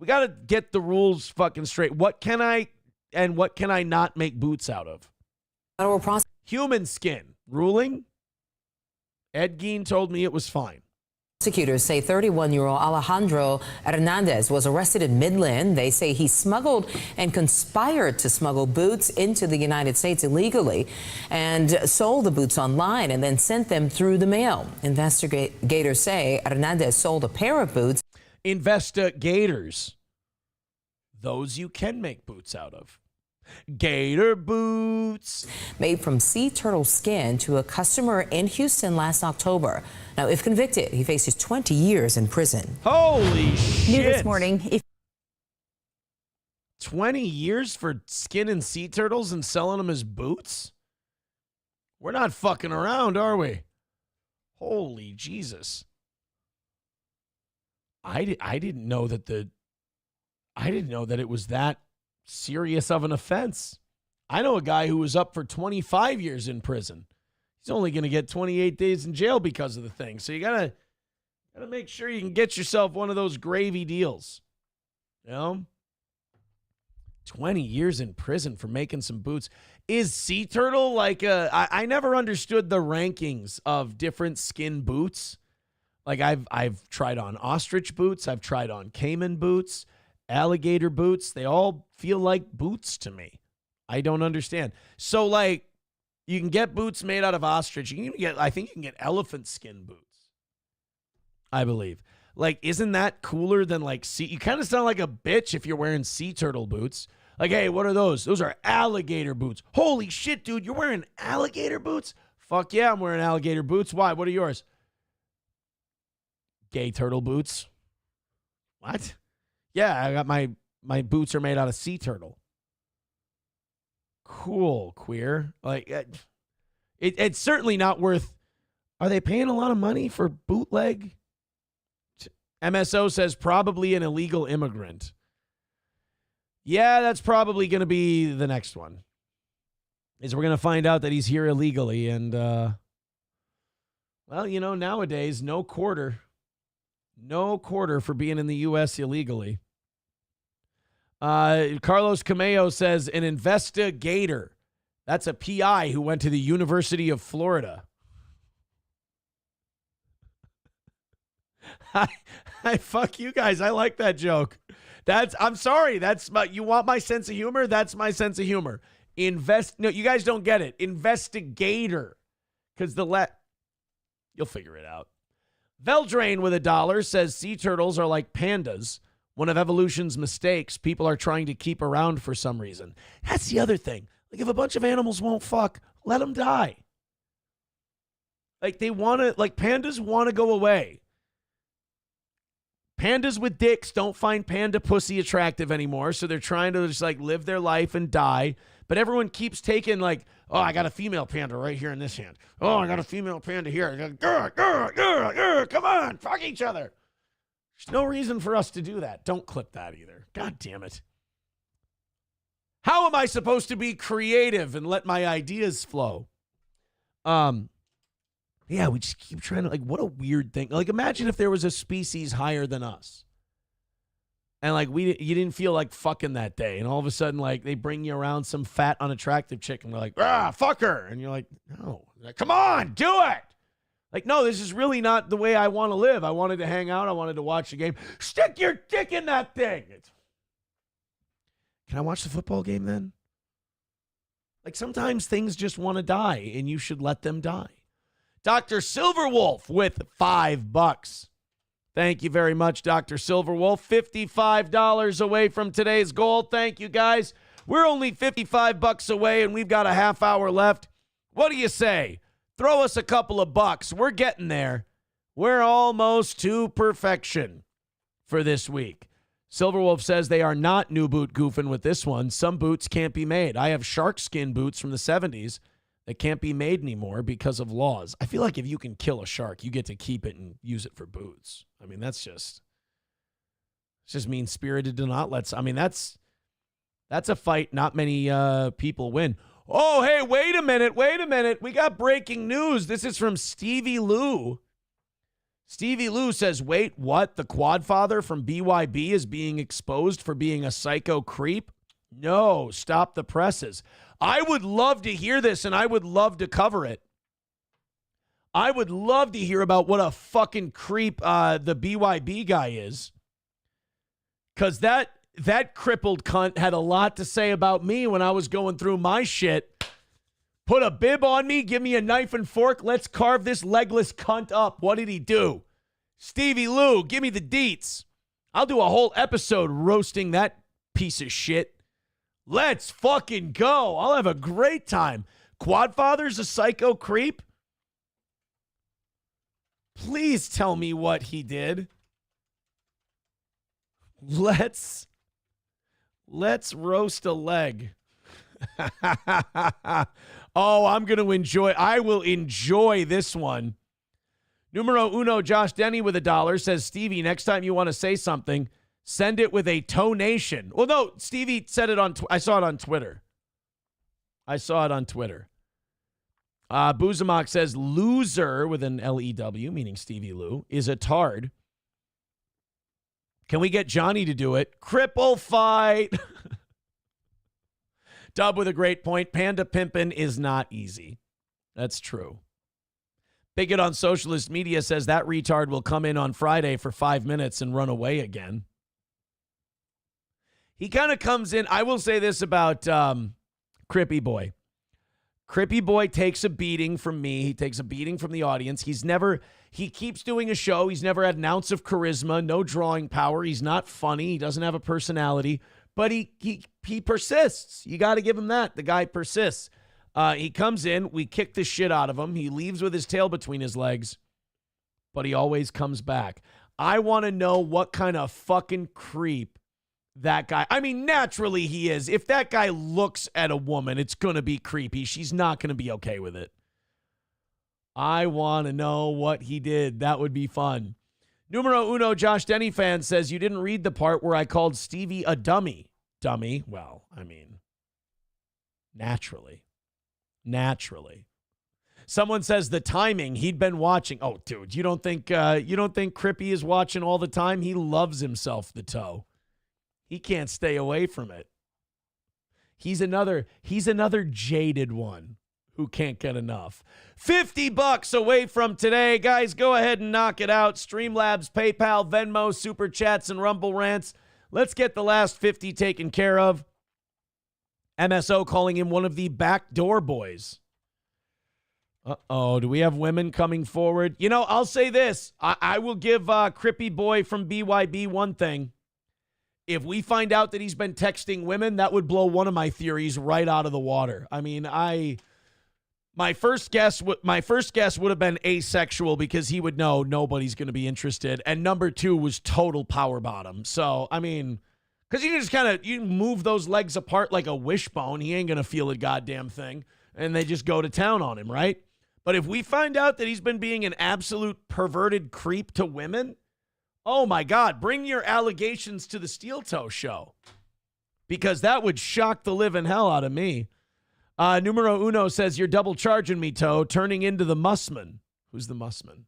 got to get the rules fucking straight. What can I and what can I not make boots out of? Human skin. Ruling? Ed Gein told me it was fine. Prosecutors say 31-year-old Alejandro Hernandez was arrested in Midland. They say he smuggled and conspired to smuggle boots into the United States illegally and sold the boots online and then sent them through the mail. Investigators say Hernandez sold a pair of boots. Investigators. Those you can make boots out of. Gator boots. Made from sea turtle skin to a customer in Houston last October. Now, if convicted, he faces 20 years in prison. Holy shit. New this morning. 20 years for skinning sea turtles and selling them as boots? We're not fucking around, are we? Holy Jesus. I didn't know that it was that serious of an offense. I know a guy who was up for 25 years in prison. He's only going to get 28 days in jail because of the thing. So you gotta make sure you can get yourself one of those gravy deals. You know? 20 years in prison for making some boots. Is sea turtle like I never understood the rankings of different skin boots. Like I've tried on ostrich boots, I've tried on caiman boots, alligator boots. They all feel like boots to me. I don't understand. So like you can get boots made out of ostrich. I think you can get elephant skin boots. I believe. Like, isn't that cooler than like you kind of sound like a bitch if you're wearing sea turtle boots. Like, hey, what are those? Those are alligator boots. Holy shit, dude, you're wearing alligator boots? Fuck yeah, I'm wearing alligator boots. Why? What are yours? Gay turtle boots. What? Yeah, I got my boots are made out of sea turtle. Cool, queer. Like, it's certainly not worth. Are they paying a lot of money for bootleg? MSO says probably an illegal immigrant. Yeah, that's probably going to be the next one. Is we're going to find out that he's here illegally. And, well, you know, nowadays, no quarter for being in the U.S. illegally. Carlos Cameo says an investigator. That's a PI who went to the University of Florida. I fuck you guys. I like that joke. I'm sorry. You want my sense of humor? That's my sense of humor. No, you guys don't get it. Investigator. Because you'll figure it out. Veldrain with $1 says sea turtles are like pandas. One of evolution's mistakes people are trying to keep around for some reason. That's the other thing. Like, if a bunch of animals won't fuck, let them die. Like, pandas want to go away. Pandas with dicks don't find panda pussy attractive anymore, so they're trying to just, like, live their life and die. But everyone keeps taking, like, oh, I got a female panda right here in this hand. Oh, I got a female panda here. Come on, fuck each other. There's no reason for us to do that. Don't clip that either. God damn it. How am I supposed to be creative and let my ideas flow? Yeah, we just keep trying to, like, what a weird thing. Like, imagine if there was a species higher than us. And, like, you didn't feel like fucking that day. And all of a sudden, like, they bring you around some fat, unattractive chick. And they're like, fuck her. And you're like, no. Like, come on, do it. Like, no, this is really not the way I want to live. I wanted to hang out. I wanted to watch the game. Stick your dick in that thing. Can I watch the football game then? Like, sometimes things just want to die, and you should let them die. Dr. Silverwolf with $5. Thank you very much, Dr. Silverwolf. $55 away from today's goal. Thank you, guys. We're only $55 away, and we've got a half hour left. What do you say? Throw us a couple of bucks. We're getting there. We're almost to perfection for this week. Silverwolf says they are not new boot goofing with this one. Some boots can't be made. I have shark skin boots from the 70s that can't be made anymore because of laws. I feel like if you can kill a shark, you get to keep it and use it for boots. I mean, it's just mean-spirited to not let. I mean, that's a fight not many people win. Oh, hey, wait a minute. We got breaking news. This is from Stevie Lou. Stevie Lou says, wait, what? The Quadfather from BYB is being exposed for being a psycho creep? No, stop the presses. I would love to hear this, and I would love to cover it. I would love to hear about what a fucking creep the BYB guy is. Because that crippled cunt had a lot to say about me when I was going through my shit. Put a bib on me, give me a knife and fork, let's carve this legless cunt up. What did he do? Stevie Lou, give me the deets. I'll do a whole episode roasting that piece of shit. Let's fucking go. I'll have a great time. Quadfather's a psycho creep? Please tell me what he did. Let's roast a leg. Oh, I will enjoy this one. Numero uno, Josh Denny with $1 says, Stevie, next time you want to say something, send it with a tonation. Well, no, Stevie said it I saw it on Twitter. Boozamock says, loser with an L-E-W, meaning Stevie Lou, is a tard. Can we get Johnny to do it? Cripple fight. Dub with a great point. Panda pimpin' is not easy. That's true. Bigot on socialist media says that retard will come in on Friday for 5 minutes and run away again. He kind of comes in. I will say this about Crippy Boy. Crippy Boy takes a beating from me. He takes a beating from the audience. He keeps doing a show. He's never had an ounce of charisma, no drawing power. He's not funny. He doesn't have a personality, but he persists. You got to give him that. The guy persists. He comes in. We kick the shit out of him. He leaves with his tail between his legs, but he always comes back. I want to know what kind of fucking creep that guy. I mean, naturally he is. If that guy looks at a woman, it's going to be creepy. She's not going to be okay with it. I want to know what he did. That would be fun. Numero uno, Josh Denny fan says, you didn't read the part where I called Stevie a dummy. Dummy? Well, I mean, naturally. Someone says the timing, he'd been watching. Oh, dude, you don't think Crippy is watching all the time? He loves himself the toe. He can't stay away from it. He's another jaded one who can't get enough. $50 away from today. Guys, go ahead and knock it out. Streamlabs, PayPal, Venmo, Super Chats, and Rumble Rants. Let's get the last 50 taken care of. MSO calling him one of the backdoor boys. Uh-oh, do we have women coming forward? You know, I'll say this. I will give Crippy Boy from BYB one thing. If we find out that he's been texting women, that would blow one of my theories right out of the water. I mean, my first guess would have been asexual because he would know nobody's going to be interested. And number two was total power bottom. So, I mean, because you can just you move those legs apart like a wishbone. He ain't going to feel a goddamn thing. And they just go to town on him, right? But if we find out that he's been being an absolute perverted creep to women, oh my God, bring your allegations to the Steel Toe show. Because that would shock the living hell out of me. Numero uno says, you're double charging me, Toe, turning into the Mussman. Who's the Mussman?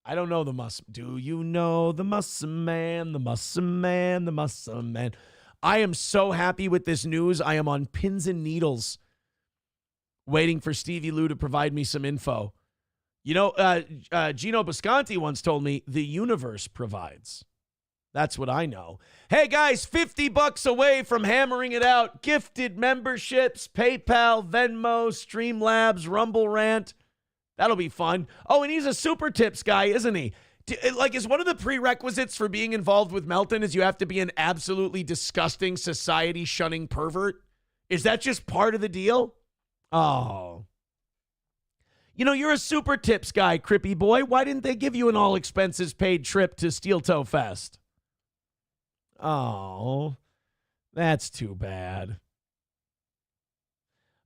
I don't know the Mussman. Do you know the Mussman, the Mussman, the Mussman? I am so happy with this news. I am on pins and needles waiting for Stevie Lou to provide me some info. You know, Gino Bisconti once told me the universe provides. That's what I know. Hey, guys, $50 away from hammering it out. Gifted memberships, PayPal, Venmo, Streamlabs, Rumble Rant. That'll be fun. Oh, and he's a super tips guy, isn't he? Is one of the prerequisites for being involved with Melton is you have to be an absolutely disgusting, society-shunning pervert? Is that just part of the deal? Oh. You know, you're a super tips guy, Crippy Boy. Why didn't they give you an all-expenses-paid trip to Steel Toe Fest? Oh, that's too bad.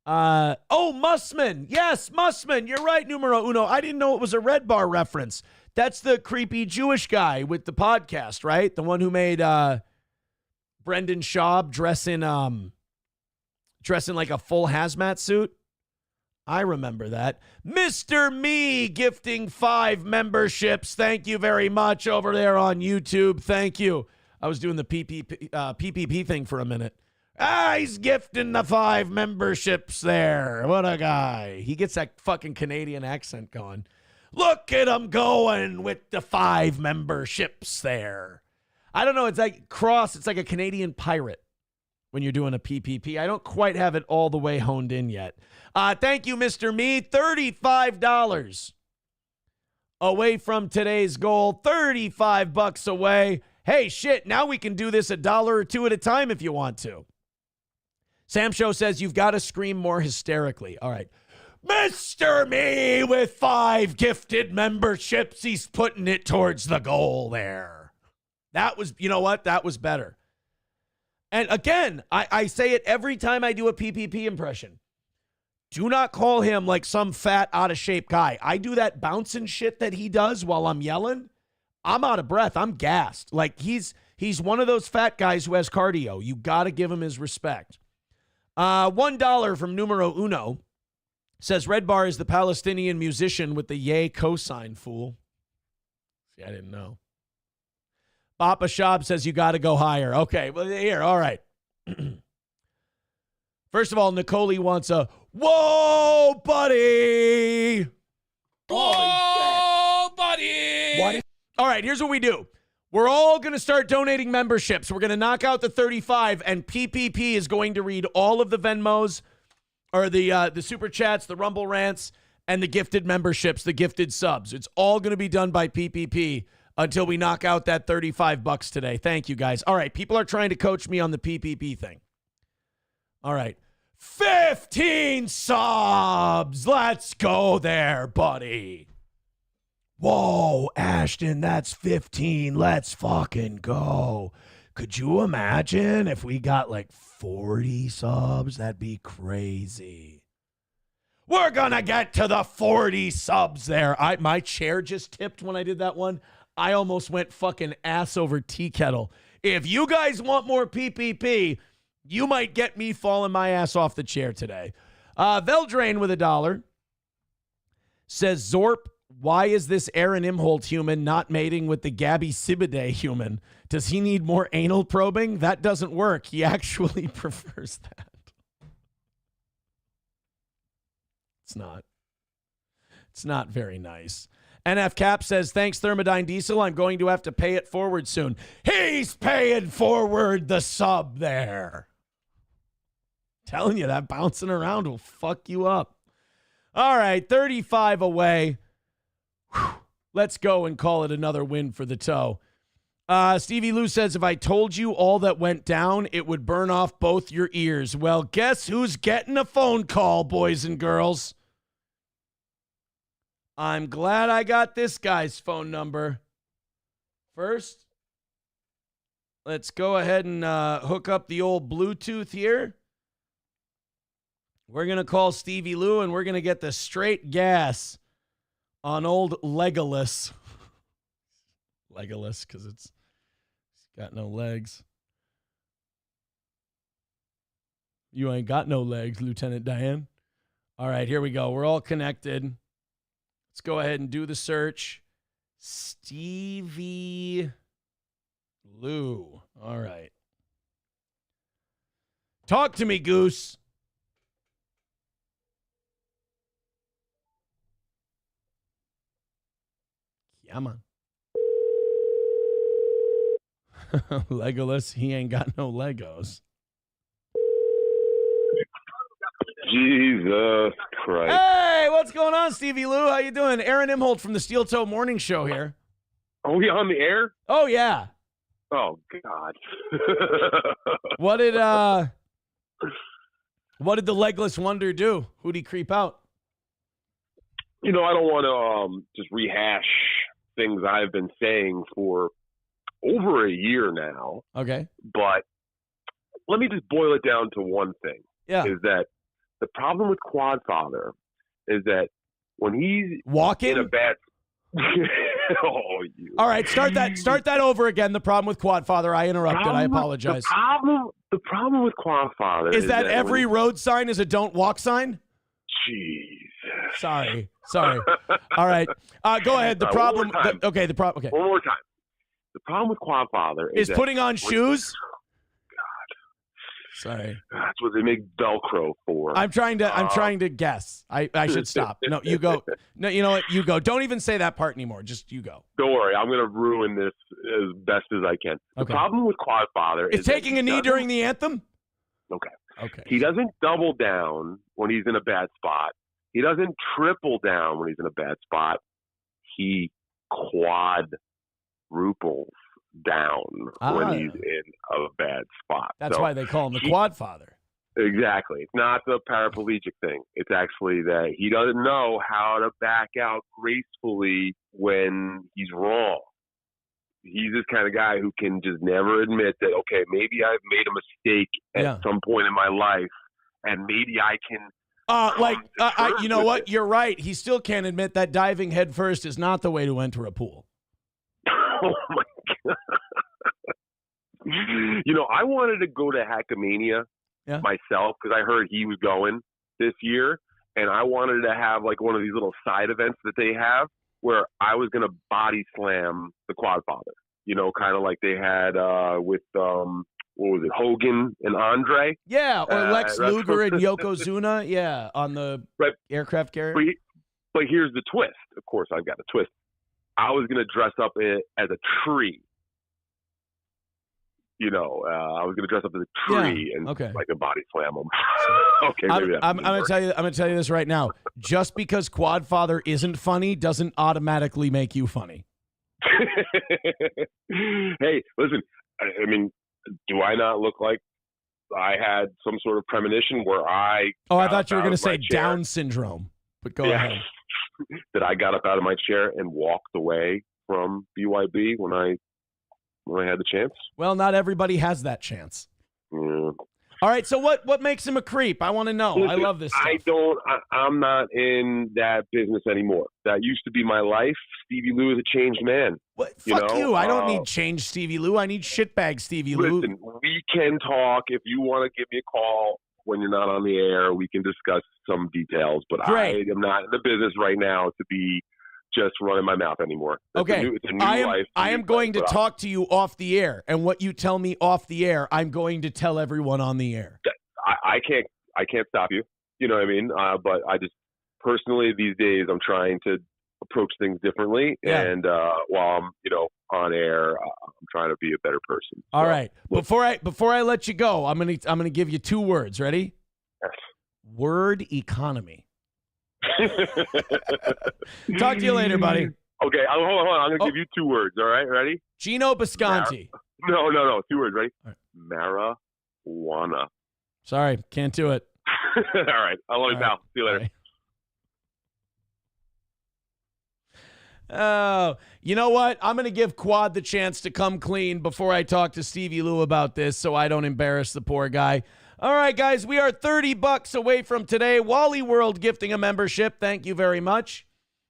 Mussman. Yes, Mussman. You're right, numero uno. I didn't know it was a Red Bar reference. That's the creepy Jewish guy with the podcast, right? The one who made Brendan Schaub dress in like a full hazmat suit. I remember that. Mr. Me gifting 5 memberships. Thank you very much over there on YouTube. Thank you. I was doing the PPP thing for a minute. He's gifting the 5 memberships there. What a guy. He gets that fucking Canadian accent going. Look at them going with the 5 memberships there. I don't know. It's like it's like a Canadian pirate when you're doing a PPP. I don't quite have it all the way honed in yet. Thank you, Mr. Me. $35 away from today's goal. $35 away. Hey, shit, now we can do this $1 or $2 at a time if you want to. Sam Show says you've got to scream more hysterically. All right. Mr. Me with 5 gifted memberships. He's putting it towards the goal there. That was, you know what? That was better. And again, I say it every time I do a PPP impression. Do not call him like some fat, out-of-shape guy. I do that bouncing shit that he does while I'm yelling. I'm out of breath. I'm gassed. Like, he's one of those fat guys who has cardio. You got to give him his respect. $1 from numero uno says Red Bar is the Palestinian musician with the yay cosign, fool. See, I didn't know. Papa Shab says you got to go higher. Okay, well, here, all right. First of all, Nicole wants a, whoa, buddy. Whoa, buddy. What? All right, here's what we do. We're all going to start donating memberships. We're going to knock out the 35, and PPP is going to read all of the Venmos, or the Super Chats, the Rumble Rants, and the gifted memberships, the gifted subs. It's all going to be done by PPP until we knock out that $35 today. Thank you, guys. All right, people are trying to coach me on the PPP thing. All right. 15 subs. Let's go there, buddy. Whoa, Ashton, that's 15. Let's fucking go. Could you imagine if we got like 40 subs? That'd be crazy. We're going to get to the 40 subs there. My chair just tipped when I did that one. I almost went fucking ass over tea kettle. If you guys want more PPP, you might get me falling my ass off the chair today. Veldrain with $1 says, Zorp, why is this Aaron Imholt human not mating with the Gabby Sibiday human? Does he need more anal probing? That doesn't work. He actually prefers that. It's not very nice. NF Cap says, thanks, Thermodyne Diesel. I'm going to have to pay it forward soon. He's paying forward the sub there. Telling you, that bouncing around will fuck you up. All right, 35 away. Whew. Let's go and call it another win for the toe. Stevie Lou says, if I told you all that went down, it would burn off both your ears. Well, guess who's getting a phone call, boys and girls? I'm glad I got this guy's phone number. First, let's go ahead and hook up the old Bluetooth here. We're going to call Stevie Lou, and we're going to get the straight gas on old Legolas. Legolas, because it's got no legs. You ain't got no legs, Lieutenant Diane. All right, here we go. We're all connected. Let's go ahead and do the search. Stevie Lou. All right. Talk to me, Goose. Come on. Legolas, he ain't got no Legos. Jesus Christ. Hey, what's going on, Stevie Lou? How you doing? Aaron Imholt from the Steel Toe Morning Show here. Are we on the air? Oh, yeah. Oh, God. What did the Legless Wonder do? Who'd he creep out? You know, I don't want to just rehash things I've been saying for over a year now. Okay. But let me just boil it down to one thing. Yeah. Is that the problem with Quadfather is that when he's walking in a bad All right, start that over again. The problem with Quadfather. I interrupted. I apologize. The problem with Quadfather is that every road sign is a don't walk sign? Jesus. Sorry. All right. Go ahead. The problem. Okay. One more time. The problem with Quadfather is putting on shoes. Sorry. That's what they make Velcro for. I'm trying to guess. I should stop. No, you go. No, you know what? You go. Don't even say that part anymore. Just you go. Don't worry. I'm going to ruin this as best as I can. The problem with Quadfather is taking a knee during the anthem? Okay. Okay. He doesn't double down when he's in a bad spot. He doesn't triple down when he's in a bad spot. He quadruples down when he's in a bad spot. That's why they call him the Quadfather. Exactly. It's not the paraplegic thing. It's actually that he doesn't know how to back out gracefully when he's wrong. He's this kind of guy who can just never admit that, okay, maybe I've made a mistake at some point in my life, and maybe I can. You know what? You're right. He still can't admit that diving headfirst is not the way to enter a pool. Oh, my God. You know, I wanted to go to Hackamania myself because I heard he was going this year, and I wanted to have like one of these little side events that they have where I was going to body slam the Quadfather, you know, kind of like they had with, what was it, Hogan and Andre? Yeah, or Lex Luger and Yokozuna, on the aircraft carrier. But here's the twist. Of course, I've got a twist. I was going to dress up as a tree. You know, I was going to dress up as a tree and like a body slam him. Okay, maybe I'm going to tell you this right now. Just because Quadfather isn't funny doesn't automatically make you funny. Hey, listen. I mean, do I not look like I had some sort of premonition where I? Oh, I thought you were going to say Down syndrome. But go ahead. That I got up out of my chair and walked away from BYB when I had the chance. Well, not everybody has that chance. Yeah. All right, so what makes him a creep? I want to know. Listen, I love this stuff. I'm not in that business anymore. That used to be my life. Stevie Lou is a changed man. What? Fuck you. I don't need changed Stevie Lou. I need shitbag Stevie Lou. Listen, we can talk. If you want to give me a call when you're not on the air, we can discuss some details. But Great. I am not in the business right now to be just running my mouth anymore. It's a new life. I am going to talk to you off the air, and what you tell me off the air, I'm going to tell everyone on the air. I can't stop you. You know what I mean? But I just personally these days I'm trying to approach things differently, and while I'm on air, I'm trying to be a better person. All right. Before I let you go, I'm gonna give you 2 words. Ready? Yes. Word economy. Talk to you later, buddy. Okay, hold on. I'm going to give you 2 words, all right? Ready? Gino Bisconti. No. 2 words, ready? Right. Marijuana. Sorry, can't do it. All right. I love you, pal. See you later. Oh, you know what? I'm going to give Quad the chance to come clean before I talk to Stevie Lou about this so I don't embarrass the poor guy. All right, guys, we are $30 away from today. Wally World gifting a membership. Thank you very much.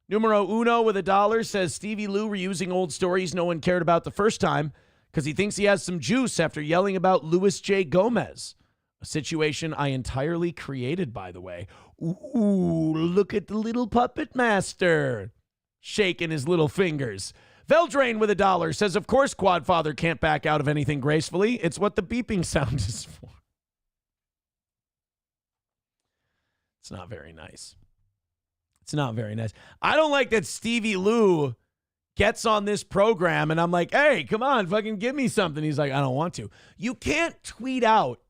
Numero uno with $1 says Stevie Lou reusing old stories no one cared about the first time because he thinks he has some juice after yelling about Louis J. Gomez. A situation I entirely created, by the way. Ooh, look at the little puppet master. Shaking his little fingers. Veldrain with $1 says, of course Quadfather can't back out of anything gracefully. It's what the beeping sound is for. It's not very nice. It's not very nice. I don't like that Stevie Lou gets on this program and I'm like, hey, come on, fucking give me something. He's like, I don't want to. You can't tweet out.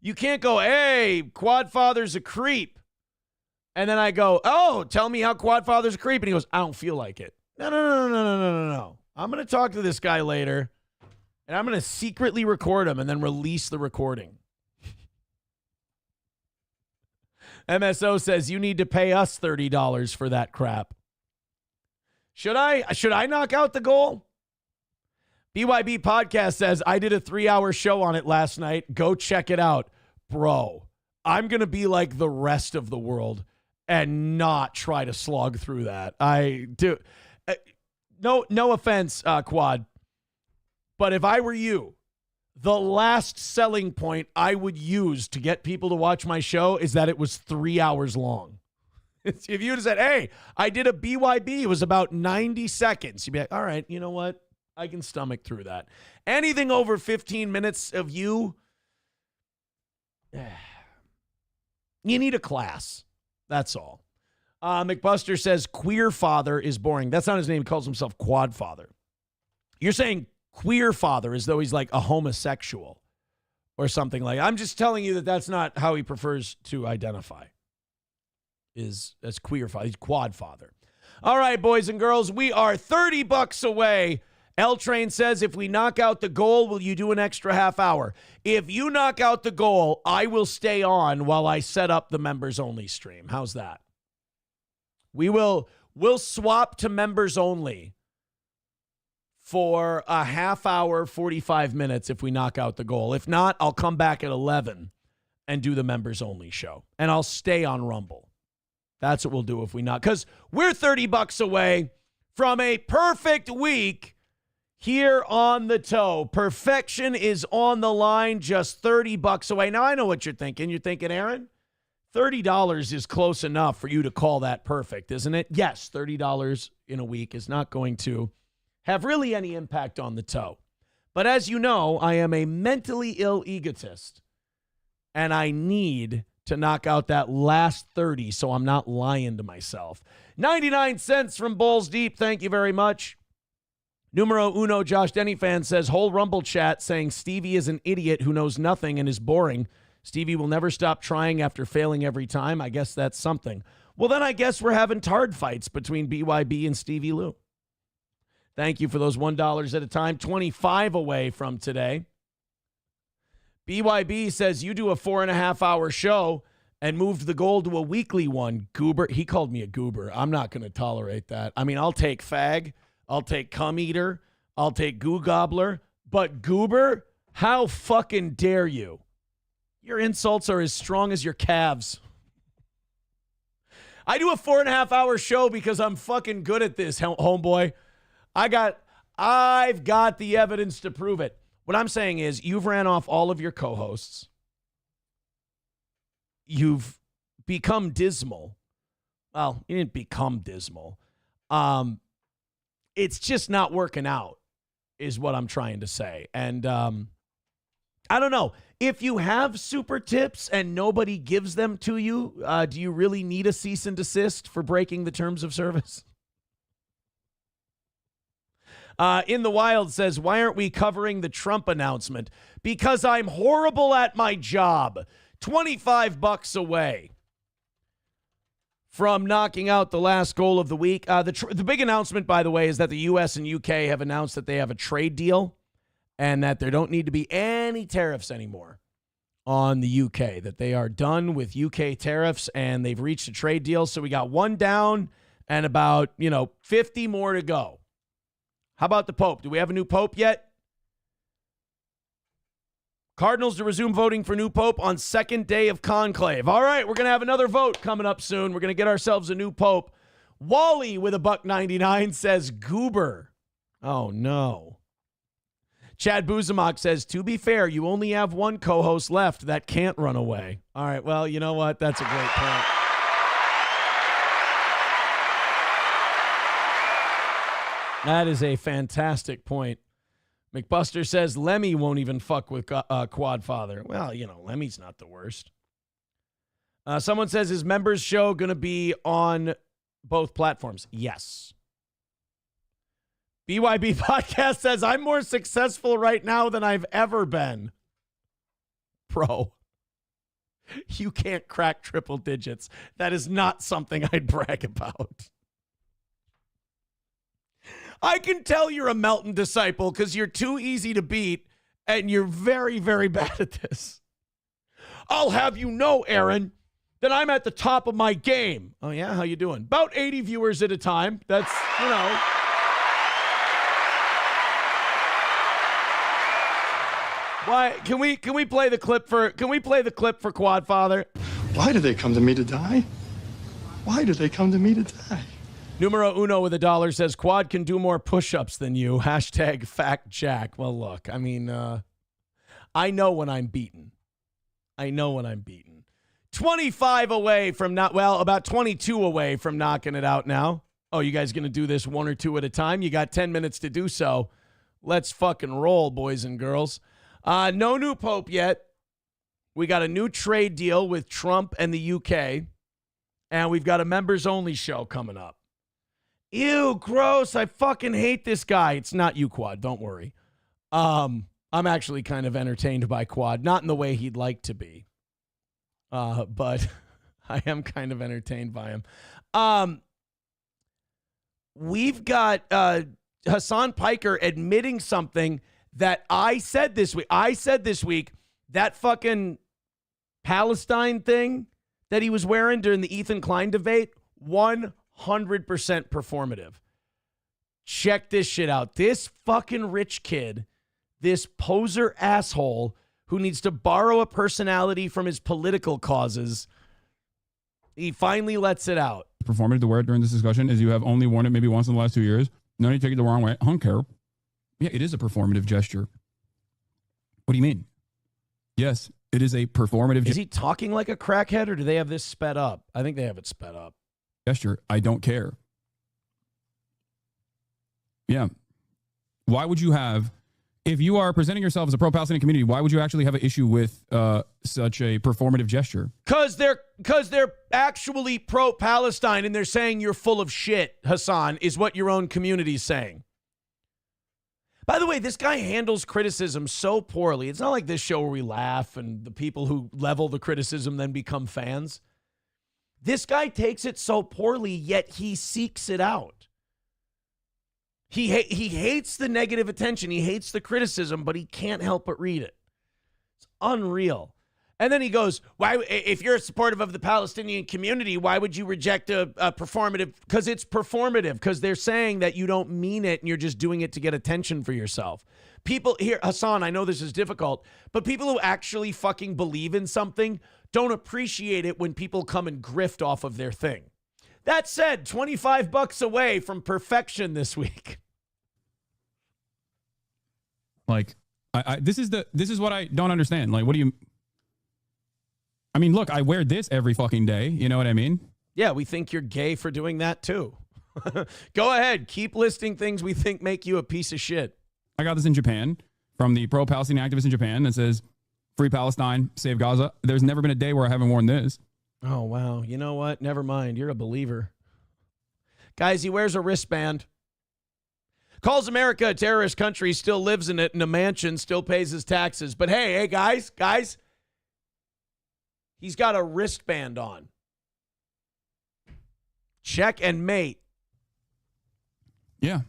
You can't go, hey, Quadfather's a creep. And then I go, oh, tell me how Quadfather's a creep. And he goes, I don't feel like it. No. I'm going to talk to this guy later and I'm going to secretly record him and then release the recording. MSO says you need to pay us $30 for that crap. Should I knock out the goal? BYB Podcast says I did a 3-hour show on it last night. Go check it out. Bro, I'm going to be like the rest of the world and not try to slog through that. I do. No offense, Quad. But if I were you, the last selling point I would use to get people to watch my show is that it was 3 hours long. If you had said, hey, I did a BYB, it was about 90 seconds. You'd be like, all right, you know what? I can stomach through that. Anything over 15 minutes of you You need a class. That's all. McBuster says queer father is boring. That's not his name. He calls himself quad father. You're saying queer father as though he's like a homosexual or something like that. I'm just telling you that that's not how he prefers to identify, is as queer father. He's quad father. All right, boys and girls, we are $30 away. L Train says, if we knock out the goal, will you do an extra half hour? If you knock out the goal, I will stay on while I set up the members only stream. How's that? We'll swap to members only for a half hour, 45 minutes if we knock out the goal. If not, I'll come back at 11 and do the members only show. And I'll stay on Rumble. That's what we'll do if we not. Because we're $30 away from a perfect week here on the toe. Perfection is on the line, just $30 away. Now, I know what you're thinking. You're thinking, Aaron, $30 is close enough for you to call that perfect, isn't it? Yes, $30 in a week is not going to have really any impact on the toe. But as you know, I am a mentally ill egotist, and I need to knock out that last 30 so I'm not lying to myself. 99 cents from Balls Deep. Thank you very much. Numero uno, Josh Denny fan says, whole Rumble chat saying Stevie is an idiot who knows nothing and is boring. Stevie will never stop trying after failing every time. I guess that's something. Well, then I guess we're having tard fights between BYB and Stevie Lou. Thank you for those $1 at a time. 25 away from today. BYB says you do a 4.5 hour show and moved the goal to a weekly one. Goober. He called me a goober. I'm not going to tolerate that. I mean, I'll take fag. I'll take cum eater. I'll take goo gobbler. But goober? How fucking dare you? Your insults are as strong as your calves. I do a 4.5 hour show because I'm fucking good at this, homeboy. I've got the evidence to prove it. What I'm saying is you've ran off all of your co-hosts. You've become dismal. Well, you didn't become dismal. It's just not working out is what I'm trying to say. And I don't know. If you have super tips and nobody gives them to you, do you really need a cease and desist for breaking the terms of service? In the Wild says, why aren't we covering the Trump announcement? Because I'm horrible at my job. $25 away from knocking out the last goal of the week. The big announcement, by the way, is that the U.S. and U.K. have announced that they have a trade deal and that there don't need to be any tariffs anymore on the U.K., that they are done with U.K. tariffs and they've reached a trade deal. So we got one down and about, 50 more to go. How about the Pope? Do we have a new Pope yet? Cardinals to resume voting for new Pope on second day of conclave. All right, we're going to have another vote coming up soon. We're going to get ourselves a new Pope. Wally with $1.99 says goober. Oh, no. Chad Buzamok says, to be fair, you only have one co-host left that can't run away. All right, well, you know what? That's a great point. That is a fantastic point. McBuster says Lemmy won't even fuck with Quad Father. Well, Lemmy's not the worst. Someone says, his members show going to be on both platforms? Yes. BYB Podcast says, I'm more successful right now than I've ever been. Bro, you can't crack triple digits. That is not something I'd brag about. I can tell you're a Melton disciple because you're too easy to beat and you're very, very bad at this. I'll have you know, Aaron, that I'm at the top of my game. Oh, yeah? How you doing? About 80 viewers at a time. That's, Why can we play the clip for Quad Father? Why do they come to me to die? Why do they come to me to die? Numero uno with $1 says Quad can do more push-ups than you. Hashtag fact Jack. Well, look, I mean, I know when I'm beaten. 25 away from about 22 away from knocking it out now. Oh, you guys going to do this one or two at a time? You got 10 minutes to do so. Let's fucking roll, boys and girls. No new Pope yet. We got a new trade deal with Trump and the UK. And we've got a members-only show coming up. Ew, gross. I fucking hate this guy. It's not you, Quad. Don't worry. I'm actually kind of entertained by Quad. Not in the way he'd like to be. But I am kind of entertained by him. We've got Hassan Piker admitting something that I said this week. I said this week that fucking Palestine thing that he was wearing during the Ethan Klein debate, 100% performative. Check this shit out. This fucking rich kid, this poser asshole who needs to borrow a personality from his political causes, he finally lets it out. Performative to wear it during this discussion is you have only worn it maybe once in the last 2 years. No need to take it the wrong way. I don't care. Yeah, it is a performative gesture. What do you mean? Yes, it is a performative Is he talking like a crackhead, or do they have this sped up? I think they have it sped up. gesture. I don't care. Yeah. Why would you have, if you are presenting yourself as a pro-Palestinian community, why would you actually have an issue with such a performative gesture? Because they're actually pro-Palestine and they're saying you're full of shit, Hassan, is what your own community's saying. By the way, this guy handles criticism so poorly. It's not like this show where we laugh and the people who level the criticism then become fans. This guy takes it so poorly, yet he seeks it out. He hates the negative attention. He hates the criticism, but he can't help but read it. It's unreal. And then he goes, "Why? If you're supportive of the Palestinian community, why would you reject a performative?" Because it's performative, because they're saying that you don't mean it and you're just doing it to get attention for yourself. People here, Hassan, I know this is difficult, but people who actually fucking believe in something don't appreciate it when people come and grift off of their thing. That said, $25 away from perfection this week. Like, this is what I don't understand. Like, what do you? I mean, look, I wear this every fucking day. You know what I mean? Yeah, we think you're gay for doing that too. Go ahead, keep listing things we think make you a piece of shit. I got this in Japan from the pro-Palestinian activist in Japan that says, "Free Palestine, save Gaza." There's never been a day where I haven't worn this. Oh, wow. You know what? Never mind. You're a believer. Guys, he wears a wristband. Calls America a terrorist country, still lives in it in a mansion, still pays his taxes. But hey, guys, he's got a wristband on. Check and mate. Yeah.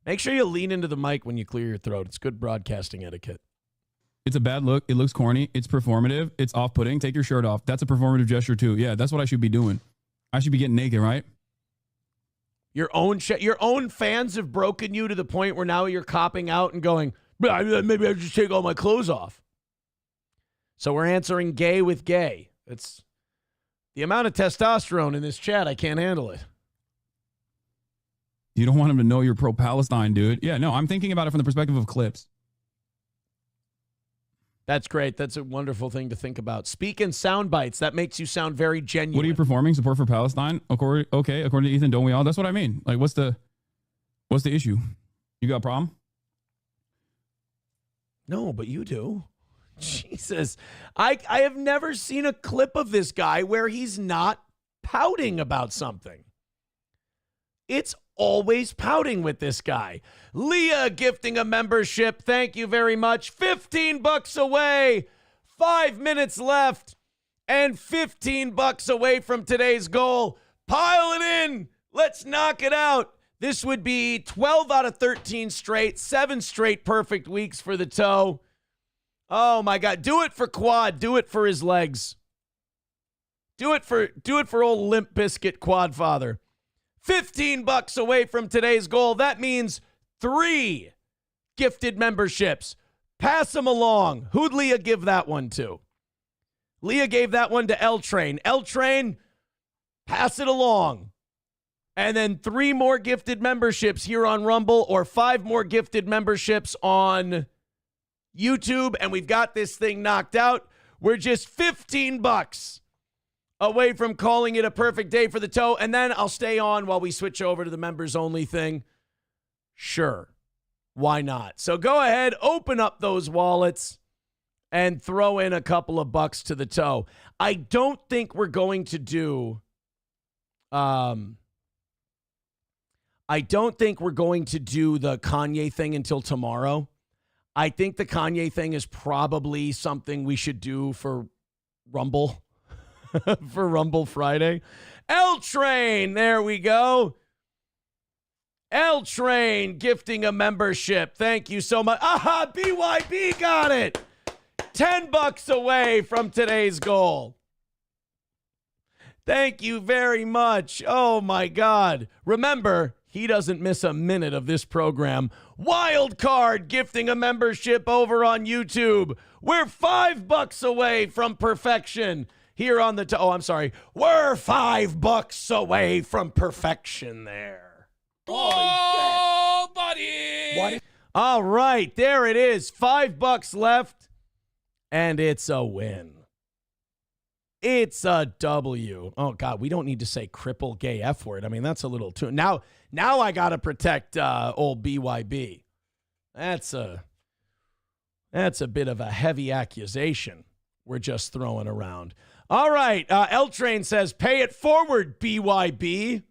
Make sure you lean into the mic when you clear your throat. It's good broadcasting etiquette. It's a bad look. It looks corny. It's performative. It's off-putting. Take your shirt off. That's a performative gesture too. Yeah, that's what I should be doing. I should be getting naked, right? Your own fans have broken you to the point where now you're copping out and going, maybe I just take all my clothes off. So we're answering gay with gay. It's the amount of testosterone in this chat. I can't handle it. You don't want them to know you're pro-Palestine, dude. Yeah, no, I'm thinking about it from the perspective of clips. That's great. That's a wonderful thing to think about. Speak in sound bites. That makes you sound very genuine. What are you performing? Support for Palestine? Okay, according to Ethan, don't we all? That's what I mean. Like, what's the issue? You got a problem? No, but you do. Jesus. I have never seen a clip of this guy where he's not pouting about something. It's always pouting with this guy. Leah gifting a membership. Thank you very much. $15 away. 5 minutes left. And $15 away from today's goal. Pile it in. Let's knock it out. This would be 12 out of 13 straight. 7 straight perfect weeks for the toe. Oh my God. Do it for Quad. Do it for his legs. Do it for old Limp Bizkit Quad Father. $15 away from today's goal. That means 3 gifted memberships. Pass them along. Who'd Leah give that one to? Leah gave that one to L Train. L Train, pass it along. And then 3 more gifted memberships here on Rumble, or 5 more gifted memberships on YouTube. And we've got this thing knocked out. We're just $15 away from calling it a perfect day for the toe. And then I'll stay on while we switch over to the members only thing. Sure. why not? So go ahead, open up those wallets and throw in a couple of bucks to the toe. I don't think we're going to do I don't think we're going to do the Kanye thing until tomorrow. I think the Kanye thing is probably something we should do for Rumble, for Rumble Friday. L Train, there we go. L Train gifting a membership. Thank you so much. Aha, BYB got it. $10 away from today's goal. Thank you very much. Oh my God. Remember, he doesn't miss a minute of this program. Wildcard gifting a membership over on YouTube. We're $5 away from perfection here on the I'm sorry. We're $5 away from perfection there. Oh, buddy. What? All right, there it is. $5 left, and it's a win. It's a W. Oh, God, we don't need to say cripple gay F word. I mean, that's a little too... Now I got to protect old BYB. That's a bit of a heavy accusation we're just throwing around. All right, L Train says, pay it forward, BYB.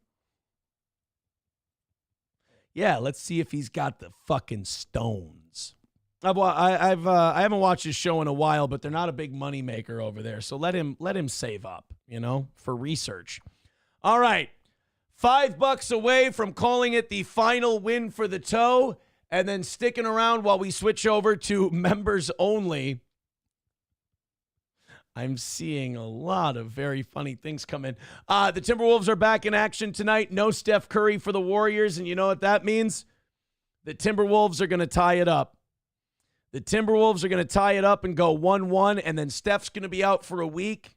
Yeah, let's see if he's got the fucking stones. I haven't watched his show in a while, but they're not a big money maker over there. So let him save up, for research. All right, $5 away from calling it the final win for the toe, and then sticking around while we switch over to members only. I'm seeing a lot of very funny things come in. The Timberwolves are back in action tonight. No Steph Curry for the Warriors, and you know what that means? The Timberwolves are going to tie it up. The Timberwolves are going to tie it up and go 1-1, and then Steph's going to be out for a week.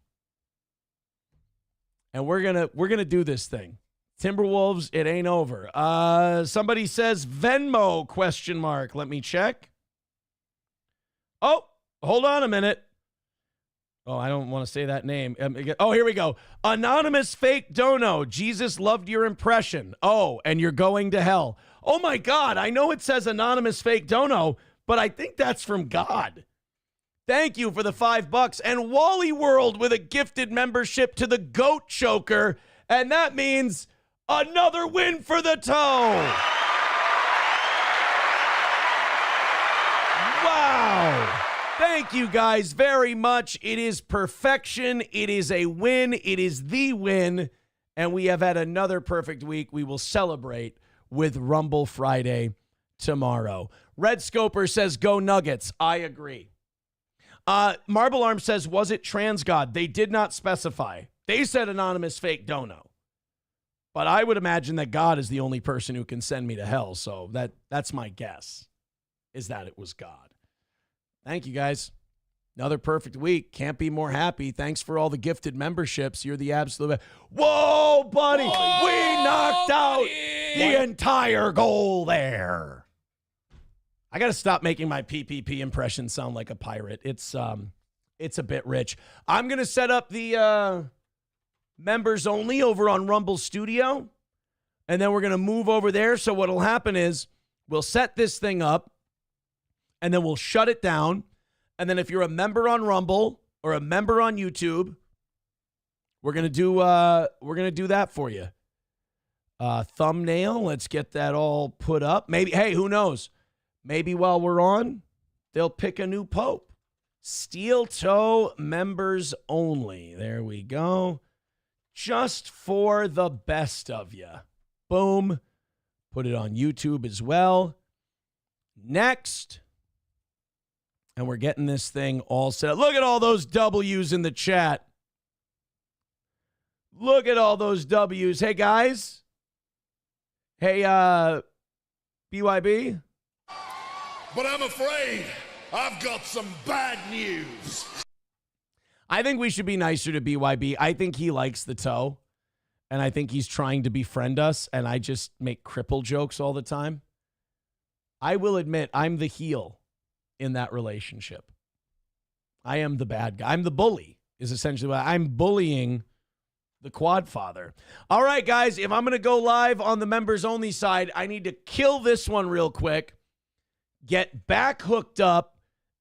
And we're gonna do this thing. Timberwolves, it ain't over. Somebody says Venmo ? Let me check. Oh, hold on a minute. Oh, I don't want to say that name. Oh, here we go. Anonymous fake dono. Jesus loved your impression. Oh, and you're going to hell. Oh my God. I know it says anonymous fake dono, but I think that's from God. Thank you for the $5. And Wally World with a gifted membership to the Goat Choker. And that means another win for the toe. Wow. Thank you guys very much. It is perfection. It is a win. It is the win. And we have had another perfect week. We will celebrate with Rumble Friday tomorrow. Red Scoper says, go Nuggets. I agree. Marble Arm says, was it trans God? They did not specify. They said anonymous fake dono. But I would imagine that God is the only person who can send me to hell. So that's my guess, is that it was God. Thank you, guys. Another perfect week. Can't be more happy. Thanks for all the gifted memberships. You're the absolute best. Whoa, buddy. Whoa, we knocked out the entire goal there. I got to stop making my PPP impression sound like a pirate. It's a bit rich. I'm going to set up the members only over on Rumble Studio, and then we're going to move over there. So what'll happen is we'll set this thing up, and then we'll shut it down. And then if you're a member on Rumble or a member on YouTube, we're going to do that for you. Thumbnail, let's get that all put up. Maybe, hey, who knows? Maybe while we're on, they'll pick a new pope. Steel toe members only. There we go. Just for the best of you. Boom. Put it on YouTube as well. Next. And we're getting this thing all set up. Look at all those W's in the chat. Look at all those W's. Hey, guys. Hey, BYB. But I'm afraid I've got some bad news. I think we should be nicer to BYB. I think he likes the toe, and I think he's trying to befriend us, and I just make cripple jokes all the time. I will admit I'm the heel in that relationship. I am the bad guy. I'm the bully, is essentially what I'm bullying the quad father. All right, guys, if I'm going to go live on the members only side, I need to kill this one real quick. get back hooked up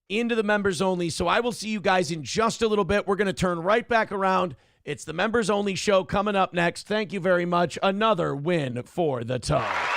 into the members only. So I will see you guys in just a little bit. We're going to turn right back around. It's the members only show coming up next. Thank you very much. Another win for the Tug.